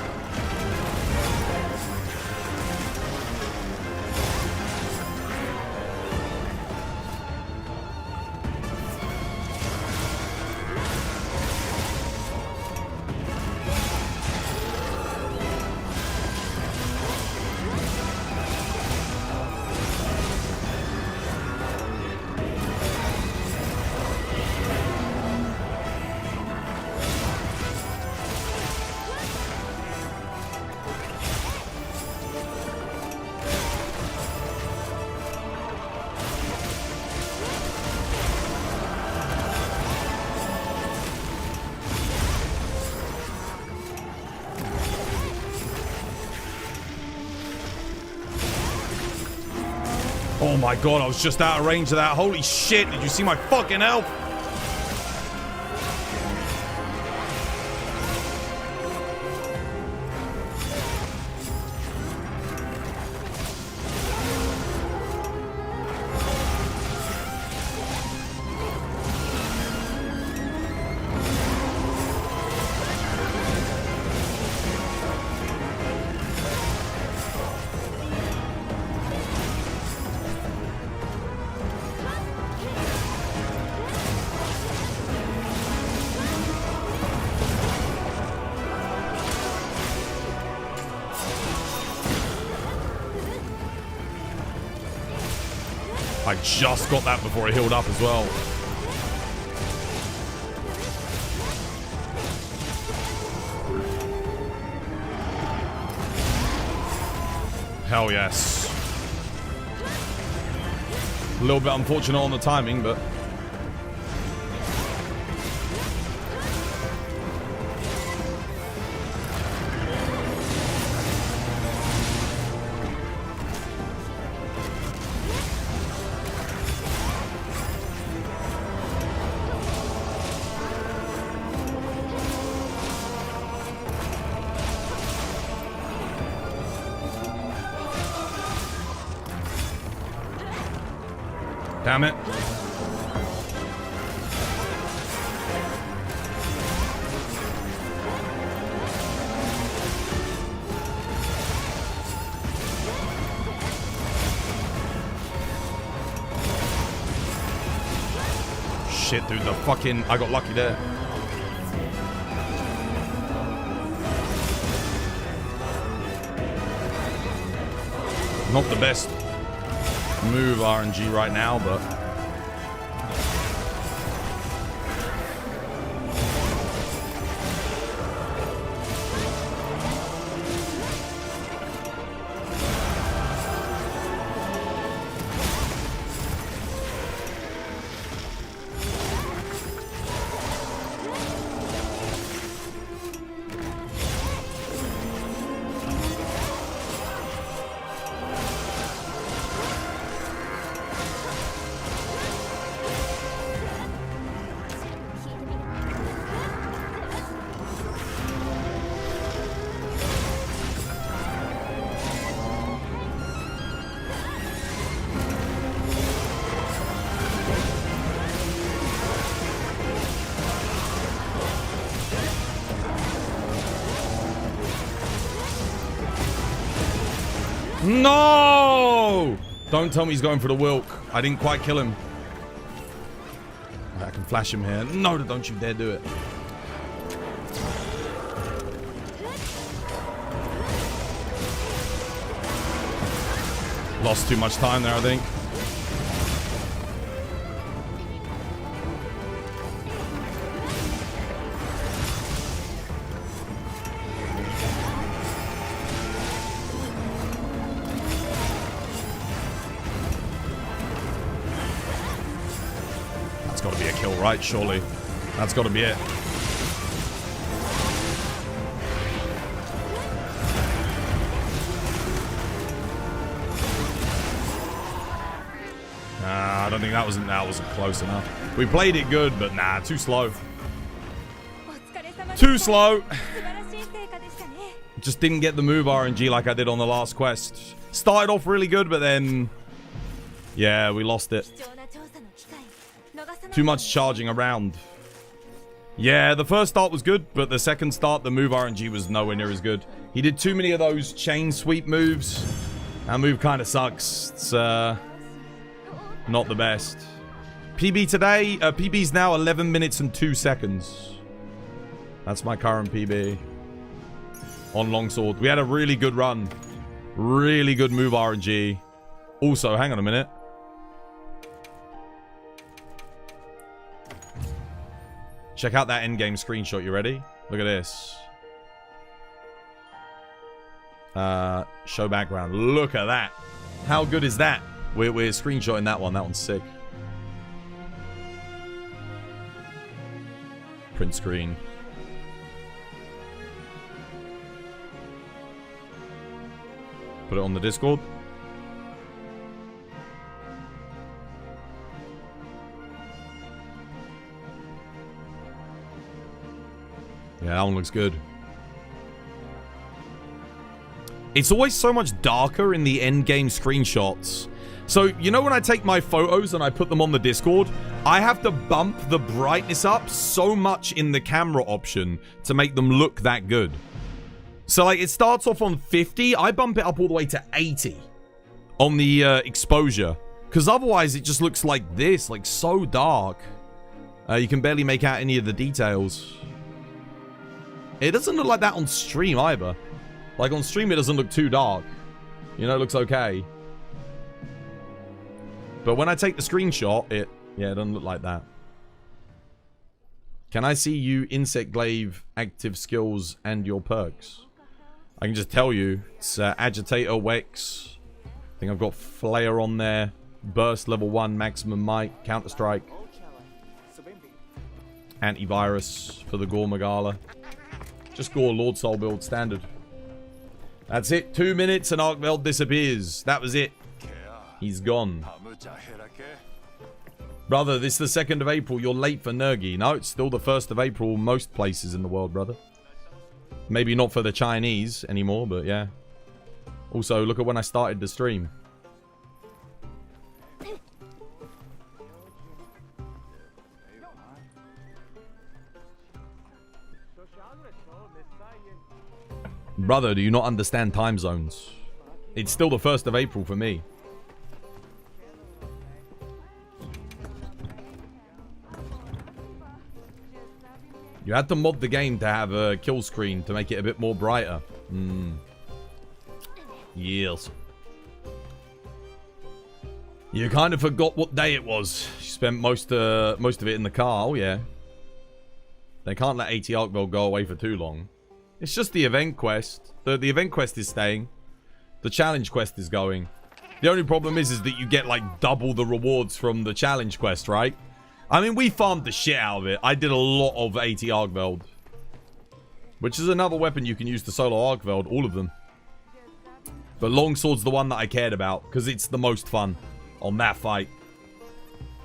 Oh my god, I was just out of range of that. Holy shit, did you see my fucking health? I just got that before it healed up as well. Hell yes. A little bit unfortunate on the timing, but... Damn it. Shit, dude, the fucking... I got lucky there. Not the best move RNG right now, but no! Don't tell me he's going for the Wilk. I didn't quite kill him. I can flash him here. No, don't you dare do it. Lost too much time there, I think. Right, surely. That's got to be it. Nah, I don't think that wasn't close enough. We played it good, but nah, too slow. Too slow. Just didn't get the move RNG like I did on the last quest. Started off really good, but then... yeah, we lost it. Too much charging around. Yeah, the first start was good, but the second start, the move RNG was nowhere near as good. He did too many of those chain sweep moves. That move kind of sucks. It's not the best. PB today, PB's now 11 minutes and 2 seconds. That's my current PB. On longsword. We had a really good run. Really good move RNG. Also, hang on a minute. Check out that endgame screenshot. You ready? Look at this. Show background. Look at that. How good is that? We're screenshotting that one. That one's sick. Print screen. Put it on the Discord. Yeah, that one looks good. It's always so much darker in the endgame screenshots. So, you know when I take my photos and I put them on the Discord, I have to bump the brightness up so much in the camera option to make them look that good. So, like, it starts off on 50. I bump it up all the way to 80 on the exposure. Because otherwise, it just looks like this, like so dark. You can barely make out any of the details. It doesn't look like that on stream either. Like on stream, it doesn't look too dark. You know, it looks okay. But when I take the screenshot, it doesn't look like that. Can I see you insect glaive active skills and your perks? I can just tell you. It's Agitator, Wex. I think I've got Flare on there. Burst level 1, maximum might. Counter-Strike. Antivirus for the Gore Magala. Just Gore Lord Soul build standard. That's it. 2 minutes and Arkveld disappears. That was it. He's gone. Brother, this is the 2nd of April. You're late for Nergi. No, it's still the 1st of April most places in the world, brother. Maybe not for the Chinese anymore, but yeah. Also, look at when I started the stream. Brother, do you not understand time zones? It's still the 1st of April for me. You had to mod the game to have a kill screen to make it a bit more brighter. Yes. You kind of forgot what day it was. You spent most of it in the car. Oh, yeah. They can't let AT Arkveld go away for too long. It's just the event quest. The event quest is staying. The challenge quest is going. The only problem is that you get, like, double the rewards from the challenge quest, right? I mean, we farmed the shit out of it. I did a lot of AT Arkveld. Which is another weapon you can use to solo Arkveld. All of them. But Longsword's the one that I cared about. Because it's the most fun on that fight.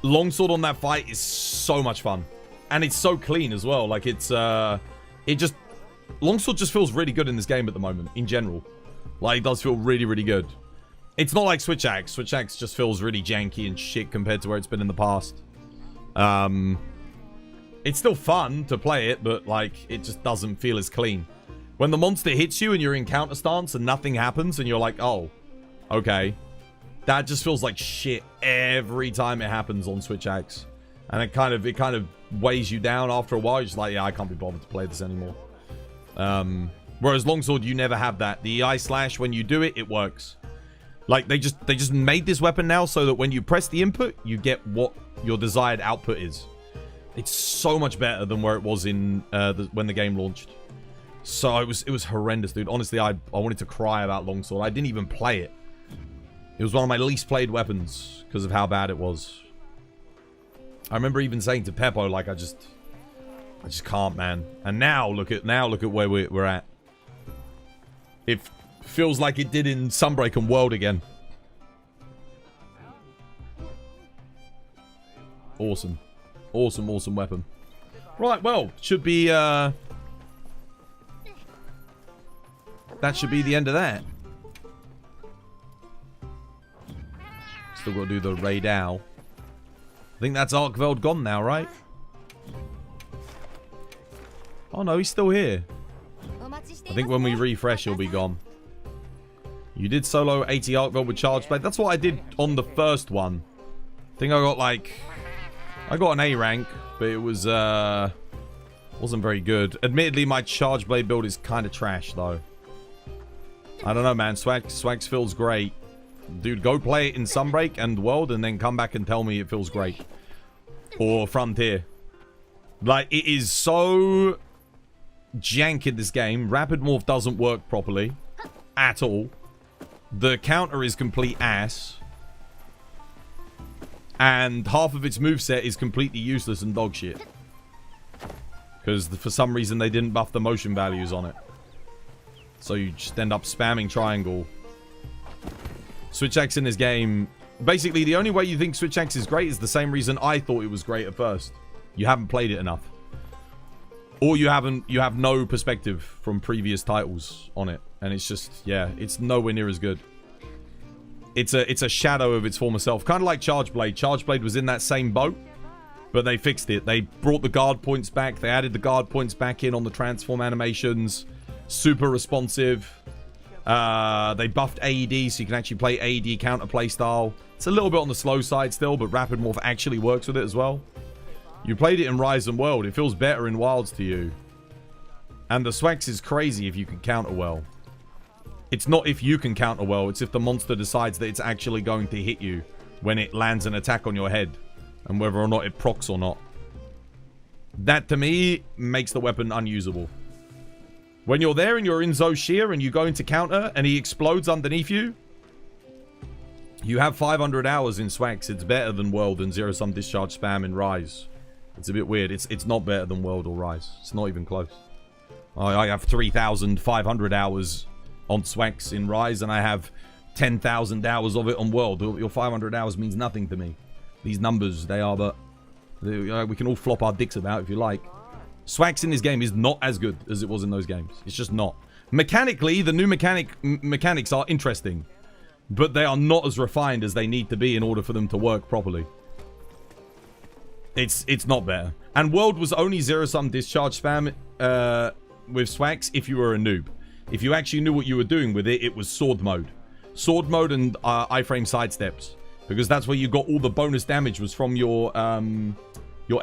Longsword on that fight is so much fun. And it's so clean as well. Like, it's, Longsword just feels really good in this game at the moment, in general. Like, it does feel really, really good. It's not like Switch Axe. Switch Axe just feels really janky and shit compared to where it's been in the past. It's still fun to play it, but, like, it just doesn't feel as clean. When the monster hits you and you're in counter stance and nothing happens and you're like, oh, okay. That just feels like shit every time it happens on Switch Axe. And it kind of weighs you down after a while. You're just like, yeah, I can't be bothered to play this anymore. Whereas Longsword, you never have that. The EI slash, when you do it, it works. Like, they just made this weapon now so that when you press the input, you get what your desired output is. It's so much better than where it was in when the game launched. So it was horrendous, dude. Honestly, I wanted to cry about Longsword. I didn't even play it. It was one of my least played weapons because of how bad it was. I remember even saying to Peppo, like, I just can't, man. And now look at where we're at. It feels like it did in Sunbreak and World again. Awesome. Awesome, awesome weapon. Right, well, should be, that should be the end of that. Still got to do the Rey Dau. I think that's Arkveld gone now, right? Oh no, he's still here. I think when we refresh, he'll be gone. You did solo AT Arkveld with Charge Blade. That's what I did on the first one. I think I got like... I got an A rank, but it was, wasn't very good. Admittedly, my Charge Blade build is kind of trash, though. I don't know, man. Swags feels great. Dude, go play it in Sunbreak and World, and then come back and tell me it feels great. Or Frontier. Like, it is so jank in this game. Rapid Morph doesn't work properly. At all. The counter is complete ass. And half of its moveset is completely useless and dog shit. Because for some reason they didn't buff the motion values on it. So you just end up spamming triangle. Switch Axe in this game... Basically, the only way you think Switch Axe is great is the same reason I thought it was great at first. You haven't played it enough. Or you have no perspective from previous titles on it. And it's just, yeah, it's nowhere near as good. It's a shadow of its former self. Kind of like Charge Blade. Charge Blade was in that same boat. But they fixed it. They brought the guard points back. They added the guard points back in on the transform animations. Super responsive. They buffed AED so you can actually play AED counter playstyle. It's a little bit on the slow side still, but Rapid Morph actually works with it as well. You played it in Rise and World. It feels better in Wilds to you. And the Swax is crazy if you can counter well. It's not if you can counter well, it's if the monster decides that it's actually going to hit you when it lands an attack on your head. And whether or not it procs or not. That, to me, makes the weapon unusable. When you're there and you're in Zoshir and you go into counter and he explodes underneath you, you have 500 hours in Swax. It's better than World and Zero Sum Discharge spam in Rise. It's a bit weird. It's not better than World or Rise. It's not even close. I have 3,500 hours on Swax in Rise and I have 10,000 hours of it on World. Your 500 hours means nothing to me. These numbers, they are but... we can all flop our dicks about if you like. Swax in this game is not as good as it was in those games. It's just not. Mechanically, the new mechanics are interesting. But they are not as refined as they need to be in order for them to work properly. It's not better. And World was only zero-sum discharge spam with Swax if you were a noob. If you actually knew what you were doing with it, it was sword mode. Sword mode and iframe sidesteps. Because that's where you got all the bonus damage was from your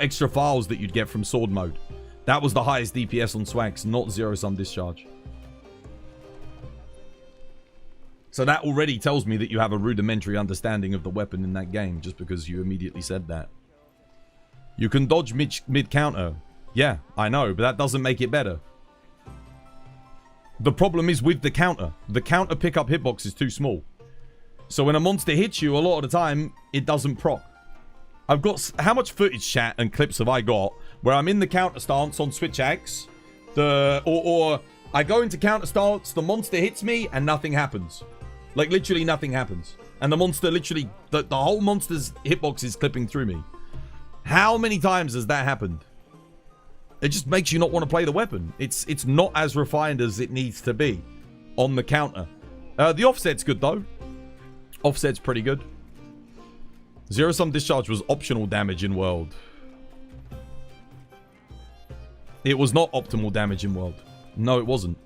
extra files that you'd get from sword mode. That was the highest DPS on Swax, not zero-sum discharge. So that already tells me that you have a rudimentary understanding of the weapon in that game, just because you immediately said that. You can dodge mid-counter. Yeah, I know, but that doesn't make it better. The problem is with the counter. The counter pickup hitbox is too small. So when a monster hits you, a lot of the time, it doesn't proc. I've got... How much footage, chat, and clips have I got where I'm in the counter stance on Switch Axe, or I go into counter stance, the monster hits me, and nothing happens. Like, literally nothing happens. And the monster literally... The whole monster's hitbox is clipping through me. How many times has that happened? It just makes you not want to play the weapon. It's not as refined as it needs to be on the counter. The offset's good, though. Offset's pretty good. Zero-sum discharge was optional damage in World. It was not optimal damage in World. No, it wasn't.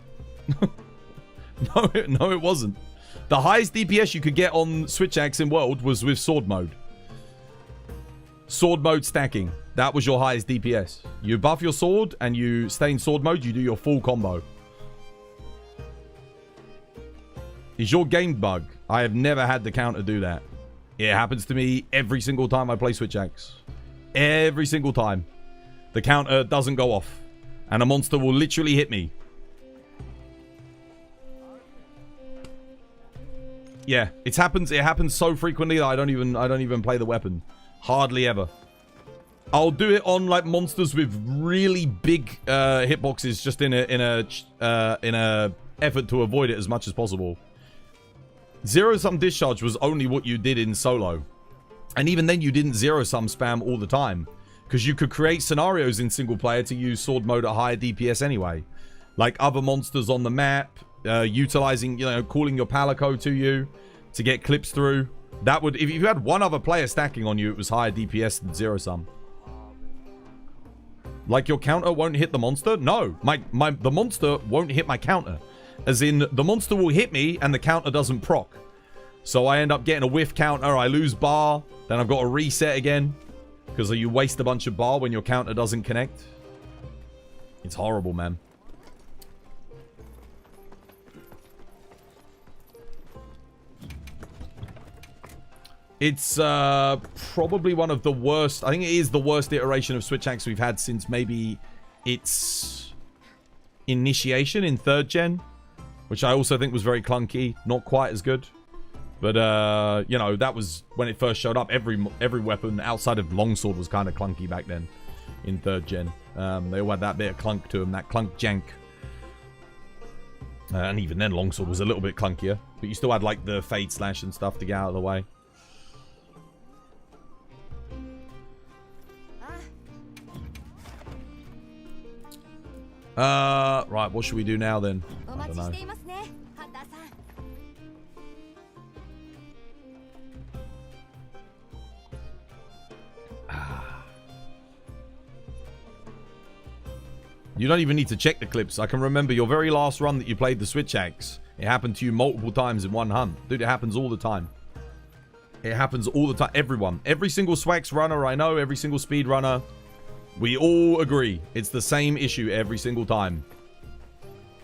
No, it wasn't. The highest DPS you could get on Switch Axe in World was with sword mode. Sword mode stacking. That was your highest DPS. You buff your sword and you stay in sword mode, you do your full combo. Is your game bug? I have never had the counter do that. It happens to me every single time I play Switch Axe. Every single time. The counter doesn't go off. And a monster will literally hit me. Yeah, it happens so frequently that I don't even play the weapon. Hardly ever. I'll do it on like monsters with really big hitboxes, just in a effort to avoid it as much as possible. Zero-sum discharge was only what you did in solo, and even then you didn't zero-sum spam all the time, because you could create scenarios in single player to use sword mode at higher DPS anyway, like other monsters on the map, utilizing, calling your palico to you to get clips through. That would, if you had one other player stacking on you, it was higher DPS than zero-sum. Like your counter won't hit the monster? No, the monster won't hit my counter. As in, the monster will hit me and the counter doesn't proc. So I end up getting a whiff counter, I lose bar, then I've got to reset again. Because you waste a bunch of bar when your counter doesn't connect. It's horrible, man. It's probably one of the worst. I think it is the worst iteration of Switch Axe we've had since maybe its initiation in 3rd gen. Which I also think was very clunky. Not quite as good. But, that was when it first showed up. Every weapon outside of Longsword was kind of clunky back then in 3rd gen. They all had that bit of clunk to them. That clunk jank. And even then, Longsword was a little bit clunkier. But you still had, like, the Fade Slash and stuff to get out of the way. Right, what should we do now then? I don't know. You don't even need to check the clips. I can remember your very last run that you played the Switch Axe. It happened to you multiple times in one hunt. Dude, it happens all the time. It happens all the time. Everyone. Every single Swax runner I know, every single speed runner. We all agree. It's the same issue every single time.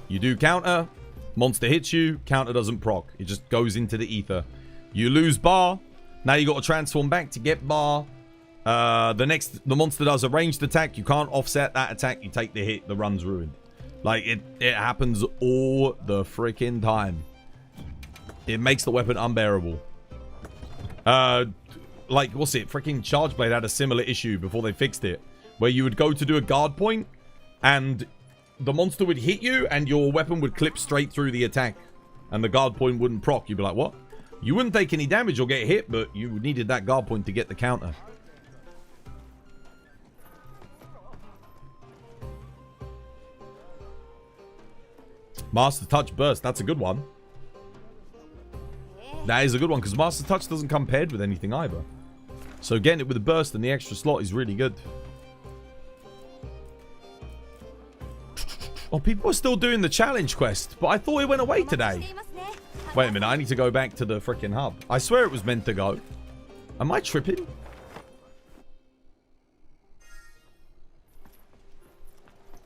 You do counter. Monster hits you. Counter doesn't proc. It just goes into the ether. You lose bar. Now you got to transform back to get bar. The monster does a ranged attack. You can't offset that attack. You take the hit. The run's ruined. Like, it happens all the freaking time. It makes the weapon unbearable. Like, what's it? Freaking Chargeblade had a similar issue before they fixed it. Where you would go to do a guard point, and the monster would hit you, and your weapon would clip straight through the attack. And the guard point wouldn't proc. You'd be like, what? You wouldn't take any damage or get hit, but you needed that guard point to get the counter. Master Touch Burst, that's a good one. That is a good one, because Master Touch doesn't come paired with anything either. So getting it with a burst and the extra slot is really good. Oh, people are still doing the challenge quest, but I thought it went away today. Wait a minute, I need to go back to the freaking hub. I swear it was meant to go. Am I tripping?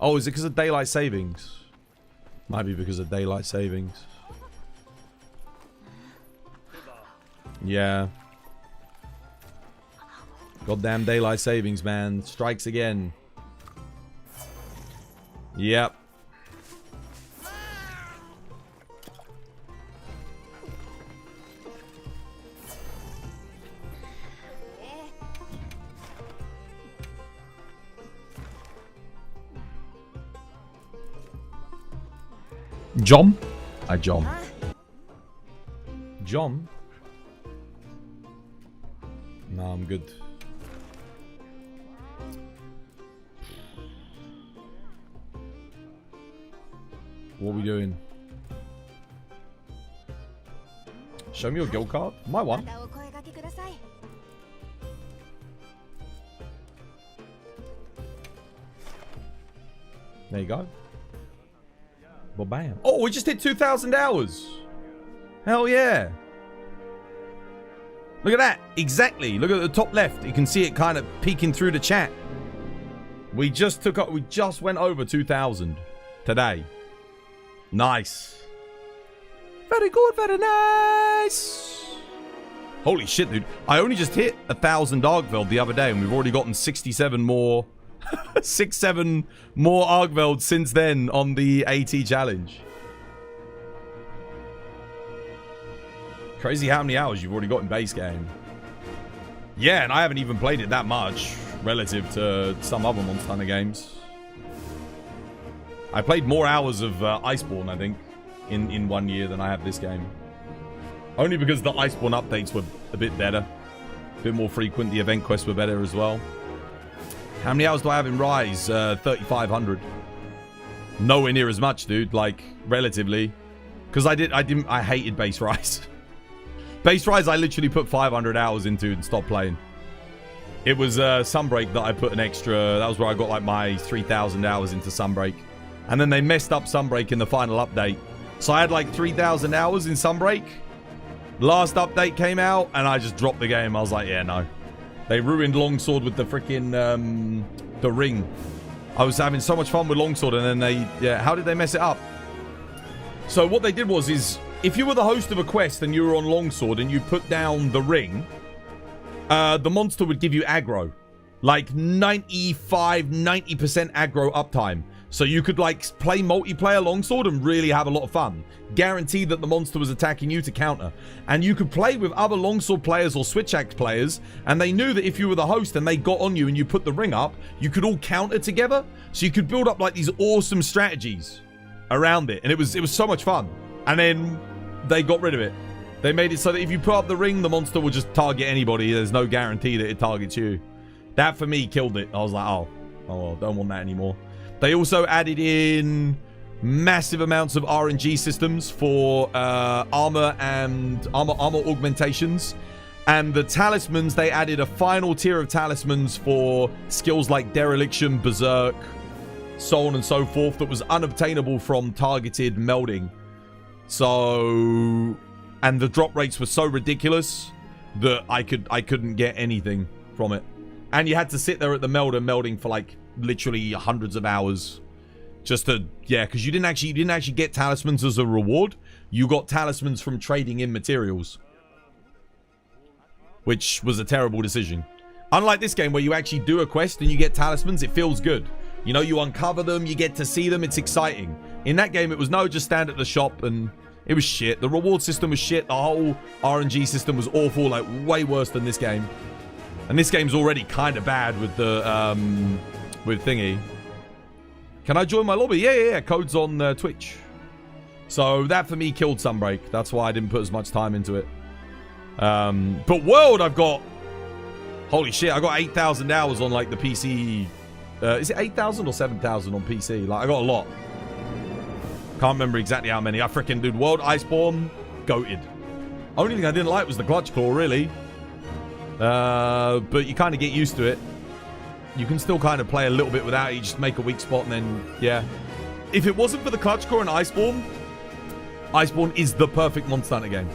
Oh, is it because of daylight savings? Might be because of daylight savings. Yeah. Goddamn daylight savings, man. Strikes again. Yep. Jom? Jom. Jom? No, I'm good. What are we doing? Show me your guild card. My one. There you go. Well, bam. Oh, we just hit 2,000 hours. Hell yeah. Look at that. Exactly. Look at the top left. You can see it kind of peeking through the chat. We just took up. We just went over 2,000 today. Nice. Very good. Very nice. Holy shit, dude. I only just hit 1,000 Arkveld the other day, and we've already gotten 67 more. 6-7 more Arkveld since then on the AT challenge. Crazy how many hours you've already got in base game. Yeah, and I haven't even played it that much relative to some other Monster Hunter games. I played more hours of Iceborne, I think, in 1 year than I have this game. Only because the Iceborne updates were a bit better. A bit more frequent. The event quests were better as well. How many hours do I have in Rise? 3,500. Nowhere near as much, dude. Like, relatively. Because I hated base Rise. Base Rise, I literally put 500 hours into and stopped playing. It was Sunbreak that I put an extra. That was where I got like my 3,000 hours into Sunbreak. And then they messed up Sunbreak in the final update. So I had like 3,000 hours in Sunbreak. Last update came out and I just dropped the game. I was like, yeah, no. They ruined Longsword with the freaking the ring. I was having so much fun with Longsword and then how did they mess it up? So what they did was if you were the host of a quest and you were on Longsword and you put down the ring, the monster would give you aggro. Like 90% aggro uptime. So you could like play multiplayer Longsword and really have a lot of fun. Guaranteed that the monster was attacking you to counter. And you could play with other Longsword players or Switch Axe players, and they knew that if you were the host and they got on you and you put the ring up, you could all counter together. So you could build up like these awesome strategies around it. And it was so much fun. And then they got rid of it. They made it so that if you put up the ring, the monster will just target anybody. There's no guarantee that it targets you. That for me killed it. I was like, oh well, don't want that anymore. They also added in massive amounts of RNG systems for armor and armor augmentations. And the talismans, they added a final tier of talismans for skills like Dereliction, Berserk, so on and so forth, that was unobtainable from targeted melding. So, and the drop rates were so ridiculous that I couldn't get anything from it. And you had to sit there at the melding for like literally hundreds of hours just to, yeah, because you didn't actually get talismans as a reward. You got talismans from trading in materials, which was a terrible decision. Unlike this game where you actually do a quest and you get talismans, it feels good. You know, you uncover them, you get to see them, it's exciting. In that game, it was no, just stand at the shop, and it was shit. The reward system was shit. The whole RNG system was awful, like way worse than this game. And this game's already kind of bad with the, with thingy. Can I join my lobby? Yeah. Code's on Twitch. So that for me killed Sunbreak. That's why I didn't put as much time into it. But World, I've got... Holy shit, I got 8,000 hours on like the PC. Is it 8,000 or 7,000 on PC? Like, I got a lot. Can't remember exactly how many. I freaking did World Iceborne. Goated. Only thing I didn't like was the Clutch Claw, really. But you kind of get used to it. You can still kind of play a little bit without it. You just make a weak spot and then, yeah. If it wasn't for the Clutch Claw and Iceborne, Iceborne is the perfect Monster Hunter game.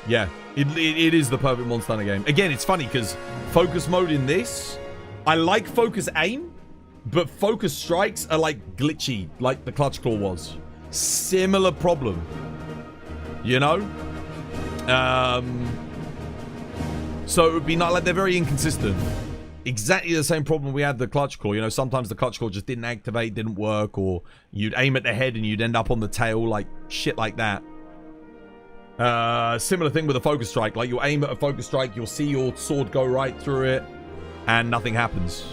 Yeah, it is the perfect Monster Hunter game. Again, it's funny because focus mode in this, I like focus aim, but focus strikes are like glitchy, like the Clutch Claw was. Similar problem. You know? So it would be not like they're very inconsistent. Exactly the same problem we had the Clutch Claw. You know, sometimes the Clutch Claw just didn't activate, didn't work, or you'd aim at the head and you'd end up on the tail, like shit like that. Similar thing with a focus strike. Like, you'll aim at a focus strike, you'll see your sword go right through it, and nothing happens.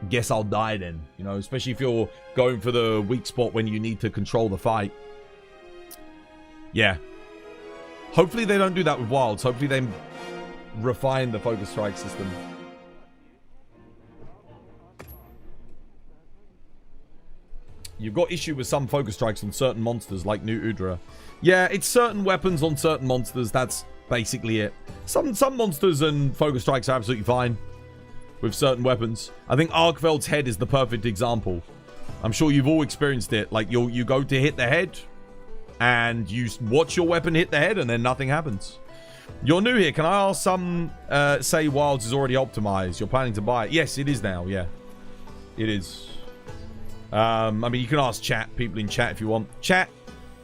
Guess I'll die then. You know, especially if you're going for the weak spot when you need to control the fight. Yeah. Hopefully they don't do that with Wilds. Hopefully they refine the focus strike system. You've got issue with some focus strikes on certain monsters, like New Udra. Yeah, it's certain weapons on certain monsters. That's basically it. Some monsters and focus strikes are absolutely fine with certain weapons. I think Arkveld's head is the perfect example. I'm sure you've all experienced it. Like, you go to hit the head, and you watch your weapon hit the head, and then nothing happens. You're new here. Can I ask some say Wilds is already optimized? You're planning to buy it? Yes, it is now. Yeah, it is. I mean, you can ask chat, people in chat if you want. Chat,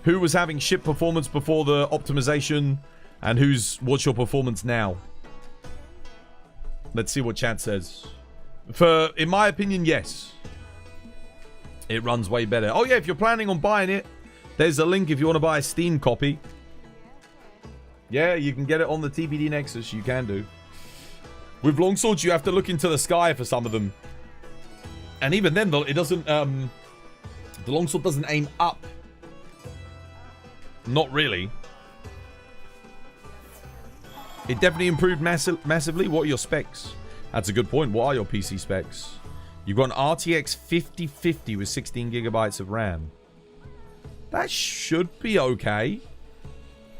who was having shit performance before the optimization, and what's your performance now? Let's see what chat says. In my opinion, yes. It runs way better. Oh yeah, if you're planning on buying it, there's a link if you want to buy a Steam copy. Yeah, you can get it on the TPD Nexus. You can do. With longswords, you have to look into the sky for some of them. And even then, it doesn't... the longsword doesn't aim up. Not really. It definitely improved massively. What are your specs? That's a good point. What are your PC specs? You've got an RTX 5050 with 16 gigabytes of RAM. That should be okay.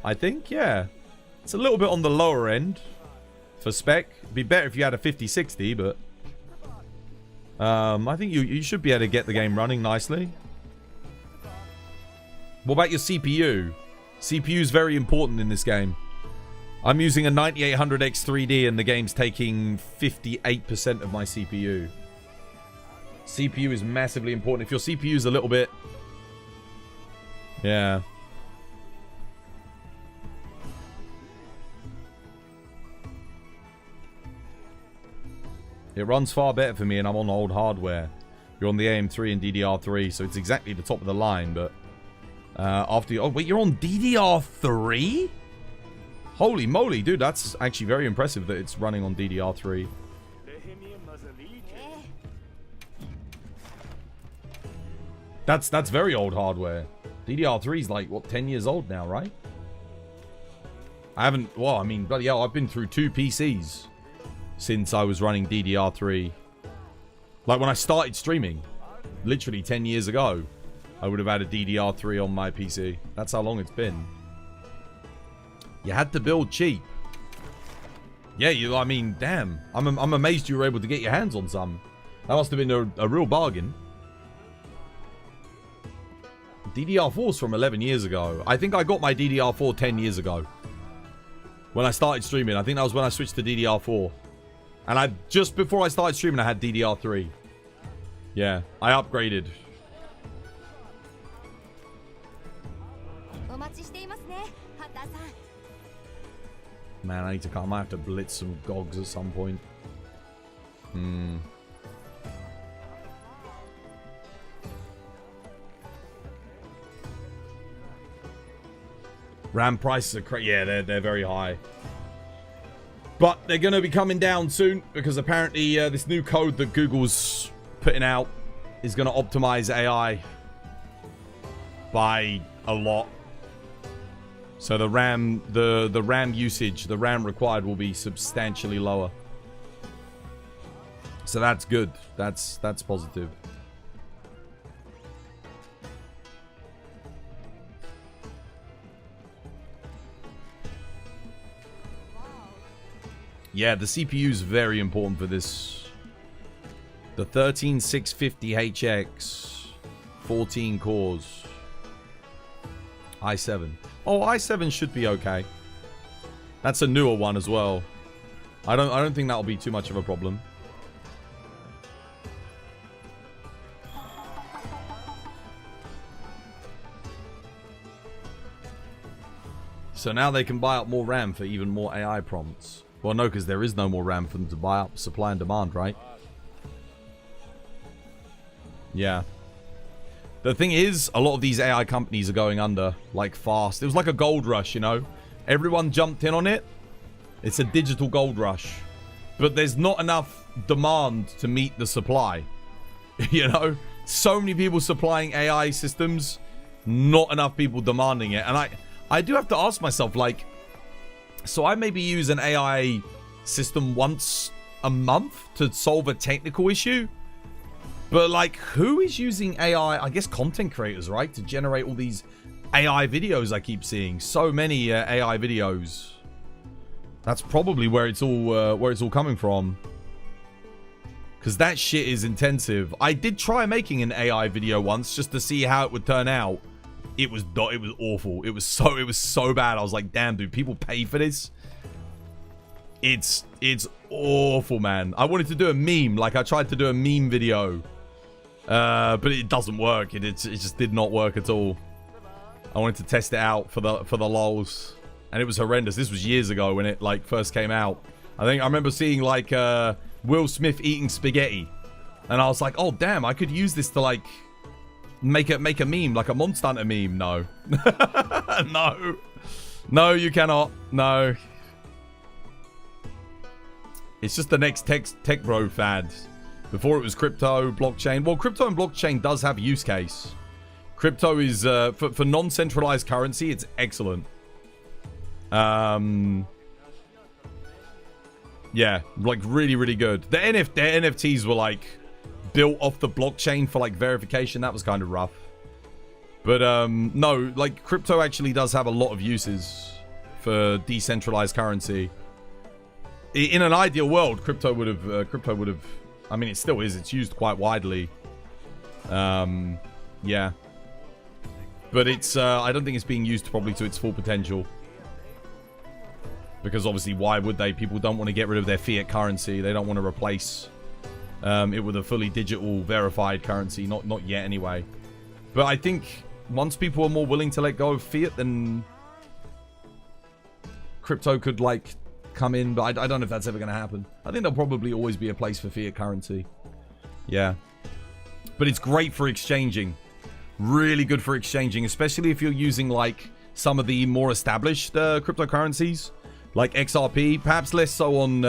I think, yeah. It's a little bit on the lower end for spec. It'd be better if you had a 5060, but... I think you should be able to get the game running nicely. What about your CPU? CPU is very important in this game. I'm using a 9800X 3D and the game's taking 58% of my CPU. CPU is massively important. If your CPU is a little bit... Yeah. It runs far better for me and I'm on old hardware. You're on the AM3 and DDR3, so it's exactly the top of the line, but... oh, wait, you're on DDR3? Holy moly, dude, that's actually very impressive that it's running on DDR3. That's very old hardware. DDR3 is like, what, 10 years old now, right? I haven't... Well, I mean, bloody hell, I've been through 2 PCs since I was running DDR3. Like, when I started streaming, literally 10 years ago, I would have had a DDR3 on my PC. That's how long it's been. You had to build cheap. Yeah, I mean, damn. I'm amazed you were able to get your hands on some. That must have been a real bargain. DDR4's from 11 years ago. I think I got my DDR4 10 years ago. When I started streaming. I think that was when I switched to DDR4. And just before I started streaming, I had DDR3. Yeah, I upgraded. Man, I might have to blitz some GOGs at some point. RAM prices are crazy. Yeah, they're very high. But they're going to be coming down soon because apparently this new code that Google's putting out is going to optimize AI by a lot. So the RAM, the RAM usage, the RAM required will be substantially lower. So that's good. That's positive. Yeah, the CPU is very important for this. The 13650HX, 14 cores, i7. Oh, i7 should be okay. That's a newer one as well. I don't think that'll be too much of a problem. So now they can buy up more RAM for even more AI prompts. Well, no, because there is no more RAM for them to buy up. Supply and demand, right? Yeah. The thing is, a lot of these AI companies are going under, like, fast. It was like a gold rush, you know? Everyone jumped in on it. It's a digital gold rush. But there's not enough demand to meet the supply. You know? So many people supplying AI systems, not enough people demanding it. And I do have to ask myself, like, so I maybe use an AI system once a month to solve a technical issue. But, like, who is using AI? I guess content creators, right? To generate all these AI videos I keep seeing. So many AI videos. That's probably where it's all coming from. Because that shit is intensive. I did try making an AI video once just to see how it would turn out. It was awful. It was so bad. I was like, damn, dude, people pay for this. It's awful, man. I wanted to do a meme. Like, I tried to do a meme video. But it doesn't work. It just did not work at all. I wanted to test it out for the lols. And it was horrendous. This was years ago when it, like, first came out. I remember seeing, like, Will Smith eating spaghetti. And I was like, oh, damn, I could use this to, like, make a meme, like a Monster Hunter meme. No. No. No, you cannot. No. It's just the next tech bro fad. Before it was crypto, blockchain. Well, crypto and blockchain does have a use case. Crypto is, for non-centralized currency, it's excellent. Yeah, like really, really good. The NFTs were like built off the blockchain for like verification. That was kind of rough. But no, like crypto actually does have a lot of uses for decentralized currency. In an ideal world, crypto would have. I mean, it still is. It's used quite widely. Yeah. But it's. I don't think it's being used probably to its full potential. Because obviously, why would they? People don't want to get rid of their fiat currency. They don't want to replace it with a fully digital, verified currency. Not yet, anyway. But I think once people are more willing to let go of fiat, then crypto could like come in. But I don't know if that's ever going to happen. I think there'll probably always be a place for fiat currency. Yeah. But it's great for exchanging. Really good for exchanging, especially if you're using like some of the more established cryptocurrencies. Like XRP, perhaps less so on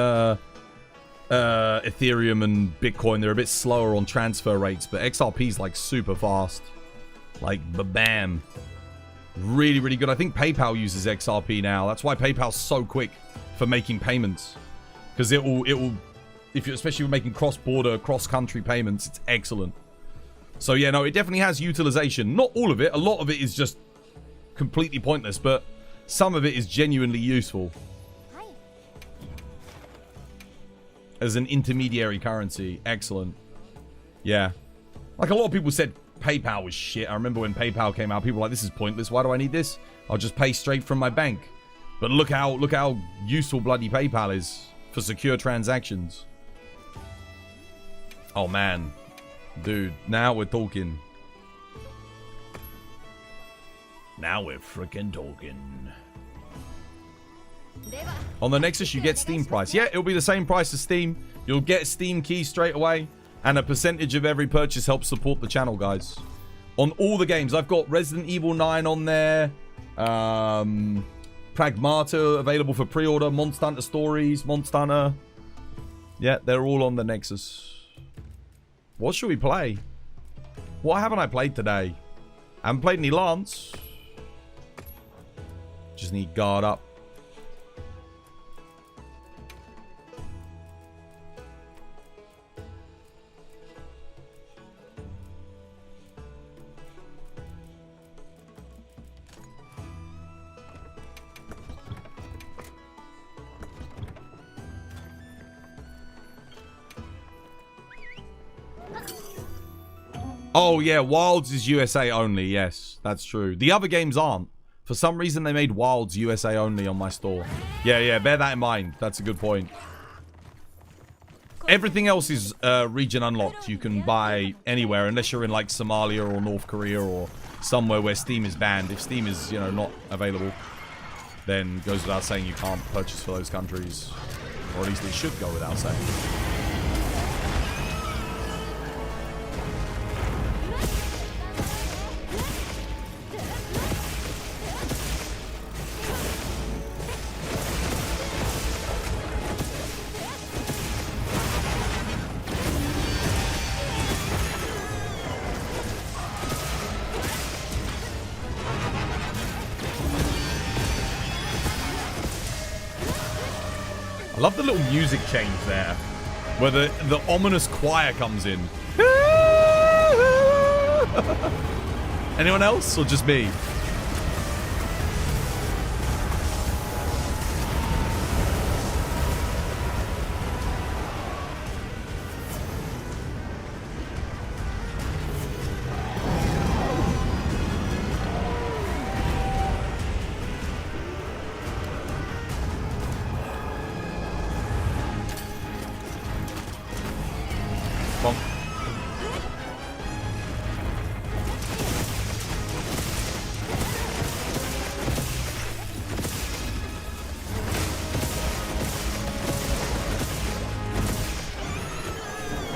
Ethereum and Bitcoin. They're a bit slower on transfer rates, but XRP is like super fast. Like, bam. Really, really good. I think PayPal uses XRP now. That's why PayPal's so quick for making payments. Because it will, if you're especially making cross-border, cross-country payments, it's excellent. So yeah, no, it definitely has utilization. Not all of it. A lot of it is just completely pointless, but some of it is genuinely useful. As an intermediary currency. Excellent. Yeah. Like a lot of people said PayPal was shit. I remember when PayPal came out, people were like, this is pointless. Why do I need this? I'll just pay straight from my bank. But look how useful bloody PayPal is for secure transactions. Oh man. Dude, now we're talking. Now we're freaking talking. On the Nexus, you get Steam price. Yeah, it'll be the same price as Steam. You'll get Steam keys straight away. And a percentage of every purchase helps support the channel, guys. On all the games. I've got Resident Evil 9 on there. Pragmata available for pre-order. Monster Hunter Stories. Monster Hunter. Yeah, they're all on the Nexus. What should we play? What haven't I played today? I haven't played any Lance. Just need guard up. Oh, yeah, Wilds is USA only. Yes, that's true. The other games aren't. For some reason, they made Wilds USA only on my store. Yeah, bear that in mind. That's a good point. Everything else is region unlocked. You can buy anywhere, unless you're in, like, Somalia or North Korea or somewhere where Steam is banned. If Steam is, you know, not available, then it goes without saying you can't purchase for those countries. Or at least it should go without saying. I love the little music change there, where the ominous choir comes in. Anyone else, or just me?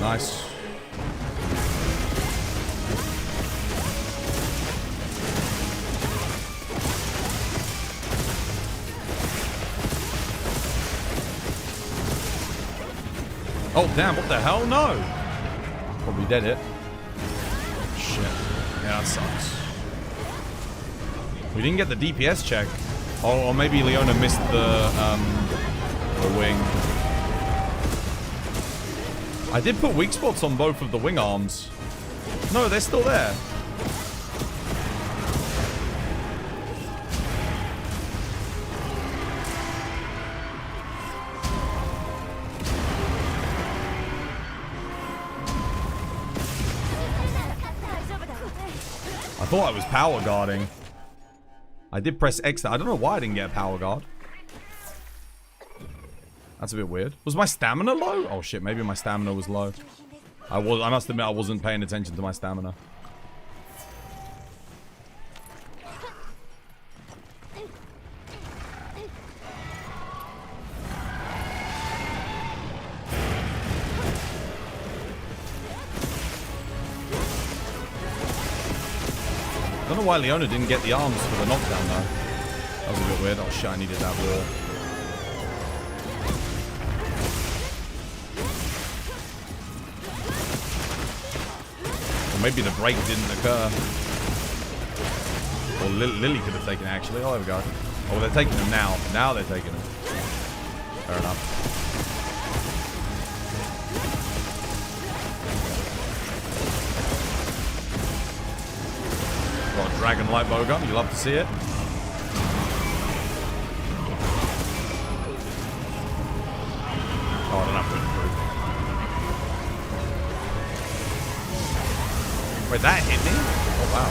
Nice. Oh, damn, what the hell? No. Probably dead hit. Shit. Yeah, that sucks. We didn't get the DPS check. Or maybe Leona missed the wing. I did put weak spots on both of the wing arms. No, they're still there. I thought I was power guarding. I did press X. I don't know why I didn't get a power guard. That's a bit weird. Was my stamina low? Oh shit, maybe my stamina was low. I must admit I wasn't paying attention to my stamina. I don't know why Leona didn't get the arms for the knockdown though. That was a bit weird. Oh shit, I needed that wall. Or maybe the break didn't occur. Or Lily could have taken it actually. Oh, there we go. Oh, they're taking him now. Now they're taking him. Fair enough. Got a dragon light bowgun. You love to see it. Oh, I don't have to improve. Wait, that hit me? Oh, wow.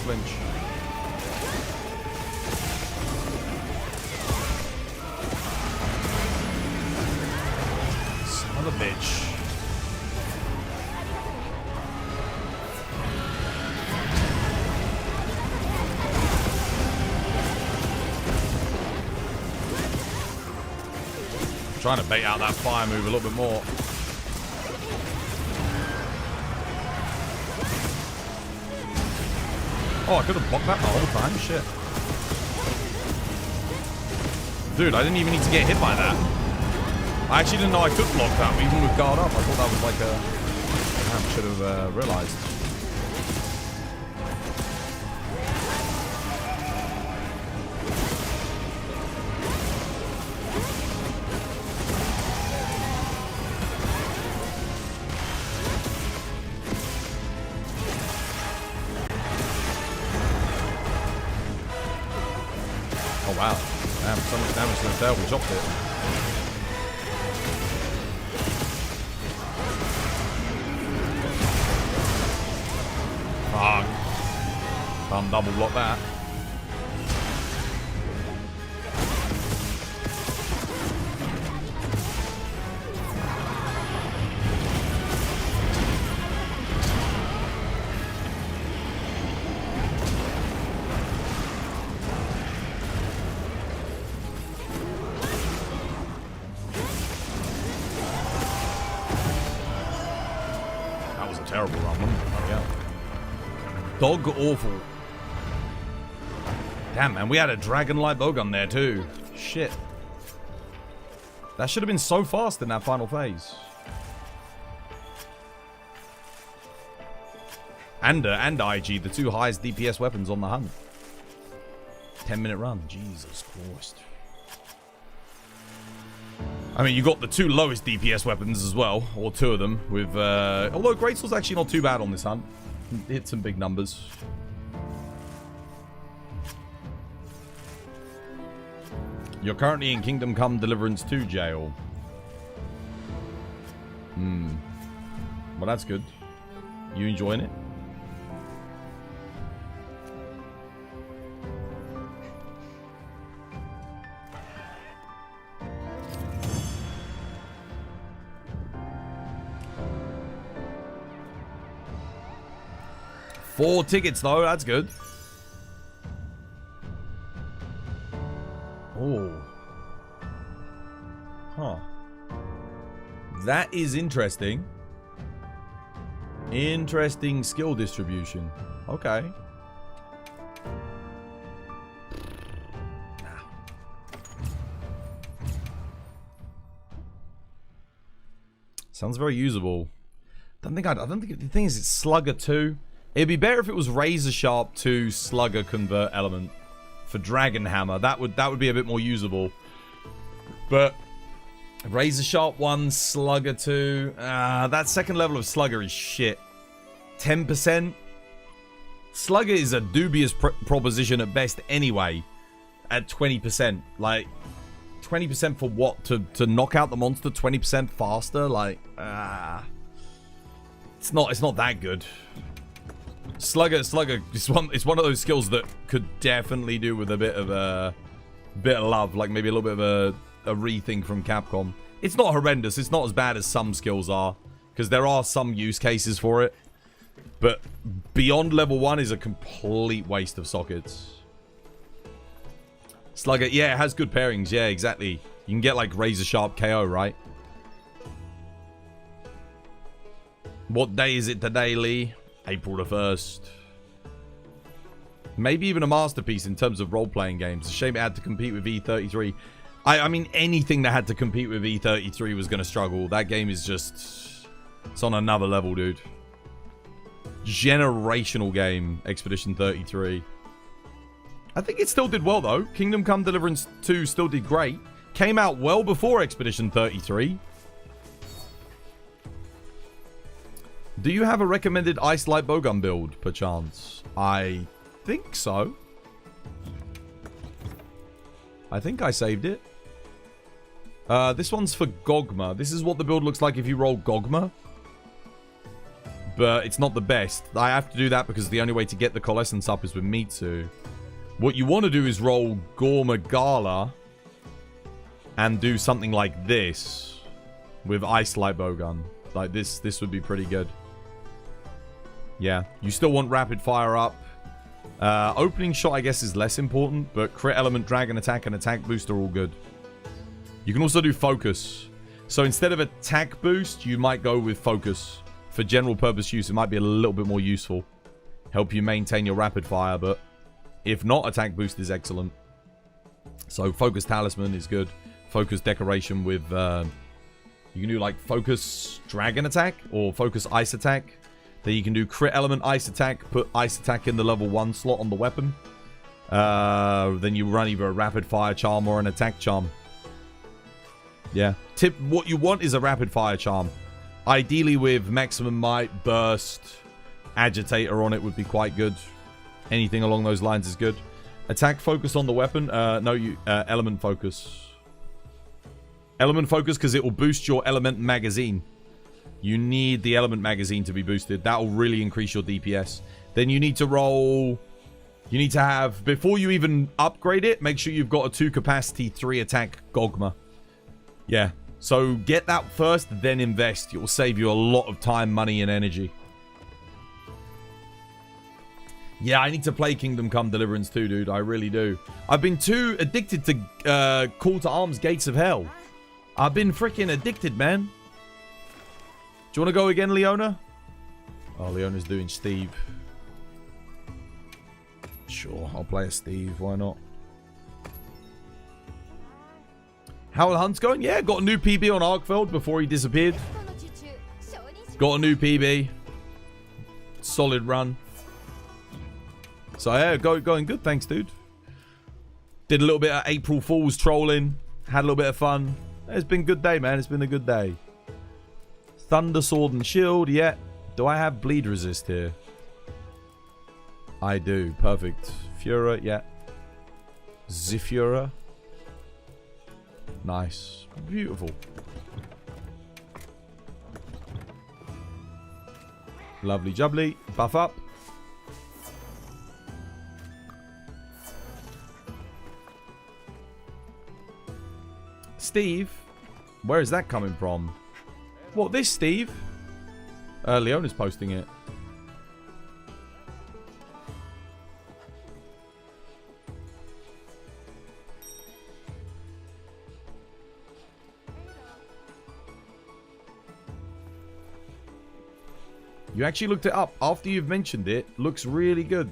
Nice flinch. Son of a bitch. Trying to bait out that fire move a little bit more. Oh, I could have blocked that the whole time. Shit. Dude, I didn't even need to get hit by that. I actually didn't know I could block that, even with guard up. I thought that was like a... I should have realized. Wow. Damn, so much damage to the tail. We dropped it. Fuck. Can't double block that. Terrible run, wasn't it? Oh, yeah. Dog awful. Damn, man, we had a dragon light bowgun there too. Shit. That should have been so fast in that final phase. And IG, the two highest DPS weapons on the hunt. 10-minute run. Jesus Christ. I mean, you got the two lowest DPS weapons as well, or two of them, with, although Greatsword's actually not too bad on this hunt. Hit some big numbers. You're currently in Kingdom Come Deliverance 2 jail. Well, that's good. You enjoying it? Four tickets, though. That's good. Oh. Huh. That is interesting. Interesting skill distribution. Okay. Sounds very usable. I don't think the thing is it's Slugger 2. It'd be better if it was Razor Sharp 2 Slugger convert element for Dragon Hammer. That would be a bit more usable. But Razor Sharp 1 Slugger 2, that second level of Slugger is shit. 10%. Slugger is a dubious proposition at best anyway. At 20%, like 20% for what? To knock out the monster 20% faster? Like, it's not that good. Slugger, it's one of those skills that could definitely do with a bit of love, like maybe a little bit of a rethink from Capcom. It's not horrendous. It's not as bad as some skills are, because there are some use cases for it. But beyond level 1 is a complete waste of sockets. Slugger, yeah, it has good pairings. Yeah, exactly. You can get like Razor Sharp KO, right? What day is it today, Lee? April the 1st. Maybe even a masterpiece in terms of role-playing games. A shame it had to compete with E33. I mean, anything that had to compete with E33 was going to struggle. That game is just... It's on another level, dude. Generational game, Expedition 33. I think it still did well, though. Kingdom Come Deliverance 2 still did great. Came out well before Expedition 33. Do you have a recommended Ice Light Bowgun build, perchance? I think so. I think I saved it. This one's for Gogma. This is what the build looks like if you roll Gogma. but it's not the best. I have to do that because the only way to get the Coalescence up is with Mitsu. What you want to do is roll Gormagala and do something like this with Ice Light Bowgun. Like this would be pretty good. Yeah, you still want Rapid Fire up. Opening Shot, I guess, is less important, but Crit Element, Dragon Attack, and Attack Boost are all good. You can also do Focus. So instead of Attack Boost, you might go with Focus. For general purpose use, it might be a little bit more useful. Help you maintain your Rapid Fire, but if not, Attack Boost is excellent. So Focus Talisman is good. Focus Decoration with... you can do like Focus Dragon Attack or Focus Ice Attack. Then you can do Crit Element Ice Attack. Put Ice Attack in the level 1 slot on the weapon. Then you run either a Rapid Fire Charm or an Attack Charm. Yeah. Tip, what you want is a Rapid Fire Charm. Ideally with Maximum Might, Burst, Agitator on it would be quite good. Anything along those lines is good. Attack Focus on the weapon. Element Focus. Element Focus because it will boost your Element Magazine. You need the Element Magazine to be boosted. That will really increase your DPS. Then you need to roll... You need to have... Before you even upgrade it, make sure you've got a 2 capacity, 3 attack Gogma. Yeah. So get that first, then invest. It will save you a lot of time, money, and energy. Yeah, I need to play Kingdom Come Deliverance too, dude. I really do. I've been too addicted to Call to Arms Gates of Hell. I've been freaking addicted, man. Do you want to go again, Leona? Oh, Leona's doing Steve. Sure, I'll play a Steve. Why not? How are the hunts going? Yeah, got a new PB on Arkveld before he disappeared. Got a new PB. Solid run. So, yeah, going good. Thanks, dude. Did a little bit of April Fool's trolling. Had a little bit of fun. It's been a good day, man. It's been a good day. Thunder Sword and Shield, yeah. Do I have Bleed Resist here? I do. Perfect. Fura, yeah. Zifura. Nice. Beautiful. Lovely jubbly. Buff up. Steve? Where is that coming from? What, this Steve? Leona's posting it. You actually looked it up after you've mentioned it. Looks really good.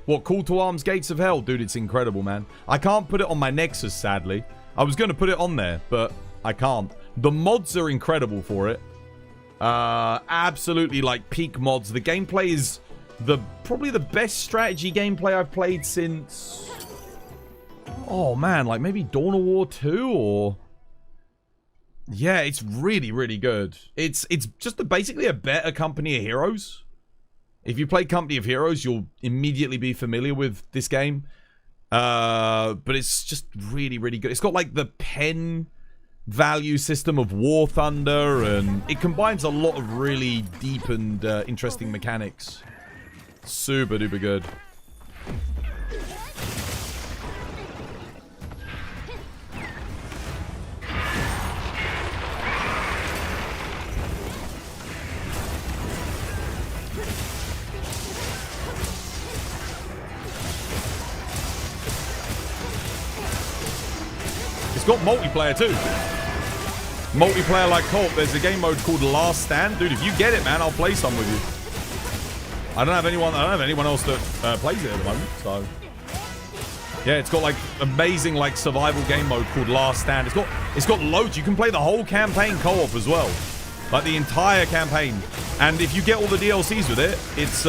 What, Call to Arms Gates of Hell? Dude, it's incredible, man. I can't put it on my Nexus, sadly. I was going to put it on there, but I can't. The mods are incredible for it. Absolutely, like, peak mods. The gameplay is probably the best strategy gameplay I've played since... Oh, man, like maybe Dawn of War 2 or... Yeah, it's really, really good. It's just basically a better Company of Heroes. If you play Company of Heroes, you'll immediately be familiar with this game. But it's just really, really good. It's got like the pen value system of War Thunder, and it combines a lot of really deep and interesting mechanics. Super duper good. It's got multiplayer too. Multiplayer like co-op. There's a game mode called Last Stand. Dude, if you get it, man, I'll play some with you. I don't have anyone else that plays it at the moment, so. Yeah, it's got like amazing like survival game mode called Last Stand. It's got loads. You can play the whole campaign co-op as well. Like the entire campaign. And if you get all the DLCs with it, it's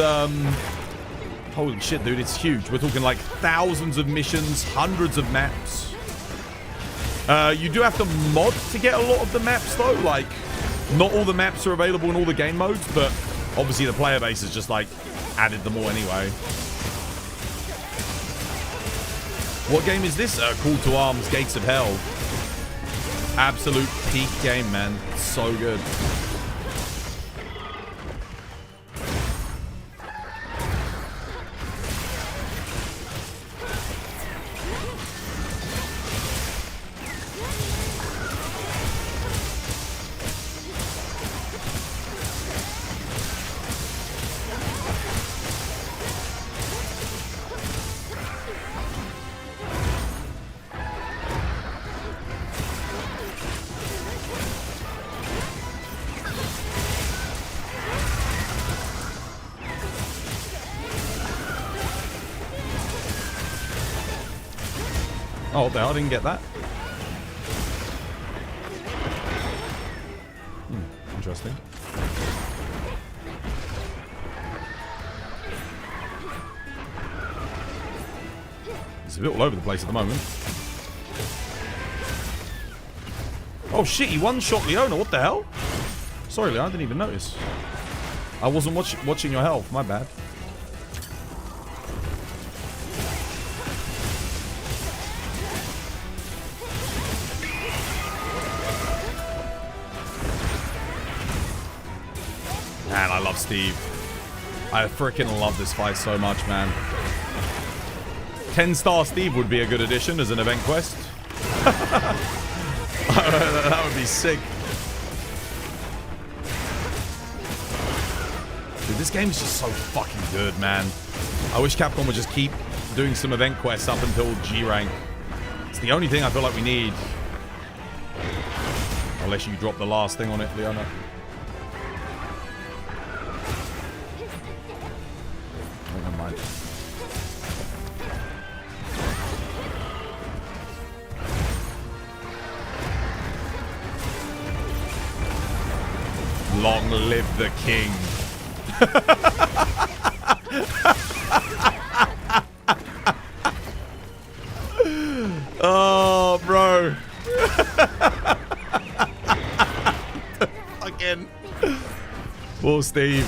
holy shit, dude, it's huge. We're talking like thousands of missions, hundreds of maps. You do have to mod to get a lot of the maps though, like not all the maps are available in all the game modes, but obviously the player base has just like added them all anyway. What game is this? Call to Arms Gates of Hell. Absolute peak game, man. So good. Oh, what the hell? I didn't get that. Interesting. It's a bit all over the place at the moment. Oh shit, he one-shot Leona. What the hell? Sorry, Leona, I didn't even notice. I wasn't watching your health. My bad. Man, I love Steve. I freaking love this fight so much, man. 10-star Steve would be a good addition as an event quest. That would be sick. Dude, this game is just so fucking good, man. I wish Capcom would just keep doing some event quests up until G rank. It's the only thing I feel like we need. Unless you drop the last thing on it, Leona. Oh, never mind. Long live the king. Oh, bro. Again. Poor Steve.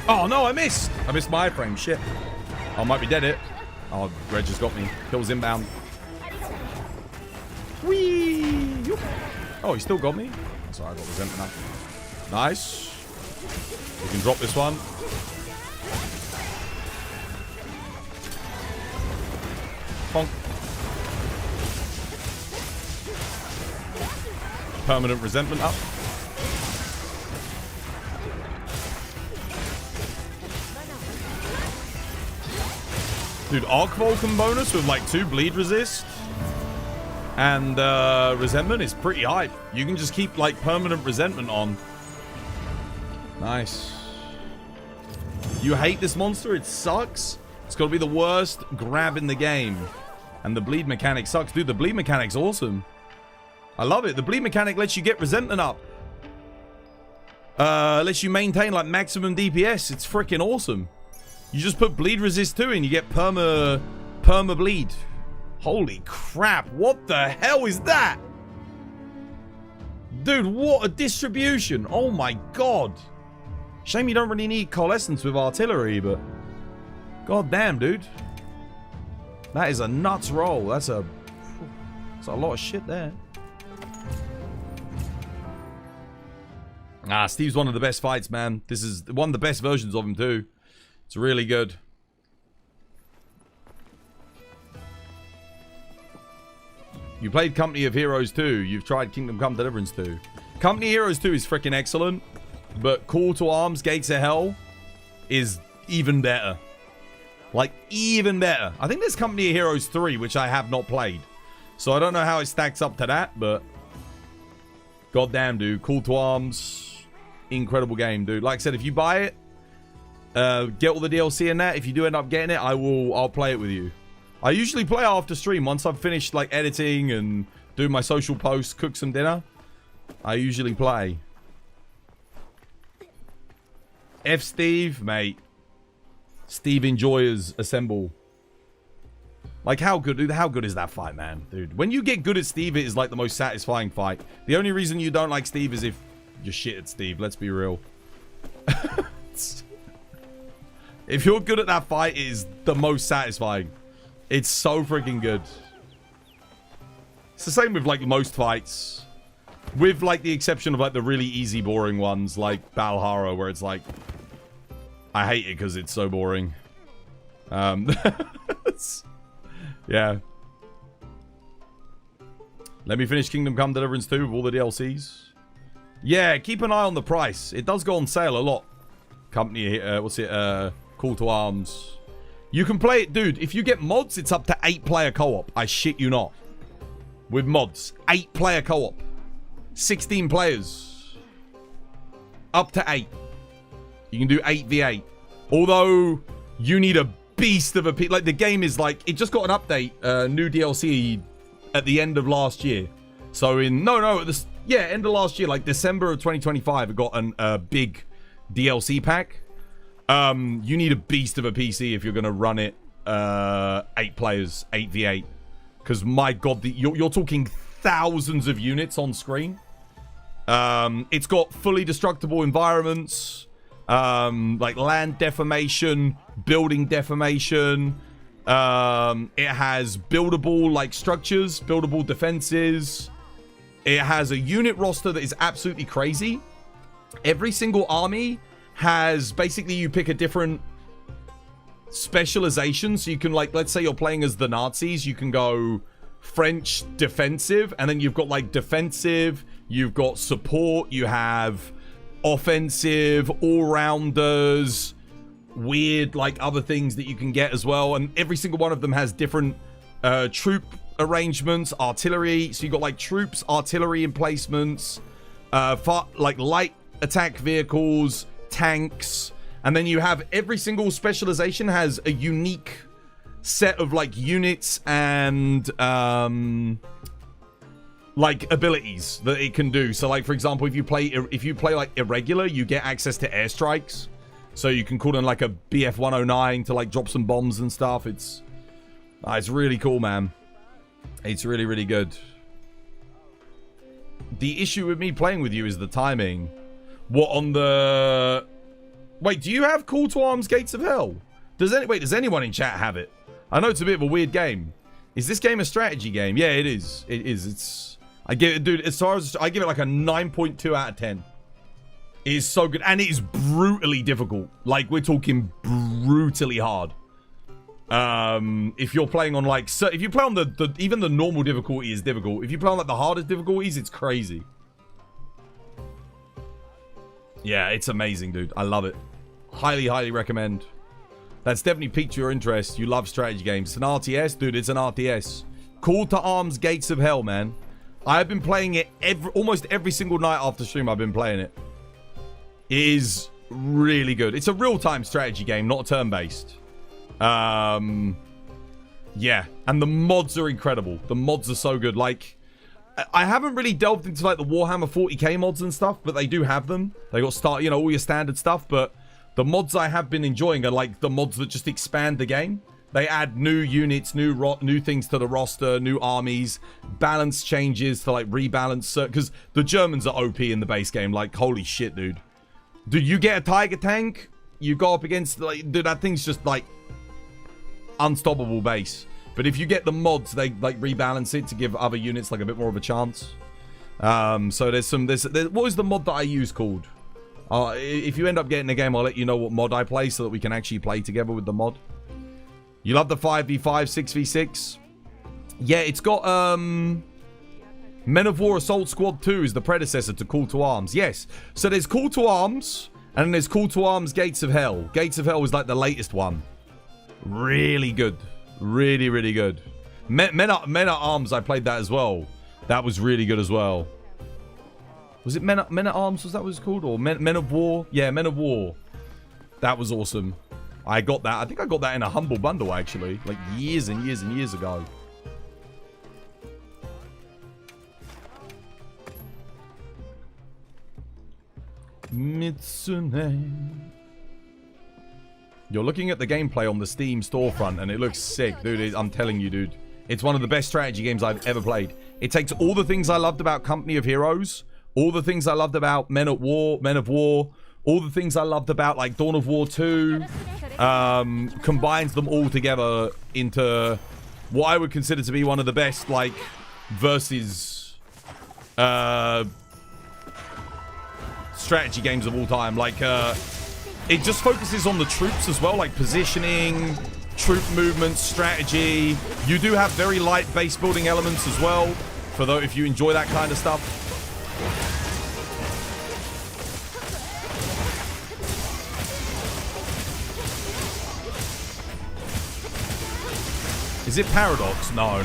Oh no, I missed! I missed my iframe, shit. I might be dead it. Oh, Reg just got me. Kills inbound. Whee! Oh, he still got me? Sorry, I got resentment now. Nice. We can drop this one. Bonk. Permanent resentment up. Dude, Arkveld can bonus with like 2 bleed resist and resentment is pretty hype. You can just keep like permanent resentment on. Nice. You hate this monster? It sucks. It's got to be the worst grab in the game. And the bleed mechanic sucks. Dude, the bleed mechanic's awesome. I love it. The bleed mechanic lets you get resentment up. Lets you maintain like maximum DPS. It's freaking awesome. You just put bleed resist 2 and you get perma bleed. Holy crap, what the hell is that? Dude, what a distribution. Oh my god. Shame you don't really need coalescence with artillery, but god damn, dude. That is a nuts roll. That's a lot of shit there. Ah, Steve's one of the best fights, man. This is one of the best versions of him too. It's really good. You played Company of Heroes 2. You've tried Kingdom Come Deliverance 2. Company of Heroes 2 is freaking excellent. But Call to Arms, Gates of Hell is even better. Like, even better. I think there's Company of Heroes 3, which I have not played. So I don't know how it stacks up to that, but... goddamn, dude. Call to Arms. Incredible game, dude. Like I said, if you buy it, get all the DLC in that. If you do end up getting it, I'll play it with you. I usually play after stream. Once I've finished like editing and doing my social posts, cook some dinner, I usually play. F Steve, mate. Steve Enjoyers assemble. Like how good is that fight, man? Dude, when you get good at Steve, it is like the most satisfying fight. The only reason you don't like Steve is if you're shit at Steve. Let's be real. If you're good at that fight, it is the most satisfying. It's so freaking good. It's the same with like most fights. With like the exception of like the really easy boring ones like Valhalla, where it's like I hate it because it's so boring. Yeah. Let me finish Kingdom Come Deliverance 2 with all the DLCs. Yeah, keep an eye on the price. It does go on sale a lot. Company, what's it? Call to Arms. You can play it, dude. If you get mods, it's up to 8-player co-op. I shit you not. With mods. 8-player co-op. 16 players. Up to 8. You can do 8v8. Although, you need a beast of a... Like, the game is like... It just got an update. New DLC at the end of last year. So in... No. End of last year. Like, December of 2025, it got a big DLC pack. You need a beast of a PC if you're going to run it 8 players, 8v8. Because, my God, you're talking thousands of units on screen. It's got fully destructible environments, like land deformation, building deformation. It has buildable, like, structures, buildable defenses. It has a unit roster that is absolutely crazy. Every single army has, basically, you pick a different specialization. So you can, like, let's say you're playing as the Nazis, you can go French defensive, and then you've got, like, defensive, you've got support, you have offensive, all-rounders, weird, like, other things that you can get as well. And every single one of them has different troop arrangements, artillery. So you've got, like, troops, artillery emplacements, like, light attack vehicles, tanks, and then you have every single specialization has a unique set of, like, units and like abilities that it can do. So, like, for example, if you play like irregular, you get access to airstrikes, so you can call them like a BF 109 to, like, drop some bombs and stuff. It's really cool, man. It's really, really good. The issue with me playing with you is the timing. What on the... Wait, do you have Call to Arms Gates of Hell? Does anyone in chat have it? I know it's a bit of a weird game. Is this game a strategy game? Yeah, it is. It is. It's... I give it, dude, as far as... I give it like a 9.2 out of 10. It is so good. And it is brutally difficult. Like, we're talking brutally hard. If you're playing on, like... So if you play on the... Even the normal difficulty is difficult. If you play on, like, the hardest difficulties, it's crazy. Yeah, it's amazing, dude. I love it. Highly, highly recommend. That's definitely piqued your interest. You love strategy games. It's an RTS, dude. It's an RTS. Call to Arms Gates of Hell, man. I have been playing it almost every single night after stream. I've been playing it. It is really good. It's a real-time strategy game, not turn-based. Yeah, and the mods are incredible. The mods are so good. Like, I haven't really delved into, like, the Warhammer 40k mods and stuff, but they do have them. They got all your standard stuff, but the mods I have been enjoying are, like, the mods that just expand the game. They add new units, new things to the roster, new armies, balance changes to, like, rebalance, because the Germans are OP in the base game. Like, holy shit, dude. Dude, you get a Tiger tank, you go up against, like, dude, that thing's just, like, unstoppable base. But if you get the mods, they, like, rebalance it to give other units, like, a bit more of a chance. So there's what was the mod that I use called? If you end up getting the game, I'll let you know what mod I play so that we can actually play together with the mod. You love the 5v5, 6v6? Yeah, it's got, Men of War Assault Squad 2 is the predecessor to Call to Arms. Yes. So there's Call to Arms, and then there's Call to Arms Gates of Hell. Gates of Hell was, like, the latest one. Really good. Really, really good. Men at Arms, I played that as well. That was really good as well. Was it Men at Arms? Was that what it was called? Or Men of War? Yeah, Men of War. That was awesome. I got that. I think I got that in a Humble Bundle, actually. Like, years and years and years ago. Mitsune. You're looking at the gameplay on the Steam storefront, and it looks sick, dude. I'm telling you, dude. It's one of the best strategy games I've ever played. It takes all the things I loved about Company of Heroes, all the things I loved about Men of War, all the things I loved about, like, Dawn of War 2, combines them all together into what I would consider to be one of the best, like, versus strategy games of all time. Like, it just focuses on the troops as well, like positioning, troop movement, strategy. You do have very light base building elements as well, for though if you enjoy that kind of stuff. Is it Paradox? No.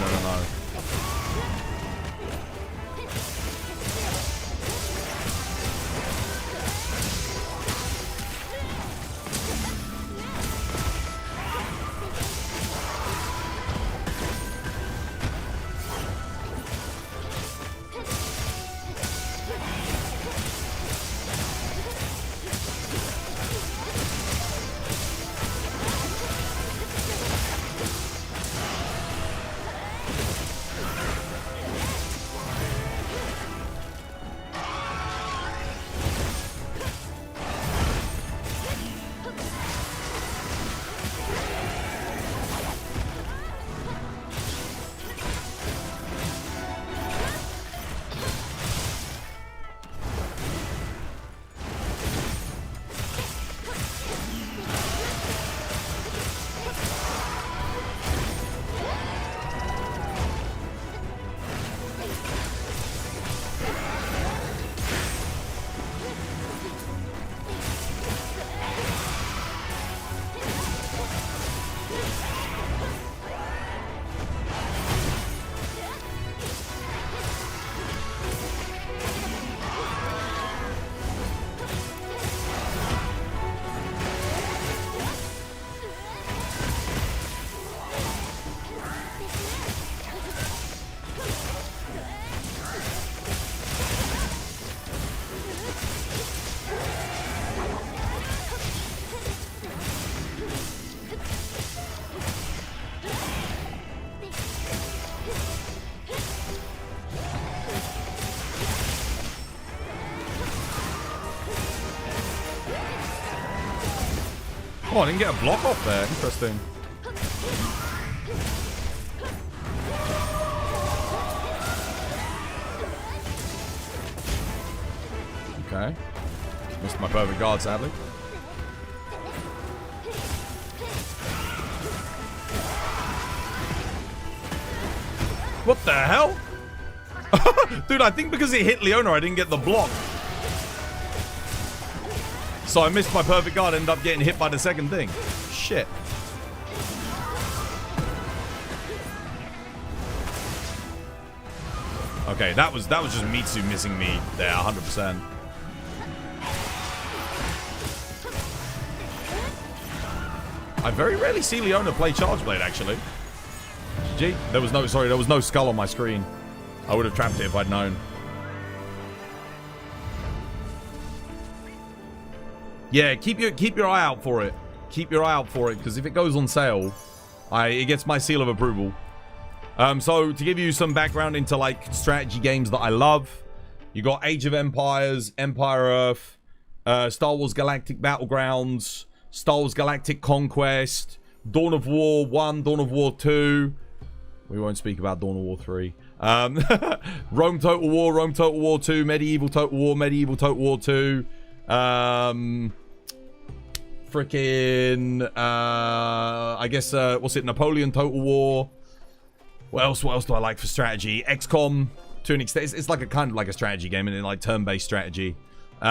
Oh, I didn't get a block off there. Interesting. Okay. Missed my perfect guard, sadly. What the hell? Dude, I think because it hit Leona, I didn't get the block. So I missed my perfect guard, ended up getting hit by the second thing. Shit. Okay, that was just Mitsu missing me there, 100%. I very rarely see Leona play Charge Blade, actually. GG. There was no skull on my screen. I would have trapped it if I'd known. Yeah, keep your eye out for it. Keep your eye out for it, because if it goes on sale, it gets my seal of approval. So to give you some background into like strategy games that I love, you got Age of Empires, Empire Earth, Star Wars Galactic Battlegrounds, Star Wars Galactic Conquest, Dawn of War 1, Dawn of War 2. We won't speak about Dawn of War 3. Rome Total War, Rome Total War 2, Medieval Total War, Medieval Total War 2. Freaking, I guess, what's it? Napoleon Total War. What else do I like for strategy? XCOM, to an extent. It's like a kind of like a strategy game, and like turn-based strategy. What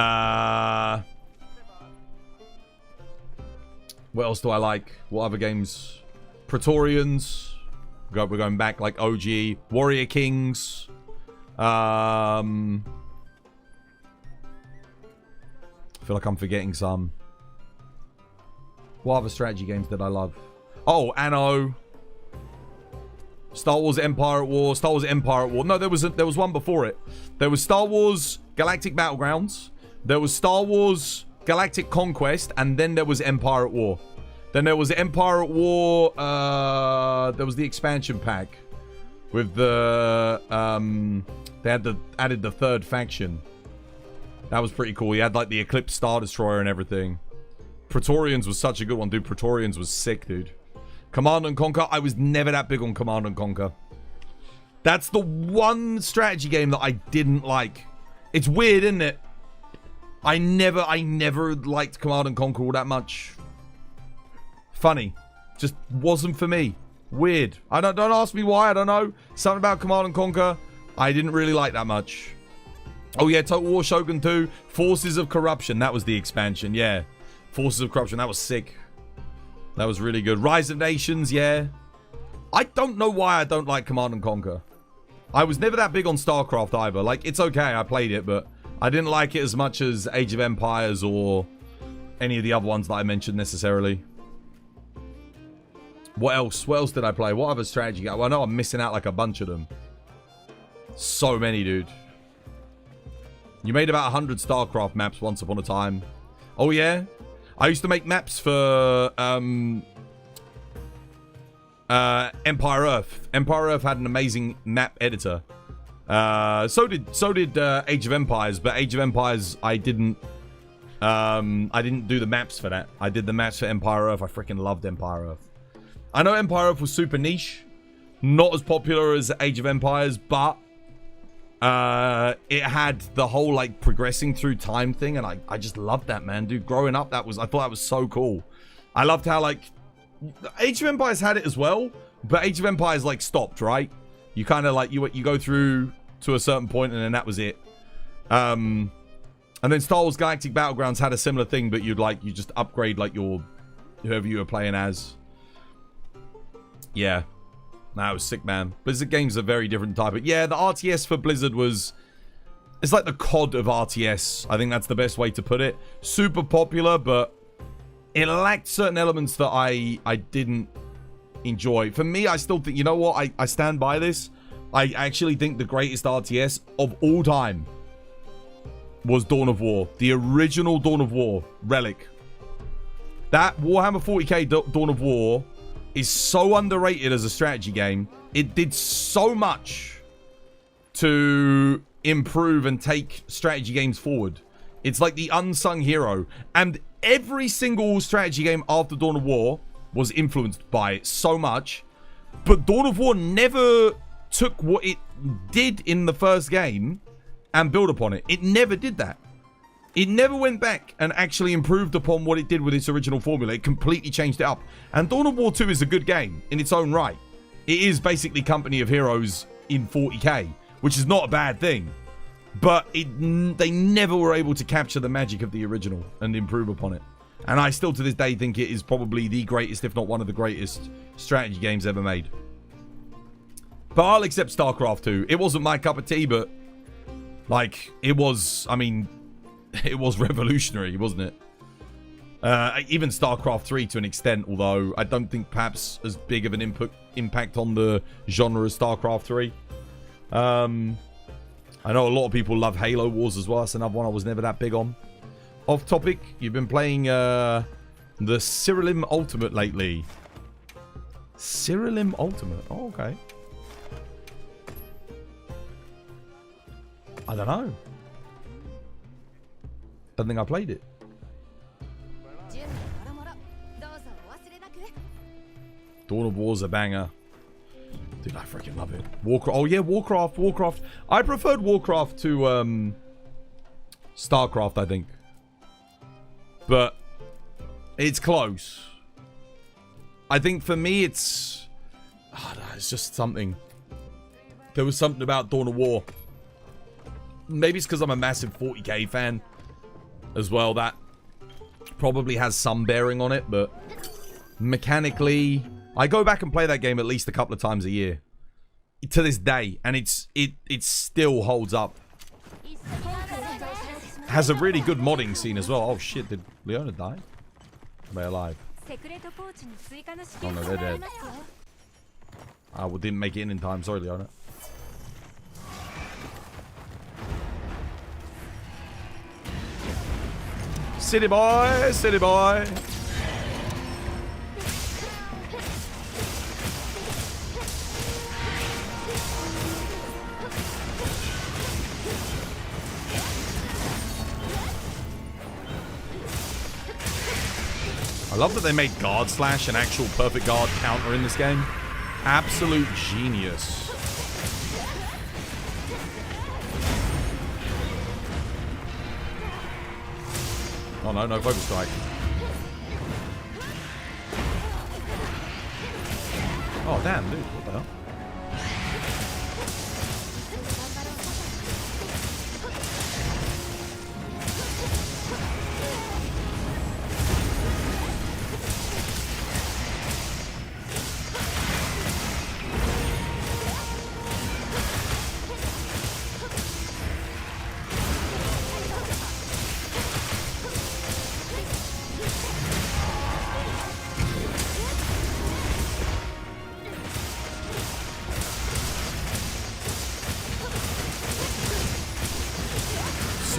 else do I like? What other games? Praetorians. We're going back like OG. Warrior Kings. I feel like I'm forgetting some. What other strategy games did I love? Oh, Anno. Star Wars Empire at War. Star Wars Empire at War. No, there was one before it. There was Star Wars Galactic Battlegrounds. There was Star Wars Galactic Conquest. And then there was Empire at War. Then there was Empire at War. There was the expansion pack. With the... they had added the third faction. That was pretty cool. You had like the Eclipse Star Destroyer and everything. Praetorians was such a good one, dude. Praetorians was sick, dude. Command and Conquer. I was never that big on Command and Conquer. That's the one strategy game that I didn't like. It's weird, isn't it? I never liked Command and Conquer all that much. Funny. Just wasn't for me. Weird. Don't ask me why. I don't know. Something about Command and Conquer I didn't really like that much. Oh yeah, Total War Shogun 2. Forces of Corruption. That was the expansion, yeah. Forces of Corruption. That was sick. That was really good. Rise of Nations, yeah. I don't know why I don't like Command and Conquer. I was never that big on StarCraft either. Like, it's okay, I played it, but I didn't like it as much as Age of Empires or any of the other ones that I mentioned necessarily. What else? What else did I play? What other strategy? Well, I know I'm missing out like a bunch of them. So many, dude. You made about 100 StarCraft maps once upon a time. Oh, yeah? I used to make maps for Empire Earth. Empire Earth had an amazing map editor. So did Age of Empires, but Age of Empires I didn't do the maps for that. I did the maps for Empire Earth. I freaking loved Empire Earth. I know Empire Earth was super niche, not as popular as Age of Empires, but it had the whole like progressing through time thing, and I just loved that, man, dude. Growing up, I thought that was so cool. I loved how like Age of Empires had it as well, but Age of Empires like stopped, right? You kind of like you go through to a certain point, and then that was it. And then Star Wars Galactic Battlegrounds had a similar thing, but you just upgrade like your whoever you were playing as. Yeah. That was sick, man. Blizzard games are very different type. But yeah, the RTS for Blizzard it's like the COD of RTS. I think that's the best way to put it. Super popular, but it lacked certain elements that I didn't enjoy. For me, I still think, you know what? I stand by this. I actually think the greatest RTS of all time was Dawn of War. The original Dawn of War. Relic. That Warhammer 40k Dawn of War is so underrated as a strategy game. It did so much to improve and take strategy games forward. It's like the unsung hero. And every single strategy game after Dawn of War was influenced by it so much. But Dawn of War never took what it did in the first game and built upon it. It never did that. It never went back and actually improved upon what it did with its original formula. It completely changed it up. And Dawn of War 2 is a good game in its own right. It is basically Company of Heroes in 40k, which is not a bad thing. But they never were able to capture the magic of the original and improve upon it. And I still to this day think it is probably the greatest, if not one of the greatest, strategy games ever made. But I'll accept StarCraft 2. It wasn't my cup of tea, but like, it was, I mean, it was revolutionary, wasn't it? Even StarCraft 3 to an extent, although I don't think perhaps as big of an impact on the genre as StarCraft 3. I know a lot of people love Halo Wars as well. That's another one I was never that big on. Off topic, you've been playing the Cyrillim Ultimate lately. Cyrillim Ultimate? Oh, okay. I don't know. Don't think I played it. Dawn of War's a banger. Dude, I freaking love it. Warcraft. Oh yeah, Warcraft. I preferred Warcraft to StarCraft, I think. But it's close. I think for me it's it's just something. There was something about Dawn of War. Maybe it's because I'm a massive 40k fan as well. That probably has some bearing on it, but mechanically, I go back and play that game at least a couple of times a year to this day, and it still holds up. Has a really good modding scene as well. Oh shit, did Leona die? Are they alive? Oh no, they're dead. We didn't make it in time. Sorry, Leona. City boy, city boy. I love that they made guard slash an actual perfect guard counter in this game. Absolute genius. Oh no, no focus strike. Oh damn, dude, what the hell?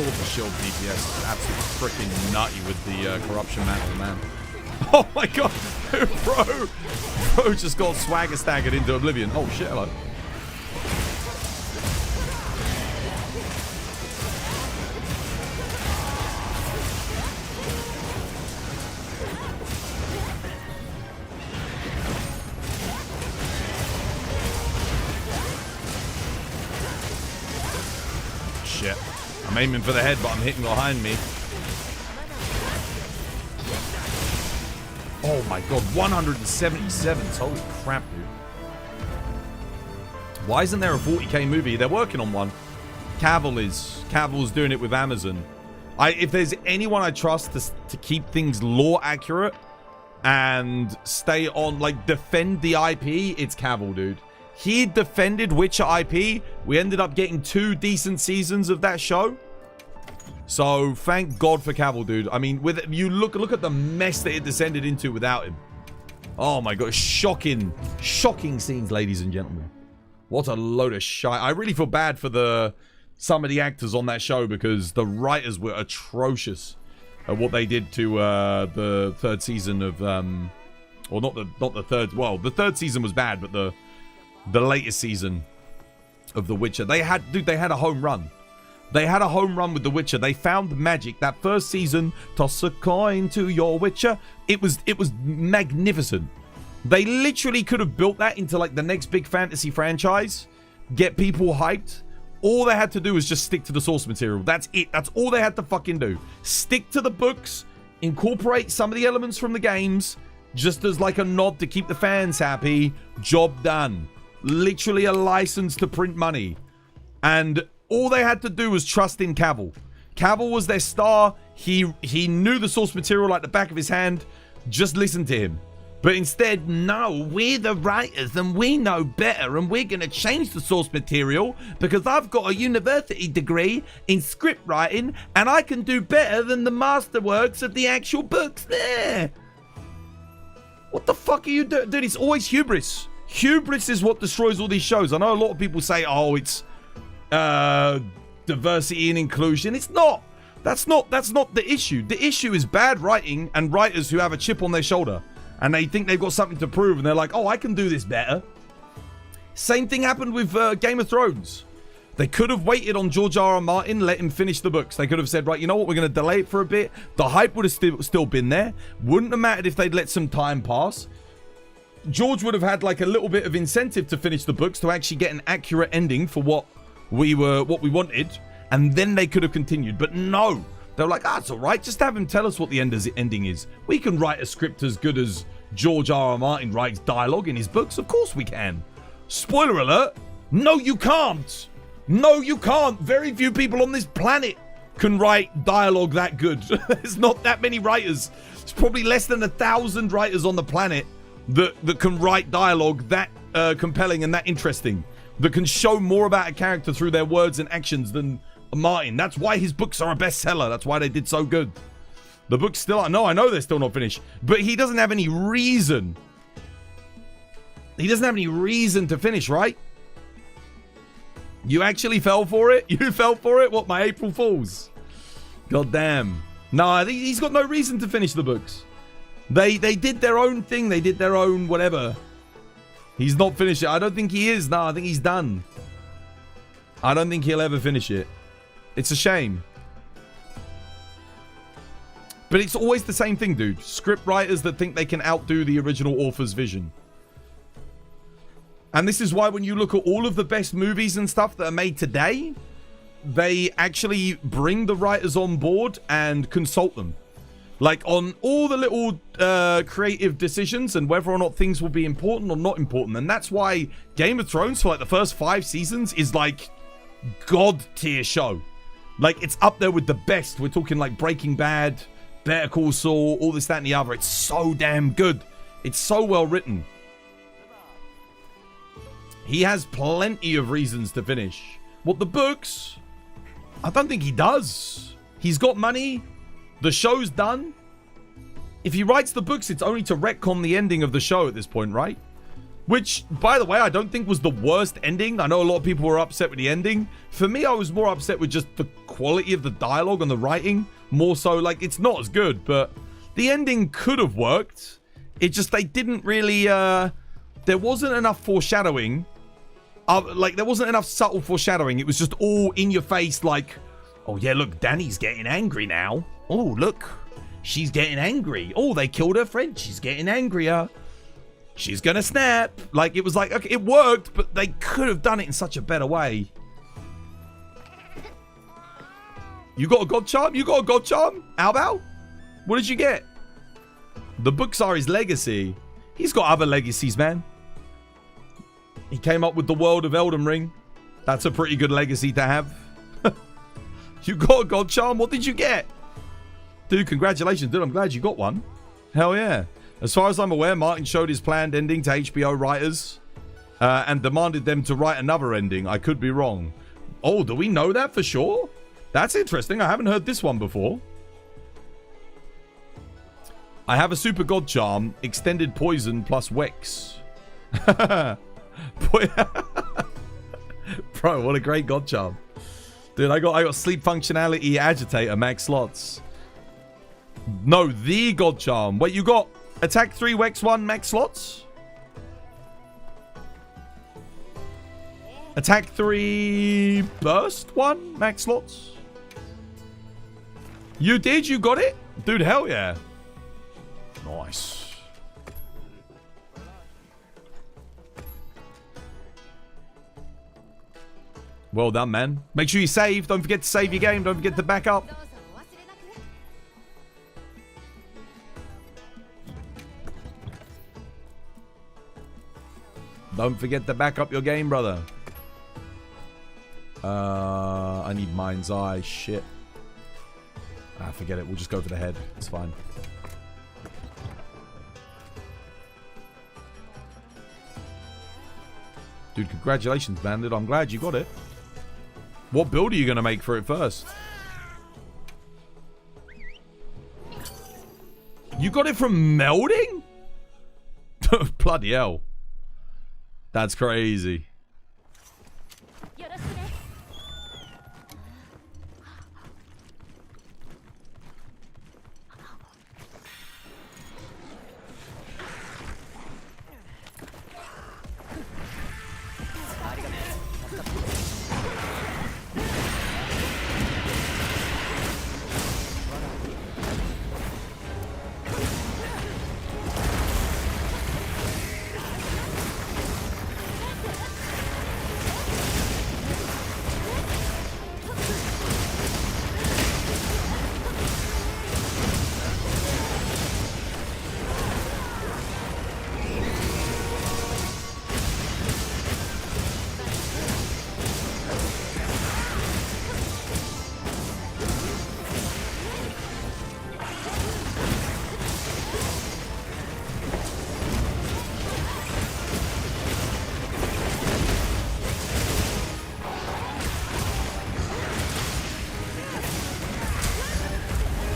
Swords of Shield DPS is absolutely freaking nutty with the corruption mantle, man. Oh my god, bro just got swagger staggered into oblivion. Oh shit, hello. Shit. I'm aiming for the head, but I'm hitting behind me. Oh my god, 177. Holy crap, dude. Why isn't there a 40k movie? They're working on one. Cavill's doing it with Amazon. If there's anyone I trust to keep things lore accurate and stay on, like, defend the IP, it's Cavill, dude. He defended Witcher IP. We ended up getting 2 decent seasons of that show. So thank God for Cavill, dude. I mean, with you look at the mess that it descended into without him. Oh my god, shocking scenes, ladies and gentlemen. What a load of shite. I really feel bad for some of the actors on that show because the writers were atrocious at what they did to the 3rd season of or not the third. Well, the 3rd season was bad, but the latest season of The Witcher, they had a home run. They had a home run with The Witcher. They found the magic. That first season, toss a coin to your Witcher. It was magnificent. They literally could have built that into like the next big fantasy franchise. Get people hyped. All they had to do was just stick to the source material. That's it. That's all they had to fucking do. Stick to the books. Incorporate some of the elements from the games. Just as like a nod to keep the fans happy. Job done. Literally a license to print money. And all they had to do was trust in Cavill. Cavill was their star. He knew the source material like the back of his hand. Just listen to him. But instead, no, we're the writers and we know better and we're going to change the source material because I've got a university degree in script writing and I can do better than the masterworks of the actual books there. What the fuck are you doing? Dude, it's always hubris. Hubris is what destroys all these shows. I know a lot of people say, oh, it's diversity and inclusion. It's not. That's not the issue. The issue is bad writing and writers who have a chip on their shoulder and they think they've got something to prove and they're like, oh, I can do this better. Same thing happened with Game of Thrones. They could have waited on George R.R. Martin, let him finish the books. They could have said, right, you know what, we're going to delay it for a bit. The hype would have still been there. Wouldn't have mattered if they'd let some time pass. George would have had like a little bit of incentive to finish the books to actually get an accurate ending for what we wanted, and then they could have continued. But no, they're like, it's all right. Just have him tell us what the ending is. We can write a script as good as George R.R. Martin writes dialogue in his books. Of course we can. Spoiler alert. No, you can't. No, you can't. Very few people on this planet can write dialogue that good. There's not that many writers. There's probably less than 1,000 writers on the planet that can write dialogue that compelling and that interesting, that can show more about a character through their words and actions than Martin. That's why his books are a bestseller. That's why they did so good. The books still are. No, I know they're still not finished, but he doesn't have any reason. He doesn't have any reason to finish, right? You actually fell for it? You fell for it? What, my April Fools? God damn. No, he's got no reason to finish the books. They did their own thing. They did their own whatever. He's not finished it. I don't think he is. No, I think he's done. I don't think he'll ever finish it. It's a shame. But it's always the same thing, dude. Script writers that think they can outdo the original author's vision. And this is why when you look at all of the best movies and stuff that are made today, they actually bring the writers on board and consult them. Like on all the little creative decisions and whether or not things will be important or not important. And that's why Game of Thrones for like the first 5 seasons is like god tier show. Like it's up there with the best. We're talking like Breaking Bad, Better Call Saul, all this, that, and the other. It's so damn good. It's so well written. He has plenty of reasons to finish. What, the books? I don't think he does. He's got money. The show's done. If he writes the books, it's only to retcon the ending of the show at this point, right? Which, by the way, I don't think was the worst ending. I know a lot of people were upset with the ending. For me, I was more upset with just the quality of the dialogue and the writing. More so, like, it's not as good, but the ending could have worked. It just, they didn't really, there wasn't enough foreshadowing. Like, there wasn't enough subtle foreshadowing. It was just all in your face, like, oh, yeah, look, Danny's getting angry now. Oh, look, she's getting angry. Oh, they killed her friend. She's getting angrier. She's gonna snap. Like, it was like, okay, it worked, but they could have done it in such a better way. You got a god charm? You got a god charm? Albao? What did you get? The books are his legacy. He's got other legacies, man. He came up with the world of Elden Ring. That's a pretty good legacy to have. You got a god charm? What did you get? Dude, congratulations, dude. I'm glad you got one. Hell yeah. As far as I'm aware, Martin showed his planned ending to HBO writers and demanded them to write another ending. I could be wrong. Oh, do we know that for sure? That's interesting. I haven't heard this one before. I have a super god charm, extended poison plus Wex. Bro, what a great god charm. Dude, I got sleep functionality agitator, max slots. No, the god charm. Wait, you got attack 3, Wex 1, max slots? Attack 3, burst 1, max slots? You did? You got it? Dude, hell yeah. Nice. Well done, man. Make sure you save. Don't forget to save your game. Don't forget to back up. Don't forget to back up your game, brother. I need Mind's Eye. Shit. Forget it. We'll just go for the head. It's fine. Dude, congratulations, man. Dude, I'm glad you got it. What build are you going to make for it first? You got it from melding? Bloody hell. That's crazy.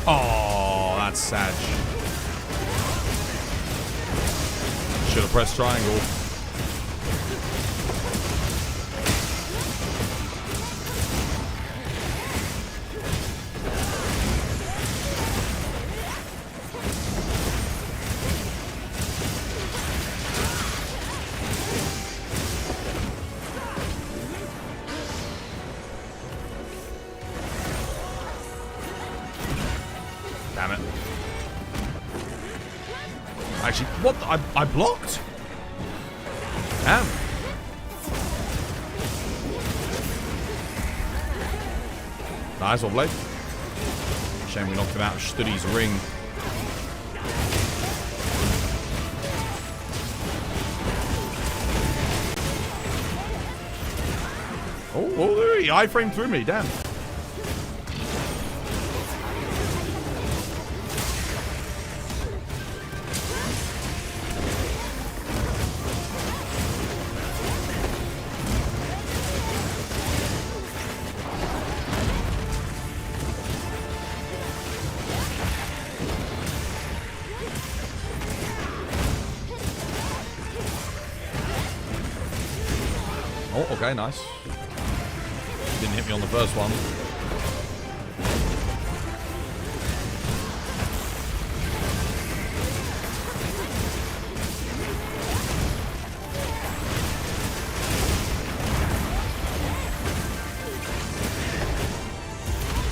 Oh, that's sad. Should have pressed triangle. Damn it. Actually, what? I blocked? Damn. Nice one, Blade. Shame we knocked him out of Study's ring. Oh, he iframed through me, damn. Oh, okay, nice. Didn't hit me on the first one.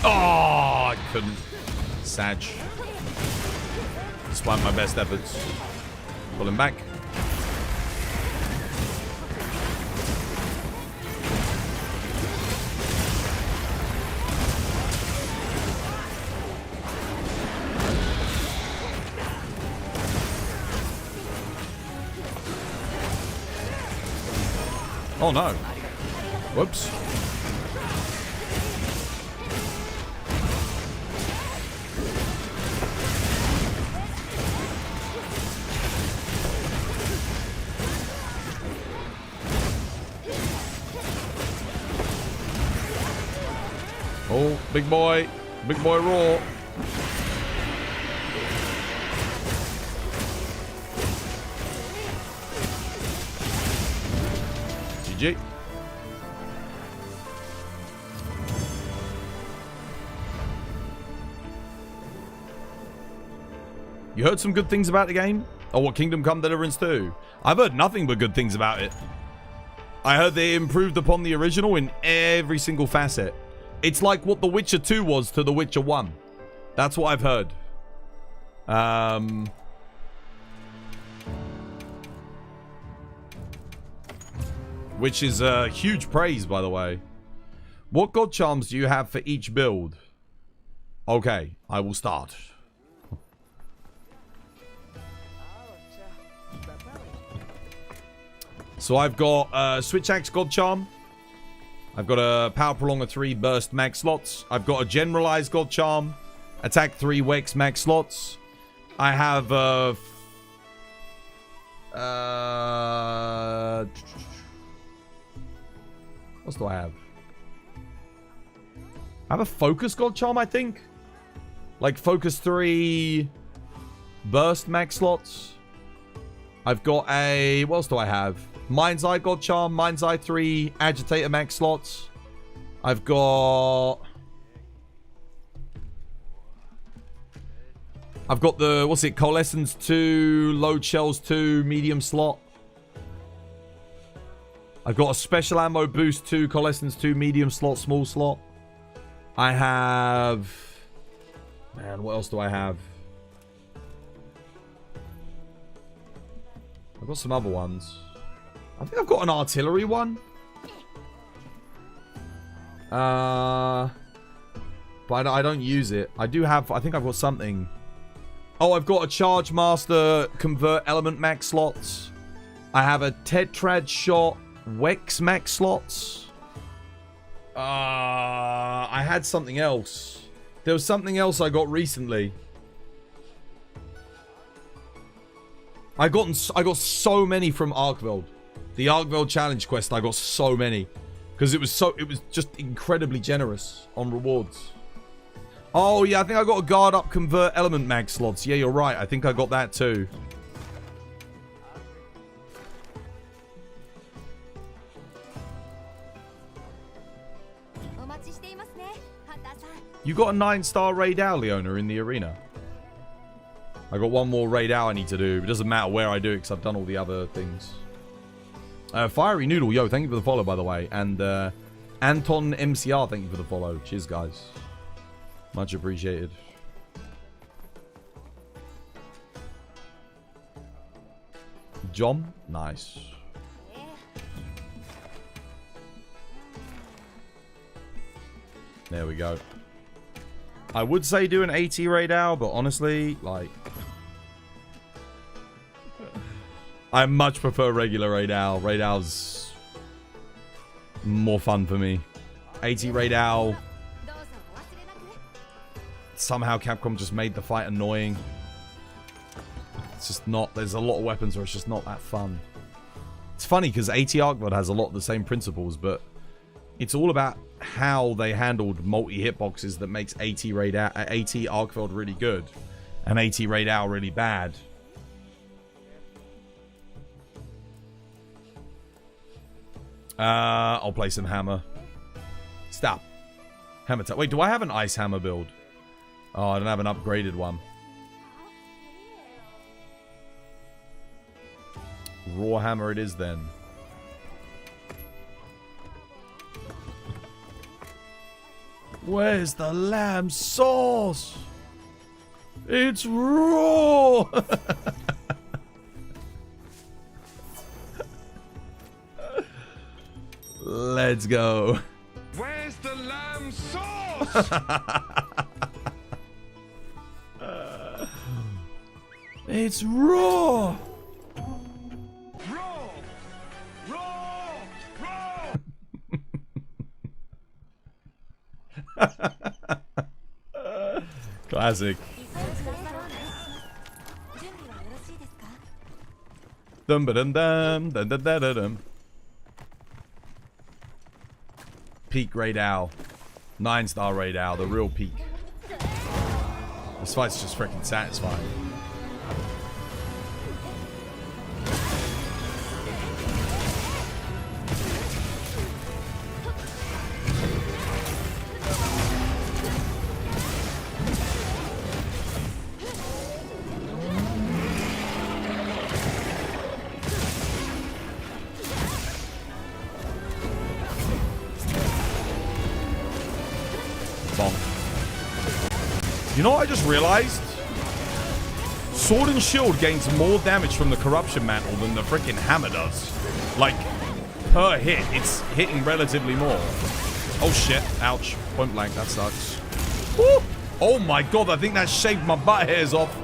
Oh, I couldn't. Sag. Despite my best efforts. Pull him back. Oh no. Whoops. Oh, big boy raw. GG. You heard some good things about the game? Oh, what Kingdom Come Deliverance 2? I've heard nothing but good things about it. I heard they improved upon the original in every single facet. It's like what The Witcher 2 was to The Witcher 1. That's what I've heard. Which is huge praise, by the way. What god charms do you have for each build? Okay, I will start. So I've got Switch Axe God Charm. I've got a Power Prolonger 3 Burst max slots. I've got a Generalized God Charm. Attack 3 Wex max slots. I have what do I have? I have a Focus God Charm, I think. Like Focus 3 Burst max slots. I've got a... What else do I have? Mind's Eye God Charm. Mind's Eye 3 Agitator max slots. I've got... the... What's it? Coalescence 2. Load Shells 2. Medium slot. I've got a Special Ammo Boost 2. Coalescence 2. Medium slot. Small slot. I have... Man, what else do I have? I've got some other ones. I think I've got an artillery one. But I don't use it. I do have... I think I've got something. Oh, I've got a Charge Master Convert Element max slots. I have a Tetrad Shot Wex max slots. I had something else. There was something else I got recently. I got so many from Arkveld. The Arkveld challenge quest, I got so many. Because it was just incredibly generous on rewards. Oh yeah, I think I got a guard up convert element mag slots. Yeah, you're right. I think I got that too. You got a 9-star Rey Dau, Leona, in the arena. I got one more Rey Dau I need to do. It doesn't matter where I do it because I've done all the other things. Fiery Noodle, yo, thank you for the follow, by the way. And Anton MCR, thank you for the follow. Cheers, guys. Much appreciated. John, nice. There we go. I would say do an 80 Rey Dau, but honestly, like... I much prefer regular Rey Dau. Rey Dau's more fun for me. 80 Rey Dau. Somehow Capcom just made the fight annoying. It's just not... There's a lot of weapons where it's just not that fun. It's funny because 80 Arkveld has a lot of the same principles, but it's all about how they handled multi-hitboxes that makes 80 Arkveld really good and 80 Rey Dau really bad. I'll play some hammer. Stop. Hammer time. Wait, do I have an ice hammer build? Oh, I don't have an upgraded one. Raw hammer it is then. Where's the lamb sauce? It's raw! Let's go. Where's the lamb sauce? It's raw! Raw! Raw! Raw! Classic. Dum ba dum dum dum dum dum dum. Peak Rey Dau. 9-star Rey Dau, the real peak. This fight's just freaking satisfying. You know what I just realized? Sword and Shield gains more damage from the Corruption Mantle than the freaking hammer does. Like, per hit, it's hitting relatively more. Oh shit, ouch. Point blank, that sucks. Woo! Oh my god, I think that shaved my butt hairs off.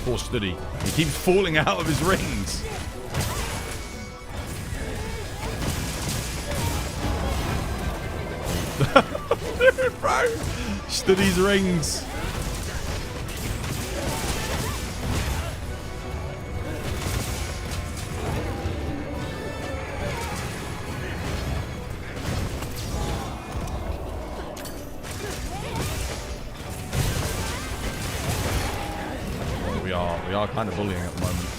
Poor Studi. He keeps falling out of his rings. Dude, bro. Studi's rings. We are kind of bullying at the moment.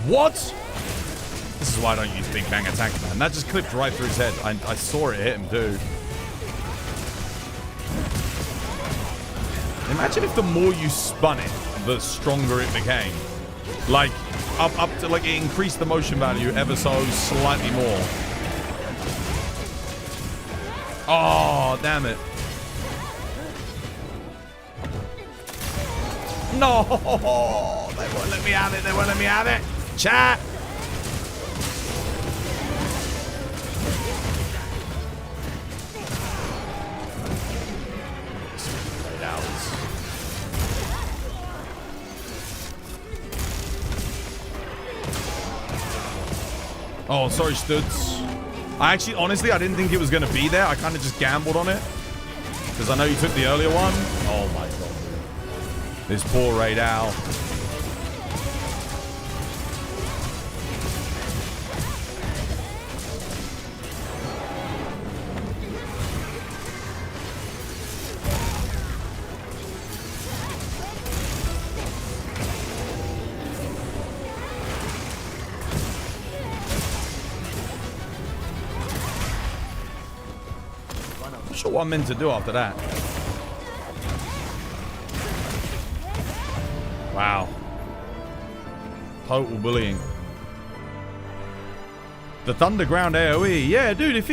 What? This is why I don't use Big Bang Attack, man. That just clipped right through his head. I saw it hit him too. Imagine if the more you spun it, the stronger it became. Like, up to, like, it increased the motion value ever so slightly more. Oh, damn it. No! They won't let me have it. They won't let me have it. Chat! Oh, sorry, Studs. I actually, honestly, I didn't think it was going to be there. I kind of just gambled on it. Because I know you took the earlier one. Oh my god. This poor Rey Dau. I'm not sure what I'm meant to do after that. Wow. Total bullying. The Thunderground AoE. Yeah, dude, if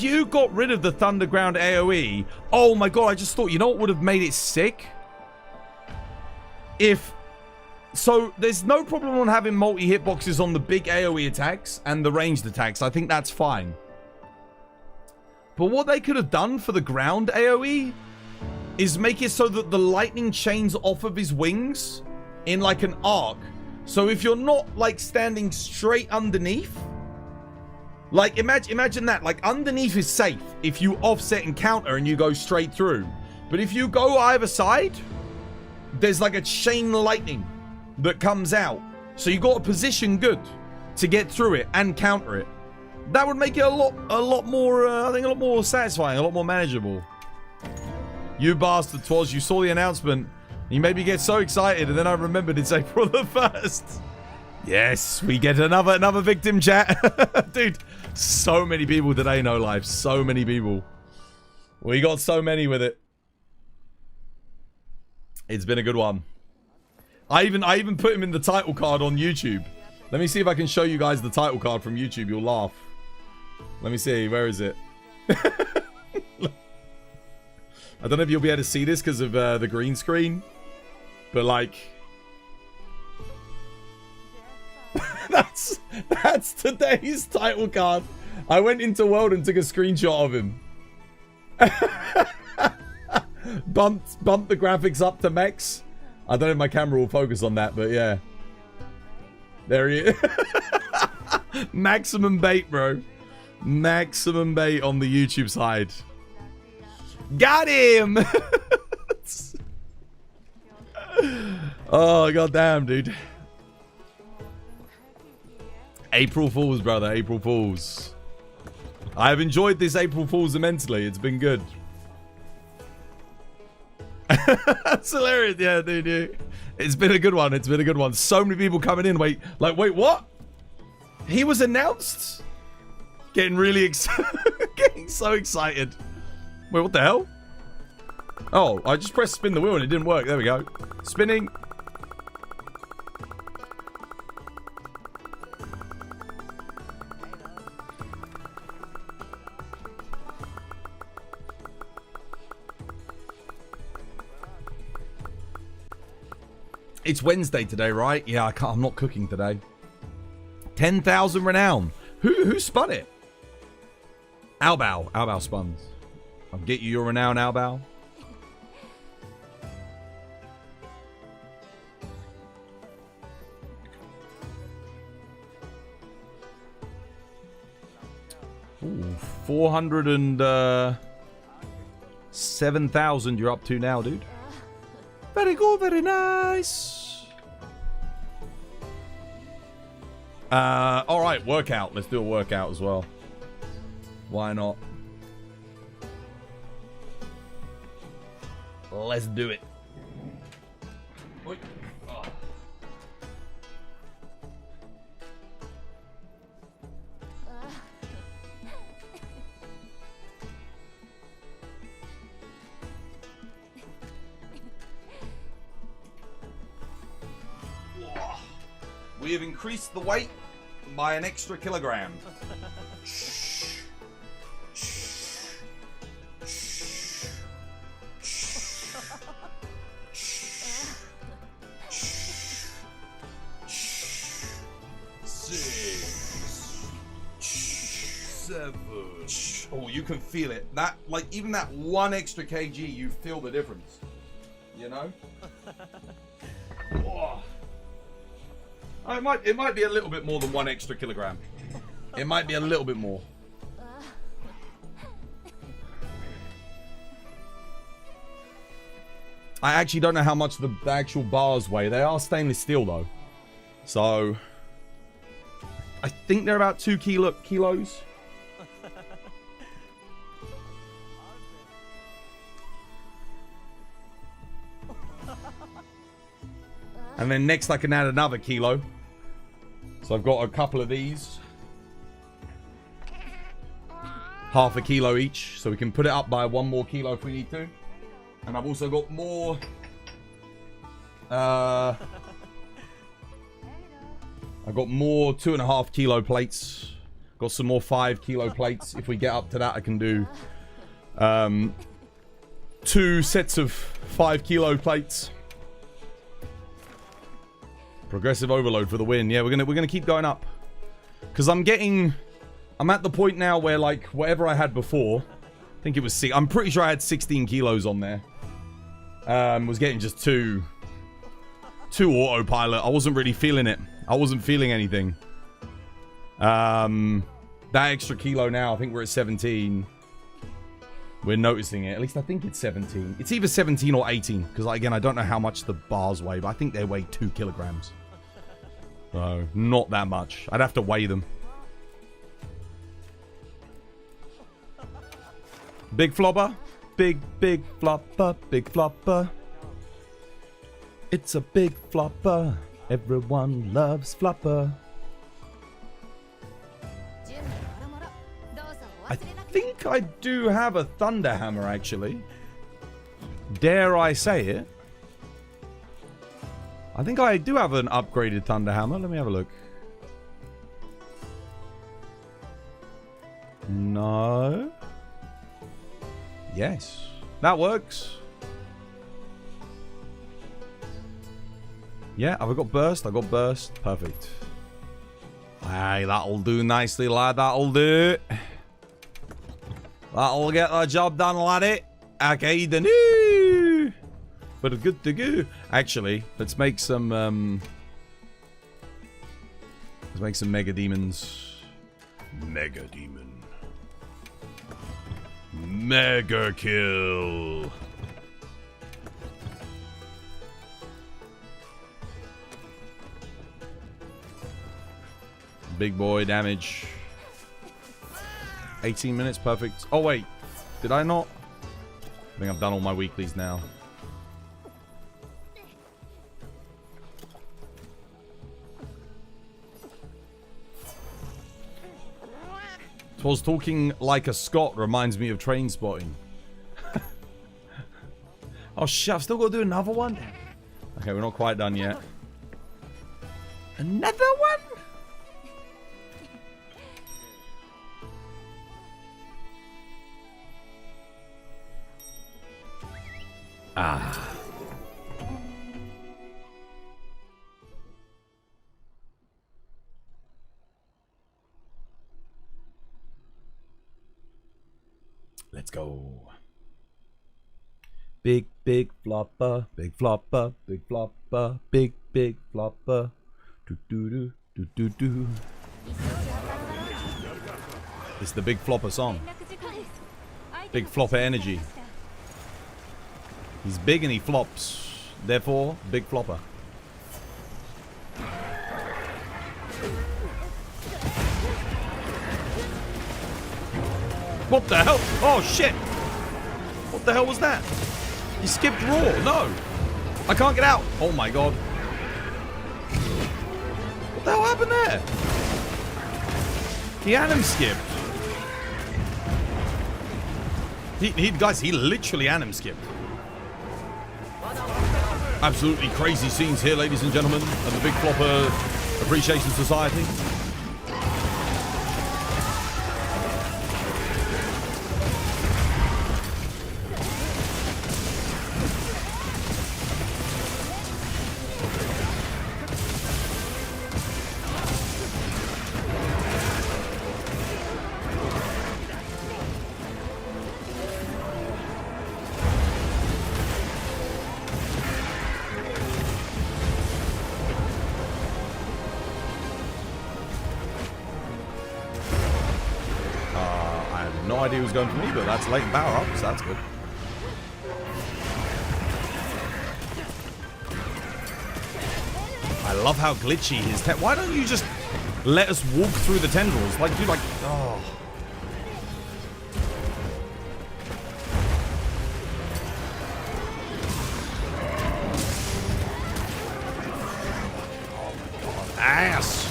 you got rid of the Thunderground AoE, oh my god, I just thought, you know what would have made it sick? So there's no problem on having multi-hitboxes on the big AoE attacks and the ranged attacks. I think that's fine. But what they could have done for the ground AoE is make it so that the lightning chains off of his wings in like an arc. So if you're not like standing straight underneath, like imagine that, like underneath is safe if you offset and counter and you go straight through. But if you go either side, there's like a chain lightning that comes out. So you got to position good to get through it and counter it. That would make it a lot more, I think a lot more satisfying, a lot more manageable. You bastard, Twas, you saw the announcement. You made me get so excited, and then I remembered it's April the 1st. Yes, we get another victim chat. Dude, so many people today, no life. So many people. We got so many with it. It's been a good one. I even put him in the title card on YouTube. Let me see if I can show you guys the title card from YouTube. You'll laugh. Let me see. Where is it? I don't know if you'll be able to see this because of the green screen. But like... that's today's title card. I went into World and took a screenshot of him. bumped the graphics up to max. I don't know if my camera will focus on that, but yeah. There he is. Maximum bait, bro. Maximum bait on the YouTube side. Got him! Oh, goddamn, dude. April Fools, brother. April Fools. I have enjoyed this April Fools immensely. It's been good. That's hilarious. Yeah, dude. It's been a good one. It's been a good one. So many people coming in. Wait, what? He was announced? Getting really excited. Getting so excited. Wait, what the hell? Oh, I just pressed spin the wheel and it didn't work. There we go. Spinning. It's Wednesday today, right? Yeah, I'm not cooking today. 10,000 renown. Who spun it? Albao. Albao spuns. I'll get you your renown, Albao. Ooh, 407,000 you're up to now, dude. Very good, very nice. Alright, workout. Let's do a workout as well. Why not? Let's do it. Oh. We have increased the weight by an extra kilogram. Oh, you can feel it. That, like, even that 1 extra kg, you feel the difference. You know? Oh. It might be a little bit more than 1 extra kilogram. It might be a little bit more. I actually don't know how much the actual bars weigh. They are stainless steel though. So I think they're about 2 kilos. And then next I can add another kilo. So I've got a couple of these. Half a kilo each. So we can put it up by 1 more kilo if we need to. And I've also got more... I've got more 2.5 kilo plates. Got some more 5 kilo plates. If we get up to that, I can do 2 sets of 5 kilo plates. Progressive overload for the win. Yeah, we're gonna keep going up. Because I'm at the point now where, like, whatever I had before, I think it was I'm pretty sure I had 16 kilos on there. Was getting just too autopilot. I wasn't really feeling it. I wasn't feeling anything. That extra kilo now, I think we're at 17. We're noticing it. At least I think it's 17. It's either 17 or 18. Because, again, I don't know how much the bars weigh. But I think they weigh 2 kilograms. So, not that much. I'd have to weigh them. Big flopper. Big flopper. Big flopper. It's a big flopper. Everyone loves flopper. I think I do have a thunder hammer, actually. Dare I say it? I think I do have an upgraded thunder hammer. Let me have a look. No. Yes. That works. Yeah, have I got burst? I got burst. Perfect. Aye, that'll do nicely, lad. That'll do. That'll get the job done, laddie. Okay, then. But good to go. Actually, let's make some mega demons. Mega demon. Mega kill. Big boy damage. 18 minutes, perfect. Oh, wait. Did I not? I think I've done all my weeklies now. "'Twas talking like a Scot" reminds me of Train Spotting. Oh, shit. I've still got to do another one? Okay, we're not quite done yet. Another one? Ah. Let's go. Big flopper, big flopper, big flopper, big flopper. Do do do do do do. It's the big flopper song. Big flopper energy. He's big and he flops. Therefore, big flopper. What the hell? Oh, shit. What the hell was that? He skipped raw. No. I can't get out. Oh, my God. What the hell happened there? He anim skipped. Guys, he literally anim skipped. Absolutely crazy scenes here, ladies and gentlemen, at the Big Flopper Appreciation Society. Idea who's going for me, but that's latent power up, so that's good. I love how glitchy his why don't you just let us walk through the tendrils? Like, dude, like, oh. Ass.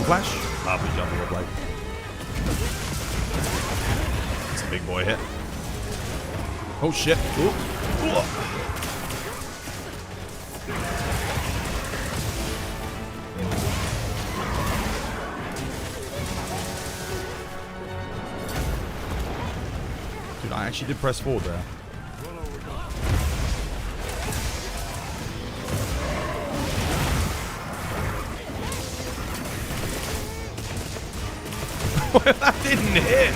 Flash. Lovely jumping replay. It's a big boy hit. Oh shit. Ooh. Ooh. Dude, I actually did press forward there. That didn't hit.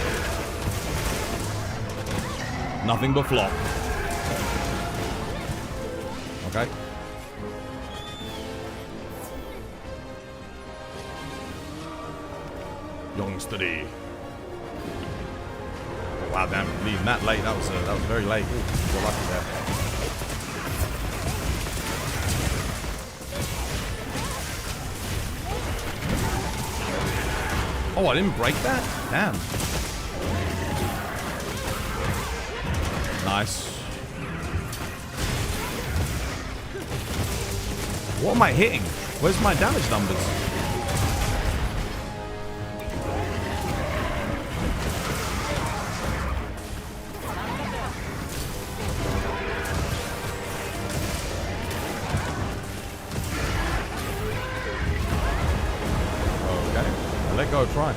Nothing but flop. Okay. Young steady. Oh, wow, damn, leaving that late. That was very late. Ooh, got lucky there. Oh, I didn't break that? Damn. Nice. What am I hitting? Where's my damage numbers? Okay. I'll let go try.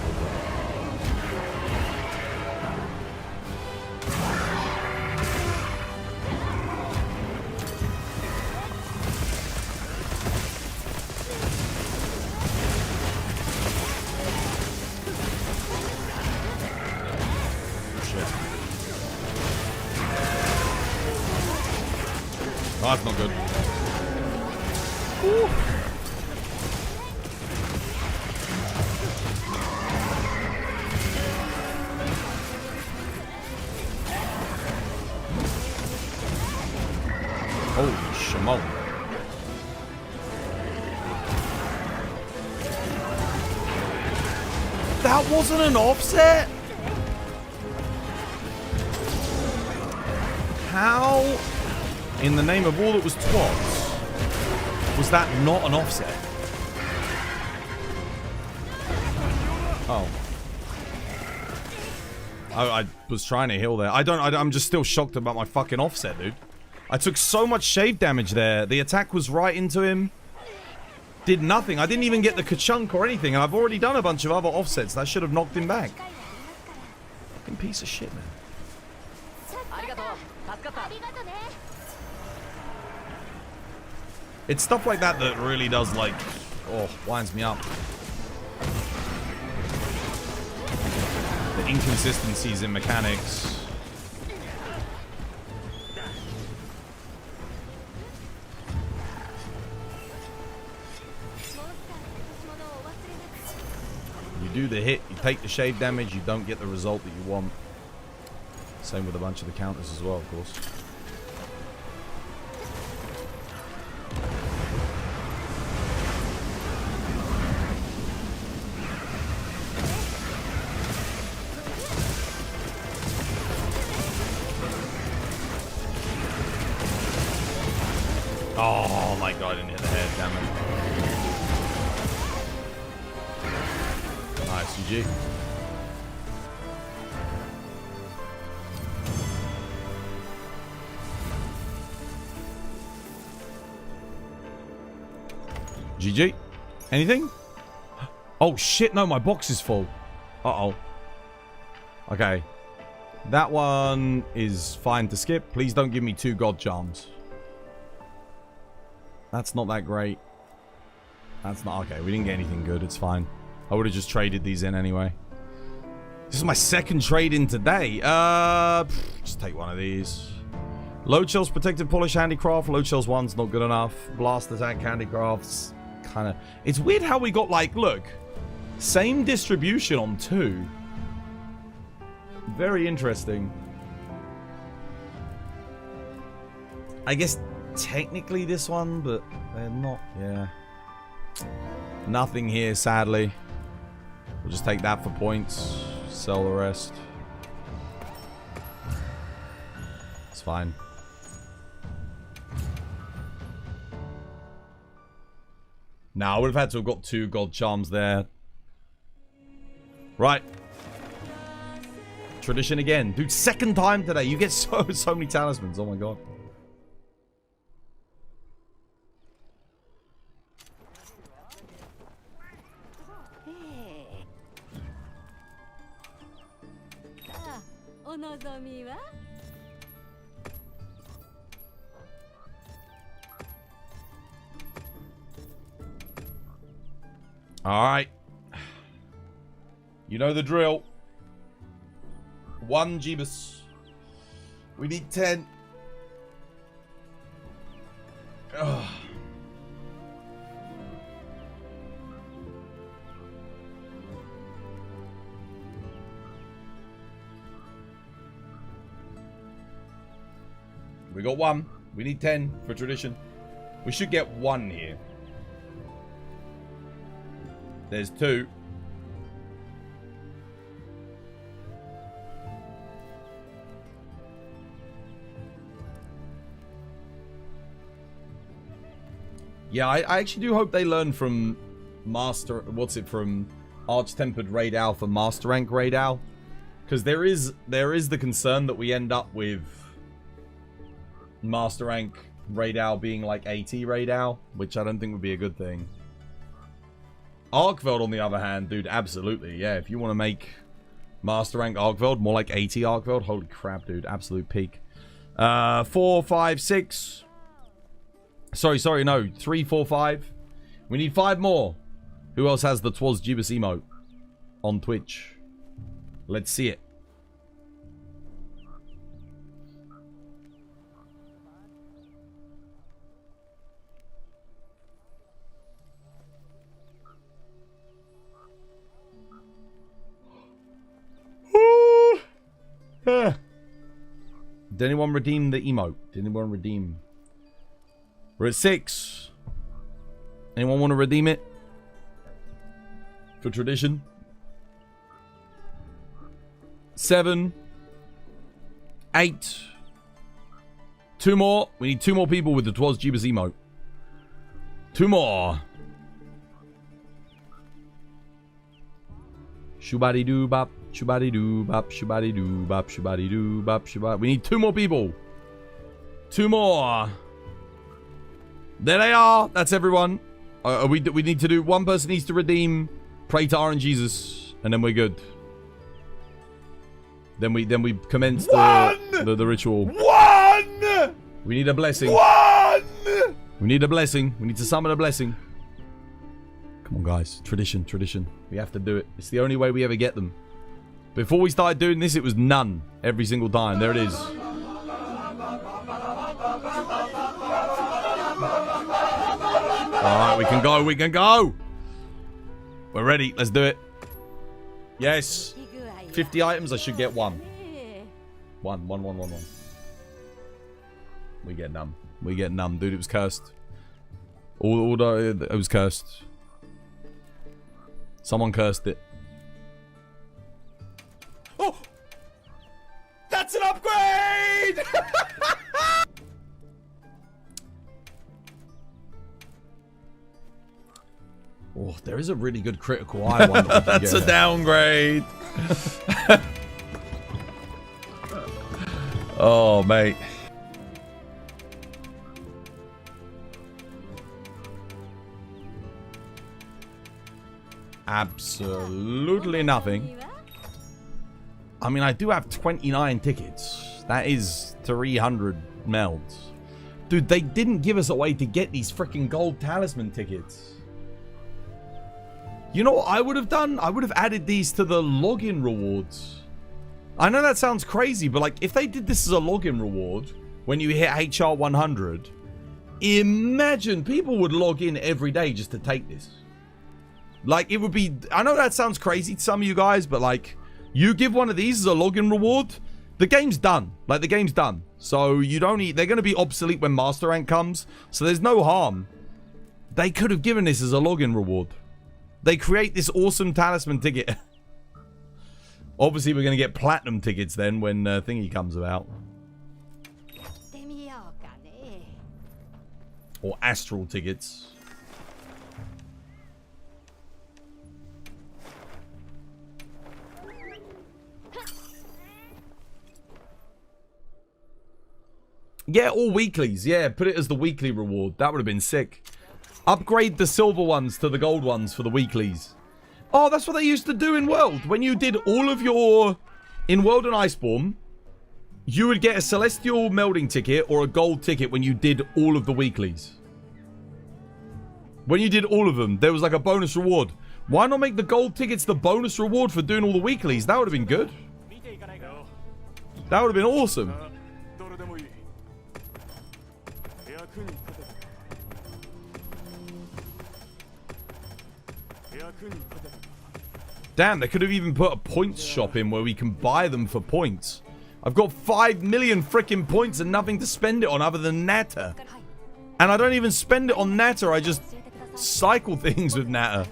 Oh, that's not good. Ooh. Holy shimon. That wasn't an offset? How? In the name of all that was twats, was that not an offset? Oh. I was trying to heal there. I'm just still shocked about my fucking offset, dude. I took so much shave damage there. The attack was right into him. Did nothing. I didn't even get the ka-chunk or anything, and I've already done a bunch of other offsets. That should have knocked him back. Fucking piece of shit, man. It's stuff like that that really does, like, oh, winds me up. The inconsistencies in mechanics. You do the hit, you take the shave damage, you don't get the result that you want. Same with a bunch of the counters as well, of course. Oh my god, I didn't hit the head, damn it. Nice, GG. GG. Anything? Oh shit, no, my box is full. Uh-oh. Okay. That one is fine to skip. Please don't give me 2 god charms. That's not that great. That's not... Okay, we didn't get anything good. It's fine. I would have just traded these in anyway. This is my second trade in today. Just take one of these. Load shells, protected polish handicraft. Load shells 1's not good enough. Blast attack handicrafts. Kind of... It's weird how we got, like, look. Same distribution on 2. Very interesting. I guess... Technically this one, but they're not. Yeah. Nothing here, sadly. We'll just take that for points. Sell the rest. It's fine. Now I would have had to have got 2 god charms there. Right. Tradition again. Dude, second time today. You get so many talismans. Oh my god. Alright. You know the drill. 1 Jeebus. We need 10. Ugh. We got 1. We need 10 for tradition. We should get 1 here. There's 2. Yeah, I actually do hope they learn from from Arch-Tempered Rey Dau for Master Rank Rey Dau. Because there is the concern that we end up with Master Rank Rey Dau being like AT Rey Dau, which I don't think would be a good thing. Arkveld, on the other hand, dude, absolutely. Yeah, if you want to make Master Rank Arkveld more like AT Arkveld, holy crap, dude, absolute peak. 4, 5, 6... Sorry, no. 3, 4, 5. We need 5 more. Who else has the Twas Jeebus emote on Twitch? Let's see it. Did anyone redeem the emote? Did anyone redeem? We're at 6. Anyone want to redeem it? For tradition? 7. 8. 2 more. We need 2 more people with the Twas Jeebus emote. 2 more. Shubadi doo bop. Shubadi doo bop. Shubadi doo bop. Shubadi doo bop. Shubadi. We need 2 more people. 2 more. There they are. That's everyone. We need to do... One person needs to redeem. Pray to RNG Jesus. And then we're good. Then we commence the ritual. 1! We need a blessing. 1! We need a blessing. We need to summon a blessing. Come on, guys. Tradition. We have to do it. It's the only way we ever get them. Before we started doing this, it was none. Every single time. There it is. Alright, we can go. We're ready. Let's do it. Yes. 50 items, I should get 1. 1. We get none. Dude, it was cursed. It was cursed. Someone cursed it. Oh! That's an upgrade! Oh, there is a really good critical eye one. That's a downgrade. Oh, mate. Absolutely nothing. I mean, I do have 29 tickets. That is 300 melds. Dude, they didn't give us a way to get these freaking gold talisman tickets. You know what I would have done? I would have added these to the login rewards. I know that sounds crazy, but like if they did this as a login reward when you hit HR 100, imagine people would log in every day just to take this. Like it would be, I know that sounds crazy to some of you guys, but like you give one of these as a login reward, the game's done. Like the game's done. So you don't need, they're going to be obsolete when Master Rank comes. So there's no harm. They could have given this as a login reward. They create this awesome talisman ticket. Obviously, we're going to get platinum tickets then when thingy comes about. Or astral tickets. Yeah, all weeklies. Yeah, put it as the weekly reward. That would have been sick. Upgrade the silver ones to the gold ones for the weeklies. Oh, that's what they used to do in World. When you did all of your... In World and Iceborne, you would get a Celestial Melding ticket or a gold ticket when you did all of the weeklies. When you did all of them, there was like a bonus reward. Why not make the gold tickets the bonus reward for doing all the weeklies? That would have been good. That would have been awesome. Damn, they could have even put a points shop in where we can buy them for points. I've got 5 million freaking points and nothing to spend it on other than Natter. And I don't even spend it on Natter, I just cycle things with Natter.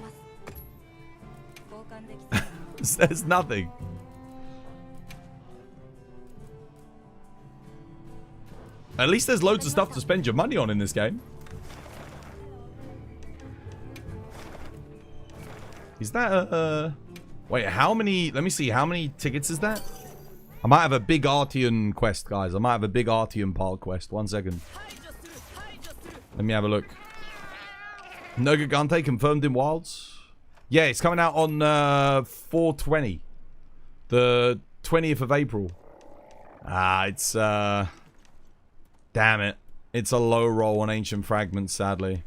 There's nothing. At least there's loads of stuff to spend your money on in this game. Is that a... Wait, how many... Let me see, how many tickets is that? I might have a big Artean quest, guys. I might have a big Artean pile quest. 1 second. Let me have a look. Nergigante confirmed in Wilds. Yeah, it's coming out on 4/20. The 20th of April. It's... Damn it. It's a low roll on Ancient Fragments, sadly.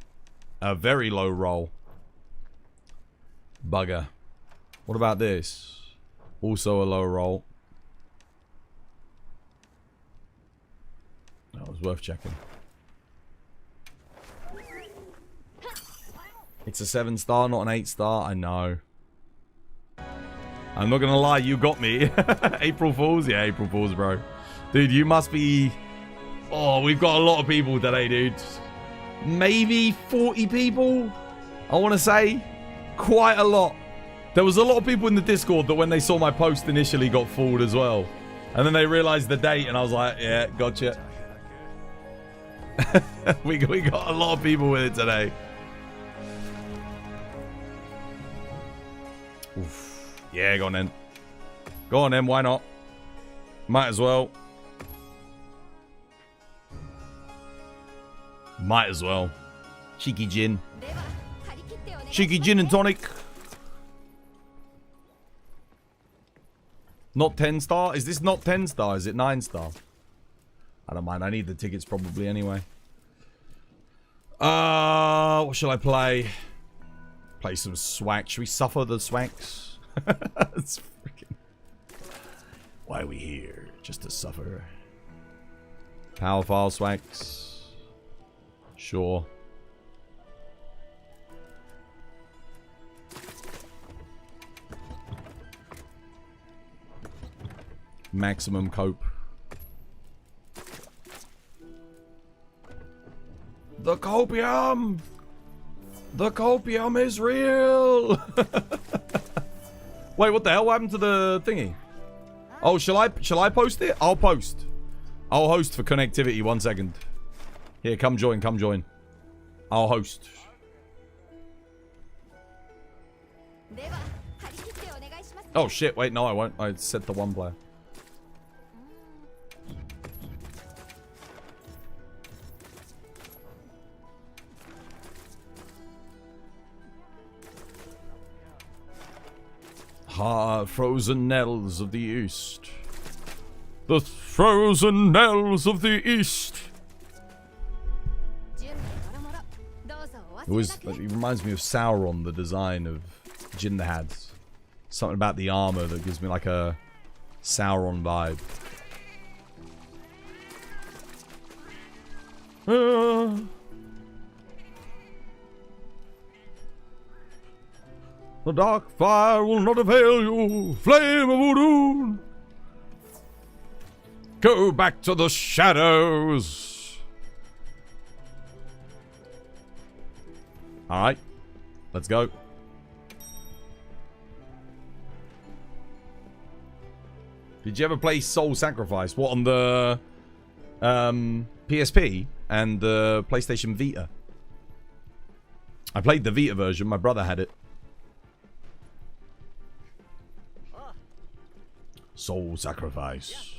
A very low roll. Bugger. What about this? Also a low roll. That was worth checking. It's a 7-star, not an 8-star. I know. I'm not gonna lie, you got me. April Fools? Yeah, April Fools, bro. Dude, you must be... Oh, we've got a lot of people today, dude. Maybe 40 people? I want to say. Quite a lot. There was a lot of people in the Discord that when they saw my post initially got fooled as well. And then they realized the date and I was like, yeah, gotcha. we got a lot of people with it today. Oof. Yeah, go on then. Go on then, why not? Might as well. Might as well. Cheeky gin. Cheeky gin and tonic. Not 10-star? Is this not 10-star? Is it 9-star? I don't mind. I need the tickets probably anyway. What shall I play? Play some swag. Should we suffer the swags? It's freaking... Why are we here? Just to suffer. Power file swags. Sure. Maximum cope. The copium! The copium is real! Wait, what the hell? What happened to the thingy? Oh, shall I post it? I'll post. I'll host for connectivity. 1 second. Here, come join, come join. I'll host. Oh shit, wait, no I won't. I set the one player. Frozen Nells of the East. The Frozen Nells of the East. It reminds me of Sauron, the design of Jin Dahaad. Something about the armor that gives me like a Sauron vibe. The dark fire will not avail you, flame of Udra. Go back to the shadows. Alright, let's go. Did you ever play Soul Sacrifice? What, on the PSP and the PlayStation Vita? I played the Vita version, my brother had it. Soul Sacrifice.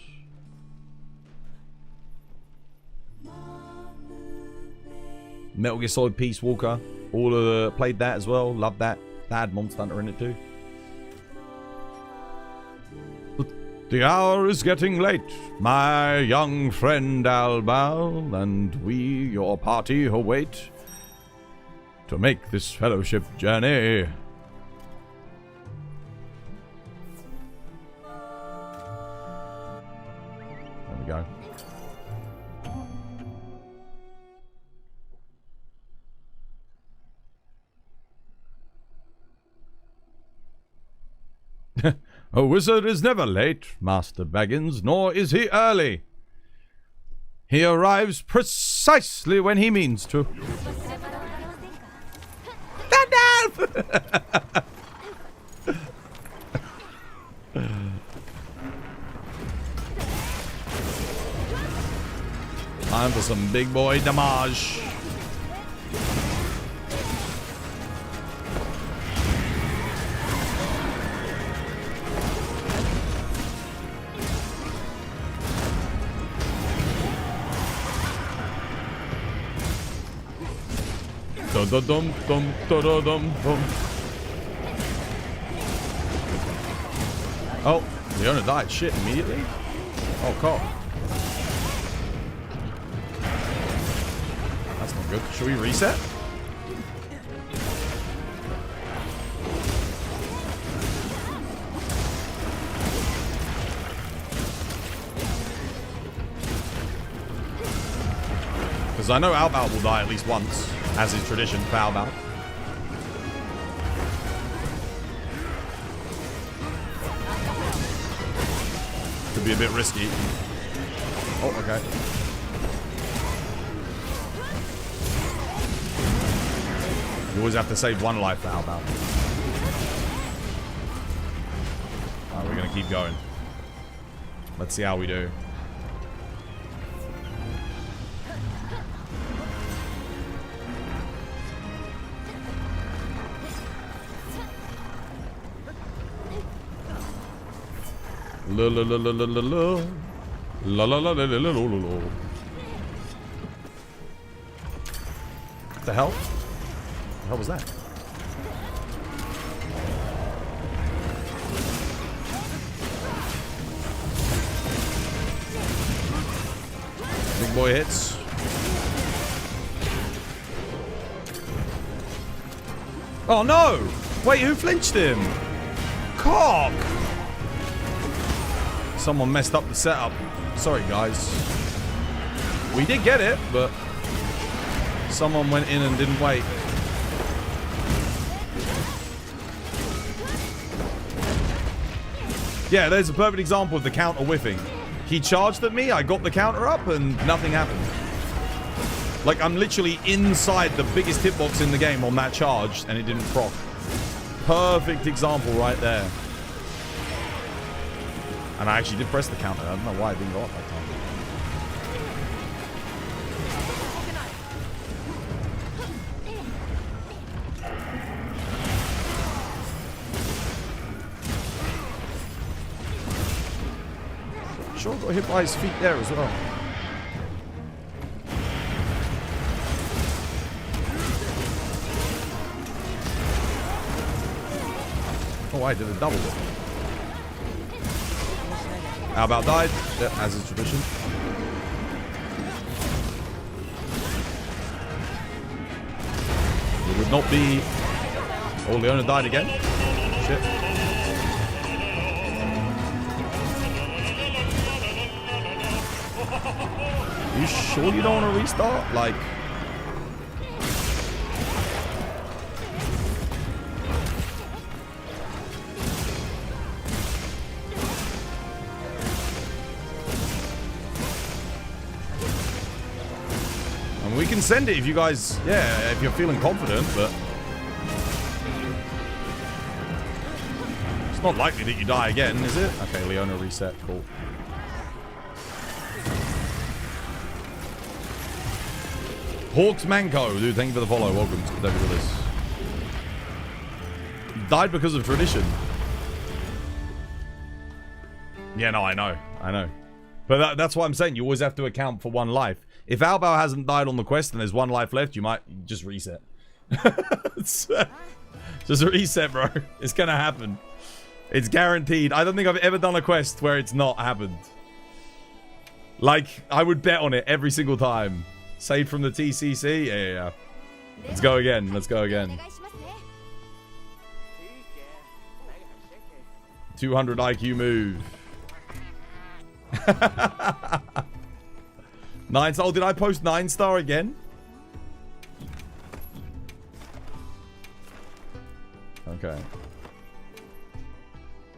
Metal Gear Solid Peace Walker. All of the... Played that as well. Loved that. That had Monster Hunter in it too. The hour is getting late, my young friend Albal, and we, your party, await to make this fellowship journey we go. A wizard is never late, Master Baggins, nor is he early. He arrives precisely when he means to. Time for some big boy damage. Dum dum dum dum. Oh, Leona died. Shit, immediately. Oh, cool. That's not good. Should we reset? Because I know Albert will die at least once, as is tradition for Albert. Could be a bit risky. Oh, okay. You always have to save one life for Albert. Alright, we're gonna keep going. Let's see how we do. La la la la la la la la la la la la la la. What the hell? What the hell was that? Big boy hits. Oh no! Wait, who flinched him? Cock! Someone messed up the setup. Sorry, guys. We did get it, but someone went in and didn't wait. Yeah, there's a perfect example of the counter whiffing. He charged at me, I got the counter up, and nothing happened. Like, I'm literally inside the biggest hitbox in the game on that charge, and it didn't proc. Perfect example right there. And I actually did press the counter. I don't know why I didn't go up that time. Sure got hit by his feet there as well. Oh, I did a double whip. How about died? Yeah, as is tradition. It would not be... Oh, Leona died again. Shit. Are you sure you don't want to restart? Like... we can send it if you guys, yeah, if you're feeling confident, but it's not likely that you die again, is it? Okay, Leona reset, cool. Hawks Manco, dude, thank you for the follow. Welcome to the this. Died because of tradition. Yeah, no, I know. But that's what I'm saying. You always have to account for one life. If Albao hasn't died on the quest and there's one life left, you might just reset. Just reset, bro. It's gonna happen. It's guaranteed. I don't think I've ever done a quest where it's not happened. Like, I would bet on it every single time. Saved from the TCC? Yeah. Let's go again. Let's go again. 200 IQ move. 9-star. Oh, did I post 9-star again? Okay.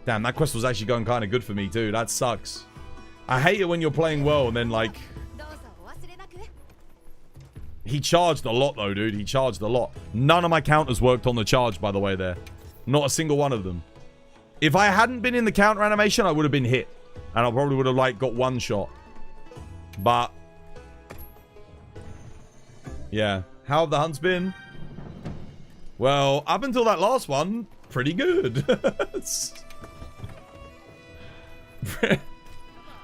Damn, that quest was actually going kind of good for me too. That sucks. I hate it when you're playing well and then like... He charged a lot though, dude. He charged a lot. None of my counters worked on the charge, by the way, there. Not a single one of them. If I hadn't been in the counter animation, I would have been hit. And I probably would have, like, got one shot. But... yeah. How have the hunts been? Well, up until that last one, pretty good.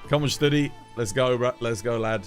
Come on, steady. Let's go, bro. Let's go, lad.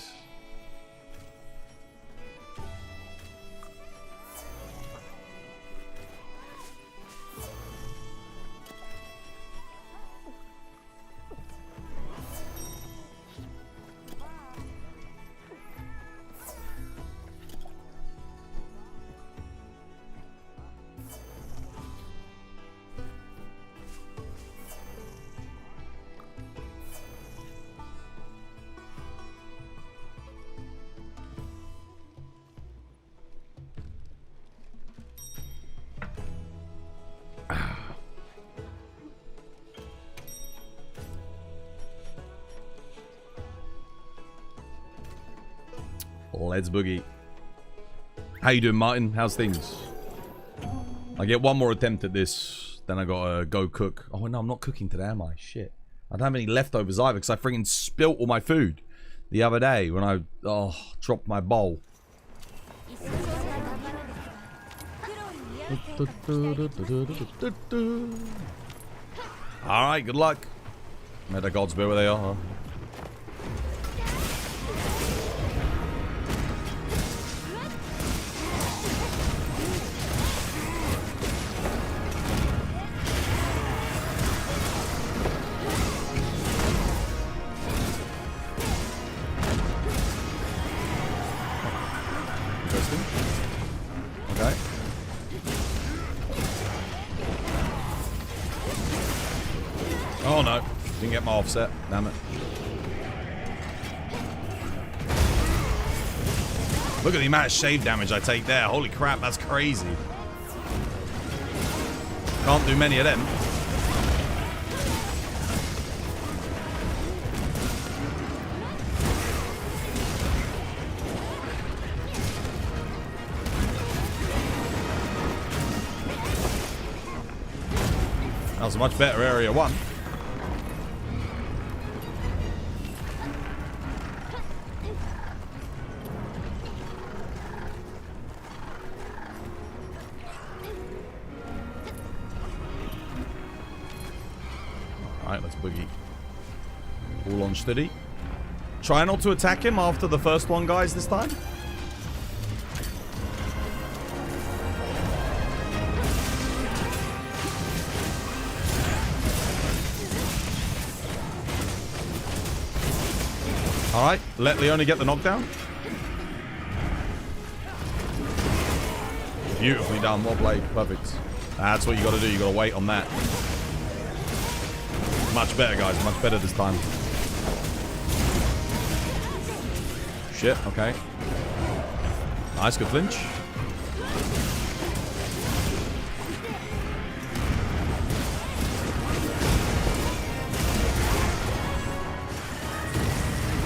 Let's boogie. How you doing, Martin? How's things? I get one more attempt at this, then I gotta go cook. Oh no, I'm not cooking today, am I? Shit. I don't have any leftovers either because I freaking spilt all my food the other day when I dropped my bowl. Alright, good luck. May the gods be where they are, huh? Okay. Oh no, didn't get my offset. Damn it. Look at the amount of shave damage I take there. Holy crap, that's crazy. Can't do many of them. That was a much better area one. Alright, let's boogie. All on steady. Try not to attack him after the first one, guys, this time. Alright, let Leone get the knockdown. Beautifully done, well played, perfect. That's what you gotta do, you gotta wait on that. Much better, guys, much better this time. Shit, okay. Nice, good flinch.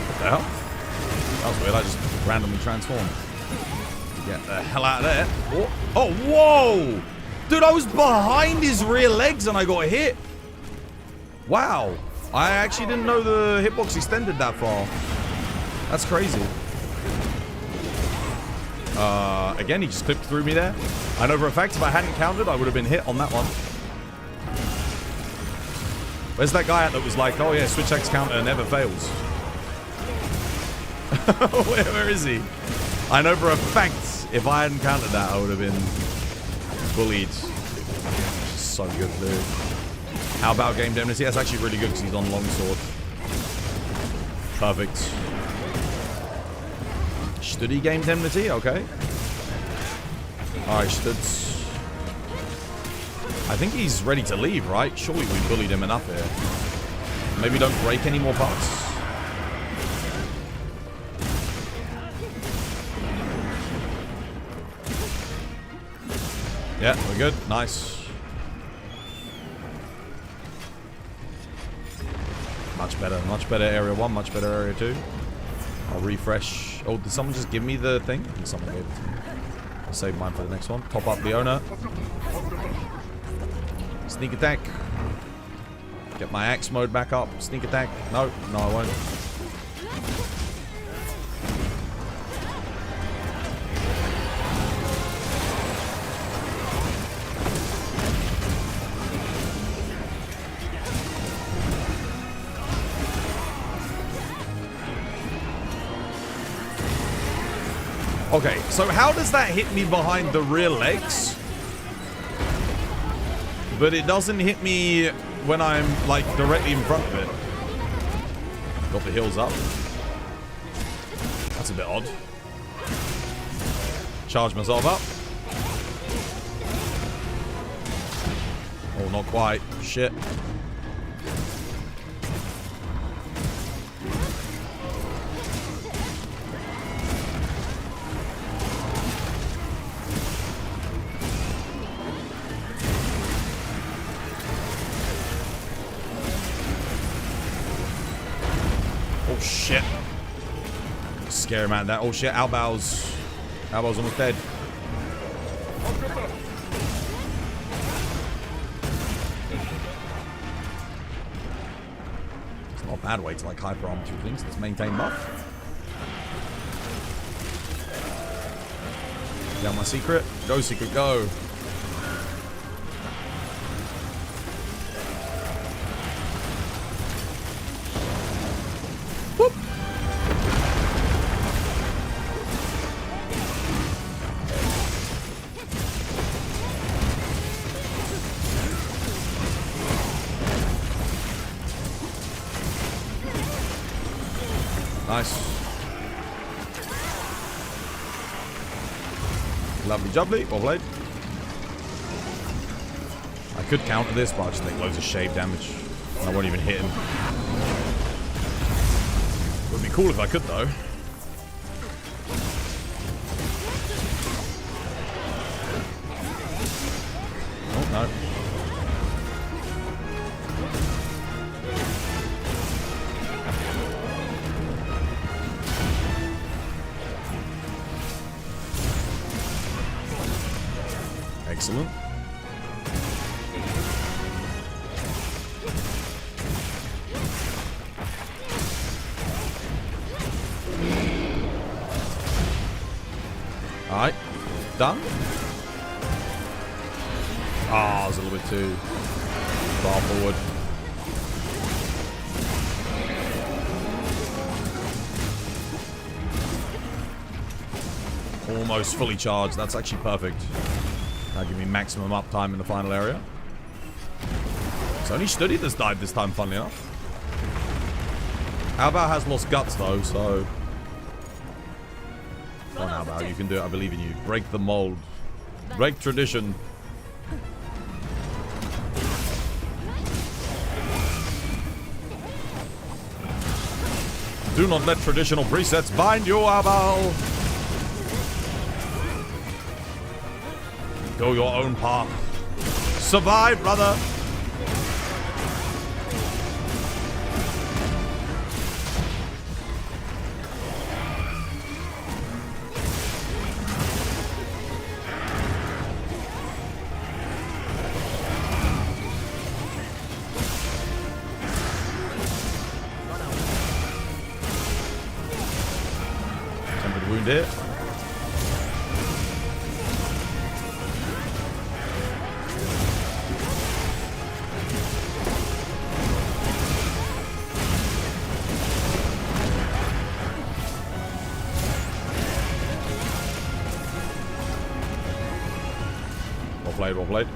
What the hell? That was weird, I just randomly transformed. Get the hell out of there. Oh, oh, whoa! Dude, I was behind his rear legs and I got hit. Wow. I actually didn't know the hitbox extended that far. That's crazy. Again, he just clipped through me there. I know for a fact if I hadn't countered, I would have been hit on that one. Where's that guy at that was like, oh yeah, switch X counter never fails? Where is he? I know for a fact if I hadn't countered that, I would have been bullied. So good, dude. How about game indemnity? That's actually really good because he's on longsword. Perfect. Study game indemnity? Okay. Alright, Studs. I think he's ready to leave, right? Surely we bullied him enough here. Maybe don't break any more parts. Yeah, we're good. Nice. Much better area 1, much better area 2. I'll refresh. Oh, did someone just give me the thing? I think someone gave it to me. I'll save mine for the next one. Top up Leona. Sneak attack. Get my axe mode back up. Sneak attack. No, I won't. Okay, so how does that hit me behind the rear legs? But it doesn't hit me when I'm, like, directly in front of it. Got the heels up. That's a bit odd. Charge myself up. Oh, not quite. Shit. Shit. Scare him out of that. Oh shit, Albao's almost dead. It's not a bad way to like hyper armor two things. Let's maintain buff. Down my secret. Go secret, go. Nice. Lovely jubbly. Well played. I could counter this, but I just take loads of shave damage. And I won't even hit him. Would be cool if I could, though. Oh, no. Excellent. Alright. Done. Ah, I was a little bit too far forward. Almost fully charged. That's actually perfect. That'll give me maximum uptime in the final area. It's only Studi that's died this time, funnily enough. Albao has lost guts, though, so... Come on, Albao, you can do it. I believe in you. Break the mold. Break tradition. Do not let traditional presets bind you, Albao. Go your own path. Survive, brother. Tempered wound here. Well played.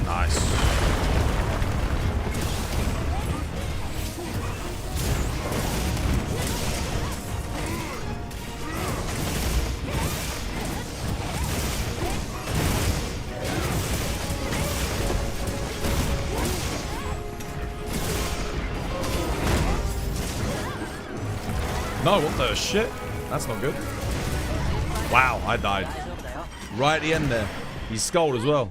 Nice. No, what the shit? That's not good. Wow, I died. Right at the end there. He's skulled as well.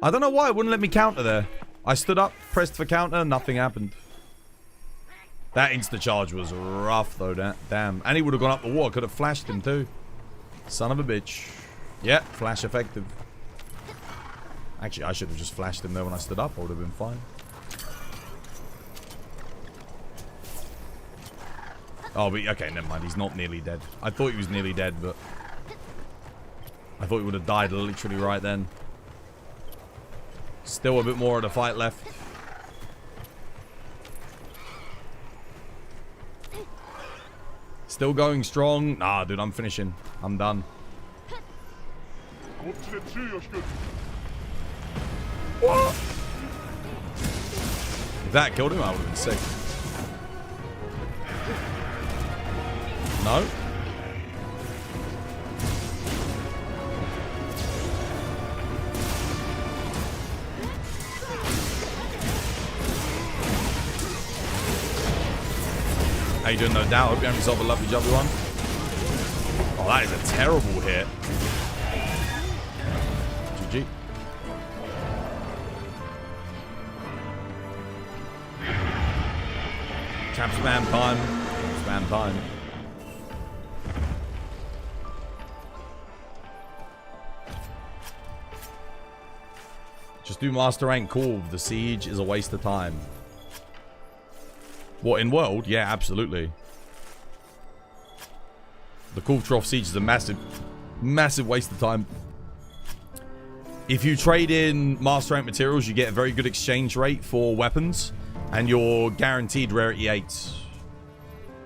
I don't know why it wouldn't let me counter there. I stood up, pressed for counter, nothing happened. That insta-charge was rough though, damn. And he would have gone up the wall. Could have flashed him too. Son of a bitch. Yeah, flash effective. Actually, I should have just flashed him there when I stood up. I would have been fine. Oh, but okay, never mind. He's not nearly dead. I thought he was nearly dead, but I thought he would have died literally right then. Still a bit more of the fight left. Still going strong. Nah, dude, I'm finishing. I'm done. What? If that killed him, I would have been sick. No? How you doing, No Doubt? Hope you have yourself a lovely jubbly one. Oh, that is a terrible hit. GG. Tap spam time. Spam time. Just do Master Rank Corv. The siege is a waste of time. What, in world? Yeah, absolutely. The Corv Trough siege is a massive, massive waste of time. If you trade in Master Rank materials, you get a very good exchange rate for weapons. And you're guaranteed rarity 8.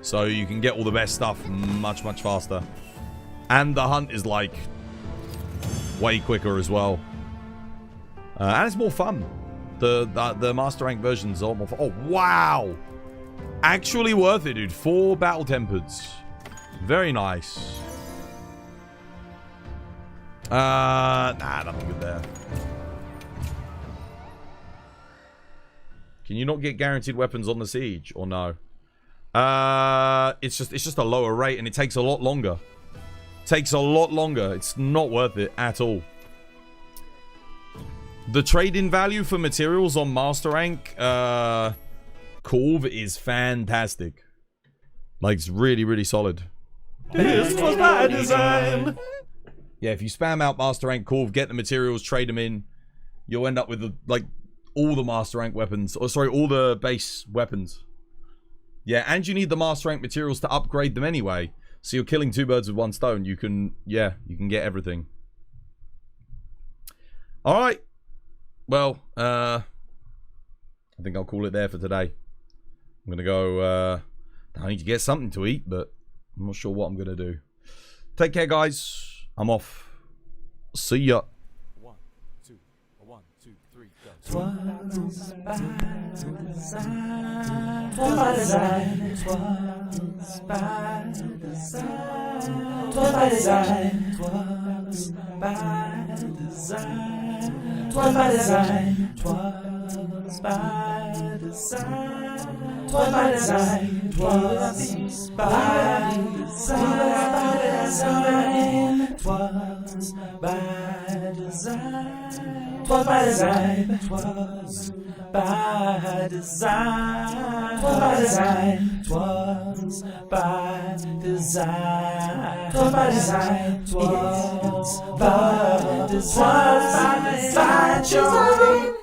So you can get all the best stuff much, much faster. And the hunt is like way quicker as well. And it's more fun. The Master Rank version's a lot more fun. Oh, wow. Actually worth it, dude. 4 Battle Tempered. Very nice. Nah, nothing good there. Can you not get guaranteed weapons on the siege or no? It's just a lower rate and it takes a lot longer. Takes a lot longer. It's not worth it at all. The trade-in value for materials on Master Rank Corv is fantastic. Like, it's really, really solid. This was by design. Yeah, if you spam out Master Rank Corv, get the materials, trade them in, you'll end up with the, like, all the Master Rank weapons. Or sorry, all the base weapons. Yeah, and you need the Master Rank materials to upgrade them anyway. So you're killing 2 birds with 1 stone. You can, yeah, you can get everything. Alright. Well, I think I'll call it there for today. I'm gonna go, I need to get something to eat, but I'm not sure what I'm gonna do. Take care, guys. I'm off. See ya. 1, 2, 1, 2, 3, go. Twas by design. Twas by design. Twas by design. Twas by design. Twas by design. Twas by design. Twas by design. Twas by design. Twas by design. Twas by design. Twas by design. Twas by design. Twas by design. Twas by design. Twas by design. Twas by design. Twas by design.